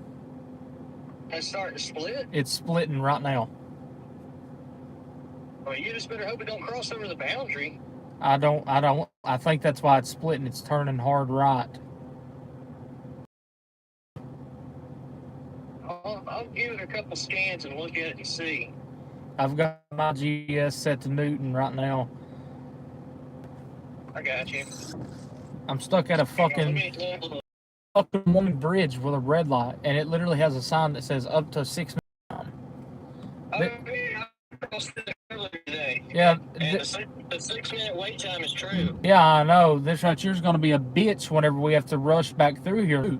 It's starting to split? It's splitting right now. Well, you just better hope it don't cross over the boundary. I think that's why it's splitting. It's turning hard right. I'll I'll give it a couple scans and look at it and see. I've got my GPS set to Newton right now. I got you. I'm stuck at a fucking one bridge with a red light, and it literally has a sign that says up to 6 minutes. Yeah. And the 6 minute wait time is true. Yeah, I know. This right here's going to be a bitch whenever we have to rush back through here.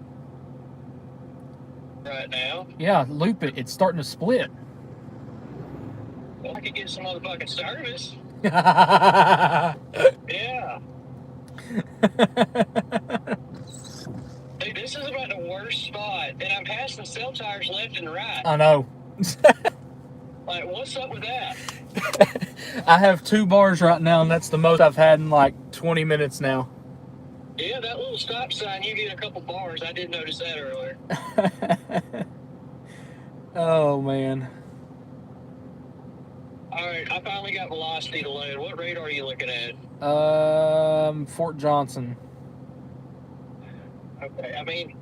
Right now? Yeah, loop it. It's starting to split. Well, I could get some motherfucking service. Yeah. Dude, this is about the worst spot, and I'm passing cell tires left and right. I know. Like, what's up with that? I have 2 bars right now, and that's the most I've had in like 20 minutes now. Yeah, that little stop sign, you get a couple bars. I did notice that earlier. Oh, man. All right, I finally got velocity to load. What radar are you looking at? Fort Johnson. Okay, I mean,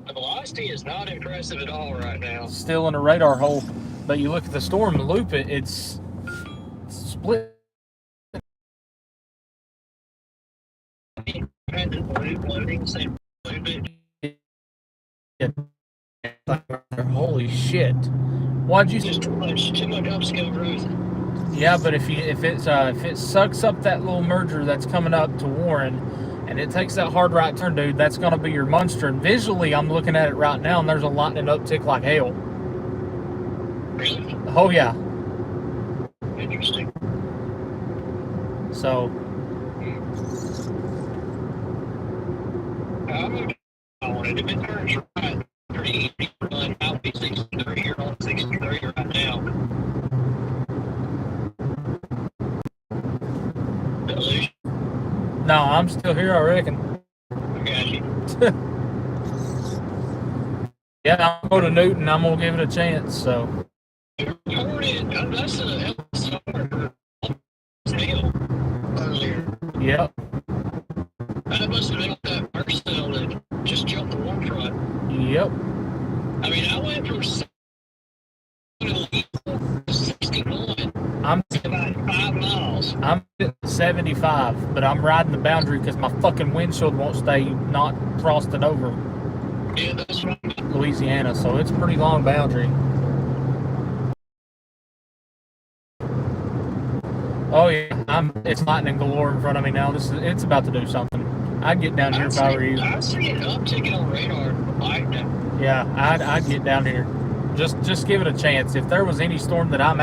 the velocity is not impressive at all right now. Still in a radar hole, but you look at the storm and loop it, it's split. Holy shit! Why'd you? Just too much upscale growth. Yeah, but if it sucks up that little merger that's coming up to Warren, and it takes that hard right turn, dude, that's gonna be your monster. And visually, I'm looking at it right now, and there's a lightning uptick like hell. Really? Oh yeah. Interesting. So. I'm looking on it. If it turns right, pretty easy. I'll be 63. You're on 63 right now. No, I'm still here, I reckon. I got you. Yeah, I'll go to Newton. I'm gonna give it a chance. So. That's a tail earlier. Yep. That must have been that first cell that just jumped the warm front. Yep. I mean, I went from 61. I'm about 5 miles. I'm at 75, but I'm riding the boundary because my fucking windshield won't stay not frosted over. Yeah, that's right. Louisiana, so it's a pretty long boundary. Oh yeah, it's lightning galore in front of me now. It's about to do something. I'd get down here if I were you. I see an uptick on radar. Yeah, I'd get down here. Just give it a chance. If there was any storm that I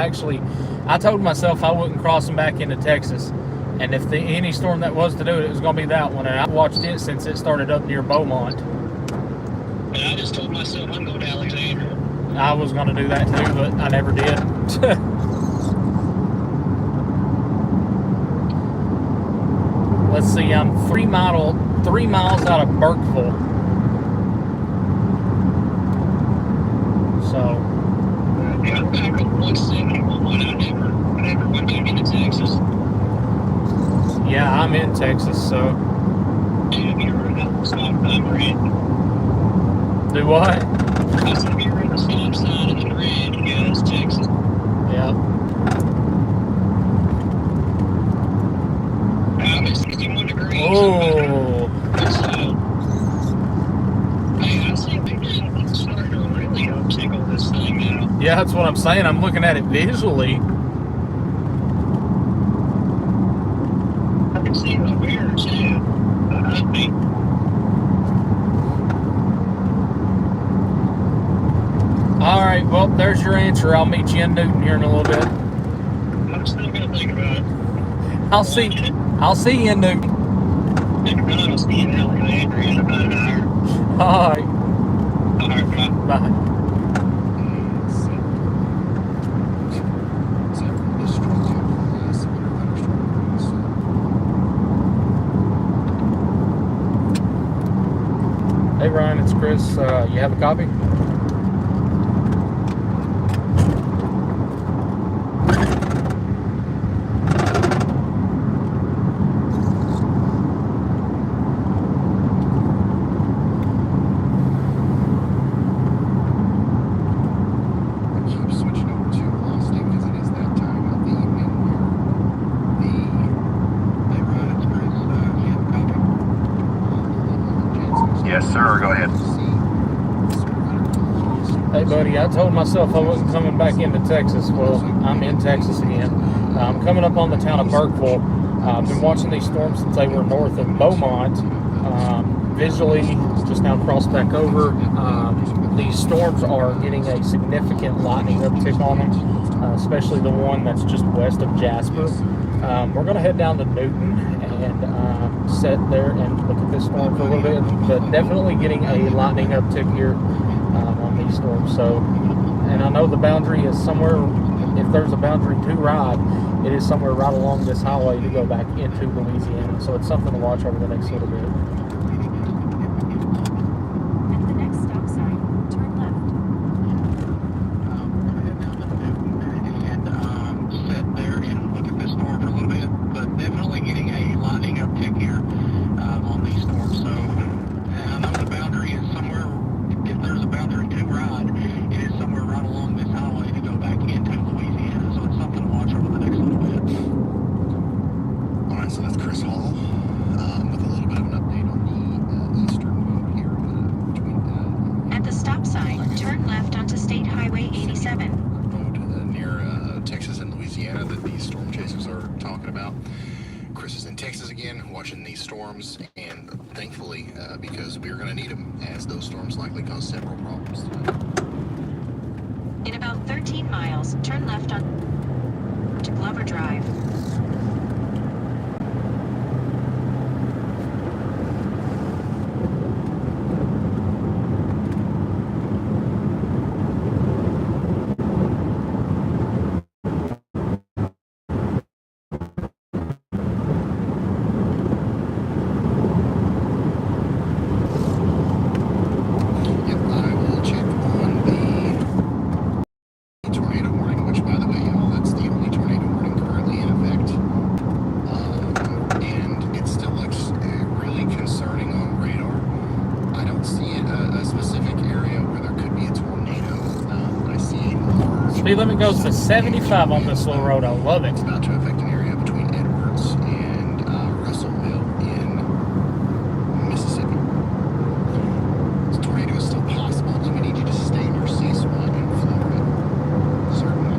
told myself I wouldn't cross them back into Texas. And if any storm that was to do it, it was going to be that one. And I watched it since it started up near Beaumont. And I just told myself I'm going to Alexandria. I was going to do that too, but I never did. Let's see, I'm 3 miles out of Burkeville. So. Yeah, I'm back on 171. I never went back into Texas. Yeah, I'm in Texas, so. Yeah, you were in the stop sign red. Do what? I said you were in the stop sign in the red. Yeah, that's Texas. Yeah. I'm at 61 degrees. Oh. Hey, I see people starting to really uptick on this thing now. Yeah, that's what I'm saying. I'm looking at it visually. I can see the mirror too. Behind me. All right, well, there's your answer. I'll meet you in Newton here in a little bit. I'm still gonna think about it. I'll see you in Newton. I'll see you in Alexandria in about an hour. All right. All right, bye. Bye. Hey Ryan, it's Chris. You have a copy? Yes, sir. Go ahead. Hey, buddy, I told myself I wasn't coming back into Texas. Well, I'm in Texas again. I'm coming up on the town of Burkeville. I've been watching these storms since they were north of Beaumont. Visually, just now crossed back over. These storms are getting a significant lightning uptick on them, especially the one that's just west of Jasper. We're going to head down to Newton and sit there and look at this storm for a little bit, but definitely getting a lightning uptick here on these storms. So, and I know the boundary is somewhere, if there's a boundary to ride, it is somewhere right along this highway to go back into Louisiana. So it's something to watch over the next little bit. At the next stop sign, turn left. We're gonna head down to Newton and sit there and look at this storm for a little bit, but definitely getting a lightning uptick here on these storms. So I know the boundary is somewhere, if there's a boundary to ride, it is somewhere right along this highway to go back into Louisiana. So it's something to watch over the next little bit. All right, so that's Chris Hall with a little bit of an update on the eastern road here between. At the stop sign, turn left onto State Highway 87. Road near Texas and Louisiana that these storm chasers are talking about. Chris is in Texas again, watching these storms, and thankfully, because we're going to need them, as those storms likely cause several problems. In about 13 miles, turn left on to Glover Drive. Yep, I will check on the tornado warning, which, by the way, y'all, that's the only tornado warning currently in effect. And it still looks really concerning on radar. I don't see a specific area where there could be a tornado. I see a large... Speed limit goes to 75 on this little road. I love it. It's about to affect an area between Edwards and Russellville in Mississippi. This tornado is still possible, so we need you to stay in your C spot in Florida. Certainly.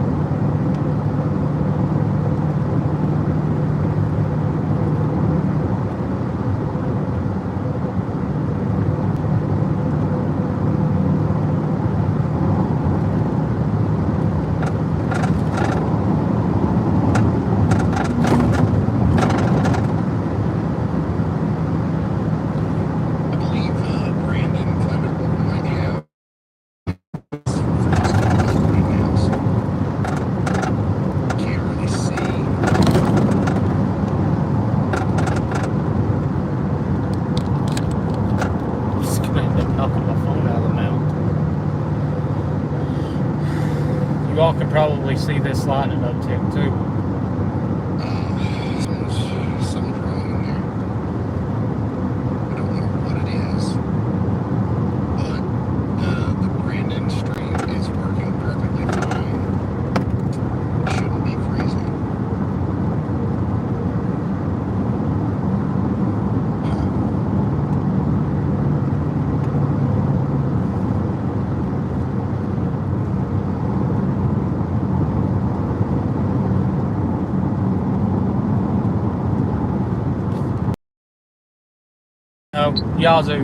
I believe Brandon Clement might have right now, so can't really see. Just gonna end up knocking my phone out of the mount. You all can probably see this lightning uptick too. Something's wrong in there. I don't know what it is, but the Brandon stream is working perfectly fine. It shouldn't be freezing. Oh, Yazoo.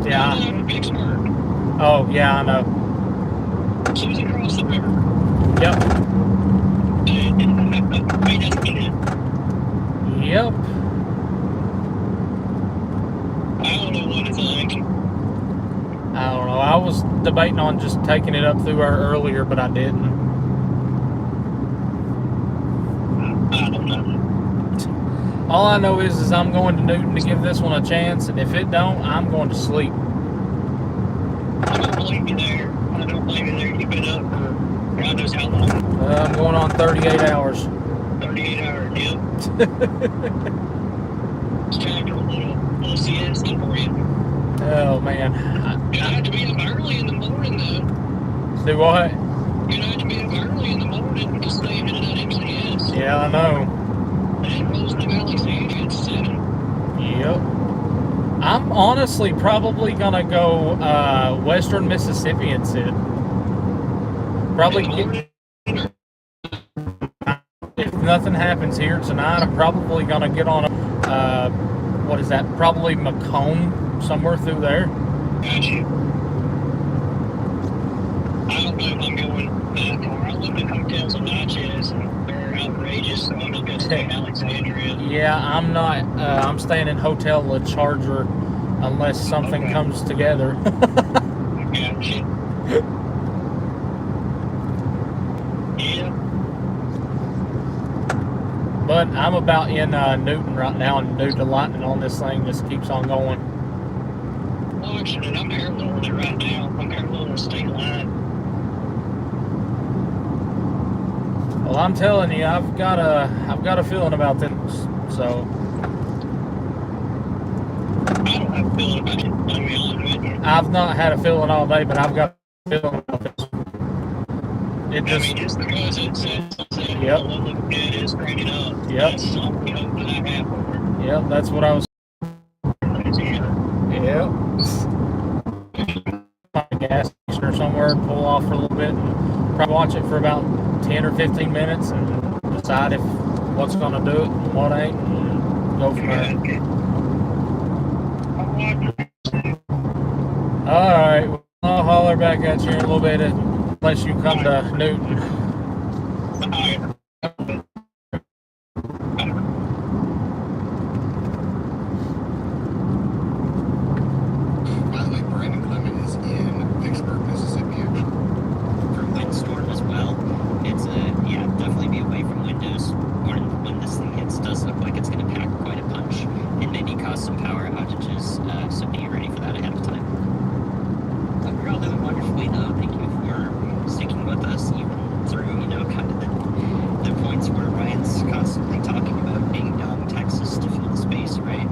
Yeah. Vicksburg. Oh, yeah, I know. She's across the river. Yep. Right, that's me. Yep. I don't know what it's like. I don't know. I was debating on just taking it up through her earlier, but I didn't. I don't know. All I know is I'm going to Newton to give this one a chance, and if it don't, I'm going to sleep. I don't blame you there. I don't blame you there. You've been up for God knows how long. I'm going on 38 hours. 38 hours, yeah. It's time for a little siesta for you. Oh, man. You don't have to be up early in the morning, though. Do what? You don't have to be up early in the morning to stay into that MCS. Yeah, I know. And it rolls in the Valley Sage at 7. Yep. I I'm honestly probably gonna go western Mississippi and sit. Probably if nothing happens here tonight, I'm probably gonna get on a what is that? Probably Macomb, somewhere through there. Gotcha. I don't know if I'm going that far. I looked at hotels in Natchez and they're outrageous, so I'm just gonna stay in Alexandria. Yeah, I'm not. I'm staying in Hotel La Charger unless something comes together. Gotcha. Yeah. But I'm about in Newton right now, and Newton, the lightning on this thing just keeps on going. Watching it, I'm paralleling it right now. I'm paralleling the state line. Well, I'm telling you, I've got a feeling about this. So I don't have a feeling about it. I'm gonna be honest with you. I've not had a feeling all day, but I've got a feeling about this. It just. I mean, just because it says Yep. It is cranking up. Yep. That's something hope that I have for it. Yep, that's what I was. Yep. Find a gas station or somewhere, pull off for a little bit, and probably watch it for about 10 or 15 minutes, and decide if what's gonna do it and what ain't, and go from there. All right, well, I'll holler back at you in a little bit unless you come to Newton. By the way, Brandon Clement is in Vicksburg, Mississippi, actually. For windstorm as well. It's yeah, definitely be away from windows. Or when this thing hits, does look like it's going to pack quite a punch and maybe cause some power outages. So be ready for that ahead of time. But we're all doing wonderfully though. Thank you for sticking with us even through, kind of the points where Ryan's constantly talking about Ding Dong, Texas to fill the space, right?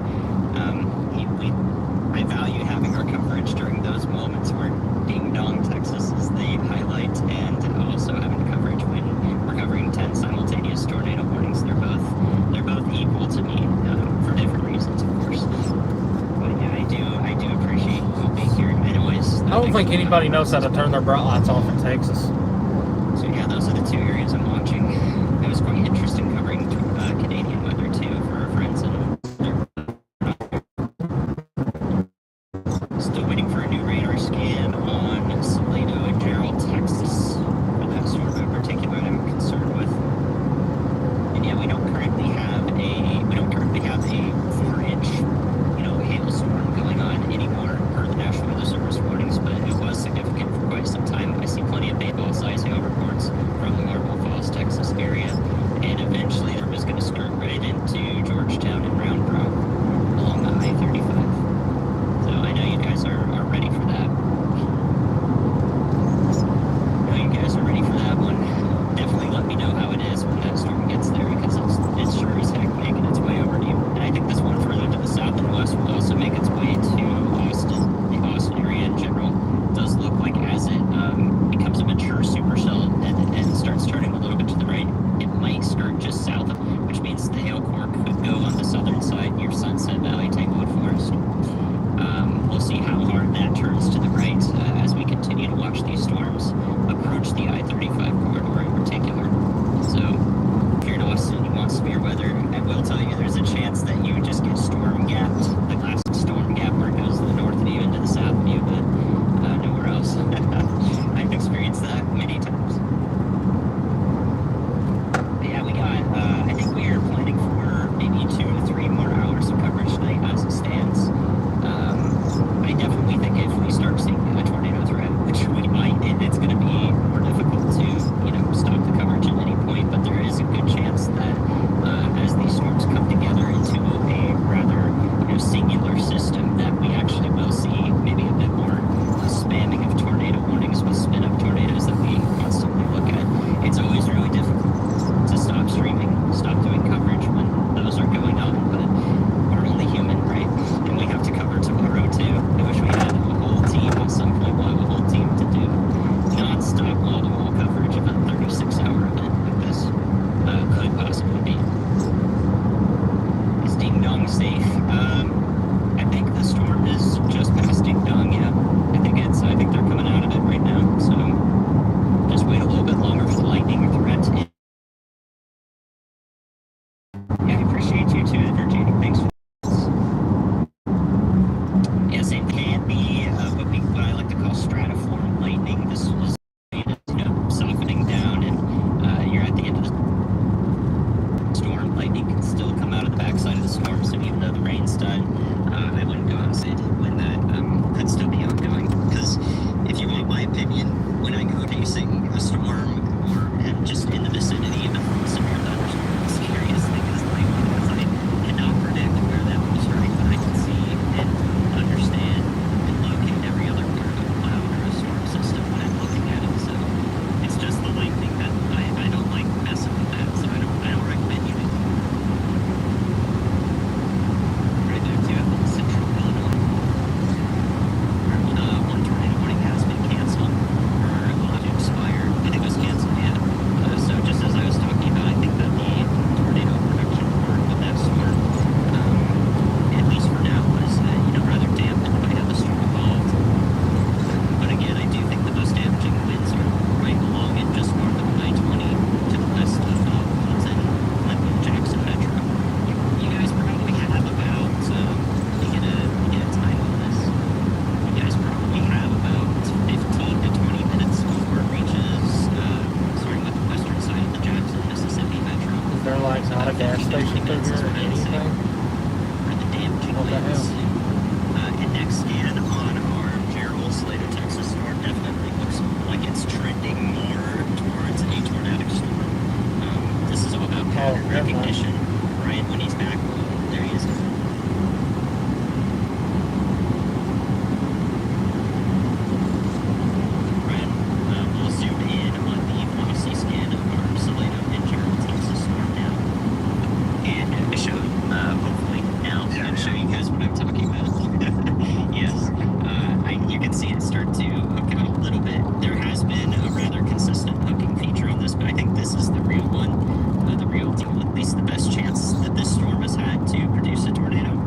I value having our coverage during those moments where Ding Dong, Texas is the highlight, and also having coverage when we're covering 10 simultaneous tornado warnings. They're both equal to me for different reasons, of course. But yeah, I do appreciate you being here. Anyways, I don't think anybody knows how to turn their bright lights off in Texas. So yeah, those are the two areas I'm watching. It was quite interesting covering Canadian weather too for our friends, and still waiting for a new radar scan on Salado and Gerald, Texas, for that storm in particular I'm concerned with. And yeah, we don't currently have a 4-inch, hailstorm going on anymore per the National Weather Service warnings, but it was significant for quite some time. I see plenty of paintball-sized hail reports from the Marble Falls, Texas area, and eventually it was going to skirt right into Georgetown and Round Rock along the I-35. So I know you guys are ready for that. Definitely let me know how it is when that storm gets there, because it's sure as heck making its way over to you. And I think this one further to the south and west will also make its way to Austin. The Austin area in general does look like as it becomes a mature supercell and starts turning a little bit to the right, it might skirt just south of, which means the hail core could go on the southern side near Sunset Valley, Tanglewood Forest. We'll see how hard that turns to the right as we continue to watch these storms approach the I-35 corridor in particular. So if you're in Austin and you want severe weather, I will tell you there's a chance that you just get storm gapped. The classic storm gap where it goes to the north of you and to the south of you, but nowhere else. I've experienced that many times. But yeah, we got, I think we are planning for maybe 2 to 3 more hours of coverage tonight as it stands. I definitely think if we start seeing a tornado threat, which we might, it's going to be more difficult to, stop the coverage at any point, but there is a good chance that as these storms come together into a rather, singular system, that we actually will see maybe a bit more spamming of tornado warnings with spin-up tornadoes that we constantly look at. It's always really difficult to stop streaming, stop doing coverage when those are going on, but we're only human, right? And we have to cover tomorrow too. I wish we had a whole team at some point. We'll have a whole team to do non-stop wall-to-wall coverage of a 36-hour event like this could possibly be. Is Ding Dong safe? Index scan on our Gerald Slater, Texas storm definitely looks like it's trending more towards a tornadic storm. This is all about pattern recognition. Ryan, when he's back, there he is. Ryan, we'll zoom in on the velocity scan of our Salado and Gerald, Texas storm now. And show, hopefully now, and show you guys what I'm talking about. Yes, you can see it start to hook out a little bit. There has been a rather consistent hooking feature on this, but I think this is the real one, the real deal, at least the best chance that this storm has had to produce a tornado.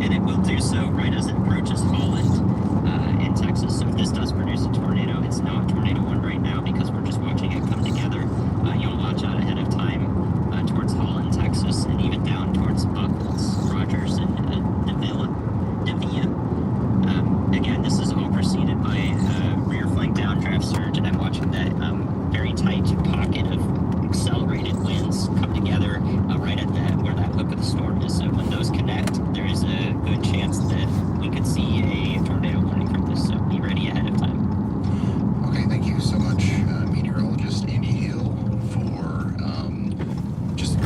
And it will do so right as it approaches Holland in Texas. So if this does produce a tornado, it's not Tornado 1 right now because we're just watching it come together. You'll watch out ahead of time towards Holland, Texas, and even down towards Buckles, Rogers, and Davia. Again, this is all preceded by a rear flank downdraft surge, and I'm watching that very tight pocket of accelerated winds come together right at where that hook of the storm is. So when those connect, there is a good chance that we could see a tornado warning from this. So be ready ahead of time. Okay, thank you so much, meteorologist Andy Hill, for just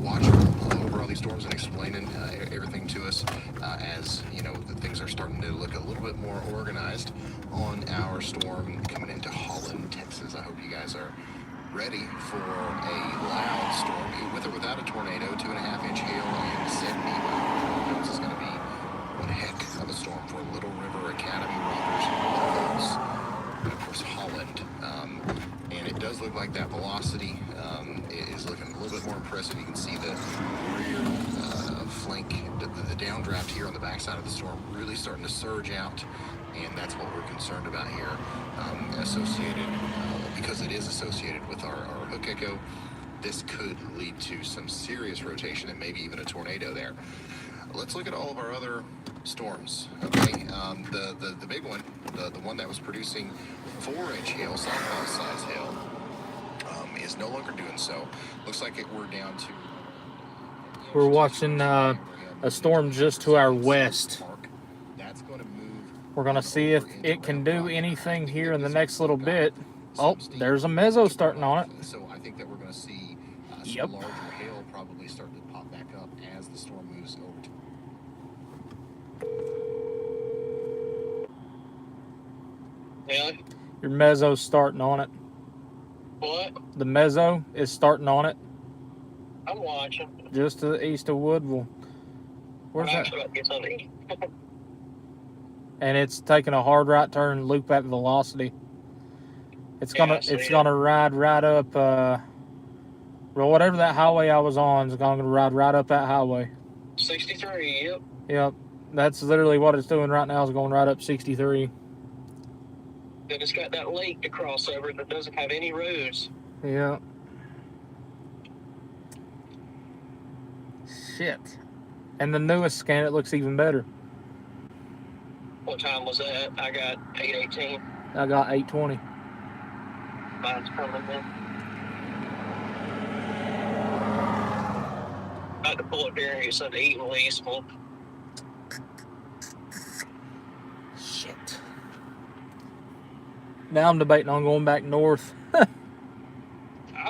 watching over all these storms and explaining everything to us as the things are starting to look a little bit more organized on our storm coming into Holland, Texas. I hope you guys are ready for a loud storm, with or without a tornado. 2.5-inch hail and 70 mile winds is going to be one heck of a storm for Little River, Academy, Rogers, and of course Holland. And it does look like that velocity is looking a little bit more impressive. You can see the rear flank, the downdraft here on the backside of the storm really starting to surge out, and that's what we're concerned about here, associated, because it is associated with our hook echo. This could lead to some serious rotation and maybe even a tornado there. Let's look at all of our other storms, okay? The big one, the one that was producing 4-inch hail, softball size hail, is no longer doing so. Looks like we're down to... We're watching a storm just to our west. We're going to see if it can do anything here in the next little bit. Oh, there's a mezzo starting on it. So I think that we're going to see some larger hail probably start to pop back up as the storm moves over to... Yeah. Your mezzo's starting on it. What? The mezzo is starting on it. I'm watching. Just to the east of Woodville. Where's that? And it's taking a hard right turn, loop at velocity. It's gonna ride right up whatever that highway I was on is gonna ride right up that highway. 63, yep. Yep. That's literally what it's doing right now, is going right up 63. And it's got that lake to cross over that doesn't have any roads. Yeah. Shit. And the newest scan, it looks even better. What time was that? I got 8:18. I got 8:20. Mine's coming in. I had to pull up here and get something to eat and leave. Well, shit. Now I'm debating on going back north. I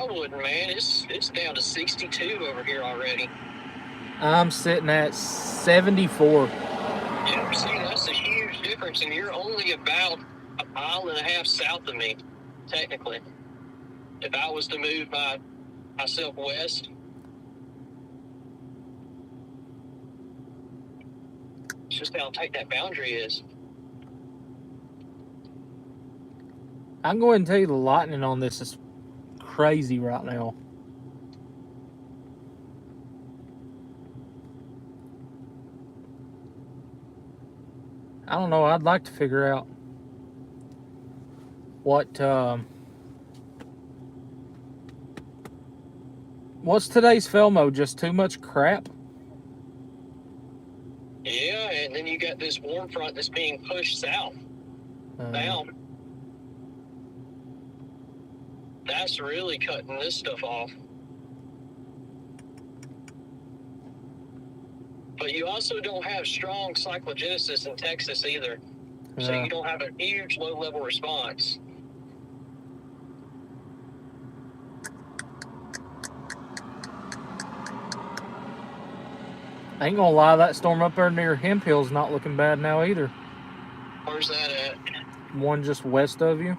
wouldn't, man. It's down to 62 over here already. I'm sitting at 74. Yeah, see, that's a huge difference, and you're only about 1.5 miles south of me, technically. If I was to move myself west, it's just how tight that boundary is. I'm going to tell you the lightning on this is crazy right now. I don't know. I'd like to figure out what's today's FELMO? Just too much crap? Yeah, and then you got this warm front that's being pushed south. Down. That's really cutting this stuff off. But you also don't have strong cyclogenesis in Texas either. So you don't have a huge low-level response. I ain't gonna lie, that storm up there near Hemp Hill's not looking bad now either. Where's that at? One just west of you.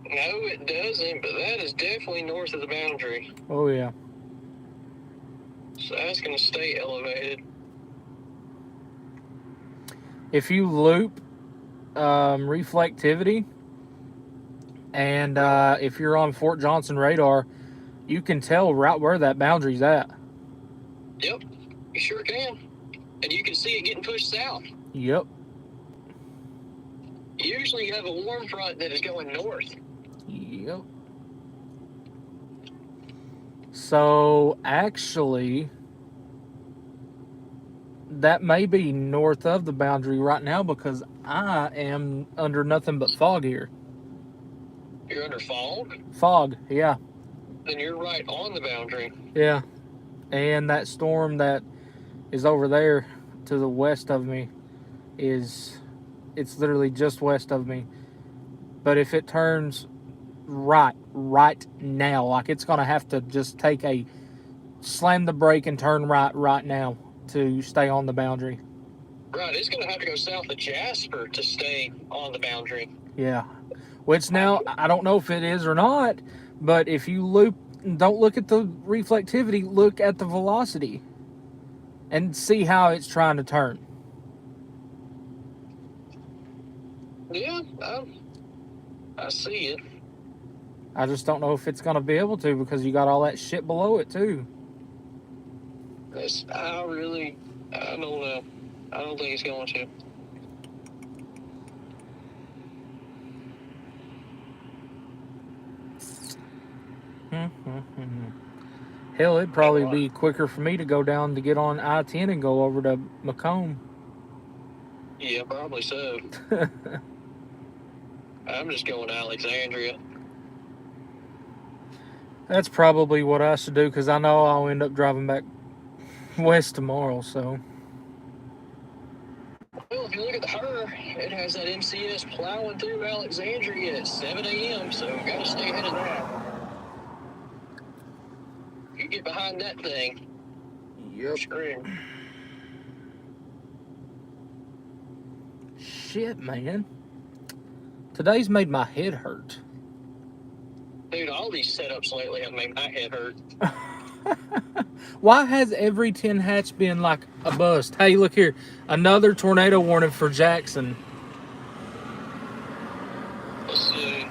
No, it doesn't, but that is definitely north of the boundary. Oh, yeah. So that's going to stay elevated. If you loop reflectivity, and if you're on Fort Johnson radar, you can tell right where that boundary's at. Yep, you sure can. And you can see it getting pushed south. Yep. Usually you have a warm front that is going north. Yep. So, actually, that may be north of the boundary right now because I am under nothing but fog here. You're under fog? Fog, yeah. Then you're right on the boundary. Yeah. And that storm that is over there to the west of me it's literally just west of me. But if it turns right now, like it's going to have to just slam the brake and turn right now to stay on the boundary. Right, it's going to have to go south of Jasper to stay on the boundary. Yeah. Which now, I don't know if it is or not, but if you don't look at the reflectivity, look at the velocity and see how it's trying to turn. Yeah, I see it. I just don't know if it's going to be able to because you got all that shit below it too. I don't know. I don't think it's going to. Hell, it'd probably be quicker for me to go down to get on I-10 and go over to Macomb. Yeah, probably so. I'm just going to Alexandria. That's probably what I should do because I know I'll end up driving back west tomorrow, so. Well, if you look at the HER, it has that MCS plowing through Alexandria at 7 a.m., so we've got to stay ahead of that. You get behind that thing. Yep. Scream. Shit, man. Today's made my head hurt. Dude, all these setups lately have made my head hurt. Why has every 10 hatch been like a bust? Hey, look here. Another tornado warning for Jackson. Let's see.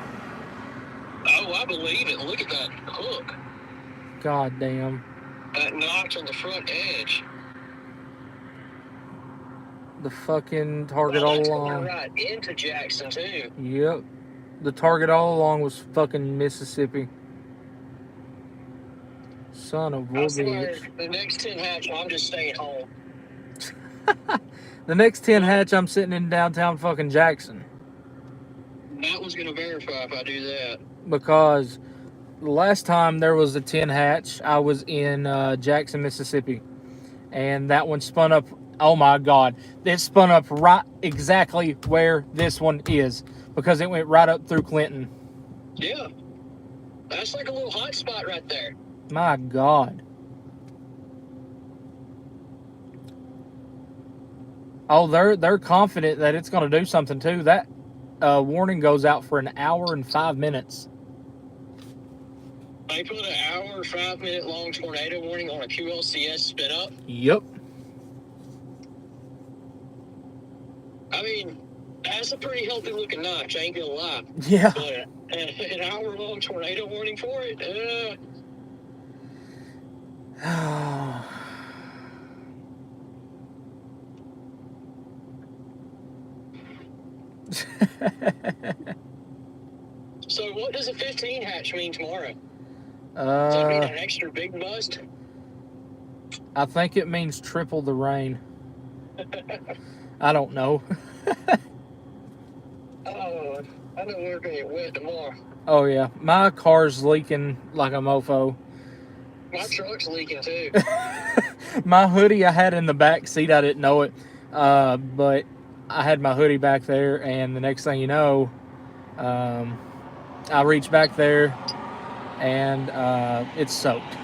Oh, I believe it. Look at that hook. God damn. That notch on the front edge. The fucking target all along. Right into Jackson, too. Yep. The target all along was fucking Mississippi. Son of a bitch. The next 10 hatch, I'm just staying home. The next 10 hatch, I'm sitting in downtown fucking Jackson. That was going to verify if I do that. Because the last time there was a 10 hatch, I was in Jackson, Mississippi. And that one spun up. Oh my God. It spun up right exactly where this one is. Because it went right up through Clinton. Yeah. That's like a little hot spot right there. My God. Oh, they're confident that it's going to do something too. That warning goes out for an hour and 5 minutes. They put an hour, 5 minute long tornado warning on a QLCS spin up? Yep. I mean, that's a pretty healthy looking notch, I ain't gonna lie. Yeah. But an hour long tornado warning for it? So what does a 15 hatch mean tomorrow? Does that mean an extra big bust? I think it means triple the rain. I don't know. Oh, I know we're gonna get wet tomorrow. Oh yeah, my car's leaking like a mofo. My truck's leaking too. My hoodie I had in the back seat, I didn't know it, but I had my hoodie back there, and the next thing you know, I reached back there, and it's soaked.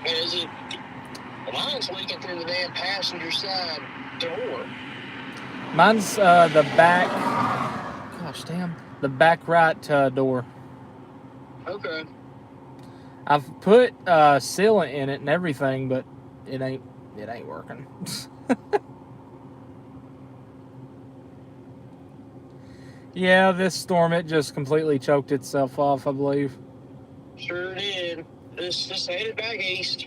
Is it? Mine's leaking through the damn passenger side door. Mine's the back. Gosh damn, the back right door. Okay. I've put sealant in it and everything, but it ain't working. Yeah, this storm, it just completely choked itself off, I believe. Sure did. Just headed back east.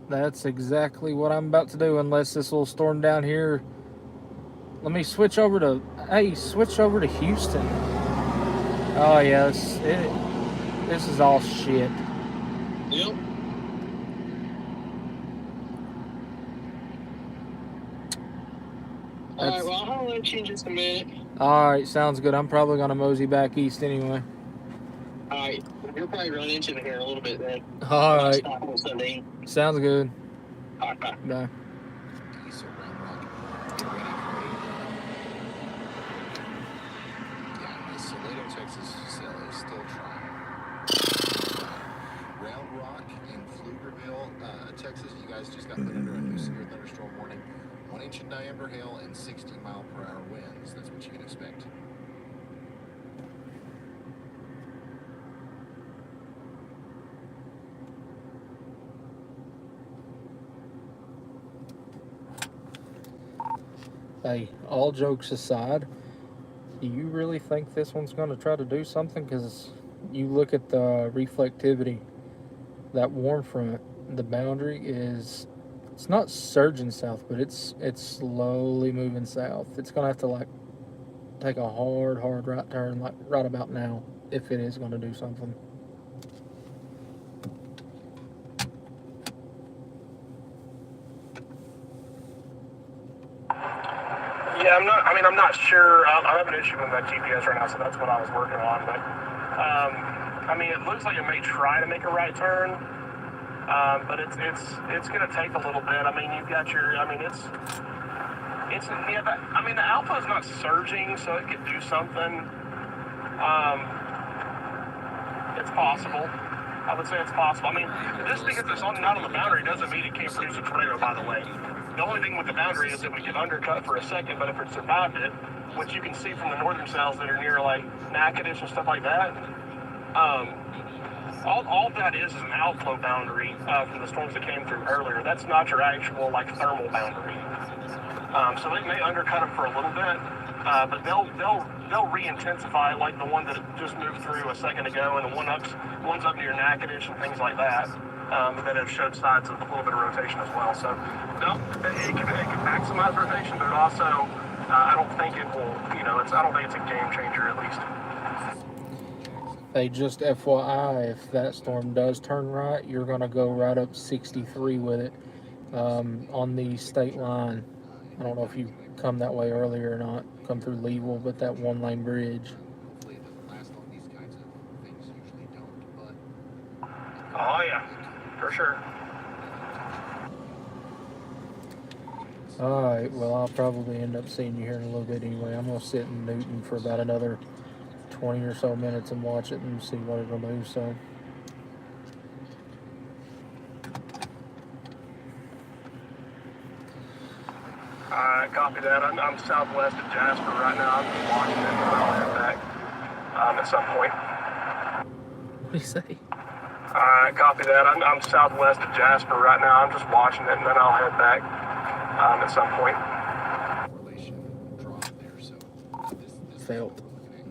That's exactly what I'm about to do, unless this little storm down here. Let me switch over to Houston. Oh yes, this is all shit. Yep. Alright, well, I'll holler at you in just a minute. Alright, sounds good. I'm probably going to mosey back east anyway. Alright, you'll probably run into me here in a little bit then. Alright. Sounds good. Alright, bye. Bye. Diesel Round Rock, get ready for yeah, the Salado, Texas Zelle is still trying. Round Rock in Pflugerville, Texas, you guys just got put under a new severe thunderstorm warning. 1 inch in diameter hail and 60-mile-per-hour winds. That's what you can expect. Hey, all jokes aside, do you really think this one's going to try to do something? Because you look at the reflectivity, that warm front, the boundary is, it's not surging south, but it's slowly moving south. It's going to have to like take a hard right turn like right about now if it is going to do something. Yeah, I'm not sure. I have an issue with my GPS right now, so that's what I was working on. But, it looks like it may try to make a right turn, but it's going to take a little bit. You've got your, the alpha is not surging, so it could do something. It's possible. I would say it's possible. Just because it's not on the boundary doesn't mean it can't produce a tornado, by the way. The only thing with the boundary is that we can undercut for a second, but if it survived it, which you can see from the northern cells that are near like Natchitoches and stuff like that, all that is an outflow boundary from the storms that came through earlier. That's not your actual like thermal boundary. So they may undercut them for a little bit, but they'll re-intensify like the one that just moved through a second ago, and the one's up near Natchitoches and things like that. That have showed signs of a little bit of rotation as well. So, no, it can maximize rotation, but it also, I don't think it will, I don't think it's a game changer at least. Hey, just FYI, if that storm does turn right, you're going to go right up 63 with it on the state line. I don't know if you come that way earlier or not, come through Leeville, but that one-lane bridge. Hopefully it doesn't last long. These kinds of things usually don't, but... Oh, yeah. For sure. Alright, well, I'll probably end up seeing you here in a little bit anyway. I'm going to sit in Newton for about another 20 or so minutes and watch it and see what it'll do, so... Copy that. I'm southwest of Jasper right now. I'm just watching it, and I'll head back at some point. What do you say? Copy that. I'm southwest of Jasper right now. I'm just watching it, and then I'll head back at some point.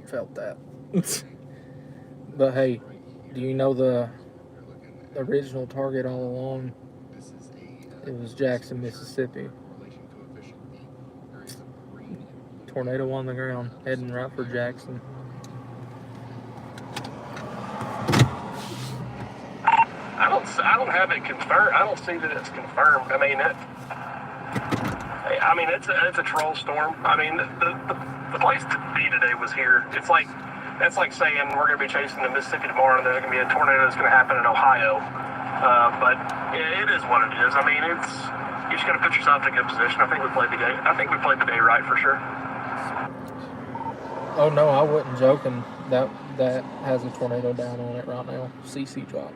Felt that. But hey, do you know the original target all along? It was Jackson, Mississippi. Tornado on the ground, heading right for Jackson. I don't have it confirmed. I don't see that it's confirmed. It's a troll storm. The place to be today was here. It's like That's like saying we're going to be chasing the Mississippi tomorrow and there's going to be a tornado that's going to happen in Ohio. But it is what it is. I mean, you just got to put yourself in a good position. I think we played the day right for sure. Oh no, I wasn't joking. That has a tornado down on it right now. CC drop.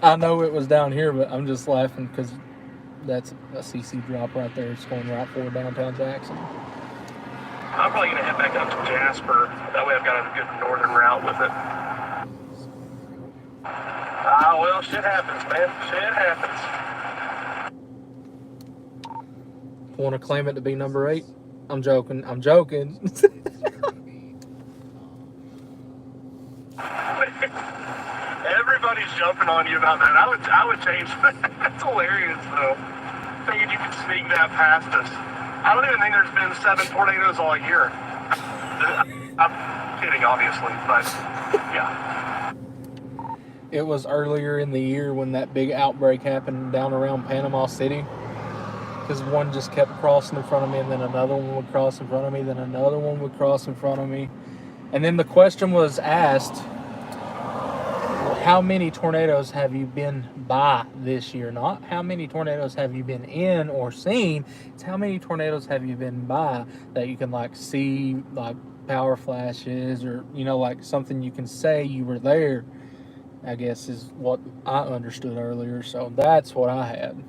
I know it was down here, but I'm just laughing because that's a CC drop right there. It's going right for downtown Jackson. I'm probably going to head back up to Jasper. That way I've got a good northern route with it. Well, shit happens, man. Shit happens. Want to claim it to be number 8? I'm joking. I'm joking. Everybody's jumping on you about that. I would change that. That's hilarious, though. Thinking you could sneak that past us. I don't even think there's been 7 tornadoes all year. I'm kidding, obviously, but yeah. It was earlier in the year when that big outbreak happened down around Panama City. Because one just kept crossing in front of me, and then another one would cross in front of me, then another one would cross in front of me. And then the question was asked, how many tornadoes have you been by this year? Not how many tornadoes have you been in or seen. It's how many tornadoes have you been by that you can like see like power flashes or, you know, like something you can say you were there, I guess is what I understood earlier. So that's what I had.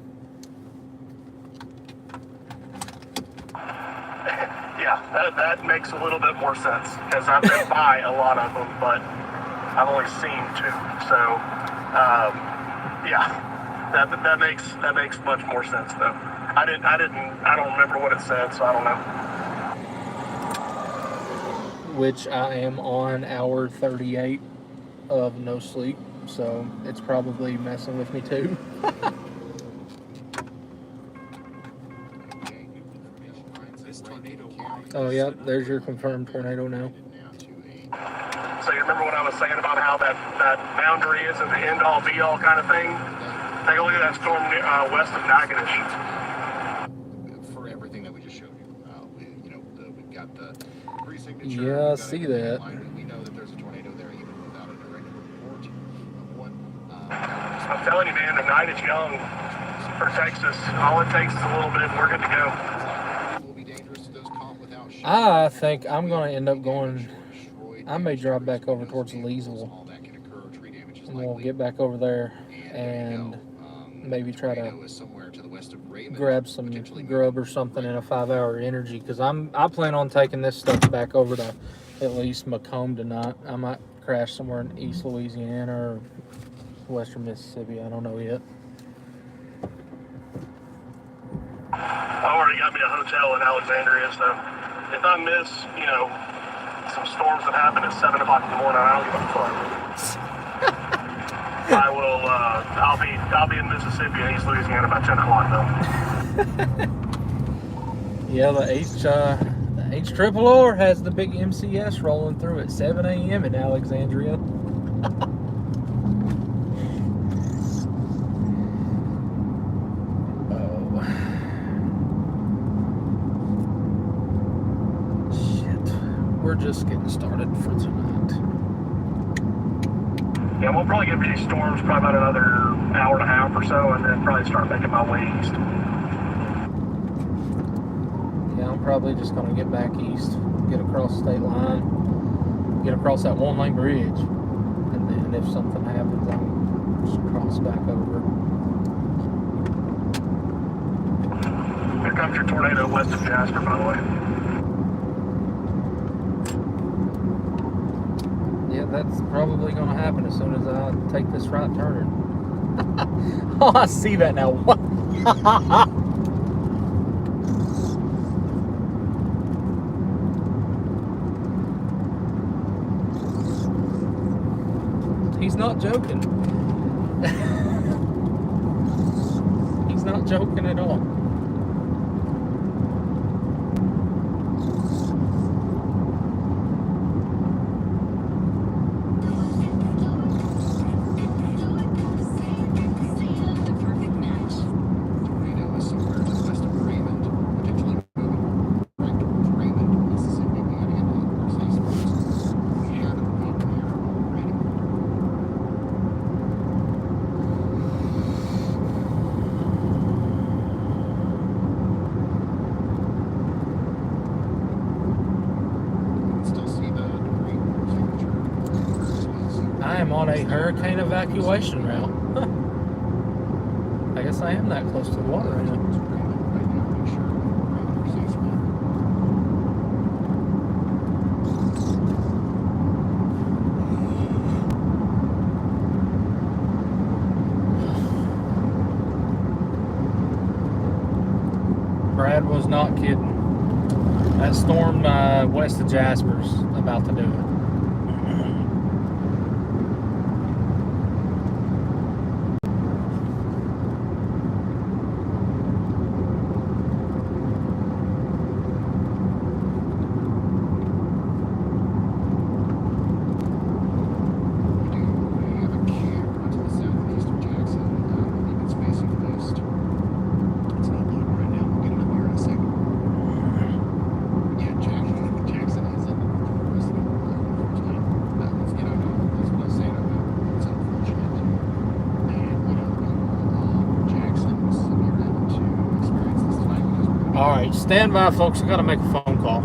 Yeah, that makes a little bit more sense because I've been by a lot of them, but I've only seen 2. So, yeah, that makes much more sense though. I don't remember what it said, so I don't know. Which I am on hour 38 of no sleep, so it's probably messing with me too. Oh yeah, there's your confirmed tornado now. So you remember what I was saying about how that boundary isn't the end-all be-all kind of thing? Take a look at that storm west of Natchitoches. For everything that we just showed you, we've got the pre-signature. Yeah, I see that. We know that there's a tornado there even without a direct report of one. I'm telling you, man, the night is young for Texas. All it takes is a little bit, and we're good to go. I think I'm going to end up going, I may drive back over towards Leesville, and we'll get back over there and maybe try to grab some grub or something in a 5-hour energy, because I plan on taking this stuff back over to at least Macomb tonight. I might crash somewhere in East Louisiana or Western Mississippi. I don't know yet. I already got me a hotel in Alexandria, so if I miss, some storms that happen at 7 o'clock in the morning, I don't give a fuck. I will, I'll be in Mississippi and East Louisiana by 10 o'clock though. Yeah, the H-triple-R has the big MCS rolling through at 7 a.m. in Alexandria. We're just getting started for tonight. Yeah, we'll probably get these storms probably about another hour and a half or so, and then probably start making my way east. Yeah, I'm probably just going to get back east, get across the state line, get across that one-lane bridge, and then if something happens, I'll just cross back over. Here comes your tornado west of Jasper, by the way. Yeah, that's probably going to happen as soon as I take this right turn. Oh, I see that now. He's not joking. He's not joking at all. I am on a hurricane evacuation route. Huh. I guess I am that close to the water right now. Right now, make sure we're in a safe spot. Brad was not kidding. That storm west of Jasper's about to do it. We have a camera to the southeast of Jackson. I believe it's facing west. It's not loaded right now. We'll get it up here in a second. Yeah, Jackson is up west of the unfortunately. That's what I was saying about it's unfortunate. And, Jackson, Mississippi, are having to experience this tonight because we're going to. All right, stand by, folks. I got to make a phone call.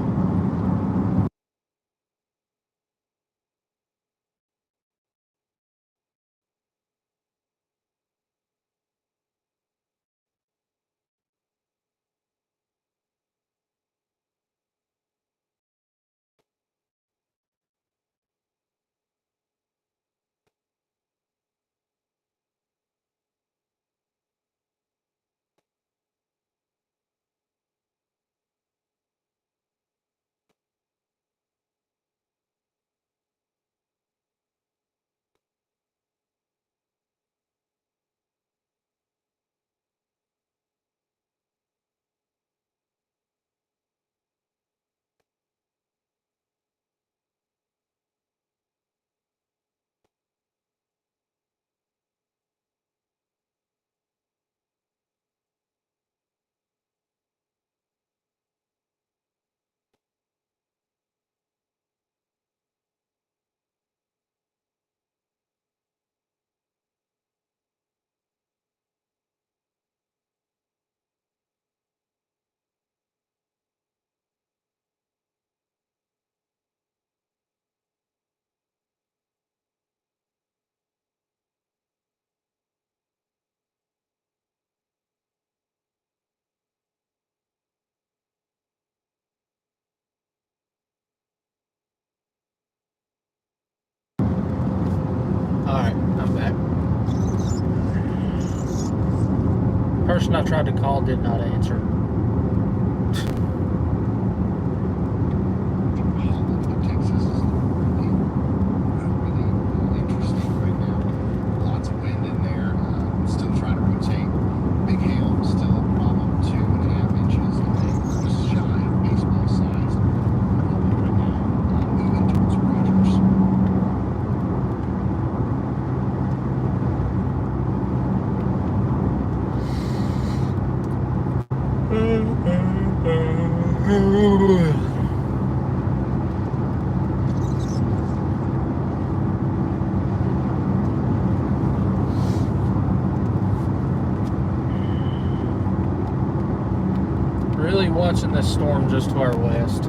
All right, I'm back. Person I tried to call did not answer. Texas is really interesting right now. Lots of wind in there. Still trying to rotate. Big hail, still a problem. 2.5 inches. Just shy of baseball size. Right now, moving towards Rogers. Really watching this storm just to our west.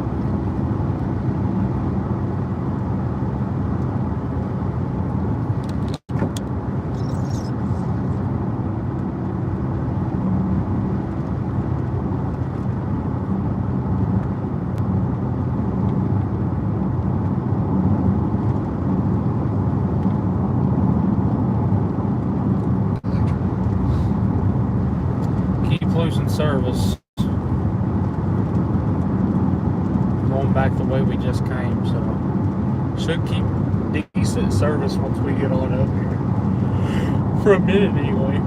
Keep losing service. Going back the way we just came, so should keep decent service once we get on up here. For a minute anyway.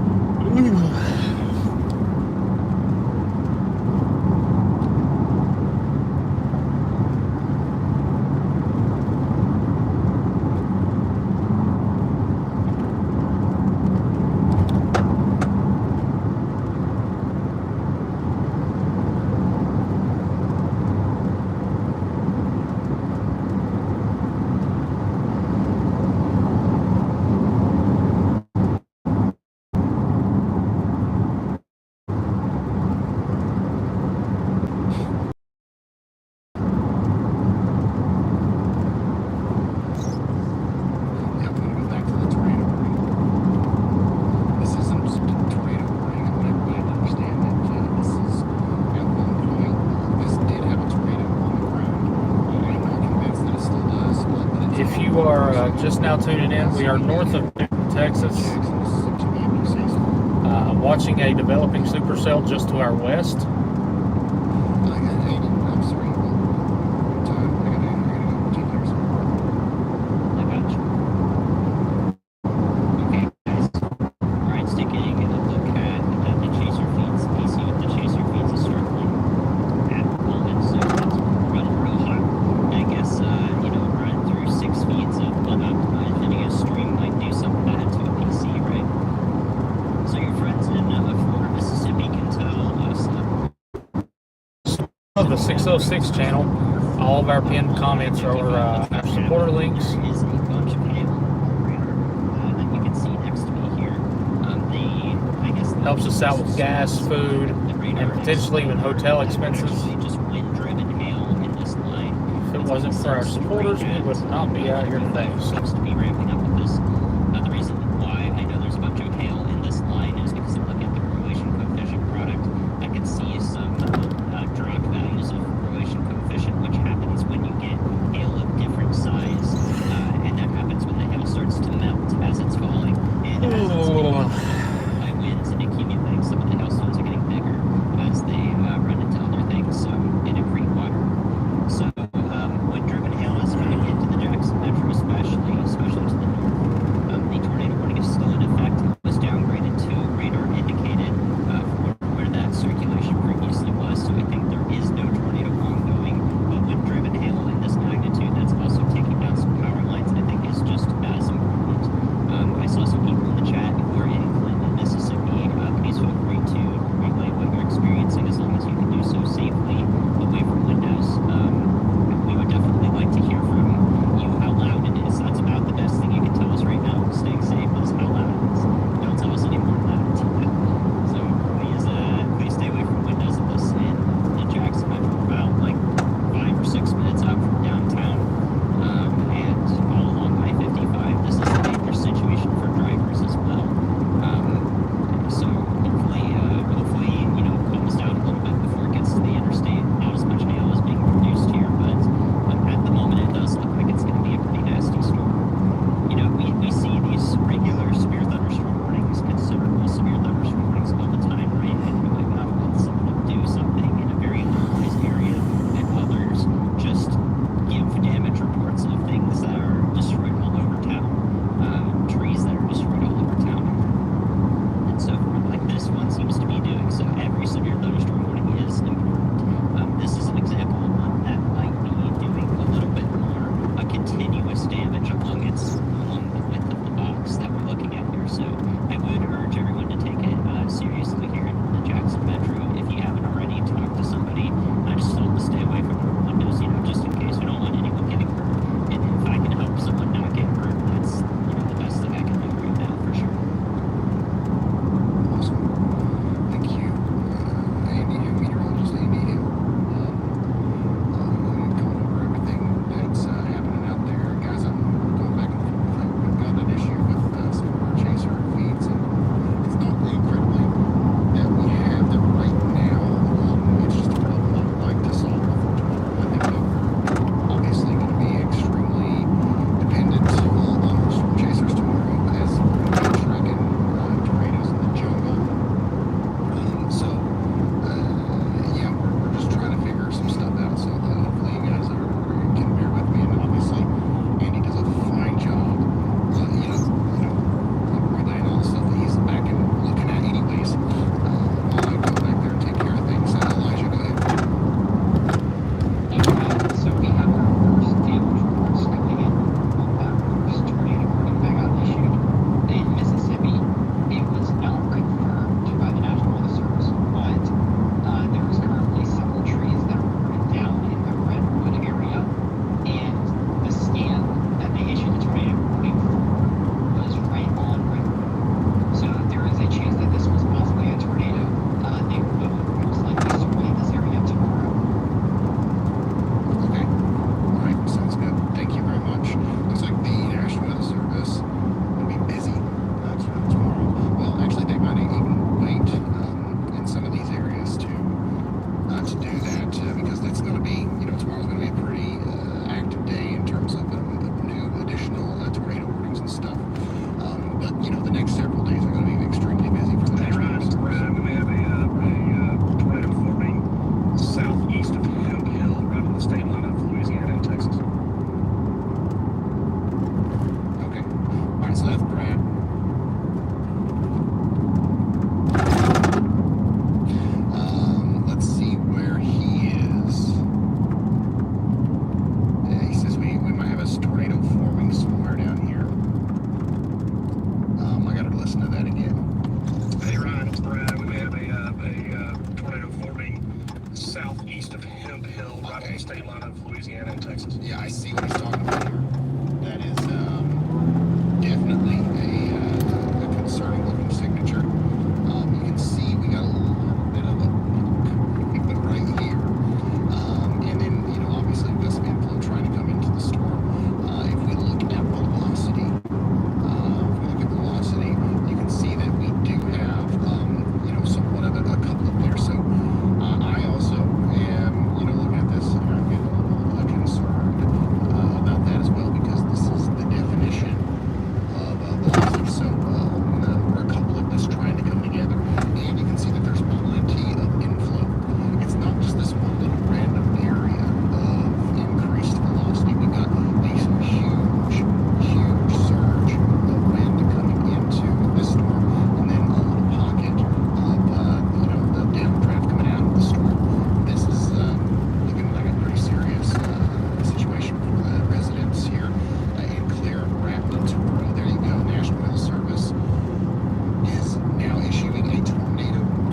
just now tuning in, we are north of Texas, watching a developing supercell just to our west. Brian's taking a look at the chaser feeds. PC with the chaser feeds is struggling at the moment, so it's running real hot. I guess, running through 6 feeds of unoptimized video stream might do some bad to a PC, right? So your friends in Florida, Mississippi can tell us Of the 606 channel, all of our pinned comments are our supporter links. there is a bunch of hail on the radar that you can see next to me here. Helps us out with gas, food, and potentially even hotel expenses. Just wind-driven hail in this line. If it wasn't for our supporters, we would not be out here today. Seems to be ramping up with this. The reason why I know there's a bunch of hail in this line is because I'm looking at the correlation coefficient product. I can see some drop values of correlation coefficient, which happens when you get hail of different size, and that happens when the hail starts to melt as it's falling. And as it's getting high winds and accumulating, some of the hailstones are getting bigger as they run into other things in accrete water. So wind-driven hail is going to get to the Jackson Metro, especially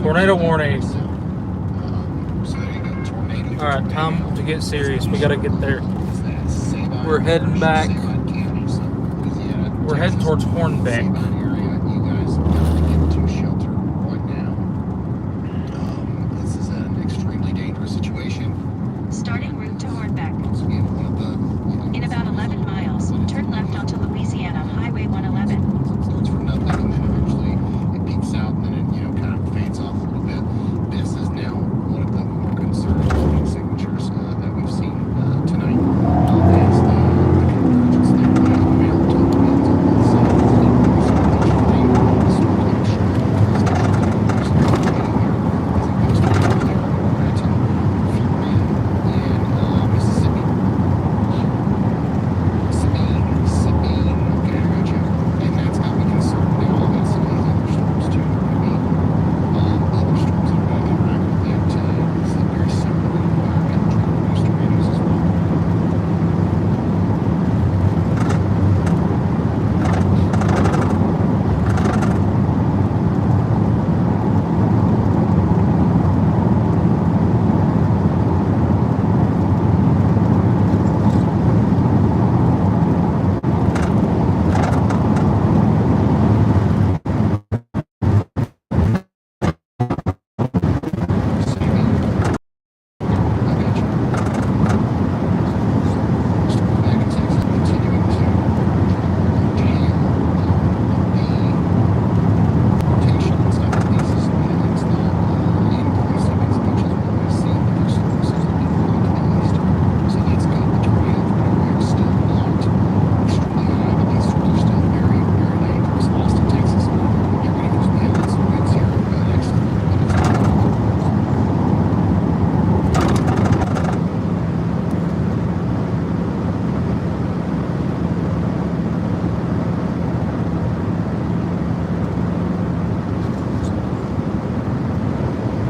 Tornado warnings. So there you go. Tornado. Alright, time to get serious. We gotta get there. We're heading back. We're heading towards Hornbeck. You guys got to get to shelter right now. This is an extremely dangerous situation. Starting route to Hornbeck. Once again, one of the, In about 11 miles, turn left onto Louisiana Highway 111. starts from nothing and then eventually it peaks out and then it, kind of fades off a little bit. This is now one of the more concerning voting signatures that we've seen tonight. As the convergence that mail to the winds on both sides is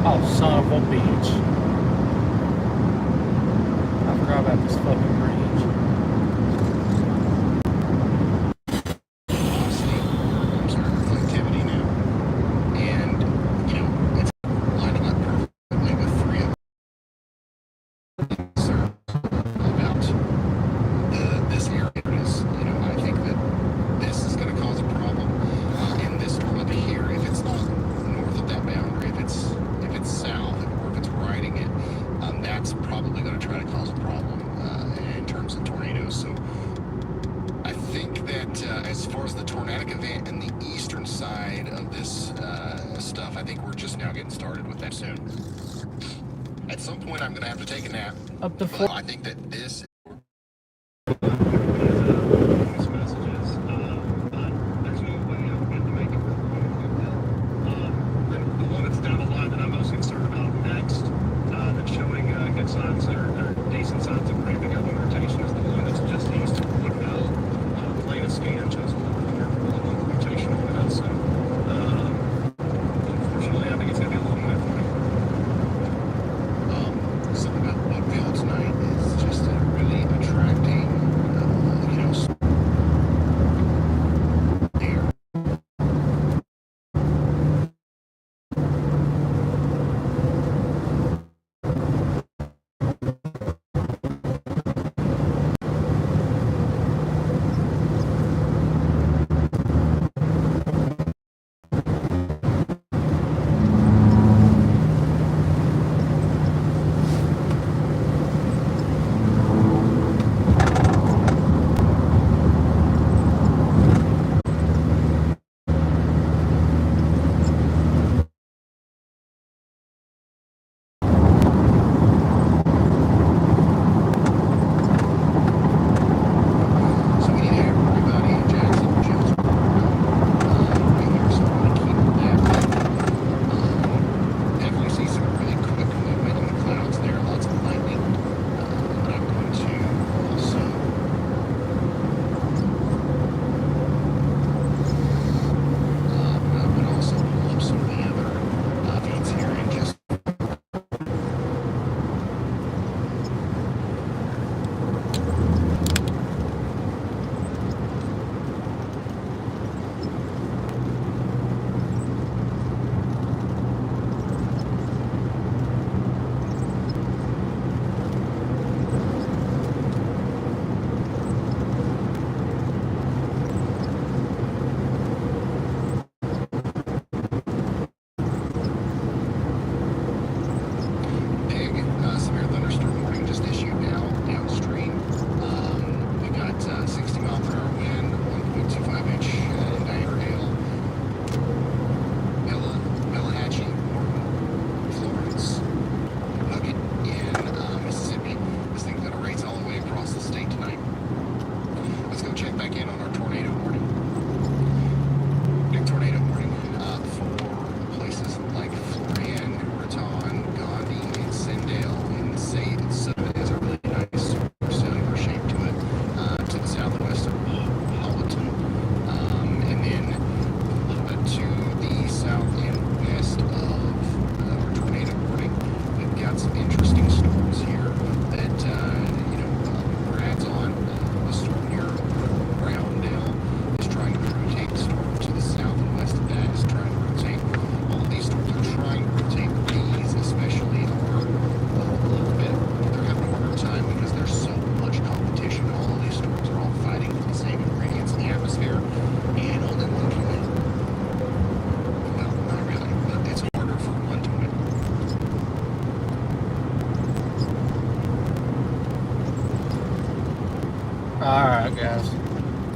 Oh, son of a bitch. I forgot about this fucking bridge. obviously observing reflectivity now. And, it's lining up perfectly with three of them about this area. I think that this is going to cause a problem in this one up here. If it's not north of that boundary, if it's south, or if it's riding it, that's probably going to try to cause a problem in terms of tornadoes. So I think that as far as the tornadic event and the eastern side of this stuff, I think we're just now getting started with that soon. At some point, I'm going to have to take a nap. Up to But I think that this Voice messages, but there's no way I'm going to make it work. The one that's down the line that I'm most concerned about next, that's showing good signs or decent signs of ramping up in rotation, is the one that's just east of Woodville. The latest scan shows a little under rotation on that. So, unfortunately, I think it's going to be a long night for me. something about Woodville tonight is just a really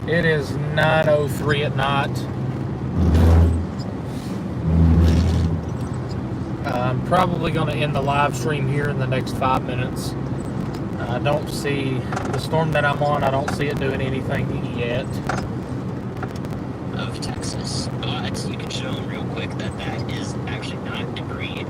It is 9:03 at night. I'm probably going to end the live stream here in the next 5 minutes. I don't see the storm that I'm on. I don't see it doing anything yet. Of Texas, but you can show them real quick that that is actually not debris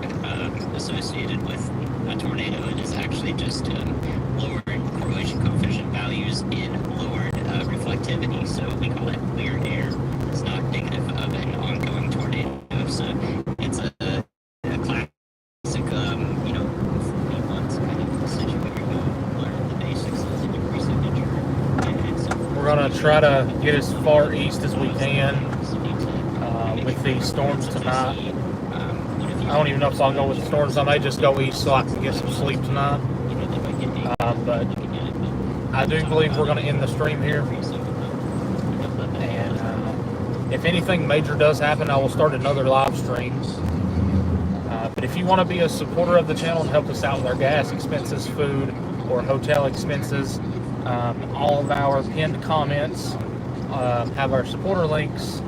associated with a tornado. It is actually just lowered correlation coefficient values in lowered reflectivity. So we call it clear air. It's not indicative of an ongoing tornado. So it's a classic, you know, 41's kind of situation where you learn the basics of the debris signature. And so We're going to try to get as far east as we can with these storms tonight. I don't even know if I'll go with the storms. I may just go east so I can get some sleep tonight. But I do believe we're going to end the stream here. And if anything major does happen, I will start another live stream. But if you want to be a supporter of the channel and help us out with our gas expenses, food, or hotel expenses, all of our pinned comments have our supporter links.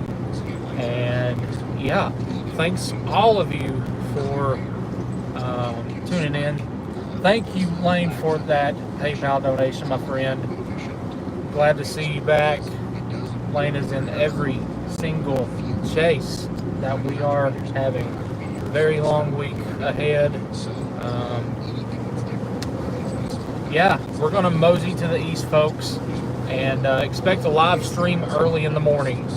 And yeah, thanks all of you for tuning in. Thank you, Lane, for that PayPal donation, my friend. Glad to see you back. Lane is in every single chase that we are having. Very long week ahead. Yeah, we're going to mosey to the east, folks, and expect a live stream early in the morning.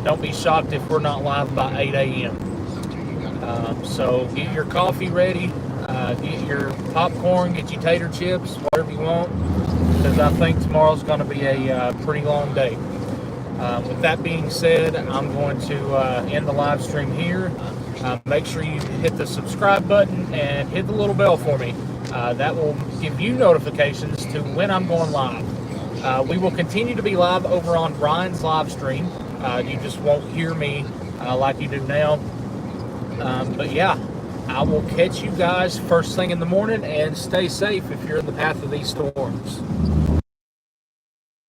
Don't be shocked if we're not live by 8 a.m. So get your coffee ready, get your popcorn, get your tater chips, whatever you want, because I think tomorrow's going to be a pretty long day. With that being said, I'm going to end the live stream here. Make sure you hit the subscribe button and hit the little bell for me. That will give you notifications to when I'm going live. We will continue to be live over on Brian's live stream. You just won't hear me like you do now. But yeah, I will catch you guys first thing in the morning, and stay safe if you're in the path of these storms.